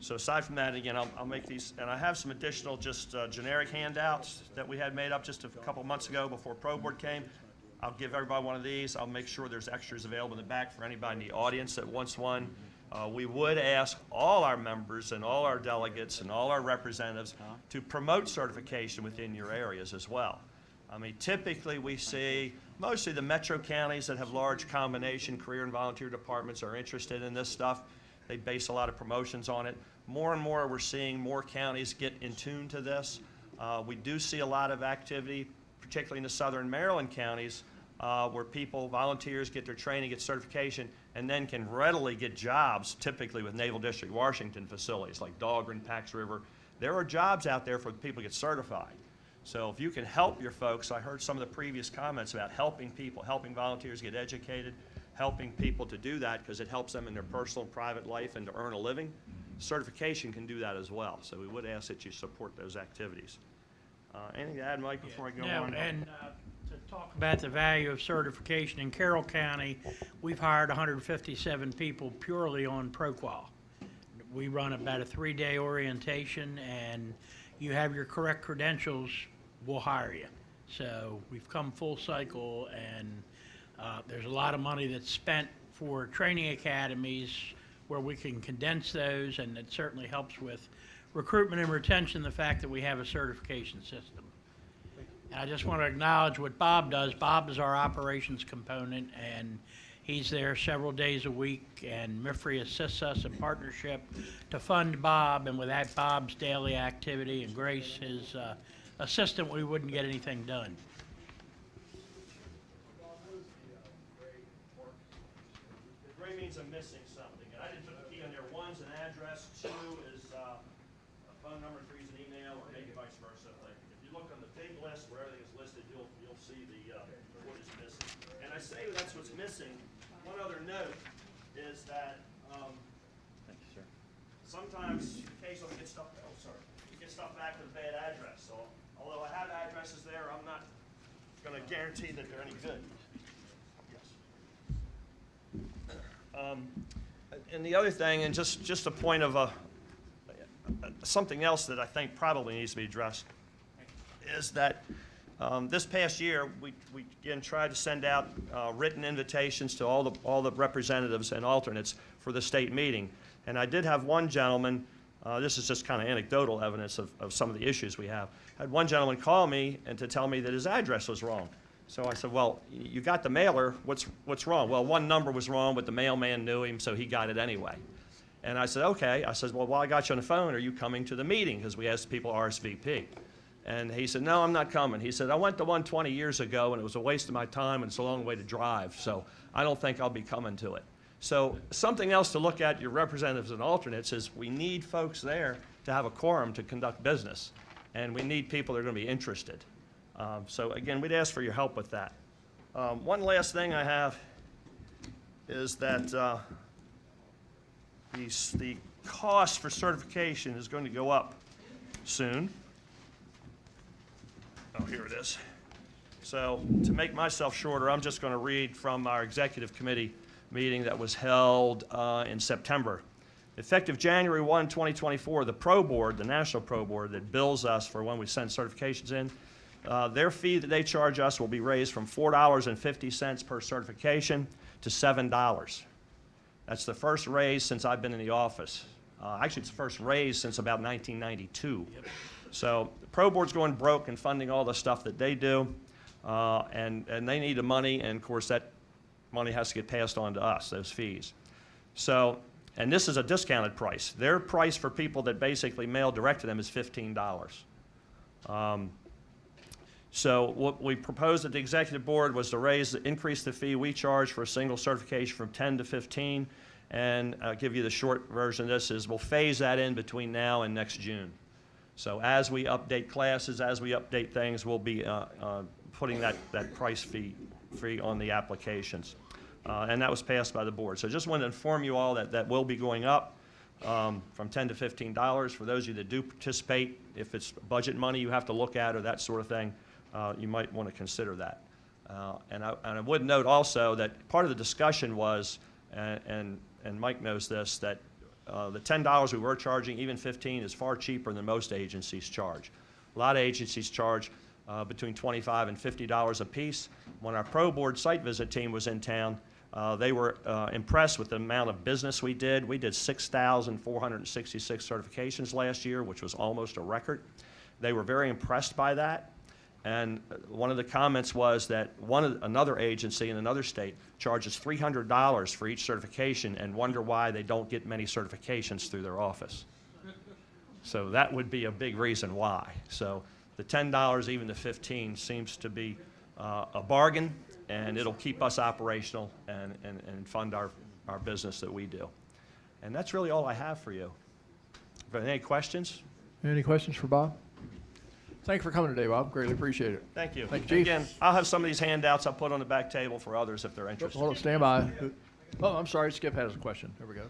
S14: so aside from that, again, I'll make these, and I have some additional just generic handouts that we had made up just a couple months ago before Pro Board came. I'll give everybody one of these. I'll make sure there's extras available in the back for anybody in the audience that wants one. We would ask all our members and all our delegates and all our representatives to promote certification within your areas as well. I mean, typically we see mostly the metro counties that have large combination career and volunteer departments are interested in this stuff. They base a lot of promotions on it. More and more we're seeing more counties get in tune to this. We do see a lot of activity, particularly in the southern Maryland counties, where people, volunteers, get their training, get certification, and then can readily get jobs, typically with Naval District Washington facilities like Dahlgren, Pax River. There are jobs out there for people to get certified. So if you can help your folks, I heard some of the previous comments about helping people, helping volunteers get educated, helping people to do that because it helps them in their personal and private life and to earn a living. Certification can do that as well. So we would ask that you support those activities. Anything to add, Mike, before I go on?
S7: And to talk about the value of certification in Carroll County, we've hired 157 people purely on ProQual. We run about a 3-day orientation, and you have your correct credentials, we'll hire you. So we've come full cycle, and there's a lot of money that's spent for training academies where we can condense those, and it certainly helps with recruitment and retention, the fact that we have a certification system. And I just want to acknowledge what Bob does. Bob is our operations component, and he's there several days a week, and MIFRE assists us in partnership to fund Bob, and without Bob's daily activity and Grace, his assistant, we wouldn't get anything done.
S14: Gray means I'm missing something. And I didn't put the key on there. 1's an address, 2 is a phone number, 3 is an email, or maybe vice versa. Like, if you look on the big list where everything is listed, you'll see what is missing. And I say that's what's missing. One other note is that thank you, sir. Sometimes occasionally we get stuff. Oh, sorry. We get stuff back with a bad address. So although I have addresses there, I'm not going to guarantee that they're any good. And the other thing, and just a point of something else that I think probably needs to be addressed, is that this past year we again tried to send out written invitations to all the representatives and alternates for the state meeting. And I did have one gentleman, this is just kind of anecdotal evidence of some of the issues we have. I had one gentleman call me and to tell me that his address was wrong. So I said, well, you got the mailer, what's wrong? Well, one number was wrong, but the mailman knew him, so he got it anyway. And I said, okay. I said, well, while I got you on the phone, are you coming to the meeting? Because we asked people RSVP. And he said, no, I'm not coming. He said, I went to one 20 years ago, and it was a waste of my time, and it's a long way to drive, so I don't think I'll be coming to it. So something else to look at, your representatives and alternates, is we need folks there to have a quorum to conduct business, and we need people that are going to be interested. So again, we'd ask for your help with that. One last thing I have is that the cost for certification is going to go up soon. Oh, here it is. So to make myself shorter, I'm just going to read from our executive committee meeting that was held in September. Effective January 1, 2024, the Pro Board, the National Pro Board that bills us for when we send certifications in, their fee that they charge us will be raised from $4.50 per certification to $7. That's the first raise since I've been in the office. Actually, it's the first raise since about 1992. Yep. So the Pro Board's going broke and funding all the stuff that they do, and they need the money, and of course that money has to get passed on to us, those fees. So, and this is a discounted price. Their price for people that basically mail direct to them is $15. So what we proposed at the executive board was to increase the fee we charge for a single certification from 10 to 15, and I'll give you the short version of this is we'll phase that in between now and next June. So as we update classes, as we update things, we'll be putting that price fee on the applications. And that was passed by the board. So just wanted to inform you all that will be going up from $10 to $15. For those of you that do participate, if it's budget money you have to look at or that sort of thing, you might want to consider that. And I would note also that part of the discussion was, and Mike knows this, that the $10 we were charging, even $15, is far cheaper than most agencies charge. A lot of agencies charge between $25 and $50 a piece. When our Pro Board site visit team was in town, they were impressed with the amount of business we did. We did 6,466 certifications last year, which was almost a record. They were very impressed by that. And one of the comments was that another agency in another state charges $300 for each certification and wonder why they don't get many certifications through their office. So that would be a big reason why. So the $10, even the $15, seems to be a bargain, and it'll keep us operational and fund our business that we do. And that's really all I have for you. Any questions?
S12: Any questions for Bob? Thank you for coming today, Bob. Greatly appreciate it.
S14: Thank you.
S12: Thank you, Chief.
S14: Again, I'll have some of these handouts I'll put on the back table for others if they're interested.
S12: Hold on, stand by. Oh, I'm sorry, Skip has a question. There we go.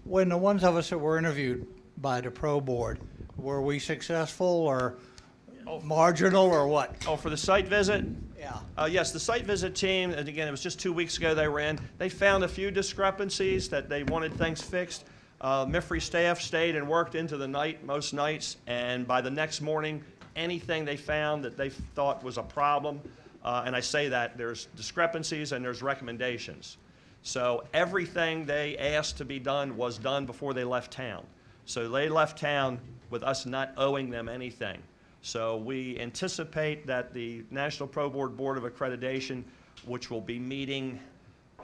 S3: When the ones of us that were interviewed by the Pro Board, were we successful or marginal or what?
S14: Oh, for the site visit?
S3: Yeah.
S14: Yes, the site visit team, and again, it was just 2 weeks ago they were in. They found a few discrepancies that they wanted things fixed. MIFRE staff stayed and worked into the night most nights, and by the next morning, anything they found that they thought was a problem, and I say that, there's discrepancies and there's recommendations. So everything they asked to be done was done before they left town. So they left town with us not owing them anything. So we anticipate that the National Pro Board Board of Accreditation, which will be meeting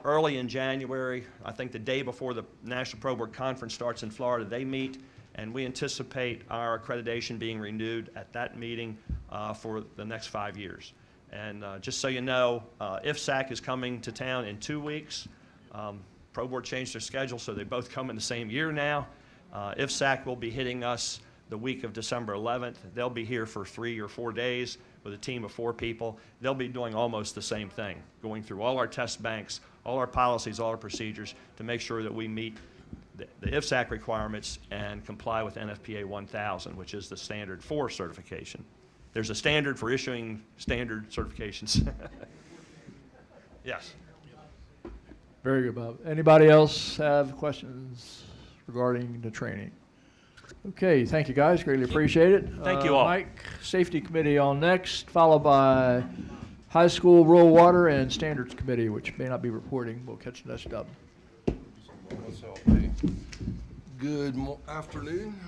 S14: early in January, I think the day before the National Pro Board Conference starts in Florida, they meet, and we anticipate our accreditation being renewed at that meeting for the next 5 years. And just so you know, IFSAC is coming to town in 2 weeks. Pro Board changed their schedule, so they both come in the same year now. IFSAC will be hitting us the week of December 11th. They'll be here for 3 or 4 days with a team of 4 people. They'll be doing almost the same thing, going through all our test banks, all our policies, all our procedures to make sure that we meet the IFSAC requirements and comply with NFPA 1000, which is the standard for certification. There's a standard for issuing standard certifications. Yes.
S12: Very good, Bob. Anybody else have questions regarding the training? Okay, thank you, guys. Greatly appreciate it.
S14: Thank you all.
S12: Mike, Safety Committee on next, followed by High School, Rural Water, and Standards Committee, which may not be reporting. We'll catch the next up.
S9: Good afternoon,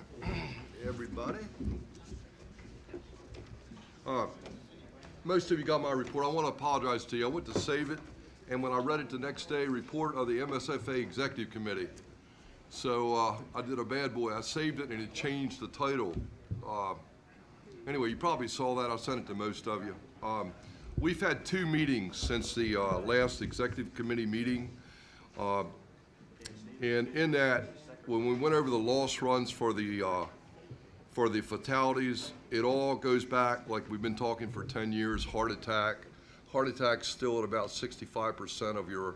S9: everybody. Most of you got my report. I want to apologize to you. I went to save it, and when I read it the next day, report of the MSFA Executive Committee. So I did a bad boy. I saved it, and it changed the title. Anyway, you probably saw that. I sent it to most of you. We've had 2 meetings since the last Executive Committee meeting. And in that, when we went over the loss runs for the fatalities, it all goes back, like we've been talking for 10 years, heart attack. Heart attack's still at about 65% of your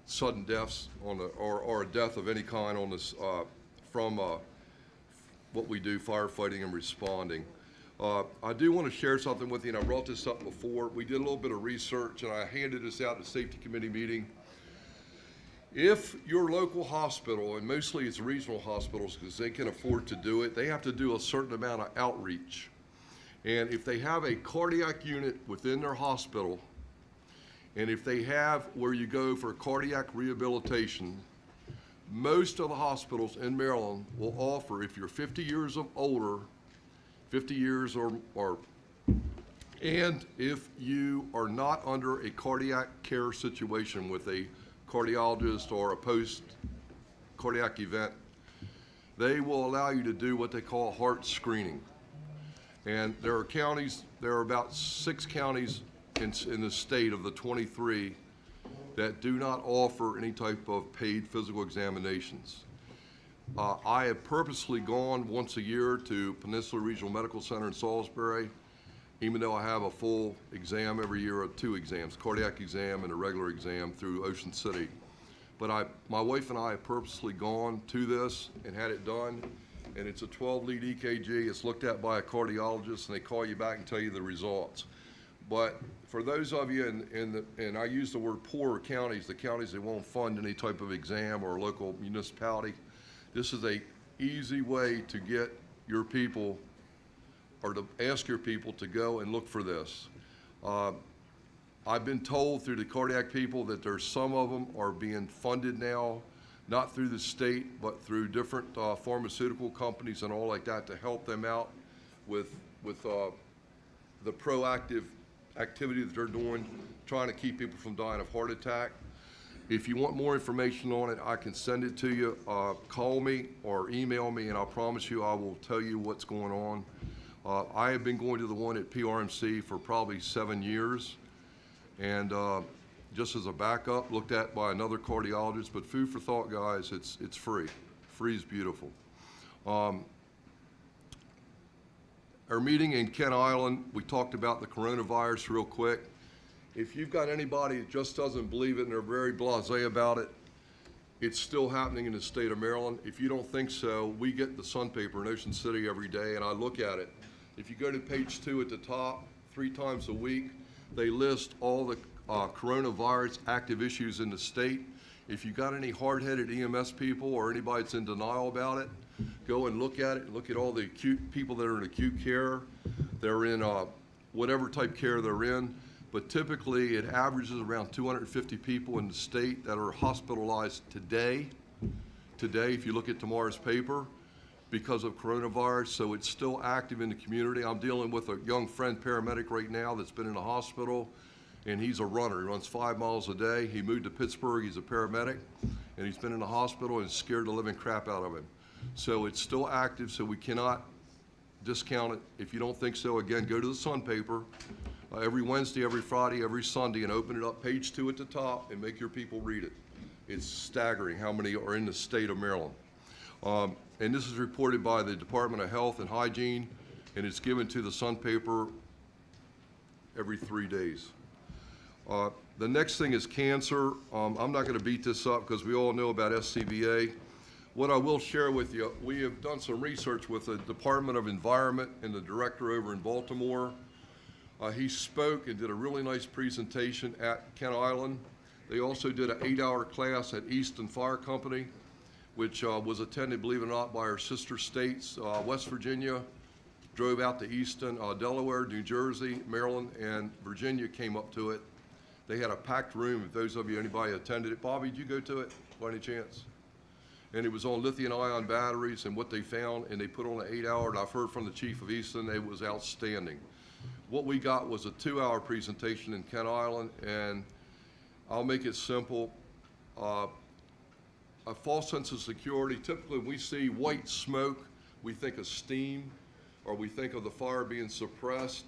S9: sudden deaths on the, or a death of any kind on this, from what we do, firefighting and responding. I do want to share something with you, and I brought this up before. We did a little bit of research, and I handed this out at the Safety Committee meeting. If your local hospital, and mostly it's regional hospitals because they can afford to do it, they have to do a certain amount of outreach. And if they have a cardiac unit within their hospital, and if they have where you go for cardiac rehabilitation, most of the hospitals in Maryland will offer, if you're 50 years or older, 50 years or and if you are not under a cardiac care situation with a cardiologist or a post-cardiac event, they will allow you to do what they call heart screening. And there are counties, there are about 6 counties in the state of the 23 that do not offer any type of paid physical examinations. I have purposely gone once a year to Peninsula Regional Medical Center in Salisbury, even though I have a full exam every year, 2 exams, cardiac exam and a regular exam through Ocean City. But my wife and I have purposely gone to this and had it done, and it's a 12-lead EKG. It's looked at by a cardiologist, and they call you back and tell you the results. But for those of you and I use the word poorer counties, the counties that won't fund any type of exam or local municipality, this is a easy way to get your people, or to ask your people to go and look for this. I've been told through the cardiac people that there's some of them are being funded now, not through the state, but through different pharmaceutical companies and all like that to help them out with the proactive activity that they're doing, trying to keep people from dying of heart attack. If you want more information on it, I can send it to you. Call me or email me, and I promise you I will tell you what's going on. I have been going to the one at PRMC for probably 7 years, and just as a backup, looked at by another cardiologist, but food for thought, guys, it's free. Free is beautiful. Our meeting in Kent Island, we talked about the coronavirus real quick. If you've got anybody that just doesn't believe it and they're very blasé about it, it's still happening in the state of Maryland. If you don't think so, we get the Sun paper in Ocean City every day, and I look at it. If you go to page 2 at the top, 3 times a week, they list all the coronavirus active issues in the state. If you got any hard-headed EMS people or anybody that's in denial about it, go and look at it. Look at all the acute people that are in acute care. They're in whatever type care they're in. But typically, it averages around 250 people in the state that are hospitalized today, if you look at tomorrow's paper, because of coronavirus. So it's still active in the community. I'm dealing with a young friend paramedic right now that's been in the hospital, and he's a runner. He runs 5 miles a day. He moved to Pittsburgh. He's a paramedic, and he's been in the hospital and scared the living crap out of him. So it's still active, so we cannot discount it. If you don't think so, again, go to the Sun paper. Every Wednesday, every Friday, every Sunday, and open it up, page 2 at the top, and make your people read it. It's staggering how many are in the state of Maryland. And this is reported by the Department of Health and Hygiene, and it's given to the Sun paper every 3 days. The next thing is cancer. I'm not going to beat this up because we all know about SCBA. What I will share with you, we have done some research with the Department of Environment and the director over in Baltimore. He spoke and did a really nice presentation at Kent Island. They also did an 8-hour class at Easton Fire Company, which was attended, believe it or not, by our sister states. West Virginia drove out to Easton, Delaware, New Jersey, Maryland, and Virginia came up to it. They had a packed room. If those of you, anybody attended it. Bobby, did you go to it by any chance? And it was on lithium-ion batteries and what they found, and they put on an 8-hour, and I've heard from the chief of Easton, it was outstanding. What we got was a 2-hour presentation in Kent Island, and I'll make it simple. A false sense of security. Typically, when we see white smoke, we think of steam, or we think of the fire being suppressed.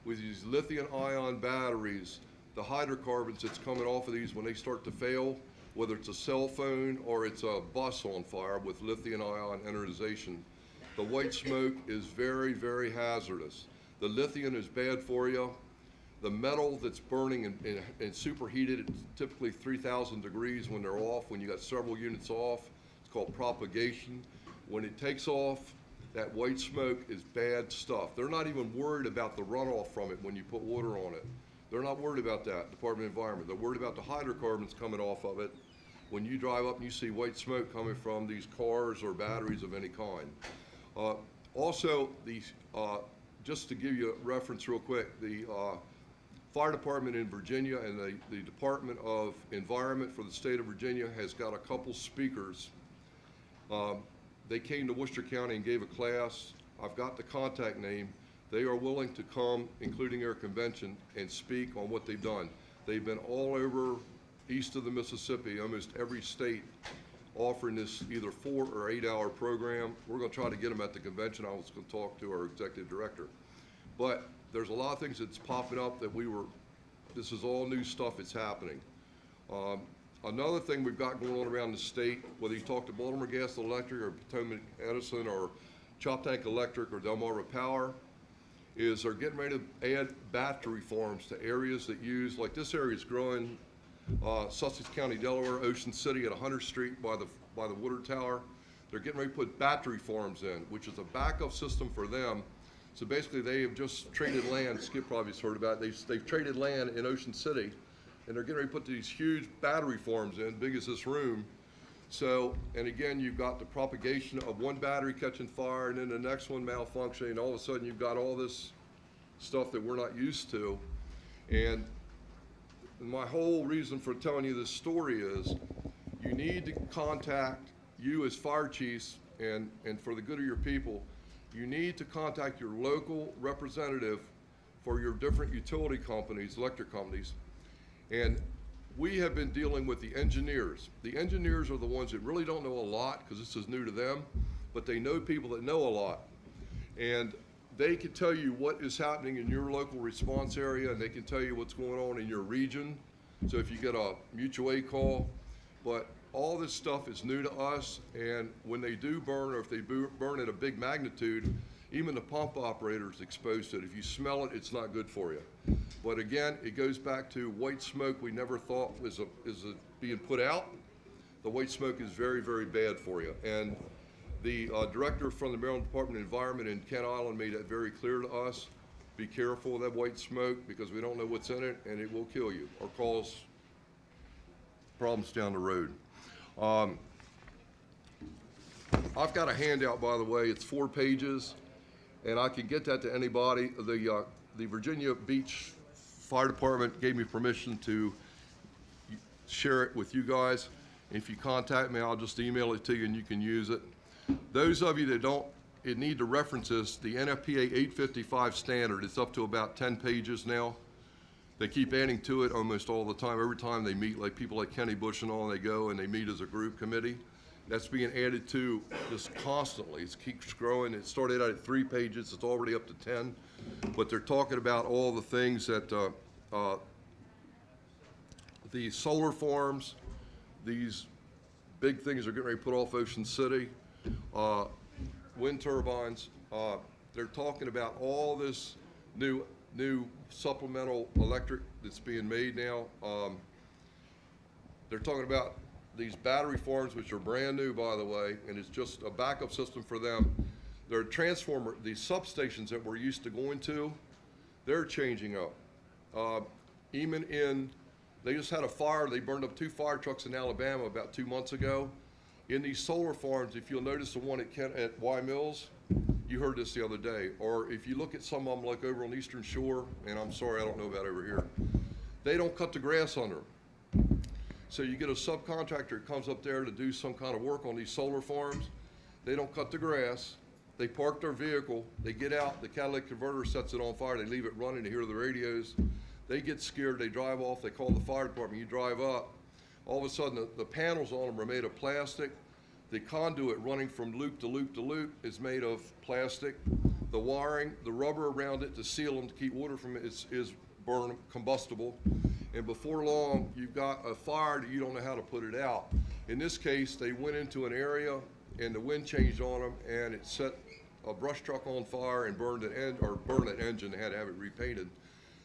S9: With these lithium-ion batteries, the hydrocarbons that's coming off of these when they start to fail, whether it's a cell phone or it's a bus on fire with lithium-ion energization, the white smoke is very, very hazardous. The lithium is bad for you. The metal that's burning and superheated, it's typically 3,000 degrees when they're off, when you got several units off. It's called propagation. When it takes off, that white smoke is bad stuff. They're not even worried about the runoff from it when you put water on it. They're not worried about that, Department of Environment. They're worried about the hydrocarbons coming off of it. When you drive up and you see white smoke coming from these cars or batteries of any kind. Also, just to give you a reference real quick, the Fire Department in Virginia and the Department of Environment for the state of Virginia has got a couple speakers. They came to Worcester County and gave a class. I've got the contact name. They are willing to come, including their convention, and speak on what they've done. They've been all over east of the Mississippi, almost every state, offering this either 4 or 8-hour program. We're going to try to get them at the convention. I was going to talk to our executive director. But there's a lot of things that's popping up that this is all new stuff that's happening. Another thing we've got going on around the state, whether you talk to Baltimore Gas and Electric or Potomac Edison or Chop Tank Electric or Delmarva Power, is they're getting ready to add battery farms to areas that use, like this area is growing, Sussex County, Delaware, Ocean City at 100th Street by the water tower. They're getting ready to put battery farms in, which is a backup system for them. So basically they have just traded land, Skip probably has heard about it, they've traded land in Ocean City, and they're getting ready to put these huge battery farms in, big as this room. So, and again, you've got the propagation of one battery catching fire and then the next one malfunctioning, and all of a sudden you've got all this stuff that we're not used to. And my whole reason for telling you this story is you need to contact, you as fire chiefs, and for the good of your people, you need to contact your local representative for your different utility companies, electric companies. And we have been dealing with the engineers. The engineers are the ones that really don't know a lot because this is new to them, but they know people that know a lot. And they can tell you what is happening in your local response area, and they can tell you what's going on in your region. So if you get a mutual aid call, but all this stuff is new to us, and when they do burn, or if they burn at a big magnitude, even the pump operator is exposed to it. If you smell it, it's not good for you. But again, it goes back to white smoke we never thought was being put out. The white smoke is very, very bad for you. And the director from the Maryland Department of Environment in Kent Island made that very clear to us. Be careful of that white smoke because we don't know what's in it, and it will kill you or cause problems down the road. I've got a handout, by the way. It's 4 pages, and I can get that to anybody. The Virginia Beach Fire Department gave me permission to share it with you guys. If you contact me, I'll just email it to you, and you can use it. Those of you that don't need to reference this, the NFPA 855 standard, it's up to about 10 pages now. They keep adding to it almost all the time. Every time they meet, like people like Kenny Bush and all, they go and they meet as a group committee. That's being added to just constantly. It keeps growing. It started out at 3 pages. It's already up to 10. But they're talking about all the things that the solar farms, these big things are getting ready to put off Ocean City, wind turbines. They're talking about all this new supplemental electric that's being made now. They're talking about these battery farms, which are brand new, by the way, and it's just a backup system for them. Their transformer, these substations that we're used to going to, they're changing up. They just had a fire. They burned up 2 fire trucks in Alabama about 2 months ago. In these solar farms, if you'll notice the one at Y Mills, you heard this the other day, or if you look at some of them like over on the Eastern Shore, and I'm sorry, I don't know about over here, they don't cut the grass under them. So you get a subcontractor that comes up there to do some kind of work on these solar farms. They don't cut the grass. They park their vehicle. They get out. The catalytic converter sets it on fire. They leave it running. They hear the radios. They get scared. They drive off. They call the fire department. You drive up. All of a sudden, the panels on them are made of plastic. The conduit running from loop to loop to loop is made of plastic. The wiring, the rubber around it to seal them to keep water from it is burn combustible. And before long, you've got a fire that you don't know how to put it out. In this case, they went into an area and the wind changed on them and it set a brush truck on fire and burned an engine. They had to have it repainted.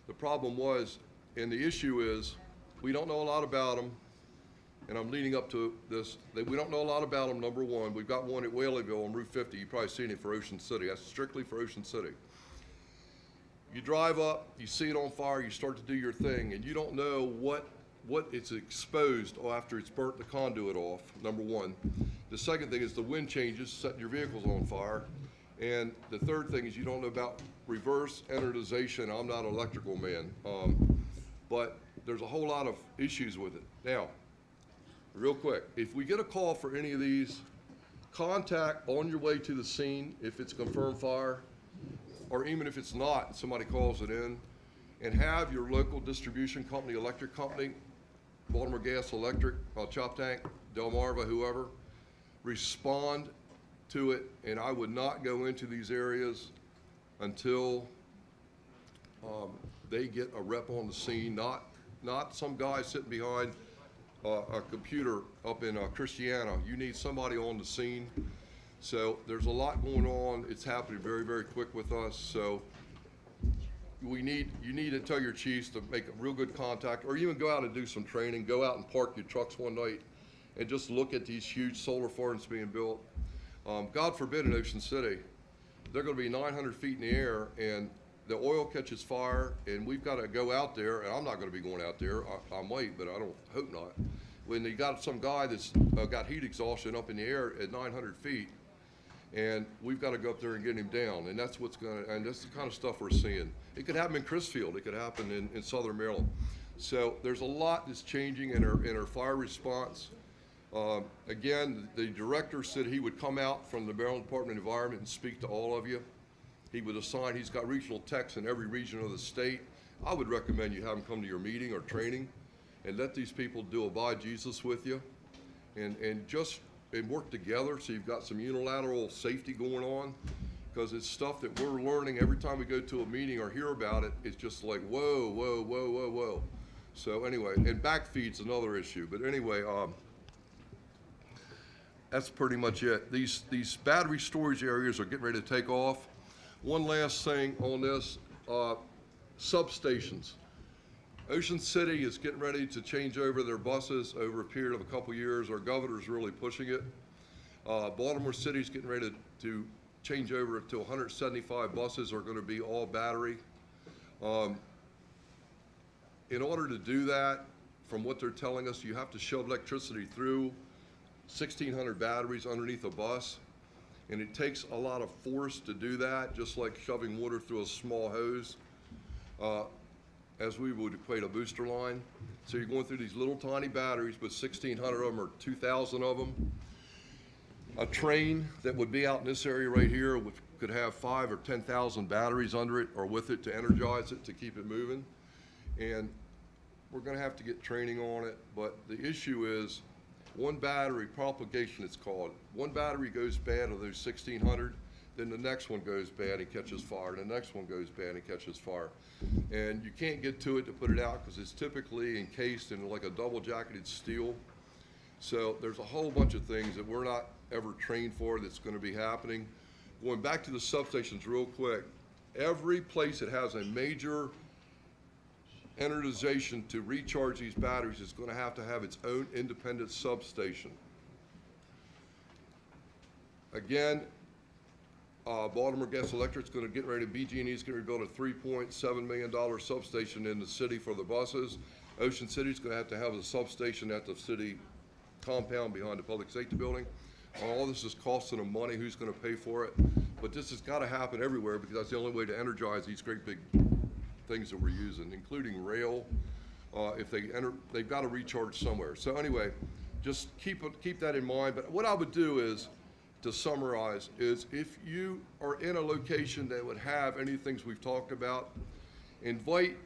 S9: The problem was, and the issue is, we don't know a lot about them. And I'm leading up to this. We don't know a lot about them, number one. We've got one at Whaleyville on Route 50. You've probably seen it for Ocean City. That's strictly for Ocean City. You drive up, you see it on fire, you start to do your thing, and you don't know what it's exposed after it's burnt the conduit off, number one. The second thing is the wind changes, setting your vehicles on fire. And the third thing is you don't know about reverse energization. I'm not an electrical man, but there's a whole lot of issues with it. Now, real quick, if we get a call for any of these, contact on your way to the scene if it's a confirmed fire, or even if it's not, somebody calls it in, and have your local distribution company, electric company, Baltimore Gas Electric, Chop Tank, Delmarva, whoever, respond to it. And I would not go into these areas until they get a rep on the scene, not some guy sitting behind a computer up in Christiana. You need somebody on the scene. So there's a lot going on. It's happening very, very quick with us. So you need to tell your chiefs to make a real good contact, or even go out and do some training. Go out and park your trucks one night and just look at these huge solar farms being built. God forbid in Ocean City, they're going to be 900 feet in the air and the oil catches fire, and we've got to go out there, and I'm not going to be going out there. I might, but I don't hope not. When you got some guy that's got heat exhaustion up in the air at 900 feet, and we've got to go up there and get him down, and that's that's the kind of stuff we're seeing. It could happen in Chrisfield. It could happen in Southern Maryland. So there's a lot that's changing in our fire response. Again, the director said he would come out from the Maryland Department of Environment and speak to all of you. He would assign, he's got regional techs in every region of the state. I would recommend you have him come to your meeting or training and let these people do a by Jesus with you, and work together so you've got some unilateral safety going on, because it's stuff that we're learning every time we go to a meeting or hear about it. It's just like, whoa, whoa, whoa, whoa, whoa. So anyway, and backfeed's another issue. But anyway, that's pretty much it. These battery storage areas are getting ready to take off. One last thing on this, substations. Ocean City is getting ready to change over their buses over a period of a couple years. Our governor's really pushing it. Baltimore City's getting ready to change over to 175 buses are going to be all battery. In order to do that, from what they're telling us, you have to shove electricity through 1,600 batteries underneath a bus, and it takes a lot of force to do that, just like shoving water through a small hose, as we would equate a booster line. So you're going through these little tiny batteries, but 1,600 of them or 2,000 of them. A train that would be out in this area right here, which could have 5,000 or 10,000 batteries under it or with it to energize it, to keep it moving. And we're going to have to get training on it, but the issue is one battery propagation, it's called. One battery goes bad of those 1,600, then the next one goes bad and catches fire, and the next one goes bad and catches fire. And you can't get to it to put it out because it's typically encased in like a double-jacketed steel. So there's a whole bunch of things that we're not ever trained for that's going to be happening. Going back to the substations real quick, every place that has a major energization to recharge these batteries is going to have its own independent substation. Again, Baltimore Gas Electric's going to get ready, BG&E is going to build a $3.7 million substation in the city for the buses. Ocean City's going to have a substation at the city compound behind the public safety building. All this is costing them money. Who's going to pay for it? But this has got to happen everywhere because that's the only way to energize these great big things that we're using, including rail. If they enter, they've got to recharge somewhere. So anyway, just keep that in mind. But what I would do is, to summarize, is if you are in a location that would have any things we've talked about, invite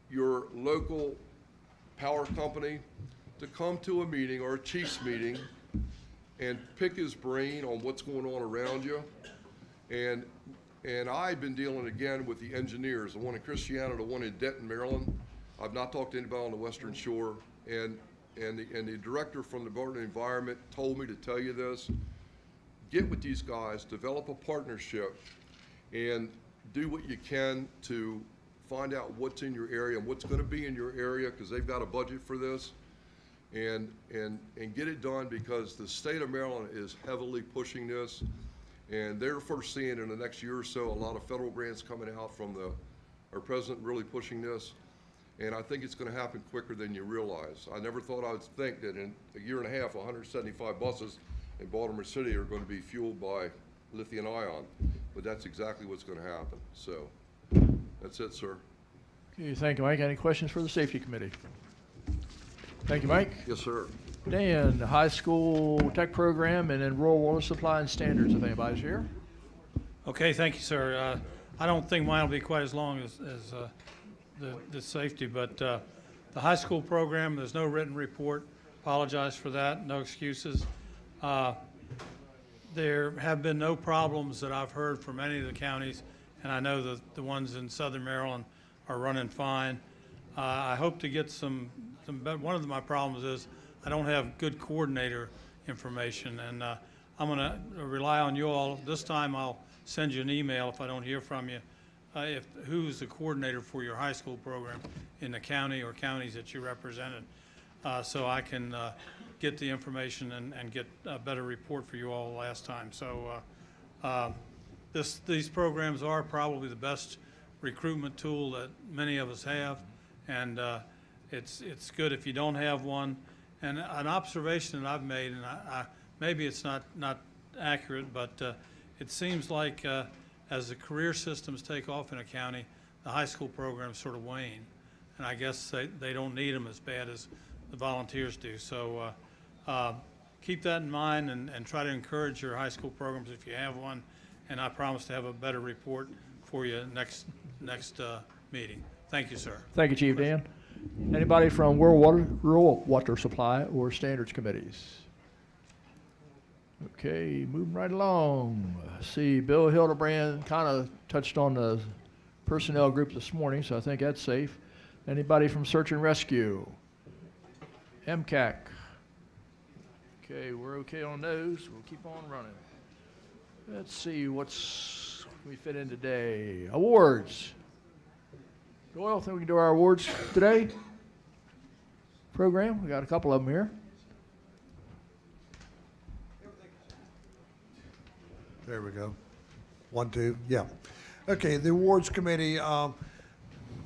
S9: your local power company to come to a meeting or a chief's meeting and pick his brain on what's going on around you. And I've been dealing again with the engineers, the one in Christiana, the one in Denton, Maryland. I've not talked to anybody on the Western Shore. And the director from the Department of Environment told me to tell you this. Get with these guys, develop a partnership, and do what you can to find out what's in your area and what's going to be in your area, because they've got a budget for this. And get it done, because the state of Maryland is heavily pushing this. And they're foreseeing in the next year or so a lot of federal grants coming out from our president really pushing this. And I think it's going to happen quicker than you realize. I never thought I would think that in a year and a half, 175 buses in Baltimore City are going to be fueled by lithium ion. But that's exactly what's going to happen. So that's it, sir.
S12: Okay, thank you, Mike. Any questions for the Safety Committee? Thank you, Mike.
S9: Yes, sir.
S12: Dan, the high school tech program and then rural water supply and standards, if anybody's here.
S21: Okay, thank you, sir. I don't think mine will be quite as long as the safety, but the high school program, there's no written report. Apologize for that, no excuses. There have been no problems that I've heard from any of the counties, and I know that the ones in southern Maryland are running fine. I hope to get some one of my problems is I don't have good coordinator information, and I'm going to rely on you all. This time I'll send you an email if I don't hear from you, who's the coordinator for your high school program in the county or counties that you represented, so I can get the information and get a better report for you all last time. So these programs are probably the best recruitment tool that many of us have, and it's good if you don't have one. And an observation that I've made, and maybe it's not accurate, but it seems like as the career systems take off in a county, the high school programs sort of wane. And I guess they don't need them as bad as the volunteers do. So keep that in mind and try to encourage your high school programs if you have one. And I promise to have a better report for you next meeting. Thank you, sir.
S12: Thank you, Chief Dan. Anybody from Rural Water Supply or Standards Committees? Okay, moving right along. See, Bill Hildebrand kind of touched on the personnel group this morning, so I think that's safe. Anybody from Search and Rescue? MCAC? Okay, we're okay on those. We'll keep on running. Let's see what's we fit in today. Awards. Doyle, think we can do our awards today? Program. We got a couple of them here.
S10: There we go. 1, 2, yeah. Okay, the awards committee,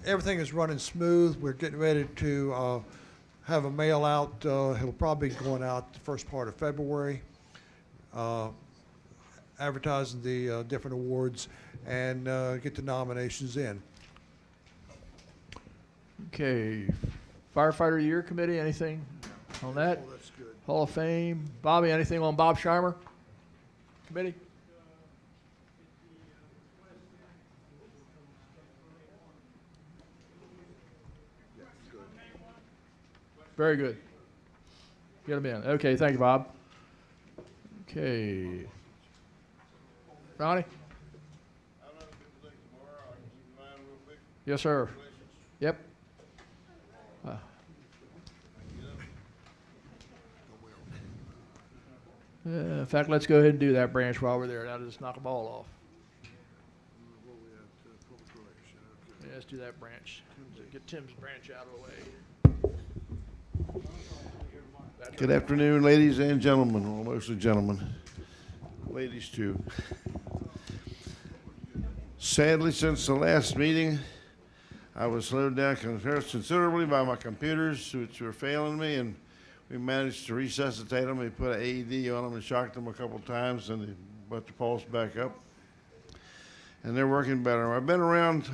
S10: everything is running smooth. We're getting ready to have a mail out. It'll probably be going out the first part of February, advertising the different awards and get the nominations in.
S12: Okay. Firefighter of the Year Committee, anything on that?
S10: Oh, that's good.
S12: Hall of Fame. Bobby, anything on Bob Schirmer Committee? Very good. Get him in. Okay, thank you, Bob. Okay. Ronnie? Yes, sir. Yep. In fact, let's go ahead and do that branch while we're there. That'll just knock them all off. Yeah, let's do that branch. Get Tim's branch out of the way.
S6: Good afternoon, ladies and gentlemen, well, mostly gentlemen, ladies too. Sadly, since the last meeting, I was slowed down considerably by my computers, which were failing me, and we managed to resuscitate them. We put an AED on them and shocked them a couple times, and they brought the pulse back up. And they're working better. I've been around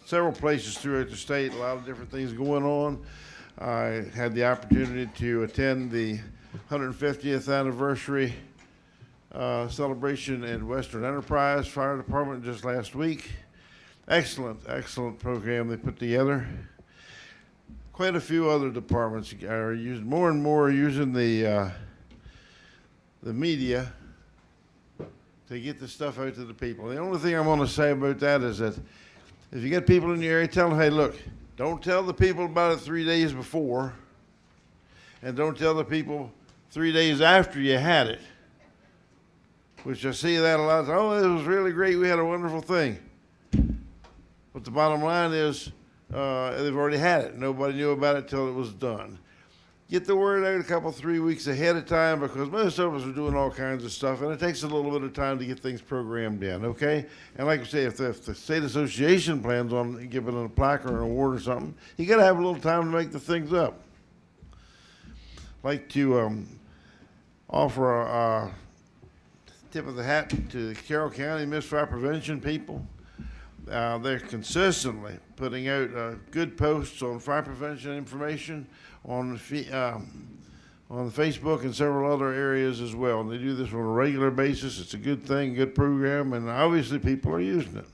S6: several places throughout the state, a lot of different things going on. I had the opportunity to attend the 150th anniversary celebration in Western Enterprise Fire Department just last week. Excellent program they put together. Quite a few other departments are using more and more using the media to get the stuff out to the people. The only thing I want to say about that is that if you get people in your area, tell them, hey, look, don't tell the people about it 3 days before, and don't tell the people 3 days after you had it. Which I see that a lot. Oh, it was really great. We had a wonderful thing. But the bottom line is they've already had it. Nobody knew about it till it was done. Get the word out a couple, 3 weeks ahead of time, because most of us are doing all kinds of stuff, and it takes a little bit of time to get things programmed in, okay? And like I say, if the state association plans on giving a plaque or an award or something, you got to have a little time to make the things up. I'd like to offer a tip of the hat to the Carroll County Misfire Prevention people. They're consistently putting out good posts on fire prevention information on the Facebook and several other areas as well. And they do this on a regular basis. It's a good thing, good program, and obviously people are using it.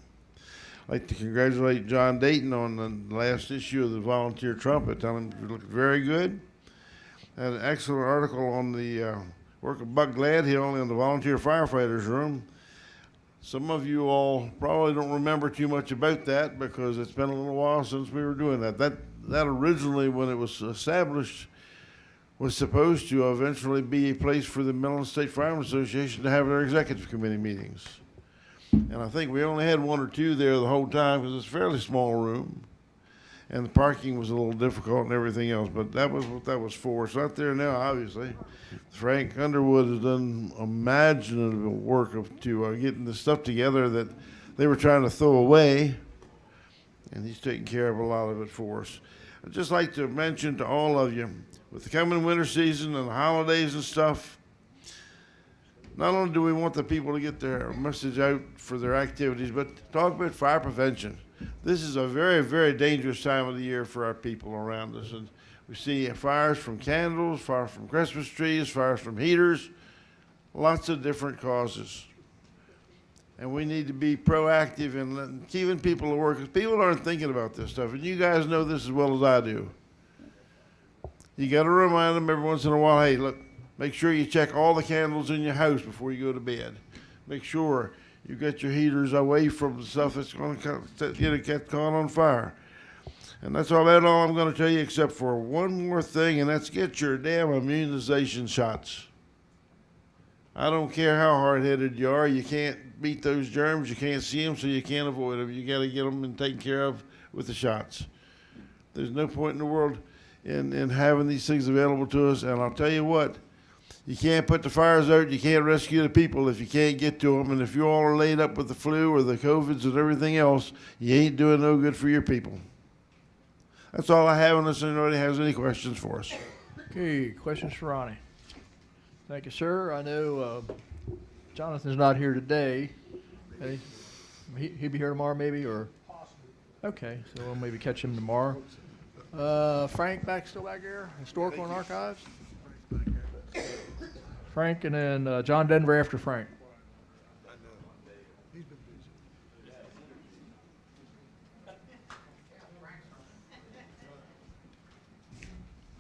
S6: I'd like to congratulate John Dayton on the last issue of the Volunteer Trumpet. Tell him it looked very good. Had an excellent article on the work of Buck Gladhill in the Volunteer Firefighters Room. Some of you all probably don't remember too much about that because it's been a little while since we were doing that. That originally, when it was established, was supposed to eventually be a place for the Maryland State Firemen Association to have their executive committee meetings. And I think we only had 1 or 2 there the whole time because it's a fairly small room. And the parking was a little difficult and everything else, but that was what that was for. It's not there now, obviously. Frank Underwood has done imaginative work to getting the stuff together that they were trying to throw away, and he's taking care of a lot of it for us. I'd just like to mention to all of you, with the coming winter season and the holidays and stuff, not only do we want the people to get their message out for their activities, but talk about fire prevention. This is a very, very dangerous time of the year for our people around us. And we see fires from candles, fires from Christmas trees, fires from heaters, lots of different causes. And we need to be proactive in keeping people at work, because people aren't thinking about this stuff. And you guys know this as well as I do.
S13: You got to remind them every once in a while, hey, look, make sure you check all the candles in your house before you go to bed. Make sure you get your heaters away from the stuff that's going to get caught on fire. And that's all I'm going to tell you, except for one more thing, and that's get your damn immunization shots. I don't care how hard-headed you are. You can't beat those germs. You can't see them, so you can't avoid them. You got to get them and taken care of with the shots. There's no point in the world in having these things available to us. And I'll tell you what, you can't put the fires out. You can't rescue the people if you can't get to them. And if you all are laid up with the flu or the COVIDs and everything else, you ain't doing no good for your people. That's all I have unless anybody has any questions for us.
S12: Okay, questions for Ronnie? Thank you, sir. I know Jonathan's not here today. He'll be here tomorrow maybe, or? Okay, so we'll maybe catch him tomorrow. Frank still back here? Historical and Archives? Frank, and then John Denver after Frank.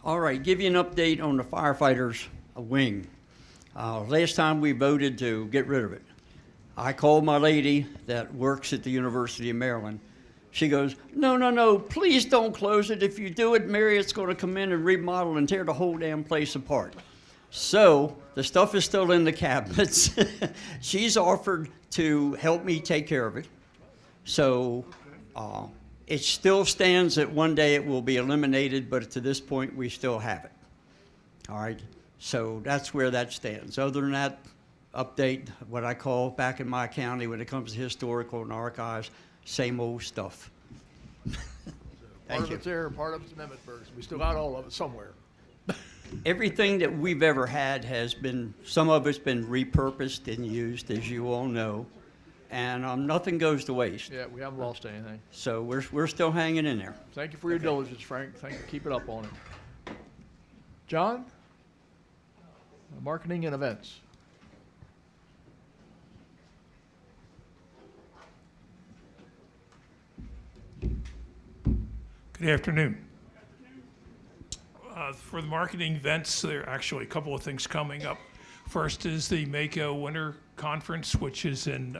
S22: All right, give you an update on the firefighters wing. Last time we voted to get rid of it. I called my lady that works at the University of Maryland. She goes, no, please don't close it. If you do it, Marriott's going to come in and remodel and tear the whole damn place apart. So the stuff is still in the cabinets. She's offered to help me take care of it. So it still stands that one day it will be eliminated, but to this point, we still have it. All right, so that's where that stands. Other than that, update, what I call back in my county when it comes to historical and archives, same old stuff.
S12: Part of it's there, part of it's in Emmitsburg. We still got all of it somewhere.
S22: Everything that we've ever had has been, some of it's been repurposed and used, as you all know, and nothing goes to waste.
S12: Yeah, we haven't lost anything.
S22: So we're still hanging in there.
S12: Thank you for your diligence, Frank. Thank you. Keep it up on it. John? Marketing and events.
S23: Good afternoon. For the marketing events, there are actually a couple of things coming up. First is the Mako Winter Conference, which is in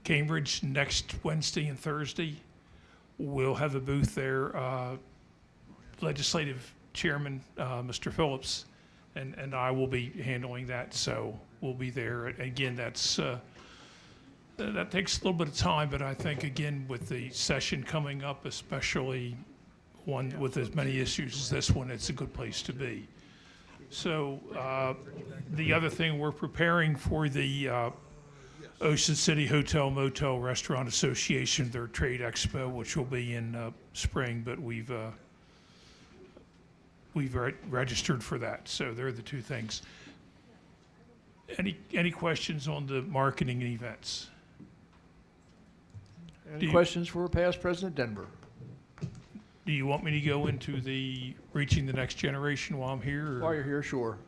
S23: Cambridge next Wednesday and Thursday. We'll have a booth there. Legislative Chairman, Mr. Phillips, and I will be handling that, so we'll be there. Again, that takes a little bit of time, but I think, again, with the session coming up, especially one with as many issues as this one, it's a good place to be. So the other thing, we're preparing for the Ocean City Hotel Motel Restaurant Association, their trade expo, which will be in spring, but we've registered for that. So they're the two things. Any questions on the marketing and events?
S12: Any questions for past President Denver?
S23: Do you want me to go into the reaching the next generation while I'm here? Or?
S12: While you're here, sure.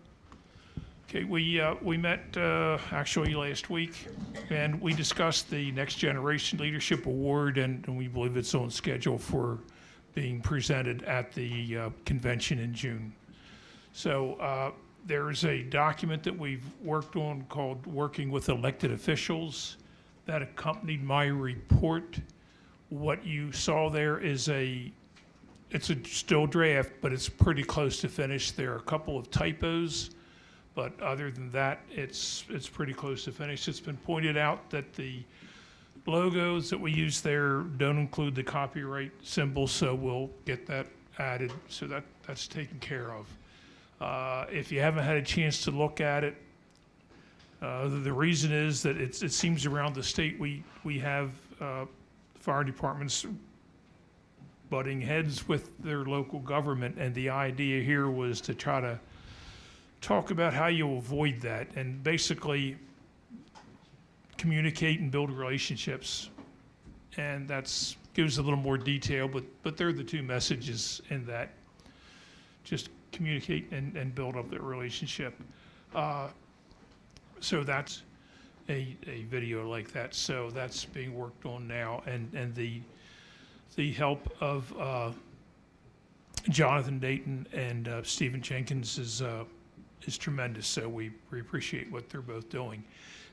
S23: Okay, we met actually last week, and we discussed the Next Generation Leadership Award, and we believe it's on schedule for being presented at the convention in June. So there's a document that we've worked on called Working with Elected Officials that accompanied my report. What you saw there is it's a still draft, but it's pretty close to finish. There are a couple of typos, but other than that, it's pretty close to finish. It's been pointed out that the logos that we use there don't include the copyright symbol, so we'll get that added, so that's taken care of. If you haven't had a chance to look at it, the reason is that it seems around the state we have fire departments butting heads with their local government, and the idea here was to try to talk about how you avoid that and basically communicate and build relationships. And that's gives a little more detail, but they're the two messages in that. Just communicate and build up that relationship. So that's a video like that. So that's being worked on now, and the help of Jonathan Dayton and Stephen Jenkins is tremendous, so we appreciate what they're both doing.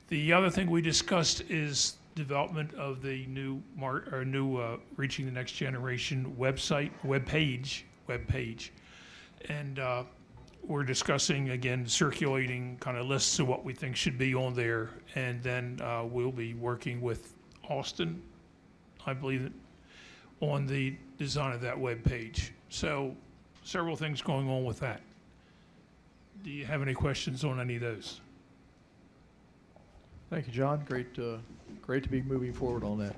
S23: The other thing we discussed is development of the new Reaching the Next Generation web page, and we're discussing again circulating kind of lists of what we think should be on there, and then we'll be working with Austin, I believe, on the design of that web page. So several things going on with that. Do you have any questions on any of those?
S12: Thank you, John. Great to be moving forward on that.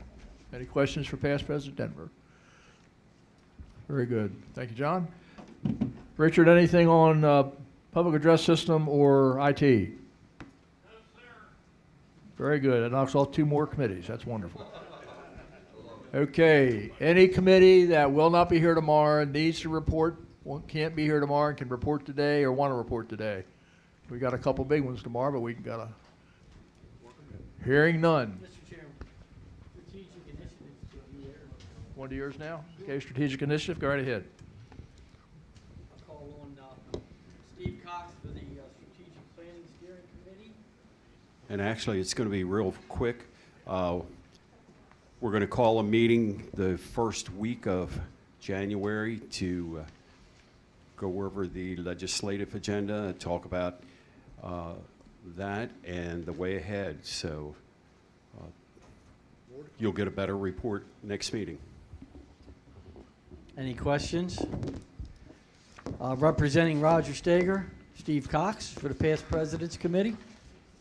S12: Any questions for past President Denver? Very good. Thank you, John. Richard, anything on public address system or IT? No, sir. Very good. It knocks off 2 more committees. That's wonderful. Okay. Any committee that will not be here tomorrow needs to report, can't be here tomorrow and can report today or want to report today. We got a couple big ones tomorrow, but we got a hearing none.
S7: Mr. Chairman, strategic initiatives to the area.
S12: One of yours now? Okay, strategic initiative, go right ahead.
S22: I'll call on Steve Cox for the Strategic Planning Steering Committee.
S1: And actually, it's going to be real quick. We're going to call a meeting the first week of January to go over the legislative agenda and talk about that and the way ahead. So you'll get a better report next meeting.
S22: Any questions? Representing Roger Steger, Steve Cox for the Past Presidents Committee.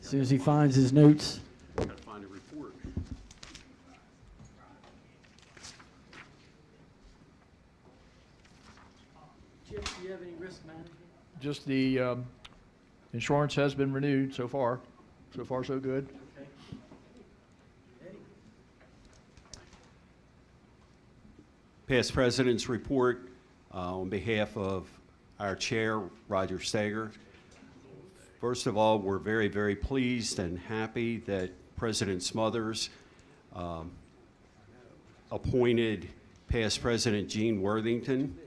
S22: As soon as he finds his notes.
S1: Got to find a report.
S22: Chip, do you have any risk management?
S12: Just the insurance has been renewed so far. So far, so good.
S22: Okay.
S1: Past President's report on behalf of our chair, Roger Steger. First of all, we're very, very pleased and happy that President Smothers appointed past President Gene Worthington.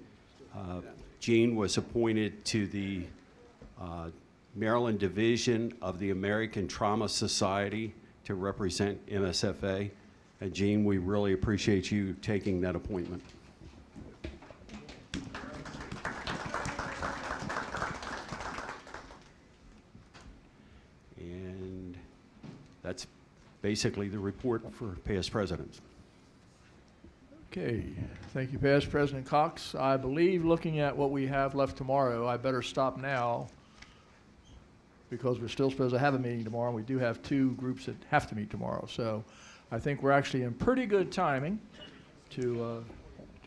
S1: Gene was appointed to the Maryland Division of the American Trauma Society to represent MSFA. And Gene, we really appreciate you taking that appointment. And that's basically the report for past presidents.
S12: Okay, thank you, Past President Cox. I believe, looking at what we have left tomorrow, I better stop now because we're still supposed to have a meeting tomorrow, and we do have 2 groups that have to meet tomorrow. So I think we're actually in pretty good timing to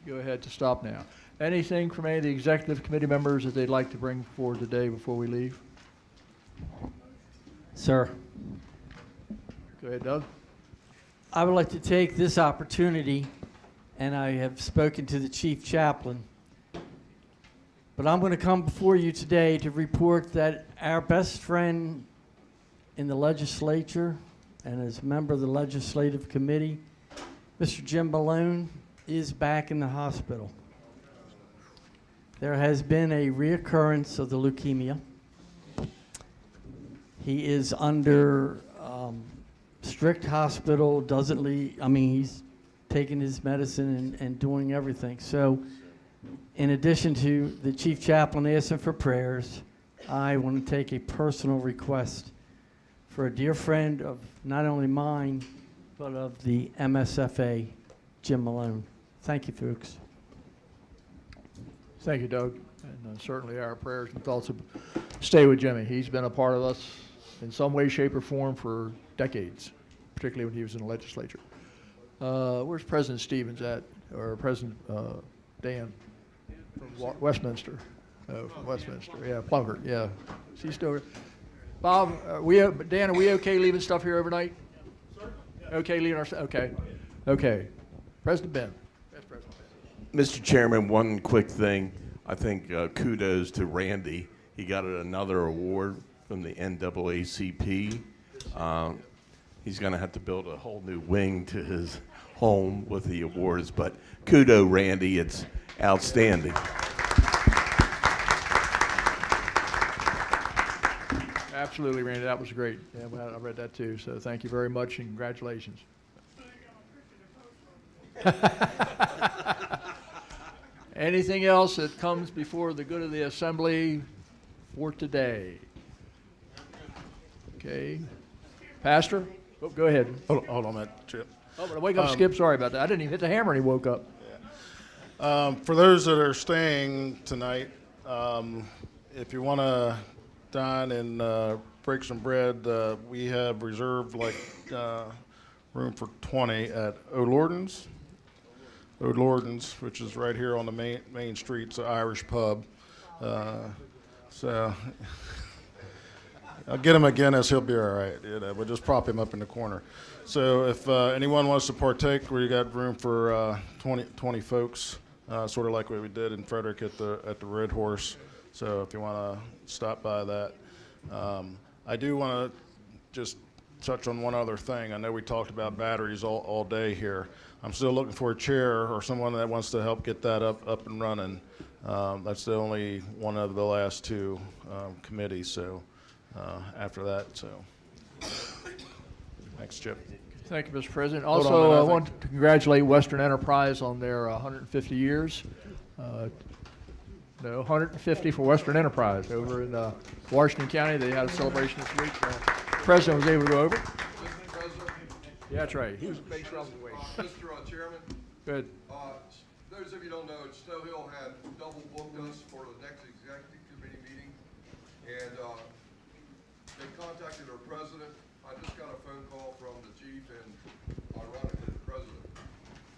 S12: go ahead to stop now. Anything from any of the executive committee members that they'd like to bring forward today before we leave?
S22: Sir.
S12: Go ahead, Doug.
S22: I would like to take this opportunity, and I have spoken to the chief chaplain, but I'm going to come before you today to report that our best friend in the legislature and as a member of the legislative committee, Mr. Jim Malone, is back in the hospital. There has been a reoccurrence of the leukemia. He is under strict hospital, doesn't leave, he's taking his medicine and doing everything. So in addition to the chief chaplain asking for prayers, I want to take a personal request for a dear friend of not only mine, but of the MSFA, Jim Malone. Thank you, folks.
S12: Thank you, Doug. And certainly our prayers and thoughts stay with Jimmy. He's been a part of us in some way, shape, or form for decades, particularly when he was in the legislature. Where's President Stevens at, or President Dan? From Westminster. Oh, from Westminster. Yeah, Plunkett. Yeah. Is he still here? Bob, Dan, are we okay leaving stuff here overnight? Okay, leaving our, okay. Okay. President Ben. Yes, President Ben.
S6: Mr. Chairman, one quick thing. I think kudos to Randy. He got another award from the NAACP. He's going to have to build a whole new wing to his home with the awards, but kudos, Randy. It's outstanding.
S12: Absolutely, Randy, that was great. Yeah, well, I read that too, so thank you very much and congratulations. Anything else that comes before the good of the assembly for today? Okay. Pastor? Oh, go ahead.
S17: Hold on a minute, Chip.
S12: Oh, but wake up, Skip. Sorry about that. I didn't even hit the hammer and he woke up.
S17: For those that are staying tonight, if you want to dine and break some bread, we have reserved room for 20 at O'Lorden's, which is right here on the main street. It's an Irish pub. So I'll get him a Guinness. He'll be all right. We'll just prop him up in the corner. So if anyone wants to partake, we got room for 20 folks, sort of like what we did in Frederick at the Red Horse. So if you want to stop by that. I do want to just touch on one other thing. I know we talked about batteries all day here. I'm still looking for a chair or someone that wants to help get that up and running. That's the only one of the last two committees. So after that, so thanks, Chip.
S12: Thank you, Mr. President.
S17: Hold on a
S12: Also,
S17: minute,
S12: I want to congratulate Western Enterprise on their 150 years. 150 for Western Enterprise over in Washington County. They had a celebration this week. The President was able to go over. Yeah, that's right. He was based around the way.
S9: Mr. Chairman.
S12: Good.
S9: Those of you who don't know, Stowe Hill had double booked us for the next executive committee meeting, and they contacted our president. I just got a phone call from the chief and ironically the president.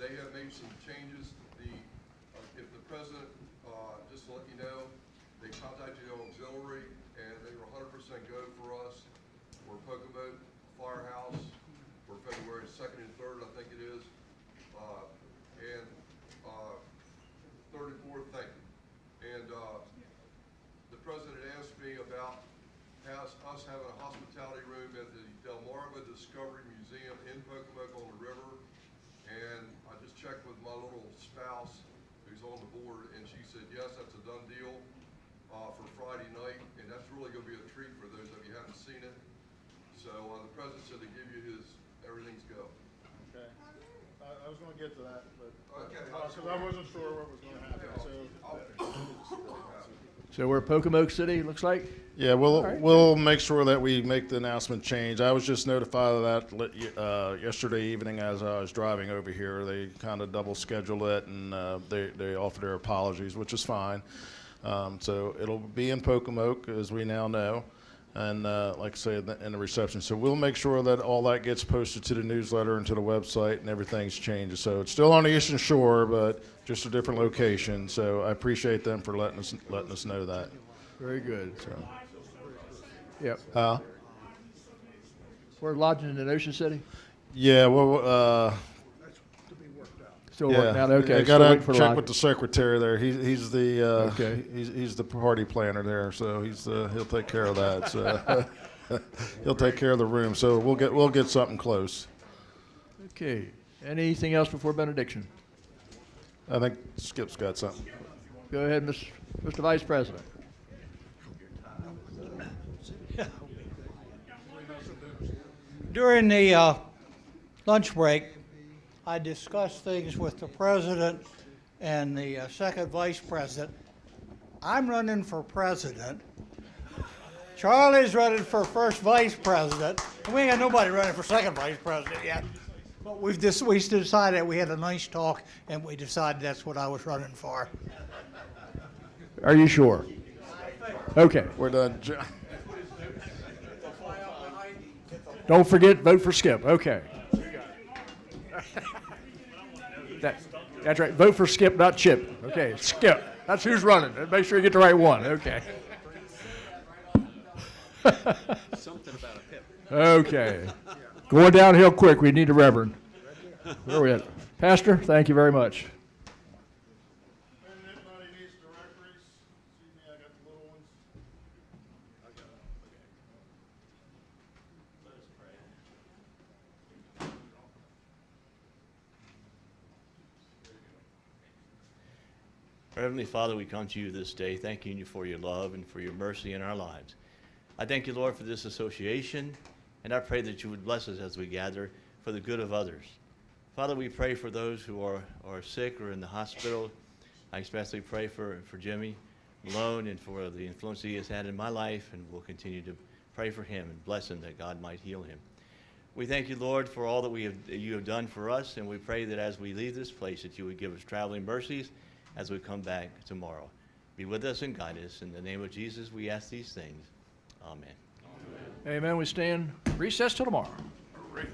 S9: They have made some changes. If the president, just to let you know, they contacted the auxiliary and they were 100% go for us. We're Pocomoke Firehouse for February 2nd and 3rd, I think it is. And 3rd and 4th, thank you. And the president asked me about us having a hospitality room at the Delmarva Discovery Museum in Pocomoke on the river. And I just checked with my little spouse who's on the board, and she said, yes, that's a done deal for Friday night. And that's really going to be a treat for those of you who haven't seen it. So the president said to give you everything's go.
S17: Okay. I was going to get to that, but
S9: because
S17: I wasn't sure what was going to happen.
S12: So we're Pocomoke City, looks like?
S17: Yeah, we'll make sure that we make the announcement change. I was just notified of that yesterday evening as I was driving over here. They kind of double scheduled it, and they offered their apologies, which is fine. So it'll be in Pocomoke, as we now know, and like I say, in the reception. So we'll make sure that all that gets posted to the newsletter and to the website, and everything's changed. So it's still on the Eastern Shore, but just a different location. So I appreciate them for letting us know that.
S12: Very good.
S17: So.
S12: Yep. We're lodging in Ocean City?
S17: Yeah, well,
S12: Still working out, okay.
S17: I
S12: Still
S17: gotta
S12: waiting for
S17: check
S12: lodge.
S17: with the secretary there. He's the
S12: Okay.
S17: he's the party planner there, so he'll take care of that. So he'll take care of the room. So we'll get something close.
S12: Okay. Anything else before benediction?
S17: I think Skip's got something.
S12: Go ahead, Mr. Vice President.
S3: During the lunch break, I discussed things with the president and the second vice president. I'm running for president. Charlie's running for first vice president. And we ain't got nobody running for second vice president yet. But we decided, we had a nice talk, and we decided that's what I was running for.
S12: Are you sure? Okay.
S17: We're done.
S12: Don't forget, vote for Skip. Okay. That's right. Vote for Skip, not Chip. Okay, Skip. That's who's running. Make sure you get the right one. Okay.
S1: Something about a pip.
S12: Okay. Going downhill quick. We need a reverend. Where are we at? Pastor, thank you very much.
S5: Our Heavenly Father, we come to you this day thanking you for your love and for your mercy in our lives. I thank you, Lord, for this association, and I pray that you would bless us as we gather for the good of others. Father, we pray for those who are sick or in the hospital. I especially pray for Jimmy Malone and for the influence he has had in my life, and we'll continue to pray for him and bless him that God might heal him. We thank you, Lord, for all that you have done for us, and we pray that as we leave this place that you would give us traveling mercies as we come back tomorrow. Be with us and guide us. In the name of Jesus, we ask these things. Amen.
S12: Amen. We stand recessed till tomorrow.
S23: Right.